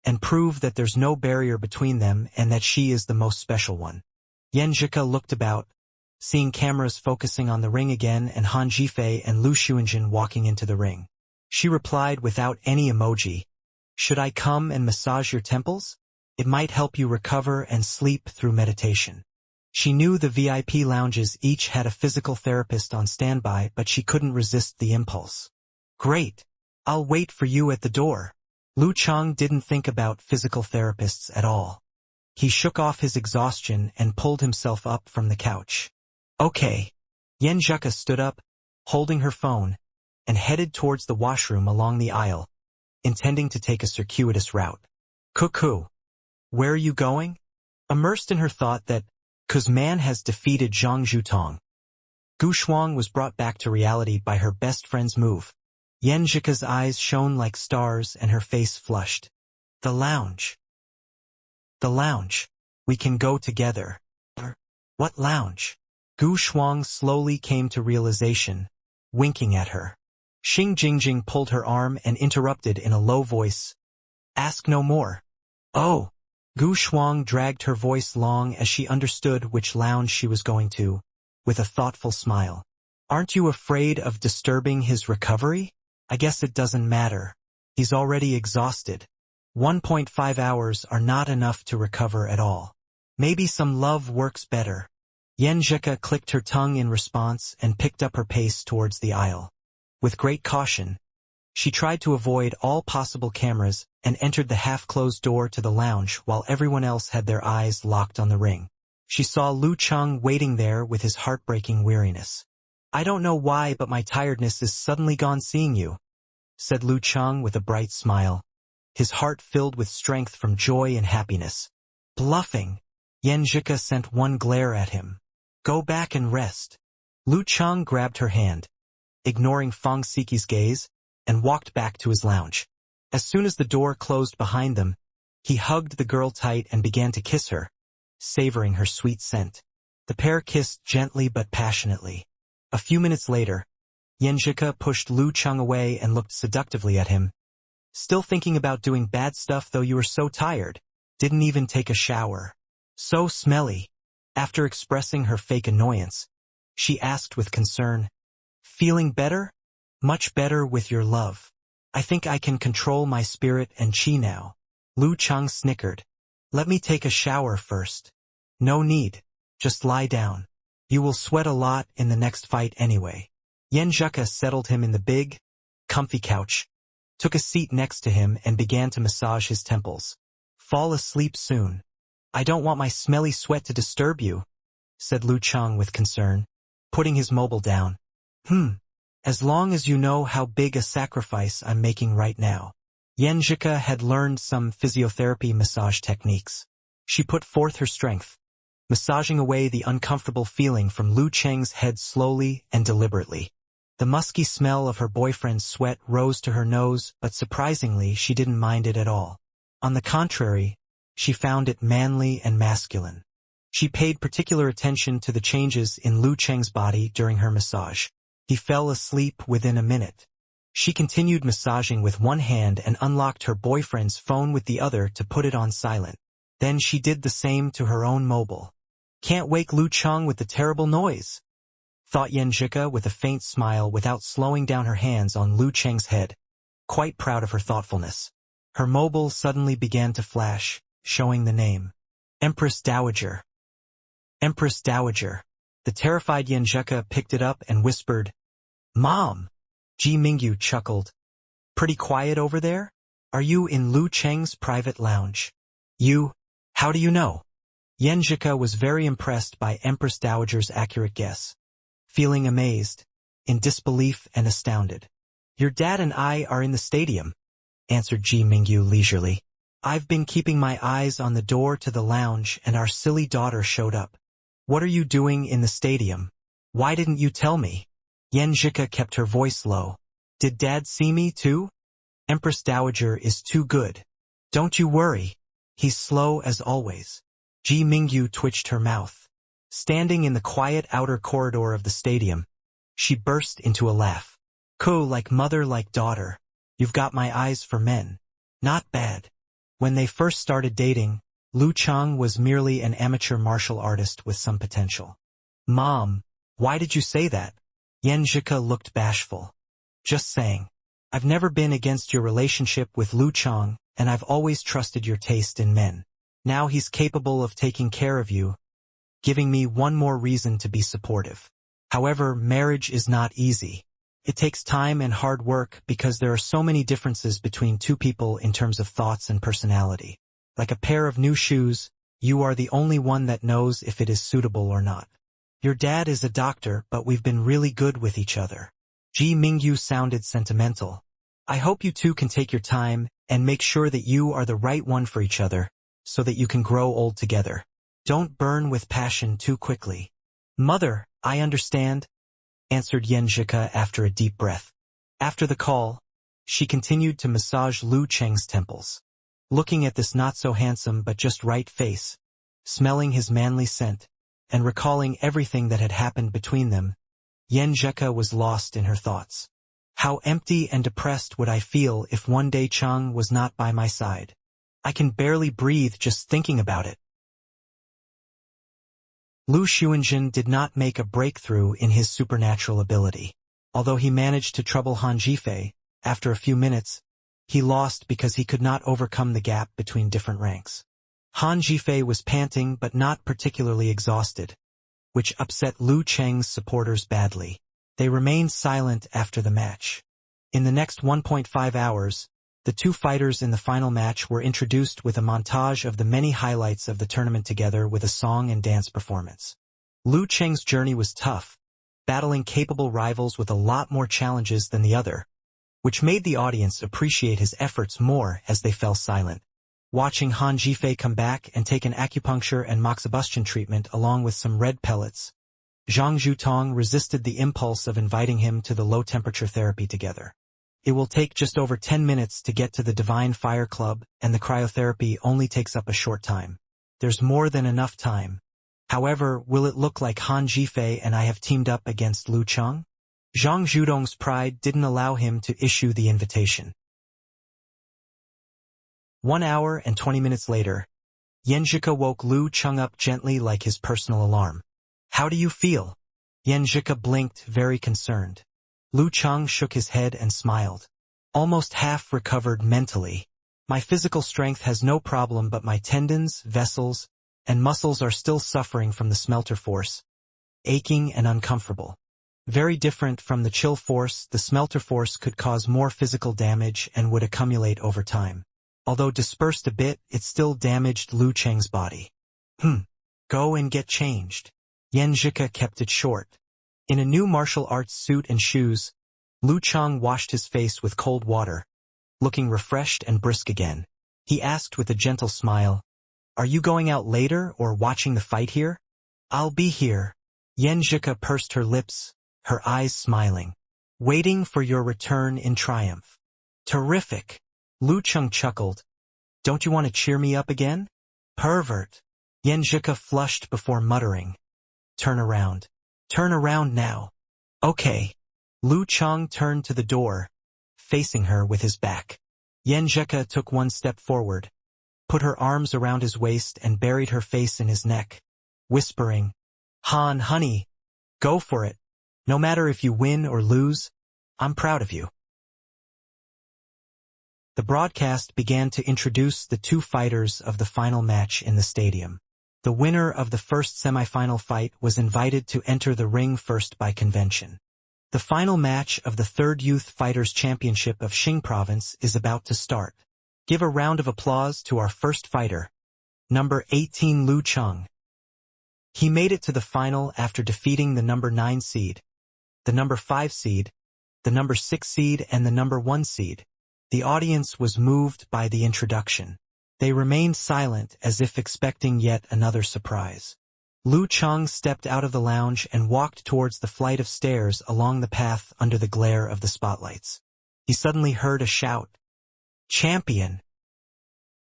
and prove that there's no barrier between them and that she is the most special one. Yen Zhika looked about, seeing cameras focusing on the ring again and Han Jifei and Lu Xuanjin walking into the ring. She replied without any emoji. Should I come and massage your temples? It might help you recover and sleep through meditation. She knew the VIP lounges each had a physical therapist on standby, but she couldn't resist the impulse. Great. I'll wait for you at the door. Lu Chang didn't think about physical therapists at all. He shook off his exhaustion and pulled himself up from the couch. Okay. Yen Zhika stood up, holding her phone, and headed towards the washroom along the aisle, intending to take a circuitous route. Cuckoo. Where are you going? Immersed in her thought that, 'cause man has defeated Zhang Zhutong. Gu Shuang was brought back to reality by her best friend's move. Yen Zhika's eyes shone like stars and her face flushed. The lounge. The lounge. We can go together. What lounge? Gu Shuang slowly came to realization, winking at her. Xing Jingjing pulled her arm and interrupted in a low voice. Ask no more. Oh. Gu Shuang dragged her voice long as she understood which lounge she was going to, with a thoughtful smile. Aren't you afraid of disturbing his recovery? I guess it doesn't matter. He's already exhausted. 1.5 hours are not enough to recover at all. Maybe some love works better. Yen Zhika clicked her tongue in response and picked up her pace towards the aisle. With great caution, she tried to avoid all possible cameras and entered the half-closed door to the lounge while everyone else had their eyes locked on the ring. She saw Lu Chang waiting there with his heartbreaking weariness. I don't know why, but my tiredness is suddenly gone seeing you, said Lu Chang with a bright smile, his heart filled with strength from joy and happiness. Bluffing. Yen Zhika sent one glare at him. Go back and rest. Lu Chang grabbed her hand, ignoring Fang Siki's gaze, and walked back to his lounge. As soon as the door closed behind them, he hugged the girl tight and began to kiss her, savoring her sweet scent. The pair kissed gently but passionately. A few minutes later, Yen Zhika pushed Lu Chang away and looked seductively at him. Still thinking about doing bad stuff though you were so tired? Didn't even take a shower. So smelly. After expressing her fake annoyance, she asked with concern, feeling better? Much better with your love. I think I can control my spirit and chi now. Lu Cheng snickered. Let me take a shower first. No need. Just lie down. You will sweat a lot in the next fight anyway. Yen Zhuge settled him in the big, comfy couch, took a seat next to him and began to massage his temples. Fall asleep soon. I don't want my smelly sweat to disturb you, said Lu Cheng with concern, putting his mobile down. As long as you know how big a sacrifice I'm making right now. Yen Zhuge had learned some physiotherapy massage techniques. She put forth her strength, massaging away the uncomfortable feeling from Lu Cheng's head slowly and deliberately. The musky smell of her boyfriend's sweat rose to her nose, but surprisingly she didn't mind it at all. On the contrary, she found it manly and masculine. She paid particular attention to the changes in Lu Cheng's body during her massage. He fell asleep within a minute. She continued massaging with one hand and unlocked her boyfriend's phone with the other to put it on silent. Then she did the same to her own mobile. Can't wake Lu Cheng with the terrible noise, thought Yen Zhuge with a faint smile without slowing down her hands on Lu Cheng's head, quite proud of her thoughtfulness. Her mobile suddenly began to flash, showing the name. Empress Dowager. Empress Dowager. The terrified Yen Zhuge picked it up and whispered, Mom! Ji Mingyu chuckled. Pretty quiet over there? Are you in Lu Cheng's private lounge? You? How do you know? Yen Zhuge was very impressed by Empress Dowager's accurate guess, feeling amazed, in disbelief and astounded. Your dad and I are in the stadium, answered Ji Mingyu leisurely. I've been keeping my eyes on the door to the lounge and our silly daughter showed up. What are you doing in the stadium? Why didn't you tell me? Yen Zhuge kept her voice low. Did Dad see me too? Empress Dowager is too good. Don't you worry. He's slow as always. Ji Mingyu twitched her mouth. Standing in the quiet outer corridor of the stadium, she burst into a laugh. Cool, like mother like daughter. You've got my eyes for men. Not bad. When they first started dating, Lu Cheng was merely an amateur martial artist with some potential. Mom, why did you say that? Yen Zhuge looked bashful. Just saying. I've never been against your relationship with Lu Cheng, and I've always trusted your taste in men. Now he's capable of taking care of you, giving me one more reason to be supportive. However, marriage is not easy. It takes time and hard work because there are so many differences between two people in terms of thoughts and personality. Like a pair of new shoes, you are the only one that knows if it is suitable or not. Your dad is a doctor, but we've been really good with each other. Ji Mingyu sounded sentimental. I hope you two can take your time and make sure that you are the right one for each other, so that you can grow old together. Don't burn with passion too quickly. Mother, I understand, answered Yen Zhuge after a deep breath. After the call, she continued to massage Lu Cheng's temples. Looking at this not-so-handsome but just right face, smelling his manly scent, and recalling everything that had happened between them, Yen Zhuge was lost in her thoughts. How empty and depressed would I feel if one day Cheng was not by my side? I can barely breathe just thinking about it. Lu Xuanjin did not make a breakthrough in his supernatural ability. Although he managed to trouble Han Zhifei, after a few minutes, he lost because he could not overcome the gap between different ranks. Han Zhifei was panting but not particularly exhausted, which upset Lu Cheng's supporters badly. They remained silent after the match. In the next 1.5 hours, the two fighters in the final match were introduced with a montage of the many highlights of the tournament together with a song and dance performance. Lu Cheng's journey was tough, battling capable rivals with a lot more challenges than the other, which made the audience appreciate his efforts more as they fell silent. Watching Han Zhifei come back and take an acupuncture and moxibustion treatment along with some red pellets, Zhang Zhutong resisted the impulse of inviting him to the low-temperature therapy together. It will take just over 10 minutes to get to the Divine Fire Club, and the cryotherapy only takes up a short time. There's more than enough time. However, will it look like Han Zhifei and I have teamed up against Lu Cheng? Zhang Zhutong's pride didn't allow him to issue the invitation. 1 hour and 20 minutes later, Yen Zhuge woke Lu Cheng up gently like his personal alarm. How do you feel? Yen Zhuge blinked, very concerned. Lu Chang shook his head and smiled. Almost half recovered mentally. My physical strength has no problem, but my tendons, vessels, and muscles are still suffering from the smelter force, aching and uncomfortable. Very different from the chill force, the smelter force could cause more physical damage and would accumulate over time. Although dispersed a bit, it still damaged Lu Cheng's body. Go and get changed. Yan Zhika kept it short. In a new martial arts suit and shoes, Lu Chang washed his face with cold water, looking refreshed and brisk again. He asked with a gentle smile, "Are you going out later or watching the fight here?" "I'll be here." Yan Zhika pursed her lips, her eyes smiling. "Waiting for your return in triumph." "Terrific." Lu Chang chuckled. "Don't you want to cheer me up again?" "Pervert." Yan Zhika flushed before muttering, "Turn around. Turn around now." "Okay." Lu Chang turned to the door, facing her with his back. Yan Zhika took one step forward, put her arms around his waist and buried her face in his neck, whispering, "Han, honey, go for it. No matter if you win or lose, I'm proud of you." The broadcast began to introduce the two fighters of the final match in the stadium. The winner of the first semifinal fight was invited to enter the ring first by convention. The final match of the third Youth Fighters Championship of Xing Province is about to start. Give a round of applause to our first fighter, number 18 Lu Chang. He made it to the final after defeating the number 9 seed, the number 5 seed, the number 6 seed and the number 1 seed. The audience was moved by the introduction. They remained silent as if expecting yet another surprise. Lu Chang stepped out of the lounge and walked towards the flight of stairs along the path under the glare of the spotlights. He suddenly heard a shout, "Champion!"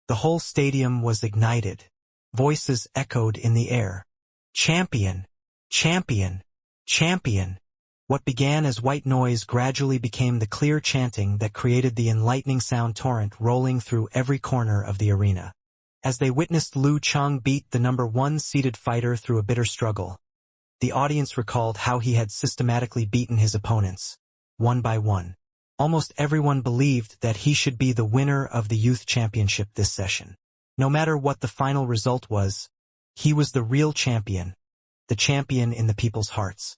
The whole stadium was ignited. Voices echoed in the air. "Champion! Champion! Champion!" What began as white noise gradually became the clear chanting that created the enlightening sound torrent rolling through every corner of the arena. As they witnessed Lu Chang beat the number 1 seeded fighter through a bitter struggle, the audience recalled how he had systematically beaten his opponents, one by one. Almost everyone believed that he should be the winner of the youth championship this session. No matter what the final result was, he was the real champion, the champion in the people's hearts.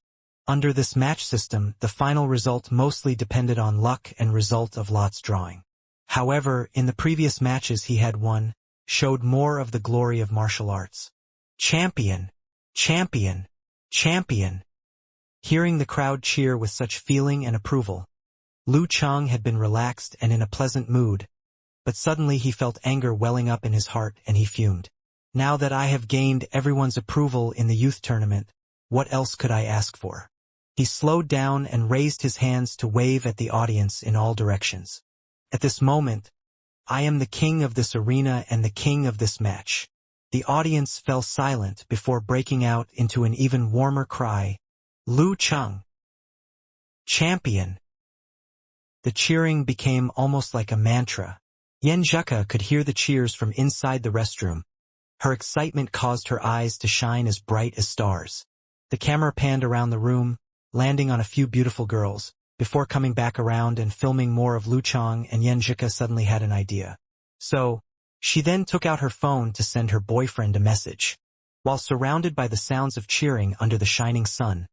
Under this match system, the final result mostly depended on luck and result of lots drawing. However, in the previous matches he had won, showed more of the glory of martial arts. "Champion! Champion! Champion!" Hearing the crowd cheer with such feeling and approval, Lu Chang had been relaxed and in a pleasant mood, but suddenly he felt anger welling up in his heart and he fumed. "Now that I have gained everyone's approval in the youth tournament, what else could I ask for?" He slowed down and raised his hands to wave at the audience in all directions. At this moment, "I am the king of this arena and the king of this match." The audience fell silent before breaking out into an even warmer cry, "Lu Chang! Champion!" The cheering became almost like a mantra. Yan Zhika could hear the cheers from inside the restroom. Her excitement caused her eyes to shine as bright as stars. The camera panned around the room, landing on a few beautiful girls, before coming back around and filming more of Lu Chang, and Yan Zhika suddenly had an idea. So, she then took out her phone to send her boyfriend a message. While surrounded by the sounds of cheering under the shining sun,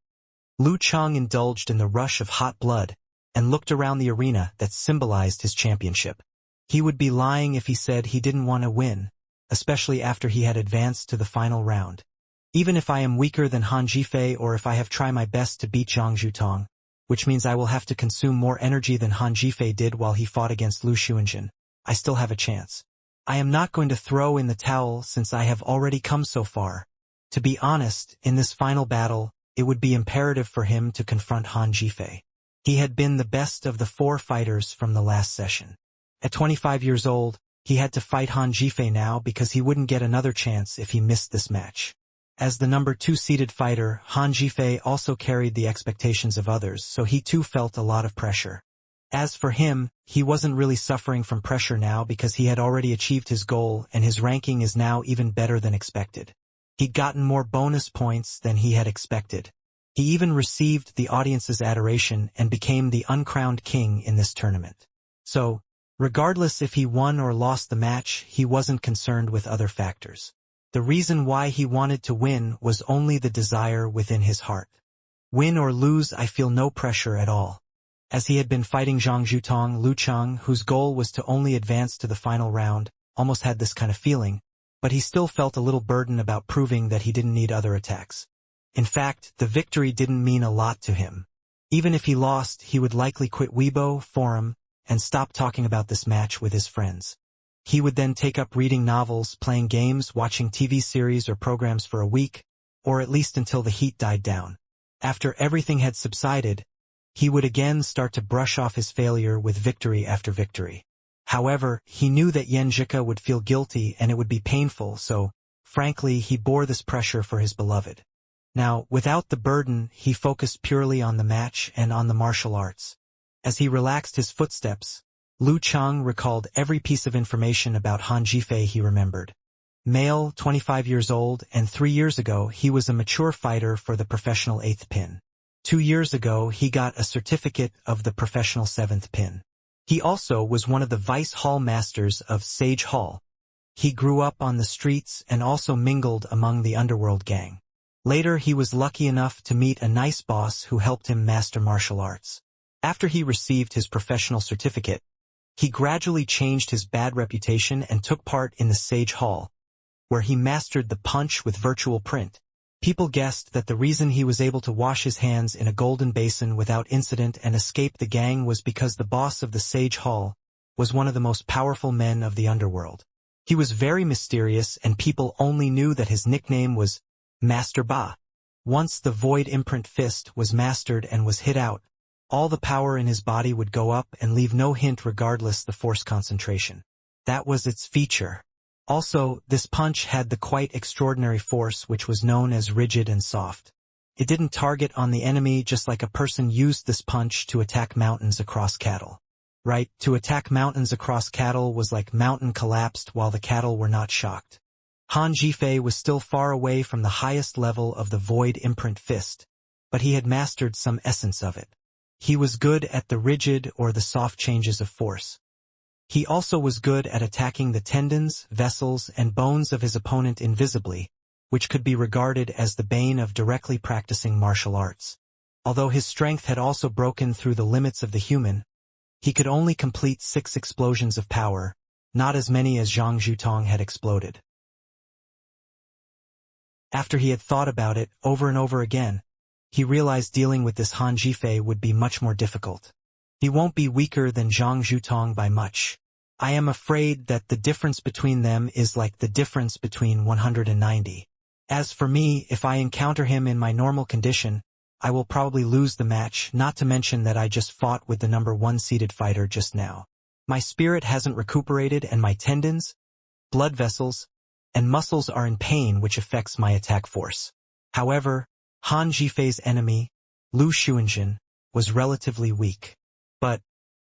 Lu Chang indulged in the rush of hot blood and looked around the arena that symbolized his championship. He would be lying if he said he didn't want to win, especially after he had advanced to the final round. "Even if I am weaker than Han Jifei or if I have tried my best to beat Zhang Zhutong, which means I will have to consume more energy than Han Jifei did while he fought against Lu Xuanjin, I still have a chance. I am not going to throw in the towel since I have already come so far. To be honest, in this final battle, it would be imperative for him to confront Han Jifei. He had been the best of the 4 fighters from the last session. At 25 years old, he had to fight Han Jifei now because he wouldn't get another chance if he missed this match. As the number 2 seeded fighter, Han Jifei also carried the expectations of others, so he too felt a lot of pressure. As for him, he wasn't really suffering from pressure now because he had already achieved his goal and his ranking is now even better than expected. He'd gotten more bonus points than he had expected. He even received the audience's adoration and became the uncrowned king in this tournament. So, regardless if he won or lost the match, he wasn't concerned with other factors. The reason why he wanted to win was only the desire within his heart. Win or lose, I feel no pressure at all. As he had been fighting Zhang Zhutong, Lu Cheng, whose goal was to only advance to the final round, almost had this kind of feeling, but he still felt a little burden about proving that he didn't need other attacks. In fact, the victory didn't mean a lot to him. Even if he lost, he would likely quit Weibo, forum, and stop talking about this match with his friends. He would then take up reading novels, playing games, watching TV series or programs for a week, or at least until the heat died down. After everything had subsided, he would again start to brush off his failure with victory after victory. However, he knew that Yen Zhika would feel guilty and it would be painful, so, frankly, he bore this pressure for his beloved. Now, without the burden, he focused purely on the match and on the martial arts. As he relaxed his footsteps, Lu Cheng recalled every piece of information about Han Jifei he remembered. Male, 25 years old, and 3 years ago he was a mature fighter for the professional 8th pin. 2 years ago he got a certificate of the professional 7th pin. He also was one of the vice hall masters of Sage Hall. He grew up on the streets and also mingled among the underworld gang. Later he was lucky enough to meet a nice boss who helped him master martial arts. After he received his professional certificate, he gradually changed his bad reputation and took part in the Sage Hall, where he mastered the punch with virtual print. People guessed that the reason he was able to wash his hands in a golden basin without incident and escape the gang was because the boss of the Sage Hall was one of the most powerful men of the underworld. He was very mysterious and people only knew that his nickname was Master Ba. Once the void imprint fist was mastered and was hit out, all the power in his body would go up and leave no hint regardless the force concentration. That was its feature. Also, this punch had the quite extraordinary force which was known as rigid and soft. It didn't target on the enemy just like a person used this punch to attack mountains across cattle. Right, to attack mountains across cattle was like mountain collapsed while the cattle were not shocked. Han Jifei was still far away from the highest level of the void imprint fist, but he had mastered some essence of it. He was good at the rigid or the soft changes of force. He also was good at attacking the tendons, vessels, and bones of his opponent invisibly, which could be regarded as the bane of directly practicing martial arts. Although his strength had also broken through the limits of the human, he could only complete 6 explosions of power, not as many as Zhang Zhutong had exploded. After he had thought about it over and over again, he realized dealing with this Han Jifei would be much more difficult. He won't be weaker than Zhang Zhutong by much. I am afraid that the difference between them is like the difference between 190. As for me, if I encounter him in my normal condition, I will probably lose the match, not to mention that I just fought with the number 1 seeded fighter just now. My spirit hasn't recuperated and my tendons, blood vessels, and muscles are in pain, which affects my attack force. However, Han Jifei's enemy, Lu Xuanjin, was relatively weak. But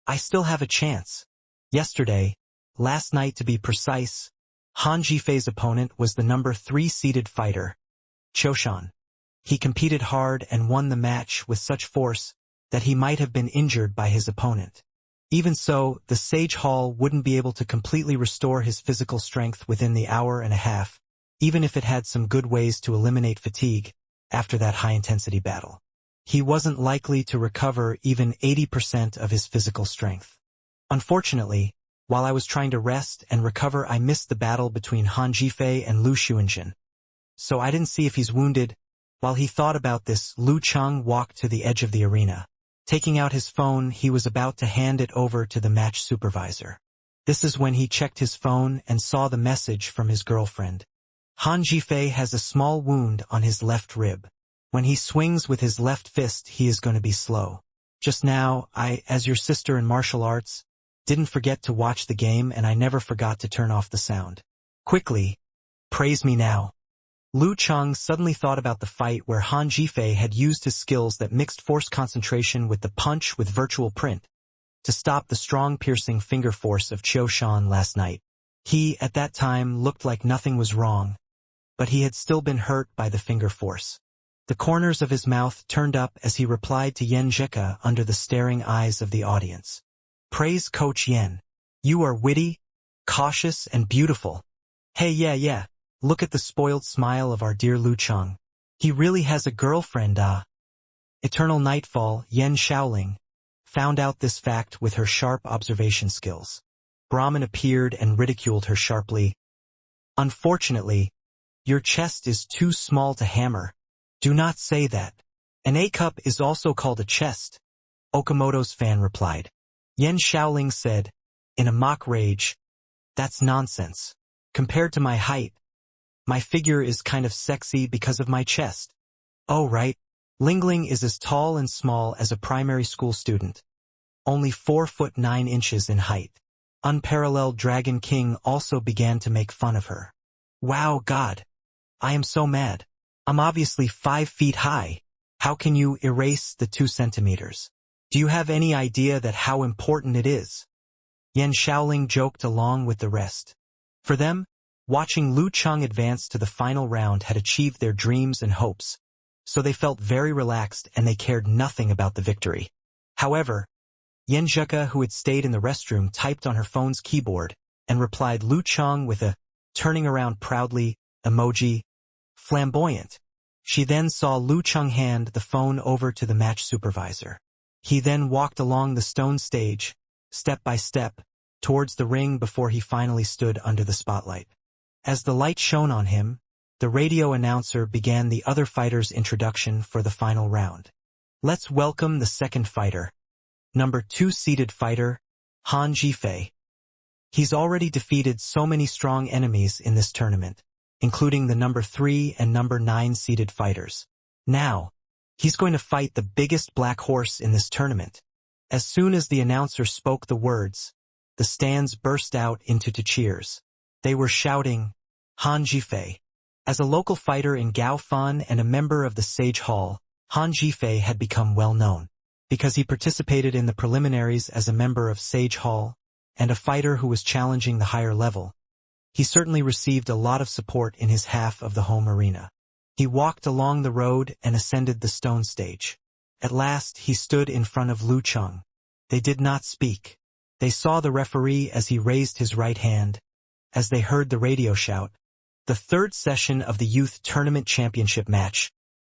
I still have a chance. Yesterday, last night to be precise, Han Jifei's opponent was the number 3 seeded fighter, Choshan. He competed hard and won the match with such force that he might have been injured by his opponent. Even so, the Sage Hall wouldn't be able to completely restore his physical strength within the hour and a half, even if it had some good ways to eliminate fatigue after that high-intensity battle. He wasn't likely to recover even 80% of his physical strength. Unfortunately, while I was trying to rest and recover, I missed the battle between Han Jifei and Lu Xuanjin. So I didn't see if he's wounded. While he thought about this, Lu Cheng walked to the edge of the arena. Taking out his phone, he was about to hand it over to the match supervisor. This is when he checked his phone and saw the message from his girlfriend. Han Jifei has a small wound on his left rib. When he swings with his left fist, he is going to be slow. Just now, I, as your sister in martial arts, didn't forget to watch the game and I never forgot to turn off the sound. Quickly, praise me now. Lu Cheng suddenly thought about the fight where Han Jifei had used his skills that mixed force concentration with the punch with virtual print to stop the strong piercing finger force of Qiu Shan last night. He, at that time, looked like nothing was wrong, but he had still been hurt by the finger force. The corners of his mouth turned up as he replied to Yen Zhika under the staring eyes of the audience. Praise Coach Yen. You are witty, cautious, and beautiful. Hey yeah, look at the spoiled smile of our dear Lu Cheng. He really has a girlfriend, Eternal Nightfall, Yen Shaoling, found out this fact with her sharp observation skills. Brahmin appeared and ridiculed her sharply. Unfortunately, your chest is too small to hammer. Do not say that. An A-cup is also called a chest, Okamoto's fan replied. Yen Shaoling said, in a mock rage, that's nonsense. Compared to my height, my figure is kind of sexy because of my chest. Oh right, Lingling is as tall and small as a primary school student. Only 4'9" in height. Unparalleled Dragon King also began to make fun of her. Wow God. I am so mad. I'm obviously 5 feet high. How can you erase the 2 centimeters? Do you have any idea that how important it is? Yen Shaoling joked along with the rest. For them, watching Lu Cheng advance to the final round had achieved their dreams and hopes, so they felt very relaxed and they cared nothing about the victory. However, Yen Zhika, who had stayed in the restroom, typed on her phone's keyboard and replied Lu Cheng with a turning around proudly emoji, flamboyant. She then saw Lu Cheng hand the phone over to the match supervisor. He then walked along the stone stage, step by step, towards the ring before he finally stood under the spotlight. As the light shone on him, the radio announcer began the other fighter's introduction for the final round. Let's welcome the second fighter. Number 2 seeded fighter, Han Jifei. He's already defeated so many strong enemies in this tournament, including the number 3 and number 9 seeded fighters. Now, he's going to fight the biggest black horse in this tournament. As soon as the announcer spoke the words, the stands burst out into cheers. They were shouting, Han Jifei. As a local fighter in Gaofan and a member of the Sage Hall, Han Jifei had become well known, because he participated in the preliminaries as a member of Sage Hall, and a fighter who was challenging the higher level. He certainly received a lot of support in his half of the home arena. He walked along the road and ascended the stone stage. At last he stood in front of Lu Cheng. They did not speak. They saw the referee as he raised his right hand, as they heard the radio shout, the third session of the Youth Tournament Championship match,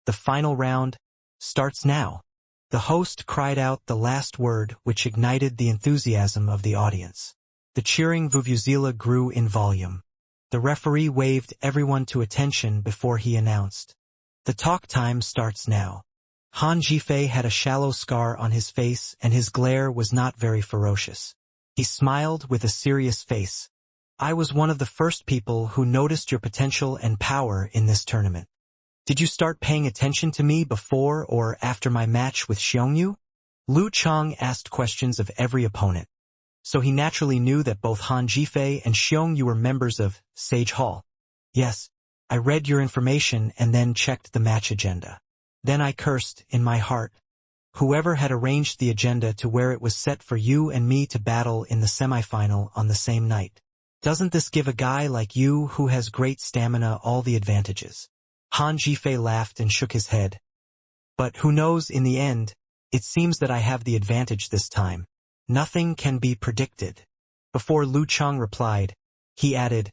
the final round, starts now. The host cried out the last word, which ignited the enthusiasm of the audience. The cheering vuvuzela grew in volume. The referee waved everyone to attention before he announced, the talk time starts now. Han Jifei had a shallow scar on his face and his glare was not very ferocious. He smiled with a serious face. I was one of the first people who noticed your potential and power in this tournament. Did you start paying attention to me before or after my match with Xiongyu? Lu Cheng asked questions of every opponent, so he naturally knew that both Han Jifei and Xiongyu were members of Sage Hall. Yes, I read your information and then checked the match agenda. Then I cursed in my heart. Whoever had arranged the agenda to where it was set for you and me to battle in the semifinal on the same night. Doesn't this give a guy like you who has great stamina all the advantages? Han Jifei laughed and shook his head. But who knows, in the end, it seems that I have the advantage this time. Nothing can be predicted. Before Lu Cheng replied, he added,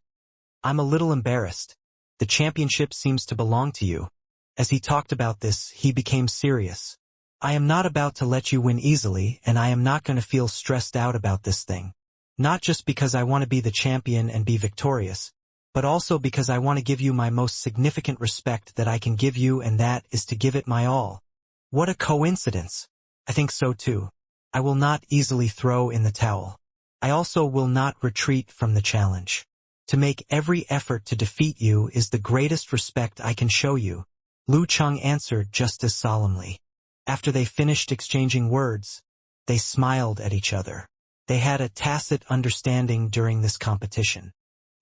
I'm a little embarrassed. The championship seems to belong to you. As he talked about this, he became serious. I am not about to let you win easily, and I am not going to feel stressed out about this thing. Not just because I want to be the champion and be victorious, but also because I want to give you my most significant respect that I can give you, and that is to give it my all. What a coincidence. I think so too. I will not easily throw in the towel. I also will not retreat from the challenge. To make every effort to defeat you is the greatest respect I can show you. Lu Cheng answered just as solemnly. After they finished exchanging words, they smiled at each other. They had a tacit understanding during this competition.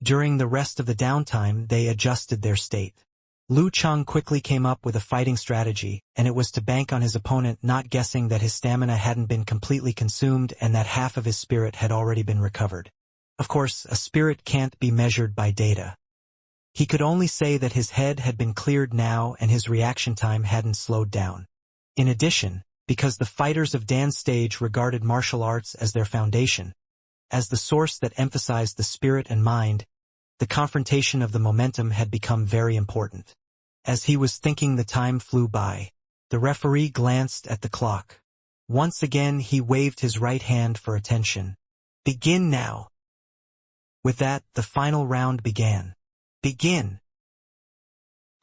During the rest of the downtime, they adjusted their state. Lu Cheng quickly came up with a fighting strategy, and it was to bank on his opponent not guessing that his stamina hadn't been completely consumed and that half of his spirit had already been recovered. Of course, a spirit can't be measured by data. He could only say that his head had been cleared now and his reaction time hadn't slowed down. In addition, because the fighters of Dan's stage regarded martial arts as their foundation, as the source that emphasized the spirit and mind, the confrontation of the momentum had become very important. As he was thinking, the time flew by. The referee glanced at the clock. Once again he waved his right hand for attention. "Begin now." With that, the final round began. "Begin."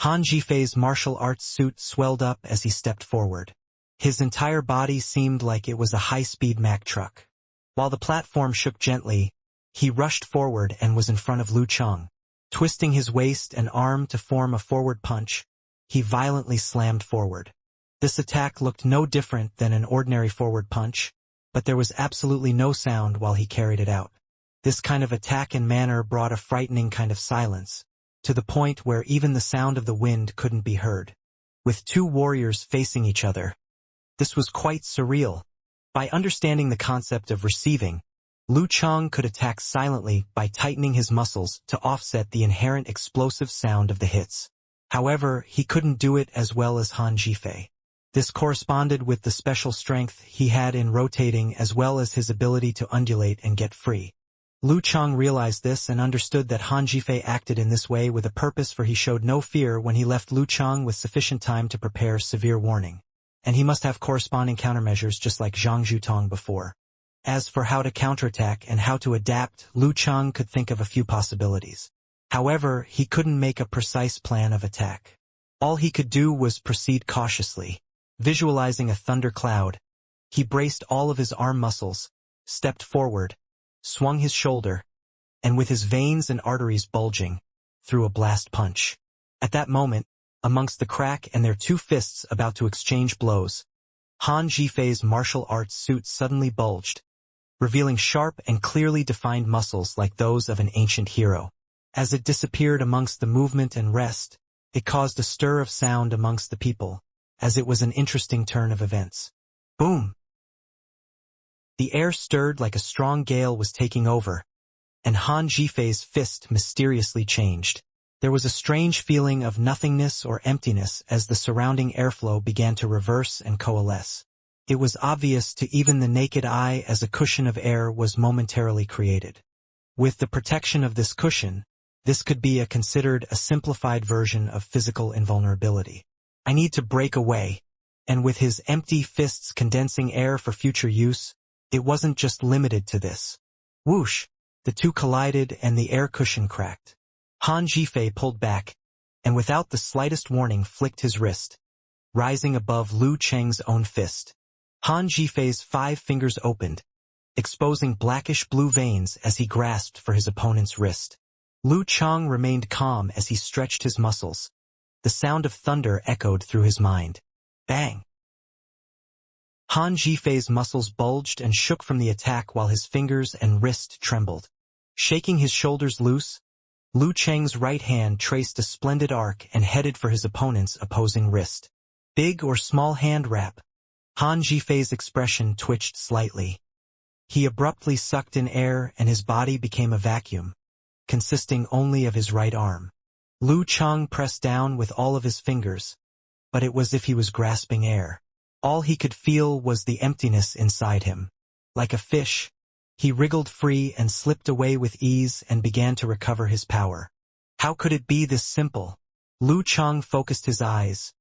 Han Jifei's martial arts suit swelled up as he stepped forward. His entire body seemed like it was a high-speed Mack truck. While the platform shook gently, he rushed forward and was in front of Lu Cheng. Twisting his waist and arm to form a forward punch, he violently slammed forward. This attack looked no different than an ordinary forward punch, but there was absolutely no sound while he carried it out. This kind of attack and manner brought a frightening kind of silence, to the point where even the sound of the wind couldn't be heard. With two warriors facing each other, this was quite surreal. By understanding the concept of receiving, Lu Cheng could attack silently by tightening his muscles to offset the inherent explosive sound of the hits. However, he couldn't do it as well as Han Jifei. This corresponded with the special strength he had in rotating as well as his ability to undulate and get free. Lu Cheng realized this and understood that Han Jifei acted in this way with a purpose, for he showed no fear when he left Lu Cheng with sufficient time to prepare severe warning. And he must have corresponding countermeasures just like Zhang Zhutong before. As for how to counterattack and how to adapt, Lu Cheng could think of a few possibilities. However, he couldn't make a precise plan of attack. All he could do was proceed cautiously. Visualizing a thunder cloud, he braced all of his arm muscles, stepped forward, swung his shoulder, and with his veins and arteries bulging, threw a blast punch. At that moment, amongst the crack and their two fists about to exchange blows, Han Jifei's martial arts suit suddenly bulged, revealing sharp and clearly defined muscles like those of an ancient hero. As it disappeared amongst the movement and rest, it caused a stir of sound amongst the people, as it was an interesting turn of events. Boom! The air stirred like a strong gale was taking over, and Han Jifei's fist mysteriously changed. There was a strange feeling of nothingness or emptiness as the surrounding airflow began to reverse and coalesce. It was obvious to even the naked eye as a cushion of air was momentarily created. With the protection of this cushion, this could be considered a simplified version of physical invulnerability. "I need to break away," and with his empty fists condensing air for future use, it wasn't just limited to this. Whoosh! The two collided and the air cushion cracked. Han Jifei pulled back, and without the slightest warning flicked his wrist, rising above Lu Cheng's own fist. Han Jifei's 5 fingers opened, exposing blackish-blue veins as he grasped for his opponent's wrist. Lu Cheng remained calm as he stretched his muscles. The sound of thunder echoed through his mind. Bang! Han Jifei's muscles bulged and shook from the attack while his fingers and wrist trembled. Shaking his shoulders loose, Lu Cheng's right hand traced a splendid arc and headed for his opponent's opposing wrist. Big or small hand wrap? Han Jifei's expression twitched slightly. He abruptly sucked in air and his body became a vacuum, consisting only of his right arm. Lu Cheng pressed down with all of his fingers, but it was as if he was grasping air. All he could feel was the emptiness inside him. Like a fish, he wriggled free and slipped away with ease and began to recover his power. How could it be this simple? Lu Cheng focused his eyes,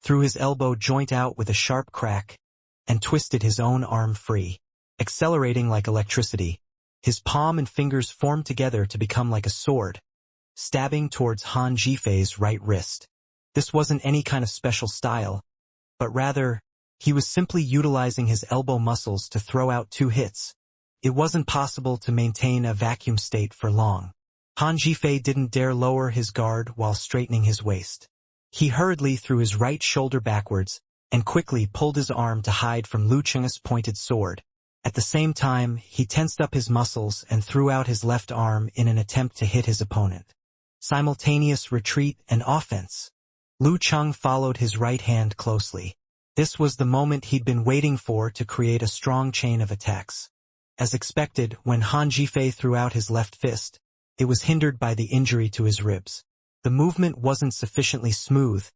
threw his elbow joint out with a sharp crack, and twisted his own arm free. Accelerating like electricity, his palm and fingers formed together to become like a sword, stabbing towards Han Jifei's right wrist. This wasn't any kind of special style, but rather, he was simply utilizing his elbow muscles to throw out 2 hits. It wasn't possible to maintain a vacuum state for long. Han Jifei didn't dare lower his guard while straightening his waist. He hurriedly threw his right shoulder backwards and quickly pulled his arm to hide from Lu Cheng's pointed sword. At the same time, he tensed up his muscles and threw out his left arm in an attempt to hit his opponent. Simultaneous retreat and offense. Lu Cheng followed his right hand closely. This was the moment he'd been waiting for to create a strong chain of attacks. As expected, when Han Jifei threw out his left fist, it was hindered by the injury to his ribs. The movement wasn't sufficiently smooth,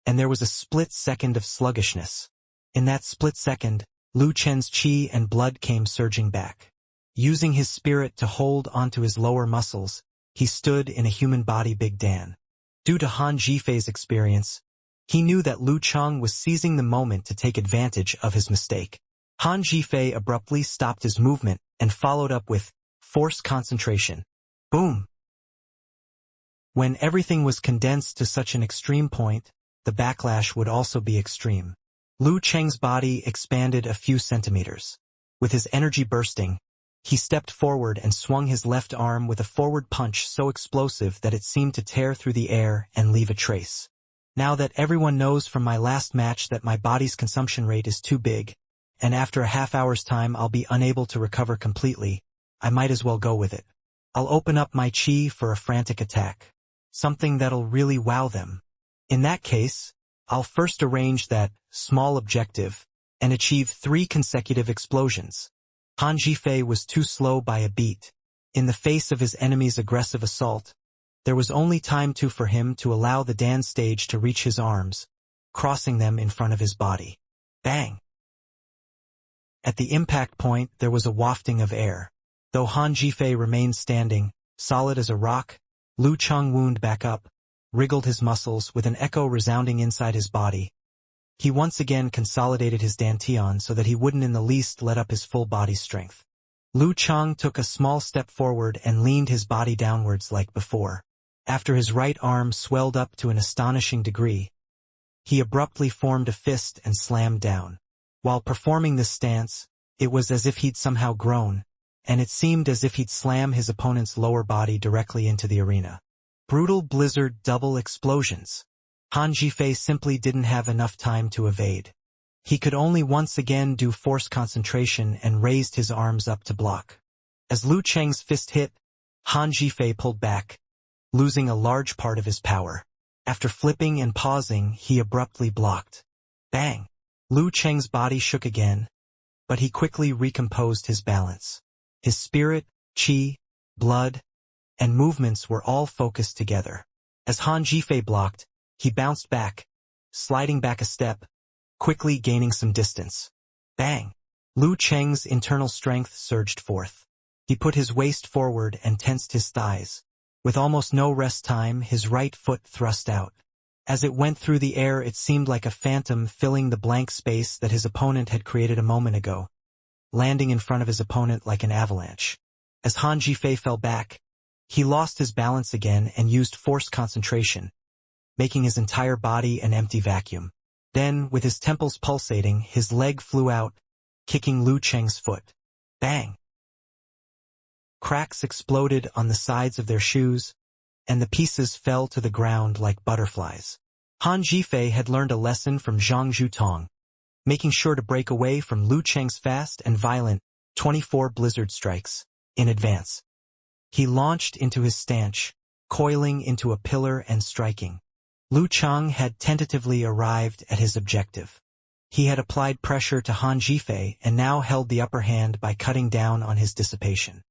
and there was a split second of sluggishness. In that split second, Lu Chen's qi and blood came surging back. Using his spirit to hold onto his lower muscles, he stood in a human body Big Dan. Due to Han Zhifei's experience, he knew that Lu Cheng was seizing the moment to take advantage of his mistake. Han Zhifei abruptly stopped his movement and followed up with force concentration. Boom! When everything was condensed to such an extreme point, the backlash would also be extreme. Lu Cheng's body expanded a few centimeters. With his energy bursting, he stepped forward and swung his left arm with a forward punch so explosive that it seemed to tear through the air and leave a trace. Now that everyone knows from my last match that my body's consumption rate is too big, and after a half-hour's time I'll be unable to recover completely, I might as well go with it. I'll open up my chi for a frantic attack. Something that'll really wow them. In that case, I'll first arrange that small objective and achieve 3 consecutive explosions. Han Zhifei was too slow by a beat. In the face of his enemy's aggressive assault, there was only time for him to allow the Dan stage to reach his arms, crossing them in front of his body. Bang! At the impact point there was a wafting of air. Though Han Zhifei remained standing, solid as a rock, Lu Cheng wound back up, wriggled his muscles with an echo resounding inside his body. He once again consolidated his dantian so that he wouldn't in the least let up his full body strength. Lu Cheng took a small step forward and leaned his body downwards like before. After his right arm swelled up to an astonishing degree, he abruptly formed a fist and slammed down. While performing this stance, it was as if he'd somehow grown, and it seemed as if he'd slam his opponent's lower body directly into the arena. Brutal blizzard double explosions. Han Zhifei simply didn't have enough time to evade. He could only once again do force concentration and raised his arms up to block. As Lu Cheng's fist hit, Han Zhifei pulled back, losing a large part of his power. After flipping and pausing, he abruptly blocked. Bang! Lu Cheng's body shook again, but he quickly recomposed his balance. His spirit, qi, blood, and movements were all focused together. As Han Zhifei blocked, he bounced back, sliding back a step, quickly gaining some distance. Bang! Lu Cheng's internal strength surged forth. He put his waist forward and tensed his thighs. With almost no rest time, his right foot thrust out. As it went through the air, it seemed like a phantom filling the blank space that his opponent had created a moment ago, landing in front of his opponent like an avalanche. As Han Zhifei fell back, he lost his balance again and used force concentration, making his entire body an empty vacuum. Then, with his temples pulsating, his leg flew out, kicking Lu Cheng's foot. Bang! Cracks exploded on the sides of their shoes, and the pieces fell to the ground like butterflies. Han Zhifei had learned a lesson from Zhang Zhutong, making sure to break away from Lu Cheng's fast and violent 24 blizzard strikes in advance. He launched into his stance, coiling into a pillar and striking. Lu Cheng had tentatively arrived at his objective. He had applied pressure to Han Zhifei and now held the upper hand by cutting down on his dissipation.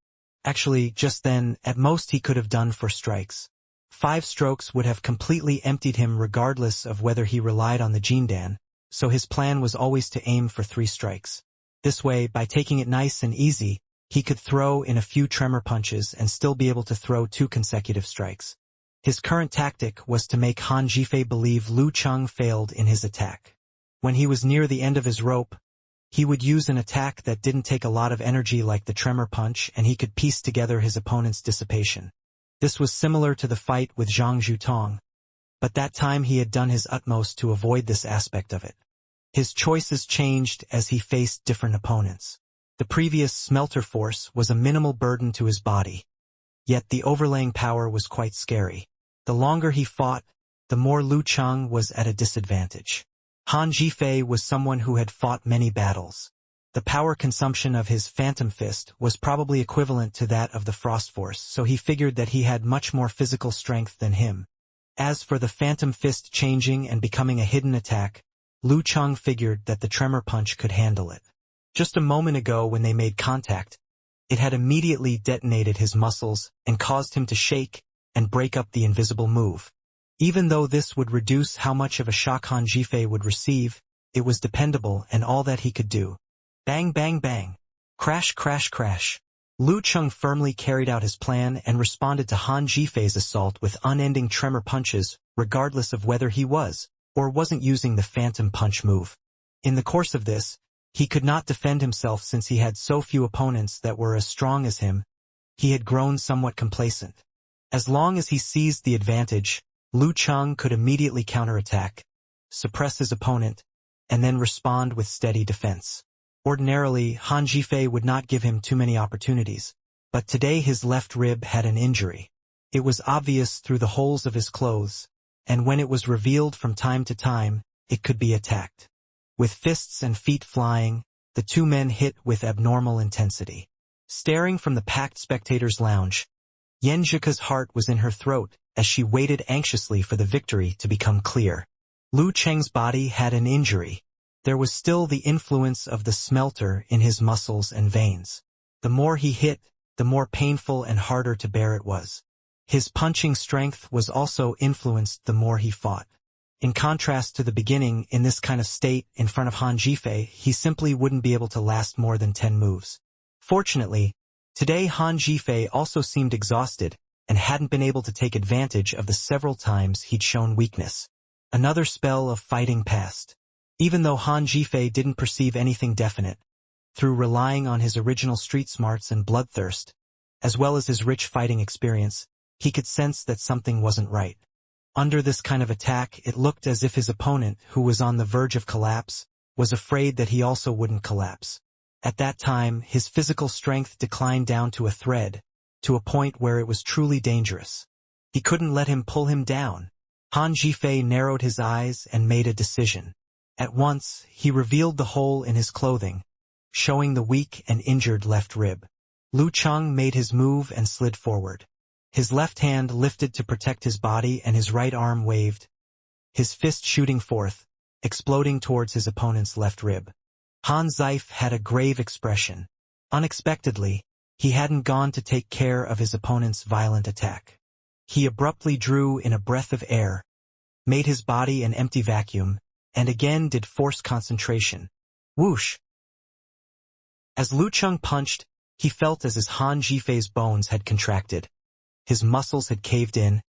Actually, just then, at most he could have done 4 strikes. 5 strokes would have completely emptied him regardless of whether he relied on the Jindan, so his plan was always to aim for 3 strikes. This way, by taking it nice and easy, he could throw in a few tremor punches and still be able to throw 2 consecutive strikes. His current tactic was to make Han Zhifei believe Lu Cheng failed in his attack. When he was near the end of his rope, he would use an attack that didn't take a lot of energy like the tremor punch, and he could piece together his opponent's dissipation. This was similar to the fight with Zhang Zhutong, but that time he had done his utmost to avoid this aspect of it. His choices changed as he faced different opponents. The previous smelter force was a minimal burden to his body, yet the overlaying power was quite scary. The longer he fought, the more Lu Cheng was at a disadvantage. Han Zhifei was someone who had fought many battles. The power consumption of his Phantom Fist was probably equivalent to that of the Frost Force, so he figured that he had much more physical strength than him. As for the Phantom Fist changing and becoming a hidden attack, Lu Cheng figured that the Tremor Punch could handle it. Just a moment ago when they made contact, it had immediately detonated his muscles and caused him to shake and break up the invisible move. Even though this would reduce how much of a shock Han Jifei would receive, it was dependable and all that he could do. Bang bang bang. Crash crash crash. Lu Cheng firmly carried out his plan and responded to Han Jifei's assault with unending tremor punches, regardless of whether he was or wasn't using the phantom punch move. In the course of this, he could not defend himself since he had so few opponents that were as strong as him. He had grown somewhat complacent. As long as he seized the advantage, Lu Cheng could immediately counterattack, suppress his opponent, and then respond with steady defense. Ordinarily, Han Jifei would not give him too many opportunities, but today his left rib had an injury. It was obvious through the holes of his clothes, and when it was revealed from time to time, it could be attacked. With fists and feet flying, the two men hit with abnormal intensity. Staring from the packed spectators' lounge, Yenjika's heart was in her throat as she waited anxiously for the victory to become clear. Lu Cheng's body had an injury. There was still the influence of the smelter in his muscles and veins. The more he hit, the more painful and harder to bear it was. His punching strength was also influenced the more he fought. In contrast to the beginning, in this kind of state, in front of Han Jifei, he simply wouldn't be able to last more than 10 moves. Fortunately, today Han Jifei also seemed exhausted and hadn't been able to take advantage of the several times he'd shown weakness. Another spell of fighting passed. Even though Han Jifei didn't perceive anything definite, through relying on his original street smarts and bloodthirst, as well as his rich fighting experience, he could sense that something wasn't right. Under this kind of attack, it looked as if his opponent, who was on the verge of collapse, was afraid that he also wouldn't collapse. At that time, his physical strength declined down to a thread, to a point where it was truly dangerous. He couldn't let him pull him down. Han Jifei narrowed his eyes and made a decision. At once, he revealed the hole in his clothing, showing the weak and injured left rib. Lu Cheng made his move and slid forward. His left hand lifted to protect his body and his right arm waved, his fist shooting forth, exploding towards his opponent's left rib. Han Zeif had a grave expression. Unexpectedly, he hadn't gone to take care of his opponent's violent attack. He abruptly drew in a breath of air, made his body an empty vacuum, and again did force concentration. Whoosh! As Lu Cheng punched, he felt as his Han Jifei's bones had contracted. His muscles had caved in,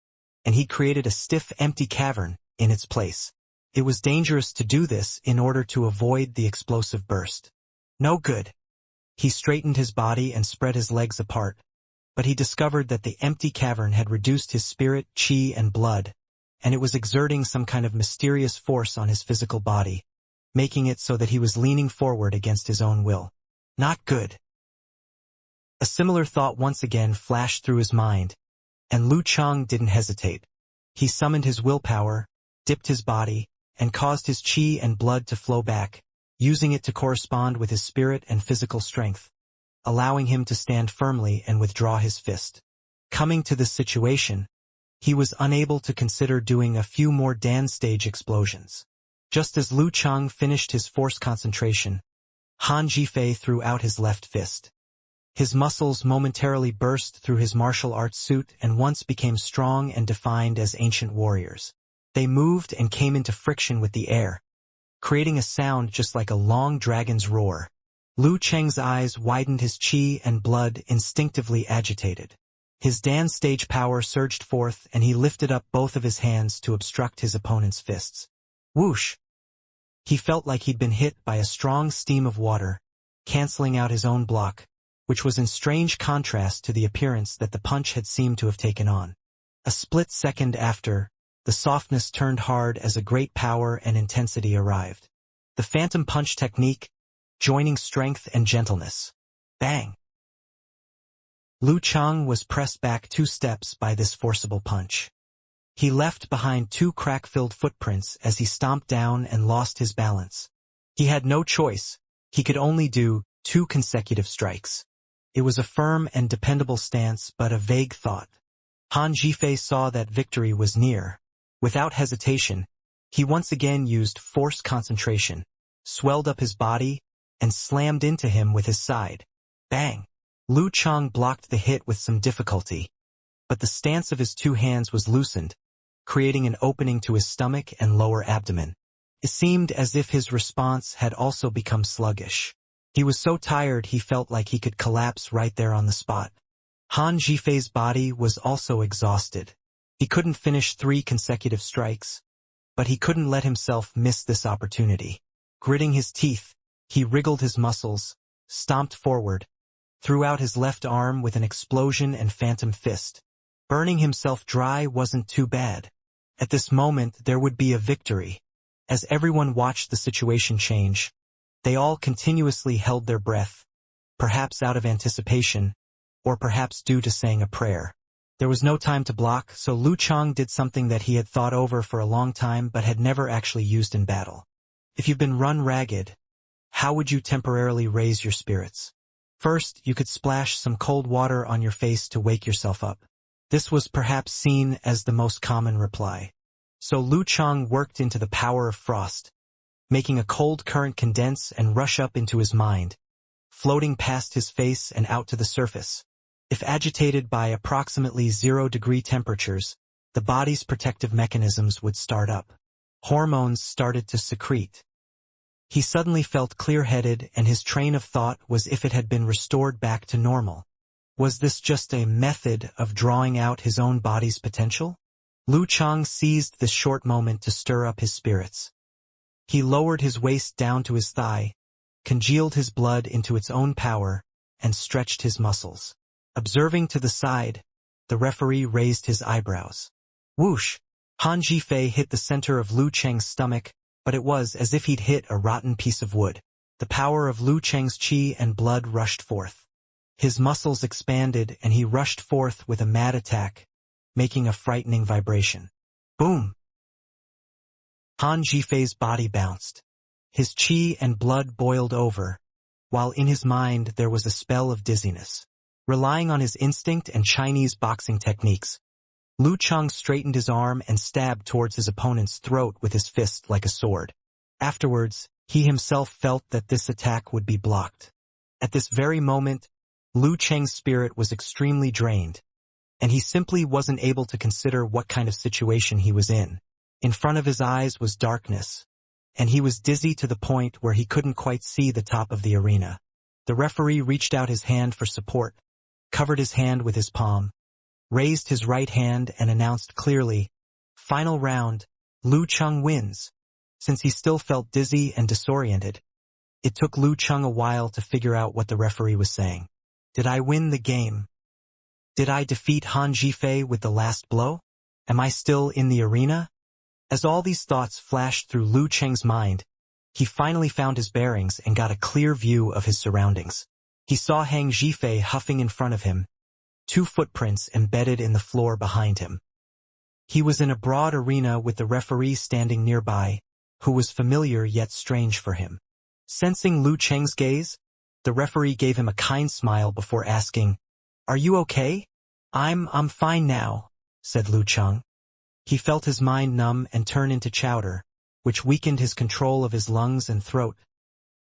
and he created a stiff, empty cavern in its place. It was dangerous to do this in order to avoid the explosive burst. No good. He straightened his body and spread his legs apart, but he discovered that the empty cavern had reduced his spirit, chi, and blood, and it was exerting some kind of mysterious force on his physical body, making it so that he was leaning forward against his own will. Not good. A similar thought once again flashed through his mind, and Lu Cheng didn't hesitate. He summoned his willpower, dipped his body, and caused his chi and blood to flow back, using it to correspond with his spirit and physical strength, allowing him to stand firmly and withdraw his fist. Coming to this situation, he was unable to consider doing a few more dance stage explosions. Just as Lu Cheng finished his forced concentration, Han Jifei threw out his left fist. His muscles momentarily burst through his martial arts suit and once became strong and defined as ancient warriors. They moved and came into friction with the air, creating a sound just like a long dragon's roar. Lu Cheng's eyes widened, his chi and blood instinctively agitated. His dance stage power surged forth and he lifted up both of his hands to obstruct his opponent's fists. Whoosh! He felt like he'd been hit by a strong stream of water, canceling out his own block, which was in strange contrast to the appearance that the punch had seemed to have taken on. A split second after, the softness turned hard as a great power and intensity arrived. The phantom punch technique, joining strength and gentleness. Bang! Lu Cheng was pressed back 2 steps by this forcible punch. He left behind 2 crack-filled footprints as he stomped down and lost his balance. He had no choice. He could only do 2 consecutive strikes. It was a firm and dependable stance, but a vague thought. Han Jifei saw that victory was near. Without hesitation, he once again used forced concentration, swelled up his body, and slammed into him with his side. Bang! Lu Cheng blocked the hit with some difficulty, but the stance of his 2 hands was loosened, creating an opening to his stomach and lower abdomen. It seemed as if his response had also become sluggish. He was so tired he felt like he could collapse right there on the spot. Han Zhifei's body was also exhausted. He couldn't finish 3 consecutive strikes, but he couldn't let himself miss this opportunity. Gritting his teeth, he wriggled his muscles, stomped forward, threw out his left arm with an explosion and phantom fist. Burning himself dry wasn't too bad. At this moment there would be a victory. As everyone watched the situation change, they all continuously held their breath, perhaps out of anticipation, or perhaps due to saying a prayer. There was no time to block, so Lu Chang did something that he had thought over for a long time but had never actually used in battle. If you've been run ragged, how would you temporarily raise your spirits? First, you could splash some cold water on your face to wake yourself up. This was perhaps seen as the most common reply. So Lu Chang worked into the power of frost, making a cold current condense and rush up into his mind, floating past his face and out to the surface. If agitated by approximately 0-degree temperatures, the body's protective mechanisms would start up. Hormones started to secrete. He suddenly felt clear-headed and his train of thought was if it had been restored back to normal. Was this just a method of drawing out his own body's potential? Lu Chang seized this short moment to stir up his spirits. He lowered his waist down to his thigh, congealed his blood into its own power, and stretched his muscles. Observing to the side, the referee raised his eyebrows. Whoosh! Han Zhifei hit the center of Lu Cheng's stomach, but it was as if he'd hit a rotten piece of wood. The power of Lu Cheng's qi and blood rushed forth. His muscles expanded and he rushed forth with a mad attack, making a frightening vibration. Boom! Han Zhifei's body bounced. His qi and blood boiled over, while in his mind there was a spell of dizziness. Relying on his instinct and Chinese boxing techniques, Lu Chang straightened his arm and stabbed towards his opponent's throat with his fist like a sword. Afterwards, he himself felt that this attack would be blocked. At this very moment, Lu Cheng's spirit was extremely drained, and he simply wasn't able to consider what kind of situation he was in. In front of his eyes was darkness, and he was dizzy to the point where he couldn't quite see the top of the arena. The referee reached out his hand for support, covered his hand with his palm, raised his right hand and announced clearly, "Final round, Lu Chang wins." Since he still felt dizzy and disoriented, it took Lu Chang a while to figure out what the referee was saying. Did I win the game? Did I defeat Han Zhifei with the last blow? Am I still in the arena? As all these thoughts flashed through Lu Cheng's mind, he finally found his bearings and got a clear view of his surroundings. He saw Han Zhifei huffing in front of him, 2 footprints embedded in the floor behind him. He was in a broad arena with the referee standing nearby, who was familiar yet strange for him. Sensing Lu Cheng's gaze, the referee gave him a kind smile before asking, "Are you okay?" I'm fine now," said Lu Cheng. He felt his mind numb and turn into chowder, which weakened his control of his lungs and throat,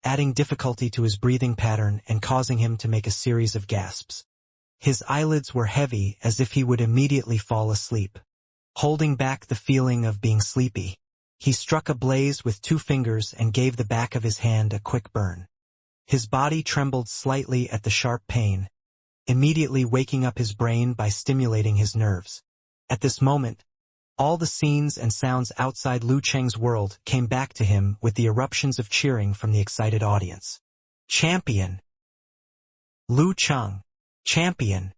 adding difficulty to his breathing pattern and causing him to make a series of gasps. His eyelids were heavy as if he would immediately fall asleep. Holding back the feeling of being sleepy, he struck a blaze with 2 fingers and gave the back of his hand a quick burn. His body trembled slightly at the sharp pain, immediately waking up his brain by stimulating his nerves. At this moment, all the scenes and sounds outside Lu Cheng's world came back to him with the eruptions of cheering from the excited audience. Champion! Lu Cheng! Champion!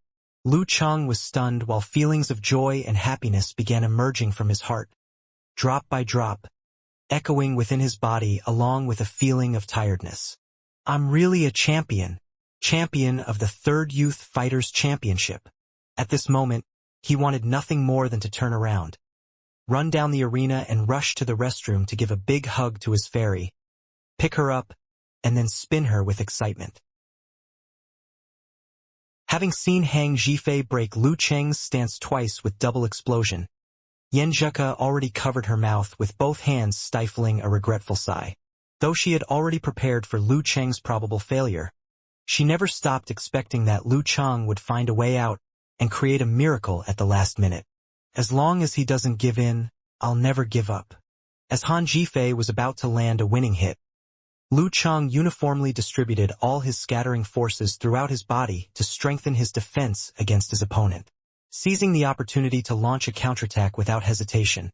Lu Cheng was stunned while feelings of joy and happiness began emerging from his heart, drop by drop, echoing within his body along with a feeling of tiredness. I'm really a champion, champion of the 3rd Youth Fighters Championship. At this moment, he wanted nothing more than to turn around, run down the arena and rush to the restroom to give a big hug to his fairy, pick her up, and then spin her with excitement. Having seen Han Zhifei break Lu Cheng's stance twice with double explosion, Yan Zheka already covered her mouth with both hands, stifling a regretful sigh. Though she had already prepared for Lu Cheng's probable failure, she never stopped expecting that Lu Cheng would find a way out and create a miracle at the last minute. As long as he doesn't give in, I'll never give up. As Han Jifei was about to land a winning hit, Lu Cheng uniformly distributed all his scattering forces throughout his body to strengthen his defense against his opponent. Seizing the opportunity to launch a counterattack without hesitation,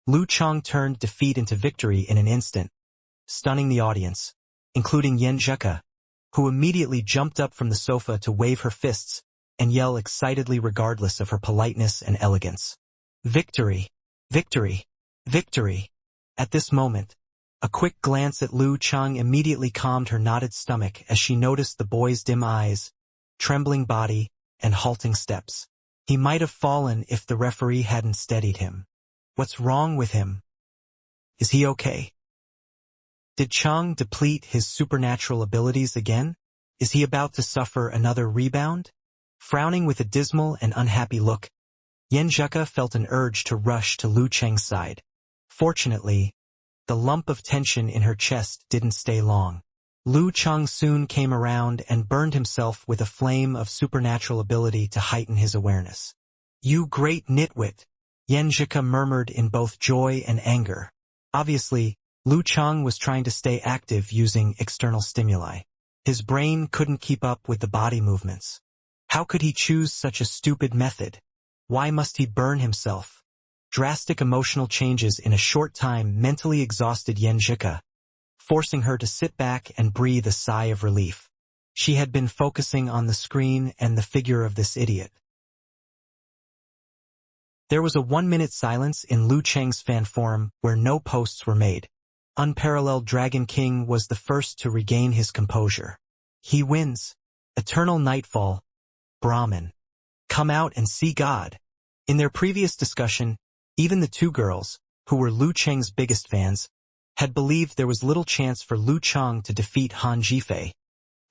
Lu Cheng turned defeat into victory in an instant, stunning the audience, including Yen Zheka, who immediately jumped up from the sofa to wave her fists and yell excitedly regardless of her politeness and elegance. Victory! Victory! Victory! At this moment, a quick glance at Lu Cheng immediately calmed her knotted stomach as she noticed the boy's dim eyes, trembling body, and halting steps. He might have fallen if the referee hadn't steadied him. What's wrong with him? Is he okay? Did Cheng deplete his supernatural abilities again? Is he about to suffer another rebound? Frowning with a dismal and unhappy look, Yen Zheka felt an urge to rush to Lu Cheng's side. Fortunately, the lump of tension in her chest didn't stay long. Lu Cheng soon came around and burned himself with a flame of supernatural ability to heighten his awareness. "You great nitwit!" Yen Zheka murmured in both joy and anger. Obviously, Lu Cheng was trying to stay active using external stimuli. His brain couldn't keep up with the body movements. How could he choose such a stupid method? Why must he burn himself? Drastic emotional changes in a short time mentally exhausted Yen Zheka, forcing her to sit back and breathe a sigh of relief. She had been focusing on the screen and the figure of this idiot. There was a 1-minute silence in Lu Cheng's fan forum where no posts were made. Unparalleled Dragon King was the first to regain his composure. "He wins. Eternal Nightfall. Brahmin. Come out and see God." In their previous discussion, even the two girls, who were Lu Cheng's biggest fans, had believed there was little chance for Lu Cheng to defeat Han Jifei,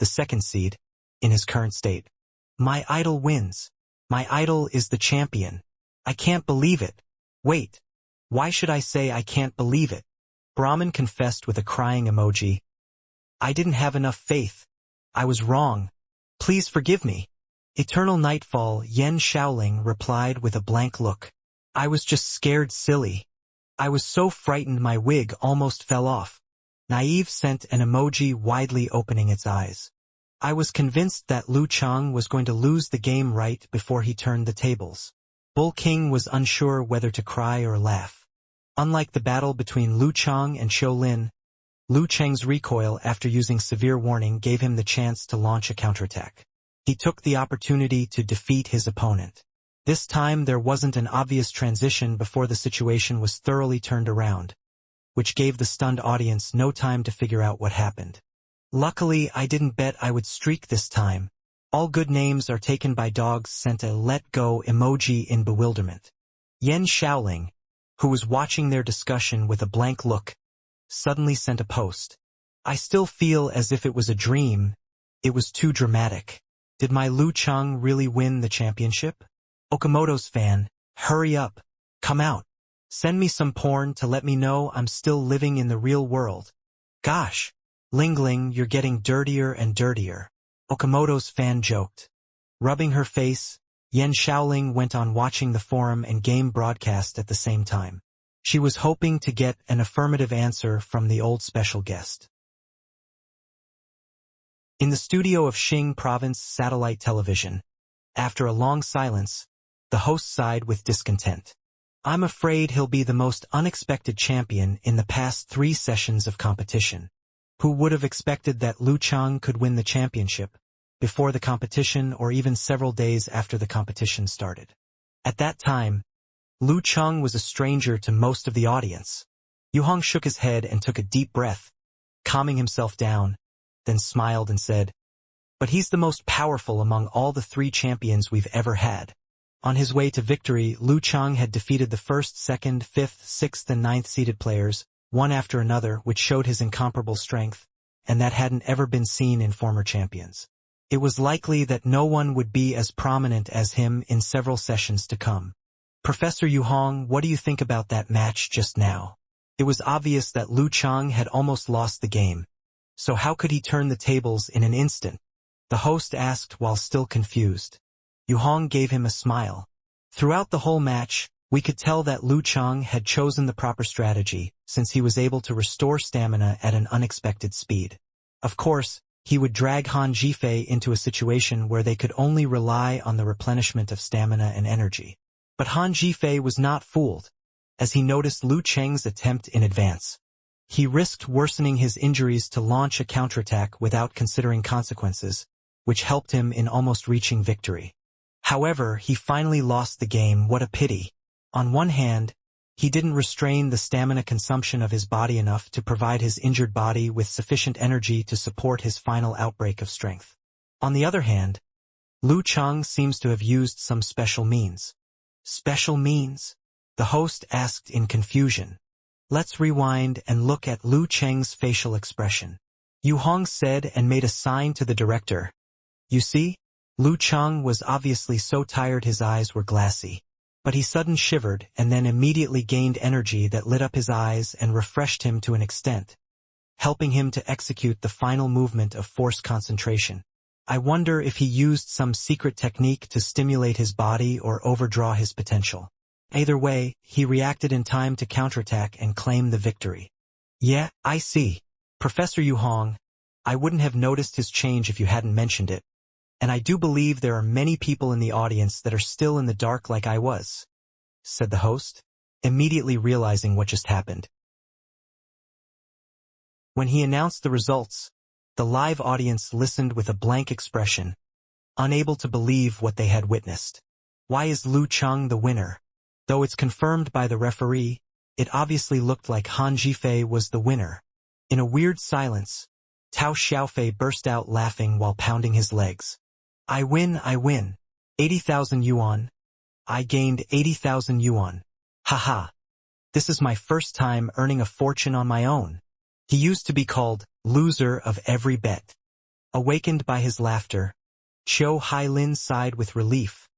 the second seed, in his current state. "My idol wins. My idol is the champion. I can't believe it. Wait, why should I say I can't believe it?" Brahmin confessed with a crying emoji. "I didn't have enough faith. I was wrong. Please forgive me." Eternal Nightfall, Yen Shaoling replied with a blank look. "I was just scared silly. I was so frightened my wig almost fell off." Naive sent an emoji widely opening its eyes. "I was convinced that Lu Cheng was going to lose the game right before he turned the tables." Bull King was unsure whether to cry or laugh. Unlike the battle between Lu Cheng and Xiu Lin, Lu Cheng's recoil after using severe warning gave him the chance to launch a counterattack. He took the opportunity to defeat his opponent. This time there wasn't an obvious transition before the situation was thoroughly turned around, which gave the stunned audience no time to figure out what happened. "Luckily, I didn't bet I would streak this time. All good names are taken by dogs," sent a let-go emoji in bewilderment. Yen Shaoling, who was watching their discussion with a blank look, suddenly sent a post. "I still feel as if it was a dream. It was too dramatic. Did my Lu Cheng really win the championship? Okamoto's fan, hurry up. Come out. Send me some porn to let me know I'm still living in the real world. Gosh, Lingling, you're getting dirtier and dirtier." Okamoto's fan joked. Rubbing her face, Yen Shaoling went on watching the forum and game broadcast at the same time. She was hoping to get an affirmative answer from the old special guest. In the studio of Xing Province Satellite Television, after a long silence, the host sighed with discontent. "I'm afraid he'll be the most unexpected champion in the past 3 sessions of competition. Who would have expected that Lu Cheng could win the championship before the competition or even several days after the competition started?" At that time, Lu Cheng was a stranger to most of the audience. Yu Hong shook his head and took a deep breath, calming himself down, then smiled and said, "But he's the most powerful among all the 3 champions we've ever had." On his way to victory, Lu Cheng had defeated the 1st, 2nd, 5th, 6th, and 9th seeded players, one after another, which showed his incomparable strength, and that hadn't ever been seen in former champions. It was likely that no one would be as prominent as him in several sessions to come. "Professor Yu Hong, what do you think about that match just now?" It was obvious that Lu Cheng had almost lost the game, so how could he turn the tables in an instant? The host asked while still confused. Yu Hong gave him a smile. "Throughout the whole match, We could tell that Lu Cheng had chosen the proper strategy, since he was able to restore stamina at an unexpected speed. Of course, he would drag Han Zhifei into a situation where they could only rely on the replenishment of stamina and energy. But Han Zhifei was not fooled, as he noticed Lu Cheng's attempt in advance. He risked worsening his injuries to launch a counterattack without considering consequences, which helped him in almost reaching victory. However, he finally lost the game. What a pity. On one hand, he didn't restrain the stamina consumption of his body enough to provide his injured body with sufficient energy to support his final outbreak of strength. On the other hand, Lu Cheng seems to have used some special means. Special means? The host asked in confusion. Let's rewind and look at Lu Cheng's facial expression. Yu Hong said and made a sign to the director. You see? Lu Cheng was obviously so tired his eyes were glassy. But he suddenly shivered and then immediately gained energy that lit up his eyes and refreshed him to an extent, helping him to execute the final movement of forced concentration. I wonder if he used some secret technique to stimulate his body or overdraw his potential. Either way, he reacted in time to counterattack and claim the victory. Yeah, I see. Professor Yu Hong, I wouldn't have noticed his change if you hadn't mentioned it. And I do believe there are many people in the audience that are still in the dark like I was, said the host, immediately realizing what just happened. When he announced the results, the live audience listened with a blank expression, unable to believe what they had witnessed. Why is Lu Cheng the winner? Though it's confirmed by the referee, it obviously looked like Han Zhifei was the winner. In a weird silence, Tao Xiaofei burst out laughing while pounding his legs. I win. 80,000 yuan. I gained 80,000 yuan. Haha. This is my first time earning a fortune on my own. He used to be called loser of every bet. Awakened by his laughter, Qiu Hailin sighed with relief,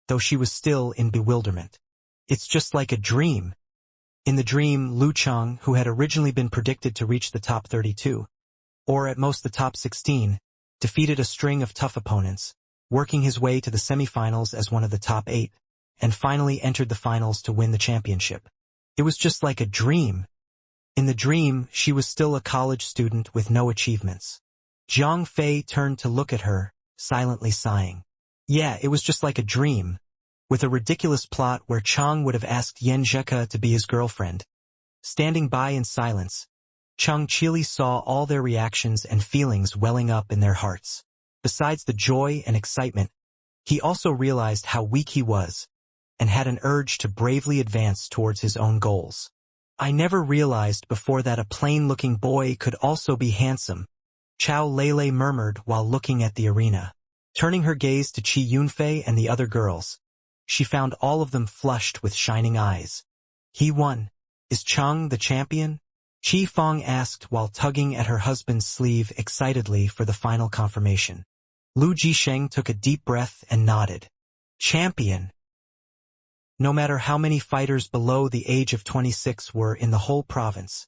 though she was still in bewilderment. It's just like a dream. In the dream, Lu Cheng, who had originally been predicted to reach the top 32, or at most the top 16, defeated a string of tough opponents, working his way to the semifinals as one of the top 8, and finally entered the finals to win the championship. It was just like a dream. In the dream, she was still a college student with no achievements. Zhang Fei turned to look at her, silently sighing. Yeah, it was just like a dream, with a ridiculous plot where Chang would have asked Yan Zheka to be his girlfriend. Standing by in silence, Chang Chili saw all their reactions and feelings welling up in their hearts. Besides the joy and excitement, he also realized how weak he was, and had an urge to bravely advance towards his own goals. I never realized before that a plain-looking boy could also be handsome, Chao Lele murmured while looking at the arena. Turning her gaze to Qi Yunfei and the other girls, she found all of them flushed with shining eyes. He won. Is Chang the champion? Qi Fong asked while tugging at her husband's sleeve excitedly for the final confirmation. Lu Jisheng took a deep breath and nodded. Champion. No matter how many fighters below the age of 26 were in the whole province,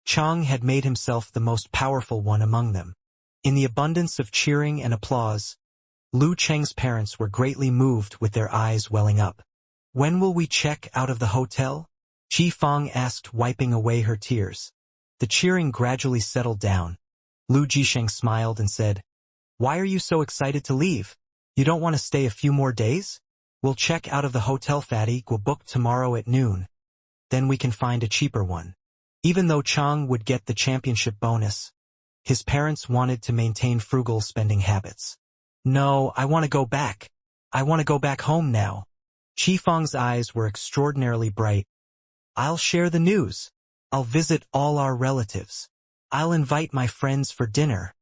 Chang had made himself the most powerful one among them. In the abundance of cheering and applause, Lu Cheng's parents were greatly moved with their eyes welling up. When will we check out of the hotel? Qi Fong asked, wiping away her tears. The cheering gradually settled down. Lu Jisheng smiled and said, Why are you so excited to leave? You don't want to stay a few more days? We'll check out of the hotel fatty. We'll book tomorrow at noon. Then we can find a cheaper one. Even though Chang would get the championship bonus, his parents wanted to maintain frugal spending habits. No, I want to go back. I want to go back home now. Qi Fong's eyes were extraordinarily bright. I'll share the news. I'll visit all our relatives. I'll invite my friends for dinner.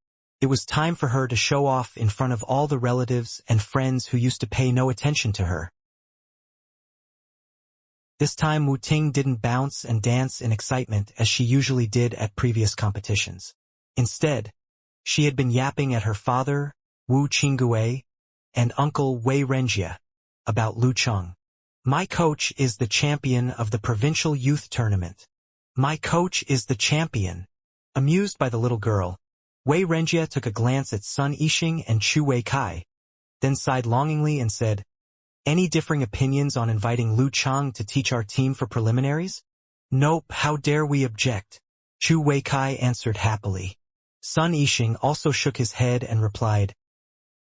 It was time for her to show off in front of all the relatives and friends who used to pay no attention to her. This time Wu Ting didn't bounce and dance in excitement as she usually did at previous competitions. Instead, she had been yapping at her father, Wu Qinggui, and uncle Wei Renjia about Lu Cheng. My coach is the champion of the provincial youth tournament. My coach is the champion. Amused by the little girl, Wei Renjia took a glance at Sun Yixing and Chu Wei Kai, then sighed longingly and said, Any differing opinions on inviting Lu Chang to teach our team for preliminaries? Nope, how dare we object? Chu Weikai answered happily. Sun Yixing also shook his head and replied,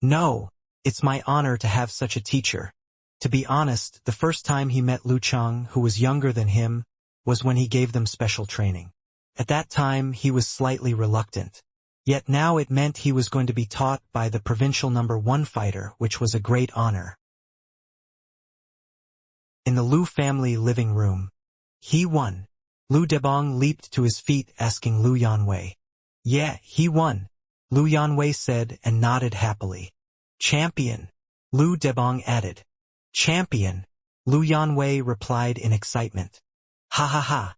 No, it's my honor to have such a teacher. To be honest, the first time he met Lu Chang, who was younger than him, was when he gave them special training. At that time, he was slightly reluctant. Yet now it meant he was going to be taught by the provincial #1 fighter, which was a great honor. In the Lu family living room, he won. Lu Debong leaped to his feet asking Lu Yanwei. Yeah, he won, Lu Yanwei said and nodded happily. Champion, Lu Debong added. Champion, Lu Yanwei replied in excitement. Ha ha ha.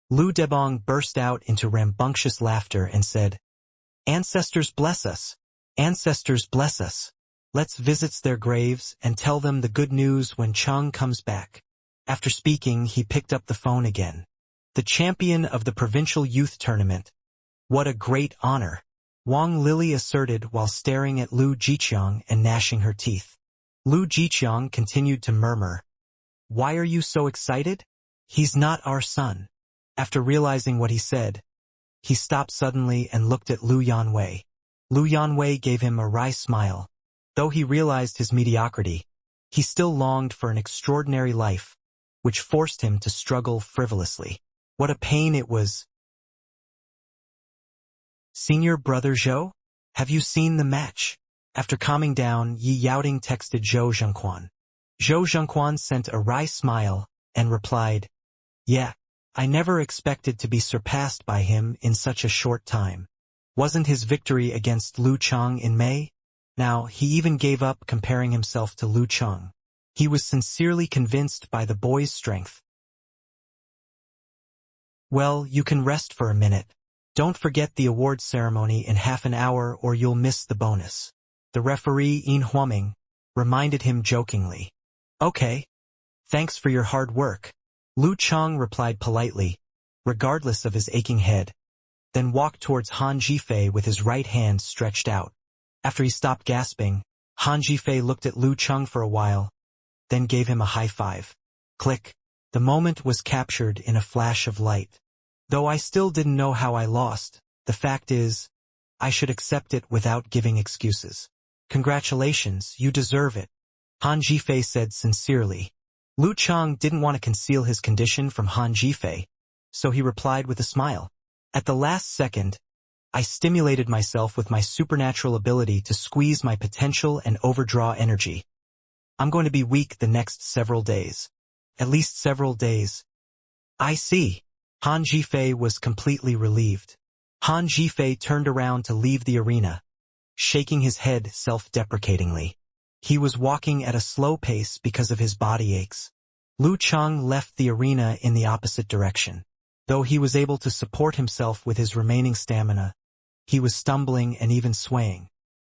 Lu Debong burst out into rambunctious laughter and said, Ancestors bless us. Ancestors bless us. Let's visit their graves and tell them the good news when Chang comes back. After speaking, he picked up the phone again. The champion of the provincial youth tournament. What a great honor, Wang Lily asserted while staring at Lu Jiqiang and gnashing her teeth. Lu Jiqiang continued to murmur. Why are you so excited? He's not our son. After realizing what he said, he stopped suddenly and looked at Lu Yanwei. Lu Yanwei gave him a wry smile. Though he realized his mediocrity, he still longed for an extraordinary life, which forced him to struggle frivolously. What a pain it was. Senior brother Zhou? Have you seen the match? After calming down, Yi Yaoding texted Zhou Zhengquan. Zhou Zhengquan sent a wry smile and replied, Yeah, I never expected to be surpassed by him in such a short time. Wasn't his victory against Lu Chang in May? Now, he even gave up comparing himself to Lu Chang. He was sincerely convinced by the boy's strength. Well, you can rest for a minute. Don't forget the awards ceremony in half an hour or you'll miss the bonus. The referee, Yin Huaming, reminded him jokingly. Okay. Thanks for your hard work. Lu Chang replied politely, regardless of his aching head, then walked towards Han Jifei with his right hand stretched out. After he stopped gasping, Han Jifei looked at Lu Chang for a while, then gave him a high five. Click. The moment was captured in a flash of light. Though I still didn't know how I lost, the fact is, I should accept it without giving excuses. Congratulations, you deserve it. Han Jifei said sincerely. Lu Chang didn't want to conceal his condition from Han Jifei, so he replied with a smile. At the last second, I stimulated myself with my supernatural ability to squeeze my potential and overdraw energy. I'm going to be weak the next several days. At least several days. I see. Han Jifei was completely relieved. Han Jifei turned around to leave the arena, shaking his head self-deprecatingly. He was walking at a slow pace because of his body aches. Lu Chang left the arena in the opposite direction. Though he was able to support himself with his remaining stamina, he was stumbling and even swaying.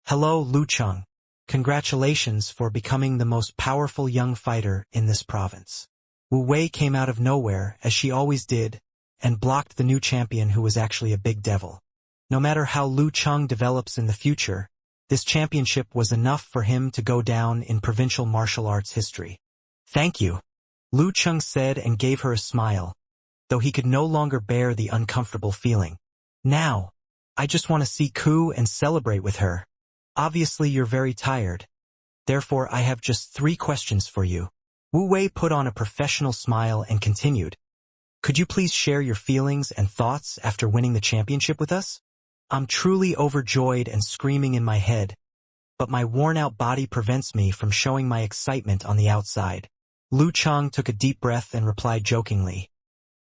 Hello, Lu Chang. Congratulations for becoming the most powerful young fighter in this province. Wu Wei came out of nowhere, as she always did, and blocked the new champion who was actually a big devil. No matter how Lu Chang develops in the future, this championship was enough for him to go down in provincial martial arts history. Thank you, Lu Chang said and gave her a smile, though he could no longer bear the uncomfortable feeling. Now, I just want to see Ku and celebrate with her. Obviously you're very tired. Therefore I have just 3 questions for you. Wu Wei put on a professional smile and continued. Could you please share your feelings and thoughts after winning the championship with us? I'm truly overjoyed and screaming in my head, but my worn-out body prevents me from showing my excitement on the outside. Lu Chang took a deep breath and replied jokingly.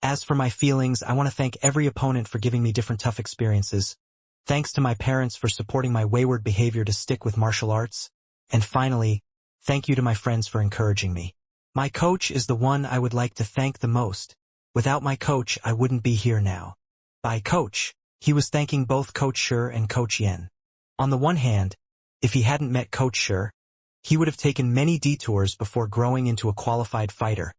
As for my feelings, I want to thank every opponent for giving me different tough experiences. Thanks to my parents for supporting my wayward behavior to stick with martial arts. And finally, thank you to my friends for encouraging me. My coach is the one I would like to thank the most. Without my coach, I wouldn't be here now. By coach, he was thanking both Coach Shi and Coach Yen. On the one hand, if he hadn't met Coach Shi, he would have taken many detours before growing into a qualified fighter,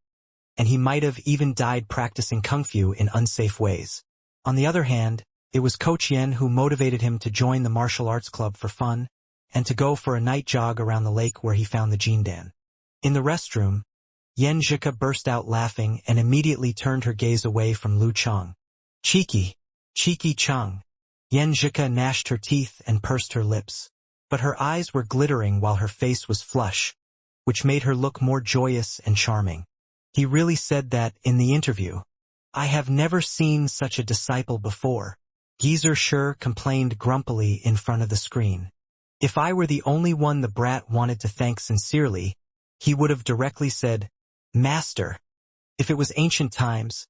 and he might have even died practicing kung fu in unsafe ways. On the other hand, it was Coach Yen who motivated him to join the martial arts club for fun, and to go for a night jog around the lake where he found the Jindan. In the restroom, Yen Zhika burst out laughing and immediately turned her gaze away from Lu Chang. Cheeky, cheeky Chang. Yen Zhika gnashed her teeth and pursed her lips. But her eyes were glittering while her face was flush, which made her look more joyous and charming. He really said that in the interview. I have never seen such a disciple before. Geezer Sher complained grumpily in front of the screen. If I were the only one the brat wanted to thank sincerely, he would have directly said, Master. If it was ancient times,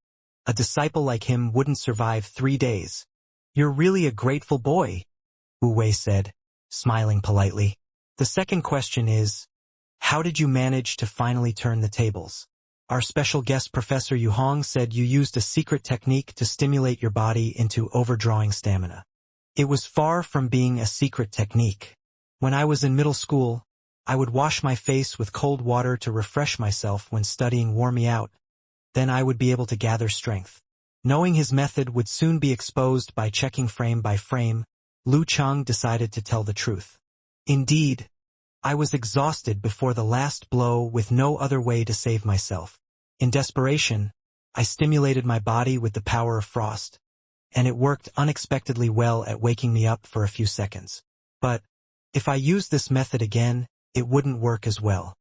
a disciple like him wouldn't survive 3 days. You're really a grateful boy, Wu Wei said, smiling politely. The second question is, how did you manage to finally turn the tables? Our special guest Professor Yu Hong said you used a secret technique to stimulate your body into overdrawing stamina. It was far from being a secret technique. When I was in middle school, I would wash my face with cold water to refresh myself when studying wore me out. Then I would be able to gather strength. Knowing his method would soon be exposed by checking frame by frame, Lu Chang decided to tell the truth. Indeed, I was exhausted before the last blow with no other way to save myself. In desperation, I stimulated my body with the power of frost, and it worked unexpectedly well at waking me up for a few seconds. But, if I used this method again, it wouldn't work as well.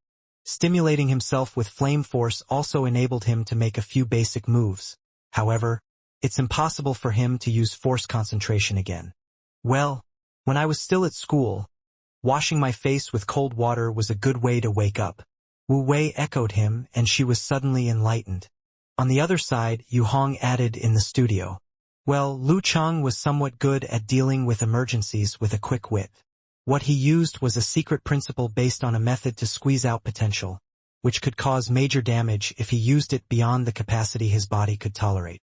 Stimulating himself with flame force also enabled him to make a few basic moves. However, it's impossible for him to use force concentration again. Well, when I was still at school, washing my face with cold water was a good way to wake up. Wu Wei echoed him, and she was suddenly enlightened. On the other side, Yu Hong added in the studio. Well, Lu Chang was somewhat good at dealing with emergencies with a quick wit. What he used was a secret principle based on a method to squeeze out potential, which could cause major damage if he used it beyond the capacity his body could tolerate.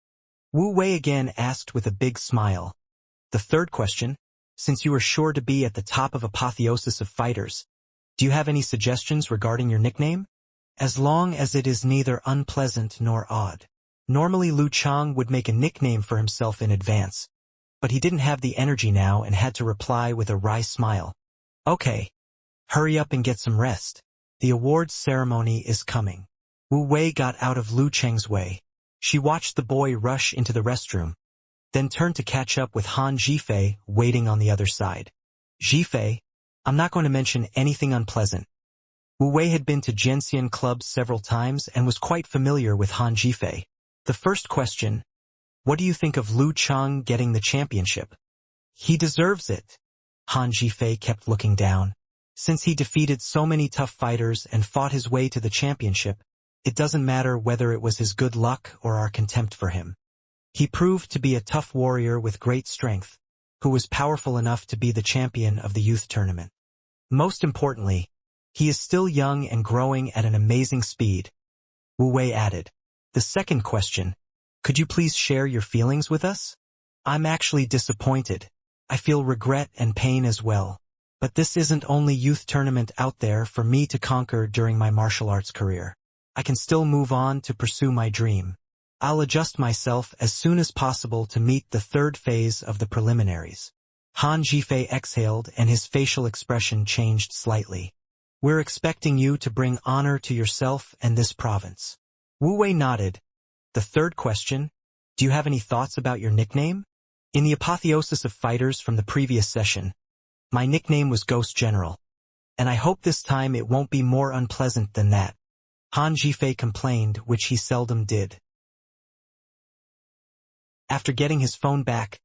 Wu Wei again asked with a big smile. The third question, since you are sure to be at the top of apotheosis of fighters, do you have any suggestions regarding your nickname? As long as it is neither unpleasant nor odd. Normally Lu Chang would make a nickname for himself in advance, but he didn't have the energy now and had to reply with a wry smile. Okay. Hurry up and get some rest. The awards ceremony is coming. Wu Wei got out of Lu Cheng's way. She watched the boy rush into the restroom, then turned to catch up with Han Zhifei waiting on the other side. Zhifei, I'm not going to mention anything unpleasant. Wu Wei had been to Jianxian clubs several times and was quite familiar with Han Zhifei. The first question, what do you think of Lu Chang getting the championship? He deserves it. Han Zhifei kept looking down. Since he defeated so many tough fighters and fought his way to the championship, it doesn't matter whether it was his good luck or our contempt for him. He proved to be a tough warrior with great strength, who was powerful enough to be the champion of the youth tournament. Most importantly, he is still young and growing at an amazing speed. Wu Wei added. The second question, could you please share your feelings with us? I'm actually disappointed. I feel regret and pain as well. But this isn't only youth tournament out there for me to conquer during my martial arts career. I can still move on to pursue my dream. I'll adjust myself as soon as possible to meet the third phase of the preliminaries. Han Zhifei exhaled and his facial expression changed slightly. We're expecting you to bring honor to yourself and this province. Wu Wei nodded. The third question, do you have any thoughts about your nickname? In the apotheosis of fighters from the previous session, my nickname was Ghost General. And I hope this time it won't be more unpleasant than that. Han Zhifei complained, which he seldom did. After getting his phone back,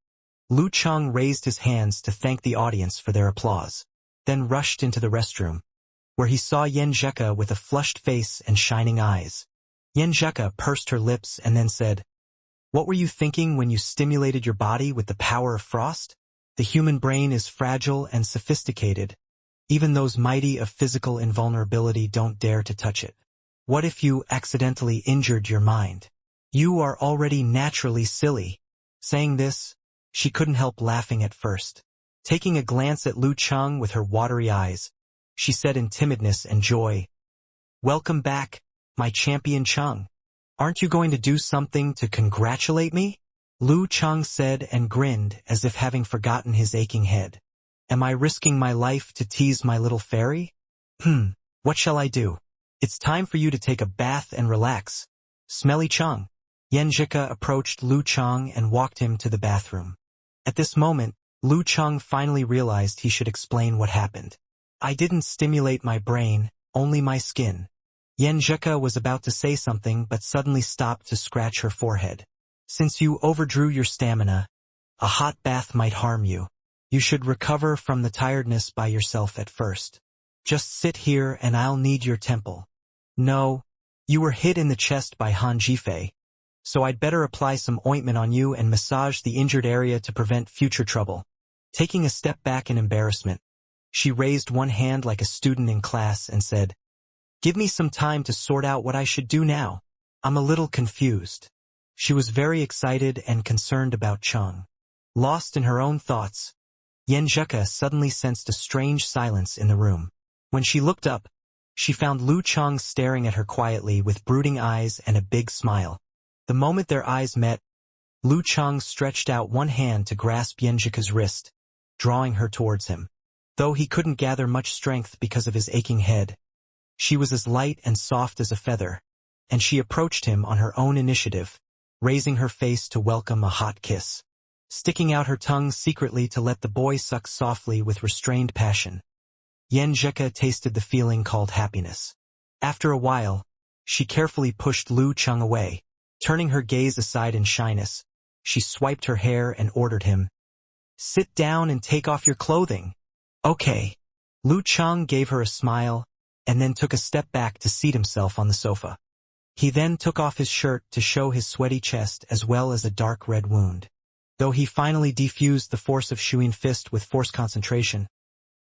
Lu Chang raised his hands to thank the audience for their applause, then rushed into the restroom, where he saw Yen Zheka with a flushed face and shining eyes. Yen Zheka pursed her lips and then said, What were you thinking when you stimulated your body with the power of frost? The human brain is fragile and sophisticated. Even those mighty of physical invulnerability don't dare to touch it. What if you accidentally injured your mind? You are already naturally silly. Saying this, she couldn't help laughing at first. Taking a glance at Lu Chang with her watery eyes, she said in timidness and joy, Welcome back, my champion Chang. Aren't you going to do something to congratulate me? Lu Chang said and grinned as if having forgotten his aching head. Am I risking my life to tease my little fairy? What shall I do? It's time for you to take a bath and relax. Smelly Chung. Yenjika approached Lu Chang and walked him to the bathroom. At this moment, Lu Chang finally realized he should explain what happened. I didn't stimulate my brain, only my skin. Yenjika was about to say something but suddenly stopped to scratch her forehead. Since you overdrew your stamina, a hot bath might harm you. You should recover from the tiredness by yourself at first. Just sit here and I'll knead your temple. No, you were hit in the chest by Han Jifei, so I'd better apply some ointment on you and massage the injured area to prevent future trouble. Taking a step back in embarrassment, she raised one hand like a student in class and said, "Give me some time to sort out what I should do now. I'm a little confused." She was very excited and concerned about Chung. Lost in her own thoughts, Yenjika suddenly sensed a strange silence in the room. When she looked up, she found Lu Chang staring at her quietly with brooding eyes and a big smile. The moment their eyes met, Lu Chang stretched out one hand to grasp Yenjika's wrist, drawing her towards him. Though he couldn't gather much strength because of his aching head, she was as light and soft as a feather, and she approached him on her own initiative, raising her face to welcome a hot kiss, sticking out her tongue secretly to let the boy suck softly with restrained passion. Yenjika tasted the feeling called happiness. After a while, she carefully pushed Lu Chang away. Turning her gaze aside in shyness, she swiped her hair and ordered him, "Sit down and take off your clothing." "Okay." Lu Chang gave her a smile, and then took a step back to seat himself on the sofa. He then took off his shirt to show his sweaty chest as well as a dark red wound. Though he finally defused the force of Shuin fist with force concentration,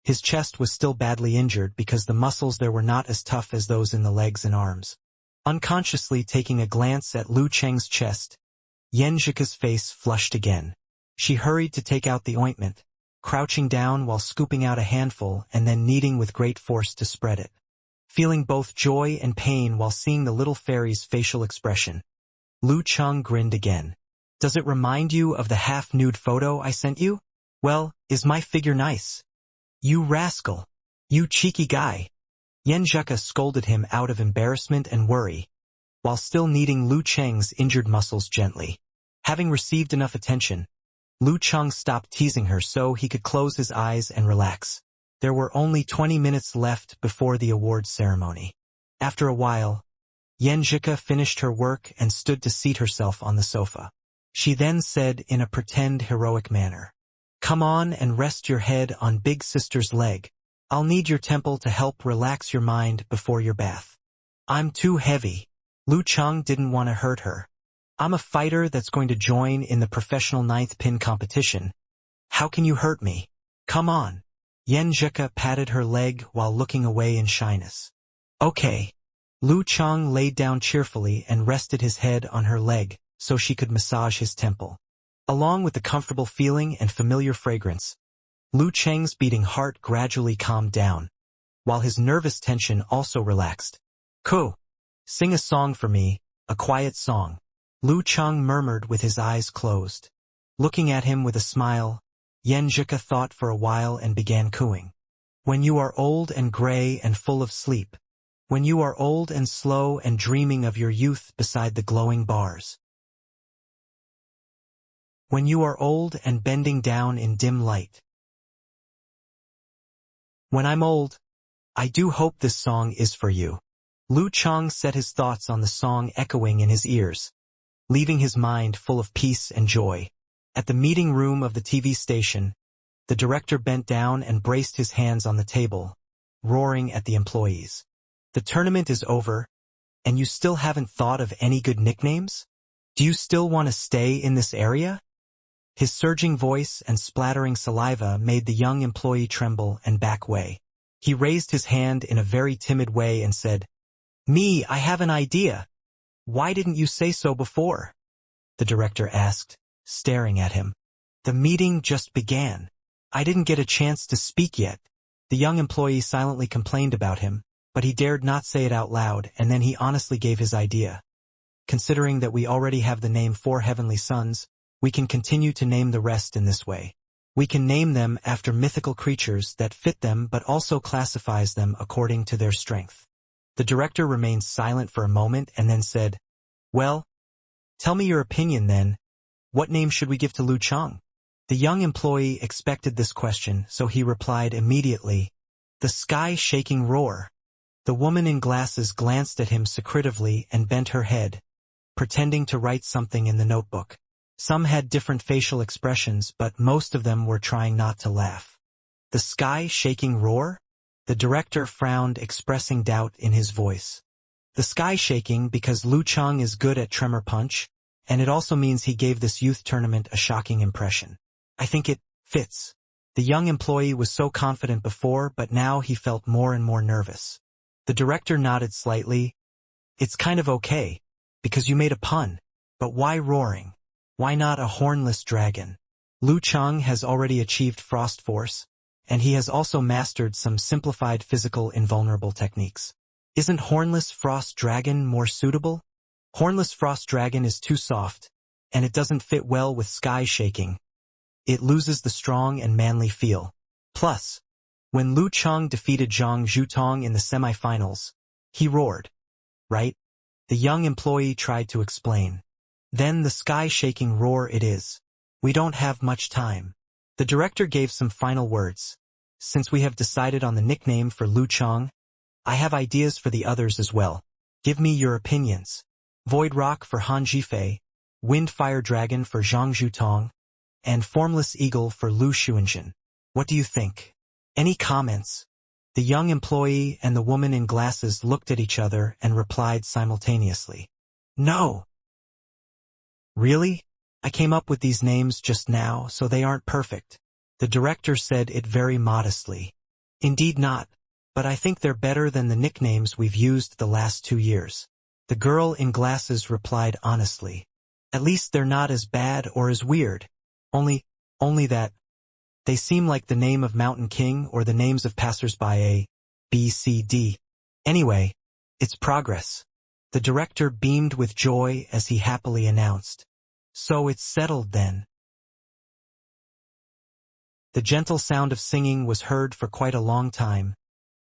his chest was still badly injured because the muscles there were not as tough as those in the legs and arms. Unconsciously taking a glance at Lu Cheng's chest, Yenjika's face flushed again. She hurried to take out the ointment, crouching down while scooping out a handful and then kneading with great force to spread it. Feeling both joy and pain while seeing the little fairy's facial expression, Lu Cheng grinned again. "Does it remind you of the half-nude photo I sent you? Well, is my figure nice?" "You rascal! You cheeky guy!" Yenjika scolded him out of embarrassment and worry, while still kneading Lu Cheng's injured muscles gently. Having received enough attention, Lu Cheng stopped teasing her so he could close his eyes and relax. There were only 20 minutes left before the awards ceremony. After a while, Yenjika finished her work and stood to seat herself on the sofa. She then said in a pretend heroic manner, "Come on and rest your head on Big Sister's leg. I'll need your temple to help relax your mind before your bath." "I'm too heavy." Lu Cheng didn't want to hurt her. "I'm a fighter that's going to join in the professional ninth pin competition. How can you hurt me? Come on." Yenjika patted her leg while looking away in shyness. "Okay." Lu Cheng laid down cheerfully and rested his head on her leg so she could massage his temple. Along with the comfortable feeling and familiar fragrance, Lu Cheng's beating heart gradually calmed down, while his nervous tension also relaxed. "Ko, sing a song for me, a quiet song," Lu Cheng murmured with his eyes closed. Looking at him with a smile, Yenjika thought for a while and began cooing. "When you are old and gray and full of sleep, when you are old and slow and dreaming of your youth beside the glowing bars, when you are old and bending down in dim light. When I'm old, I do hope this song is for you." Lu Cheng set his thoughts on the song echoing in his ears, leaving his mind full of peace and joy. At the meeting room of the TV station, the director bent down and braced his hands on the table, roaring at the employees. "The tournament is over, and you still haven't thought of any good nicknames? Do you still want to stay in this area?" His surging voice and splattering saliva made the young employee tremble and back away. He raised his hand in a very timid way and said, "Me, I have an idea. Why didn't you say so before?" the director asked, staring at him. "The meeting just began. I didn't get a chance to speak yet." The young employee silently complained about him, but he dared not say it out loud, and then he honestly gave his idea. "Considering that we already have the name Four Heavenly Sons, we can continue to name the rest in this way. We can name them after mythical creatures that fit them but also classifies them according to their strength. The director remained silent for a moment and then said, "Well, tell me your opinion then. What name should we give to Lu Chang?" The young employee expected this question, so he replied immediately, "The sky-shaking roar." The woman in glasses glanced at him secretively and bent her head, pretending to write something in the notebook. Some had different facial expressions, but most of them were trying not to laugh. "The sky-shaking roar?" The director frowned, expressing doubt in his voice. "The sky shaking because Lu Chang is good at tremor punch, and it also means he gave this youth tournament a shocking impression. I think it fits." The young employee was so confident before, but now he felt more and more nervous. The director nodded slightly. "It's kind of okay, because you made a pun. But why roaring? Why not a hornless dragon? Lu Chang has already achieved frost force, and he has also mastered some simplified physical invulnerable techniques. Isn't hornless frost dragon more suitable? Hornless frost dragon is too soft, and it doesn't fit well with sky shaking. It loses the strong and manly feel. Plus, when Lu Chang defeated Zhang Zhutong in the semi-finals, he roared, right?" The young employee tried to explain. "Then the sky-shaking roar it is. We don't have much time." The director gave some final words. "Since we have decided on the nickname for Lu Chang, I have ideas for the others as well. Give me your opinions. Void Rock for Han Jifei, Wind Fire Dragon for Zhang Zhutong, and Formless Eagle for Lu Xuanjin. What do you think? Any comments?" The young employee and the woman in glasses looked at each other and replied simultaneously, "No." "Really? I came up with these names just now, so they aren't perfect." The director said it very modestly. "Indeed not, but I think they're better than the nicknames we've used the last 2 years." The girl in glasses replied honestly, "At least they're not as bad or as weird. Only that they seem like the name of Mountain King or the names of passers-by A, B, C, D. Anyway, it's progress." The director beamed with joy as he happily announced, "So it's settled then." The gentle sound of singing was heard for quite a long time,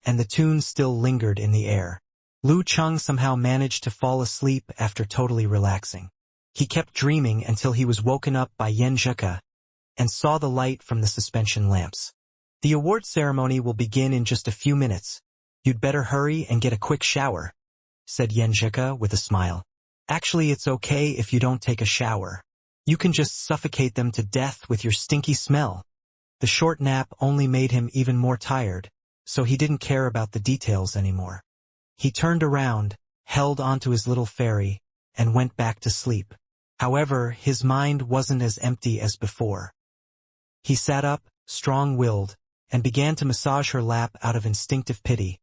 and the tune still lingered in the air. Lu Chang somehow managed to fall asleep after totally relaxing. He kept dreaming until he was woken up by Yen Zheka and saw the light from the suspension lamps. "The award ceremony will begin in just a few minutes. You'd better hurry and get a quick shower," said Yen Zheka with a smile. "Actually, it's okay if you don't take a shower. You can just suffocate them to death with your stinky smell." The short nap only made him even more tired, so he didn't care about the details anymore. He turned around, held onto his little fairy, and went back to sleep. However, his mind wasn't as empty as before. He sat up, strong-willed, and began to massage her lap out of instinctive pity,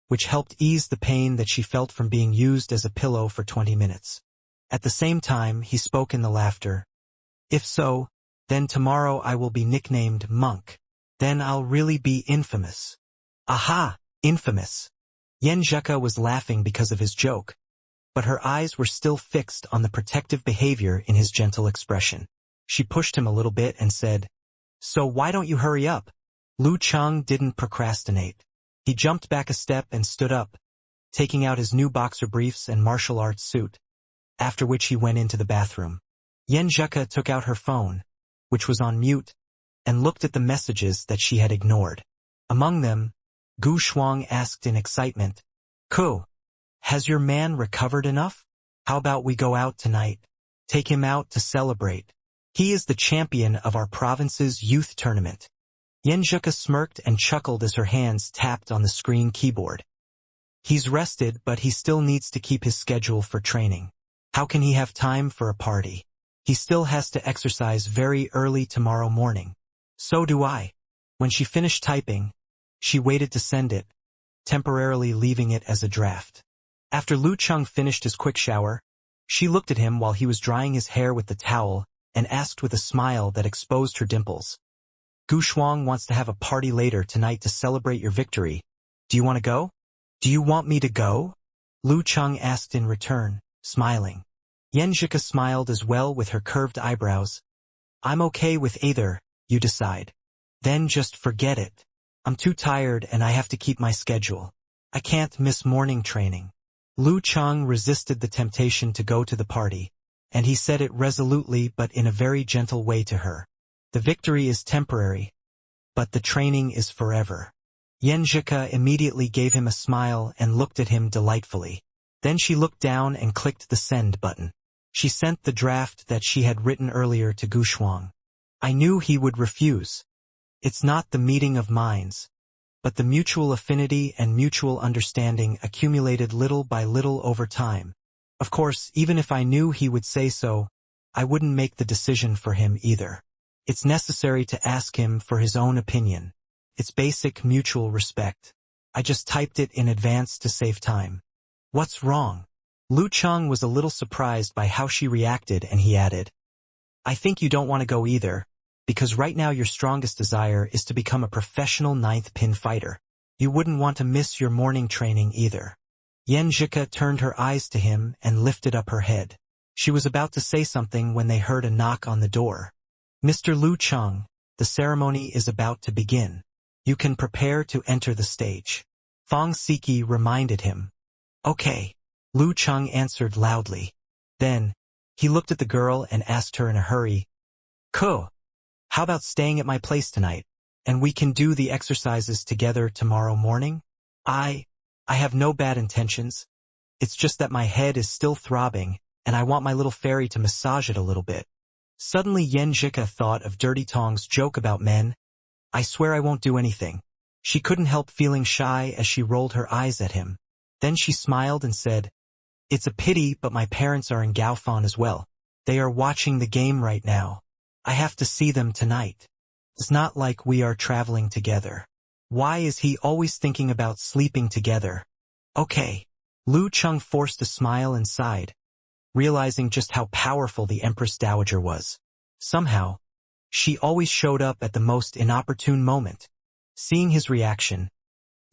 which helped ease the pain that she felt from being used as a pillow for 20 minutes. At the same time, he spoke in the laughter. "If so, then tomorrow I will be nicknamed Monk. Then I'll really be infamous." "Aha! Infamous!" Yen Zheka was laughing because of his joke, but her eyes were still fixed on the protective behavior in his gentle expression. She pushed him a little bit and said, "So why don't you hurry up?" Lu Chang didn't procrastinate. He jumped back a step and stood up, taking out his new boxer briefs and martial arts suit, after which he went into the bathroom. Yen Zheka took out her phone, which was on mute, and looked at the messages that she had ignored. Among them, Gu Shuang asked in excitement, "Ku, has your man recovered enough? How about we go out tonight? Take him out to celebrate. He is the champion of our province's youth tournament." Yen Zheka smirked and chuckled as her hands tapped on the screen keyboard. "He's rested, but he still needs to keep his schedule for training. How can he have time for a party? He still has to exercise very early tomorrow morning. So do I." When she finished typing, she waited to send it, temporarily leaving it as a draft. After Lu Chang finished his quick shower, she looked at him while he was drying his hair with the towel and asked with a smile that exposed her dimples, "Gu Shuang wants to have a party later tonight to celebrate your victory. Do you want to go?" "Do you want me to go?" Lu Chang asked in return, smiling. Yen Zheka smiled as well with her curved eyebrows. "I'm okay with either, you decide. Then just forget it. I'm too tired and I have to keep my schedule." I can't miss morning training. Lu Cheng resisted the temptation to go to the party, and he said it resolutely but in a very gentle way to her. The victory is temporary, but the training is forever. Yan Zhika immediately gave him a smile and looked at him delightfully. Then she looked down and clicked the send button. She sent the draft that she had written earlier to Gu Shuang. I knew he would refuse. It's not the meeting of minds, but the mutual affinity and mutual understanding accumulated little by little over time. Of course, even if I knew he would say so, I wouldn't make the decision for him either. It's necessary to ask him for his own opinion. It's basic mutual respect. I just typed it in advance to save time. What's wrong? Lu Cheng was a little surprised by how she reacted, and he added, I think you don't want to go either, because right now your strongest desire is to become a professional ninth pin fighter. You wouldn't want to miss your morning training either. Yan Zhika turned her eyes to him and lifted up her head. She was about to say something when they heard a knock on the door. Mr. Lu Cheng, the ceremony is about to begin. You can prepare to enter the stage. Fong Siki reminded him. Okay. Lu Cheng answered loudly. Then, he looked at the girl and asked her in a hurry, Ko, how about staying at my place tonight, and we can do the exercises together tomorrow morning? I have no bad intentions. It's just that my head is still throbbing, and I want my little fairy to massage it a little bit. Suddenly Yan Zhika thought of Dirty Tong's joke about men. I swear I won't do anything. She couldn't help feeling shy as she rolled her eyes at him. Then she smiled and said, It's a pity, but my parents are in Gaofan as well. They are watching the game right now. I have to see them tonight. It's not like we are traveling together. Why is he always thinking about sleeping together? Okay. Lu Cheng forced a smile and sighed, realizing just how powerful the Empress Dowager was. Somehow, she always showed up at the most inopportune moment. Seeing his reaction,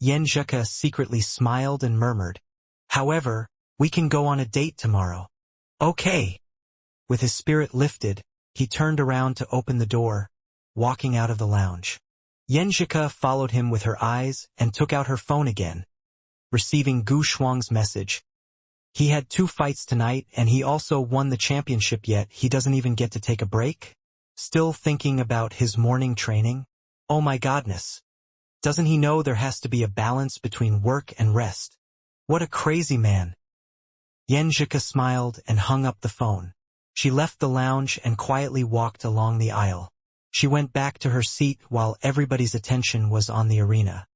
Yan Zhika secretly smiled and murmured, However, we can go on a date tomorrow. Okay. With his spirit lifted, he turned around to open the door, walking out of the lounge. Yan Zhika followed him with her eyes and took out her phone again, receiving Gu Shuang's message. He had 2 fights tonight and he also won the championship, yet he doesn't even get to take a break? Still thinking about his morning training? Oh my goodness. Doesn't he know there has to be a balance between work and rest? What a crazy man. Yan Zhika smiled and hung up the phone. She left the lounge and quietly walked along the aisle. She went back to her seat while everybody's attention was on the arena.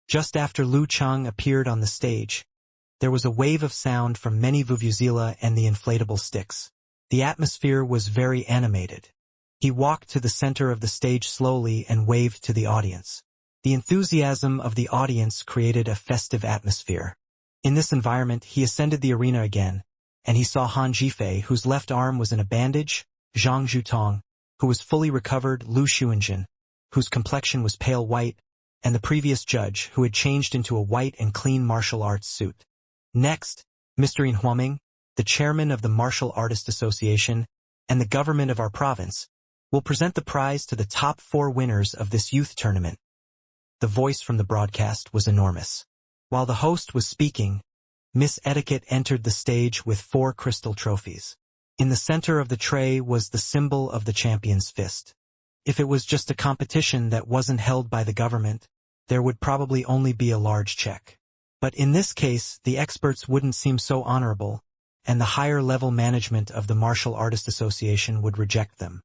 Just after Lu Cheng appeared on the stage, there was a wave of sound from many vuvuzela and the inflatable sticks. The atmosphere was very animated. He walked to the center of the stage slowly and waved to the audience. The enthusiasm of the audience created a festive atmosphere. In this environment, he ascended the arena again, and he saw Han Jifei, whose left arm was in a bandage, Zhang Zhutong, who was fully recovered, Lu Xuanjin, whose complexion was pale white, and the previous judge, who had changed into a white and clean martial arts suit. Next, Mr. Yin Huaming, the chairman of the Martial Artist Association, and the government of our province, will present the prize to the top 4 winners of this youth tournament. The voice from the broadcast was enormous. While the host was speaking, Miss Etiquette entered the stage with 4 crystal trophies. In the center of the tray was the symbol of the champion's fist. If it was just a competition that wasn't held by the government, there would probably only be a large check. But in this case, the experts wouldn't seem so honorable, and the higher-level management of the Martial Artist Association would reject them.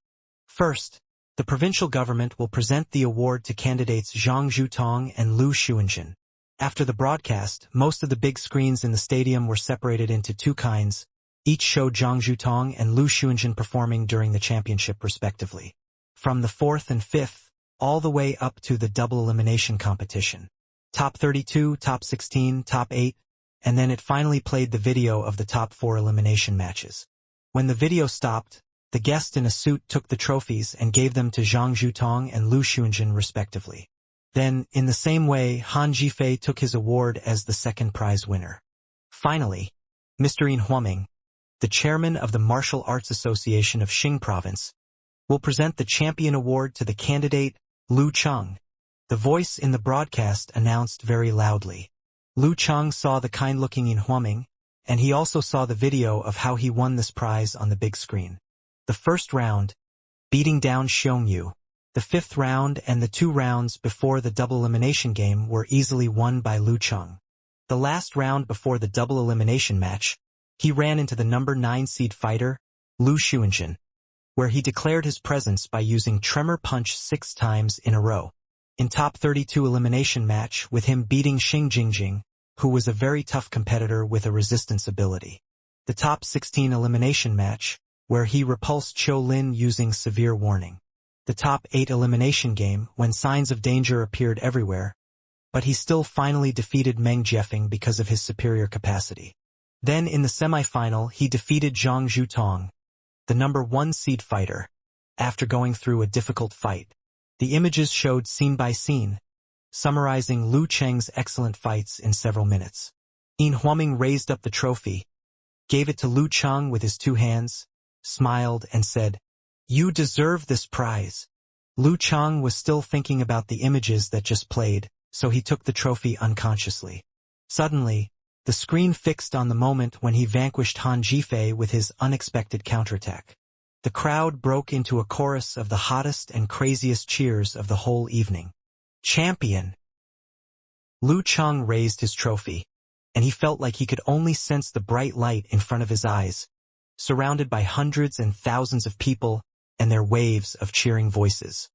First, the provincial government will present the award to candidates Zhang Zhutong and Lu Xuanjin. After the broadcast, most of the big screens in the stadium were separated into 2 kinds. Each showed Zhang Zhutong and Lu Xuanjin performing during the championship respectively. From the 4th and 5th, all the way up to the double elimination competition. Top 32, top 16, top 8, and then it finally played the video of the top 4 elimination matches. When the video stopped, the guest in a suit took the trophies and gave them to Zhang Zhutong and Lu Xuanjin respectively. Then, in the same way, Han Jifei took his award as the second prize winner. Finally, Mr. Yin Huaming, the chairman of the Martial Arts Association of Xing Province, will present the champion award to the candidate, Lu Cheng. The voice in the broadcast announced very loudly. Lu Cheng saw the kind-looking Yin Huaming, and he also saw the video of how he won this prize on the big screen. The first round, beating down Xiong Yu. The fifth round and the 2 rounds before the double elimination game were easily won by Lu Cheng. The last round before the double elimination match, he ran into the number 9 seed fighter, Lu Xuanjin, where he declared his presence by using Tremor Punch 6 times in a row. In top 32 elimination match with him beating Xing Jingjing, who was a very tough competitor with a resistance ability. The top 16 elimination match, where he repulsed Qiu Lin using severe warning. The top 8 elimination game when signs of danger appeared everywhere, but he still finally defeated Meng Jiefeng because of his superior capacity. Then in the semi-final he defeated Zhang Zhutong, the number 1 seed fighter, after going through a difficult fight. The images showed scene by scene, summarizing Lu Cheng's excellent fights in several minutes. Yin Huaming raised up the trophy, gave it to Lu Cheng with his 2 hands, smiled and said, "You deserve this prize." Lu Cheng was still thinking about the images that just played, so he took the trophy unconsciously. Suddenly, the screen fixed on the moment when he vanquished Han Jifei with his unexpected counterattack. The crowd broke into a chorus of the hottest and craziest cheers of the whole evening. Champion! Lu Cheng raised his trophy, and he felt like he could only sense the bright light in front of his eyes, surrounded by hundreds and thousands of people and their waves of cheering voices.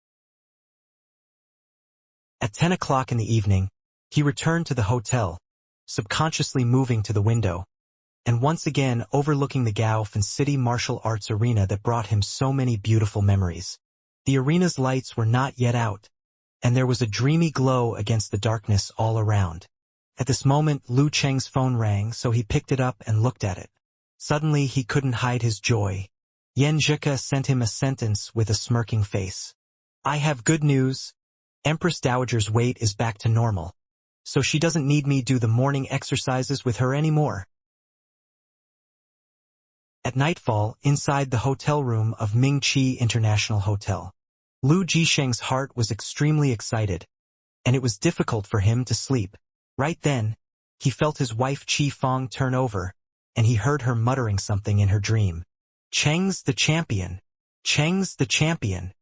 At 10 o'clock in the evening, he returned to the hotel, subconsciously moving to the window, and once again overlooking the Gaofen City Martial Arts Arena that brought him so many beautiful memories. The arena's lights were not yet out, and there was a dreamy glow against the darkness all around. At this moment Lu Cheng's phone rang, so he picked it up and looked at it. Suddenly he couldn't hide his joy. Yan Zhika sent him a sentence with a smirking face. "I have good news. Empress Dowager's weight is back to normal, so she doesn't need me do the morning exercises with her anymore." At nightfall, inside the hotel room of Mingqi International Hotel, Lu Jisheng's heart was extremely excited, and it was difficult for him to sleep. Right then, he felt his wife Qi Fong turn over, and he heard her muttering something in her dream. "Cheng's the champion! Cheng's the champion!"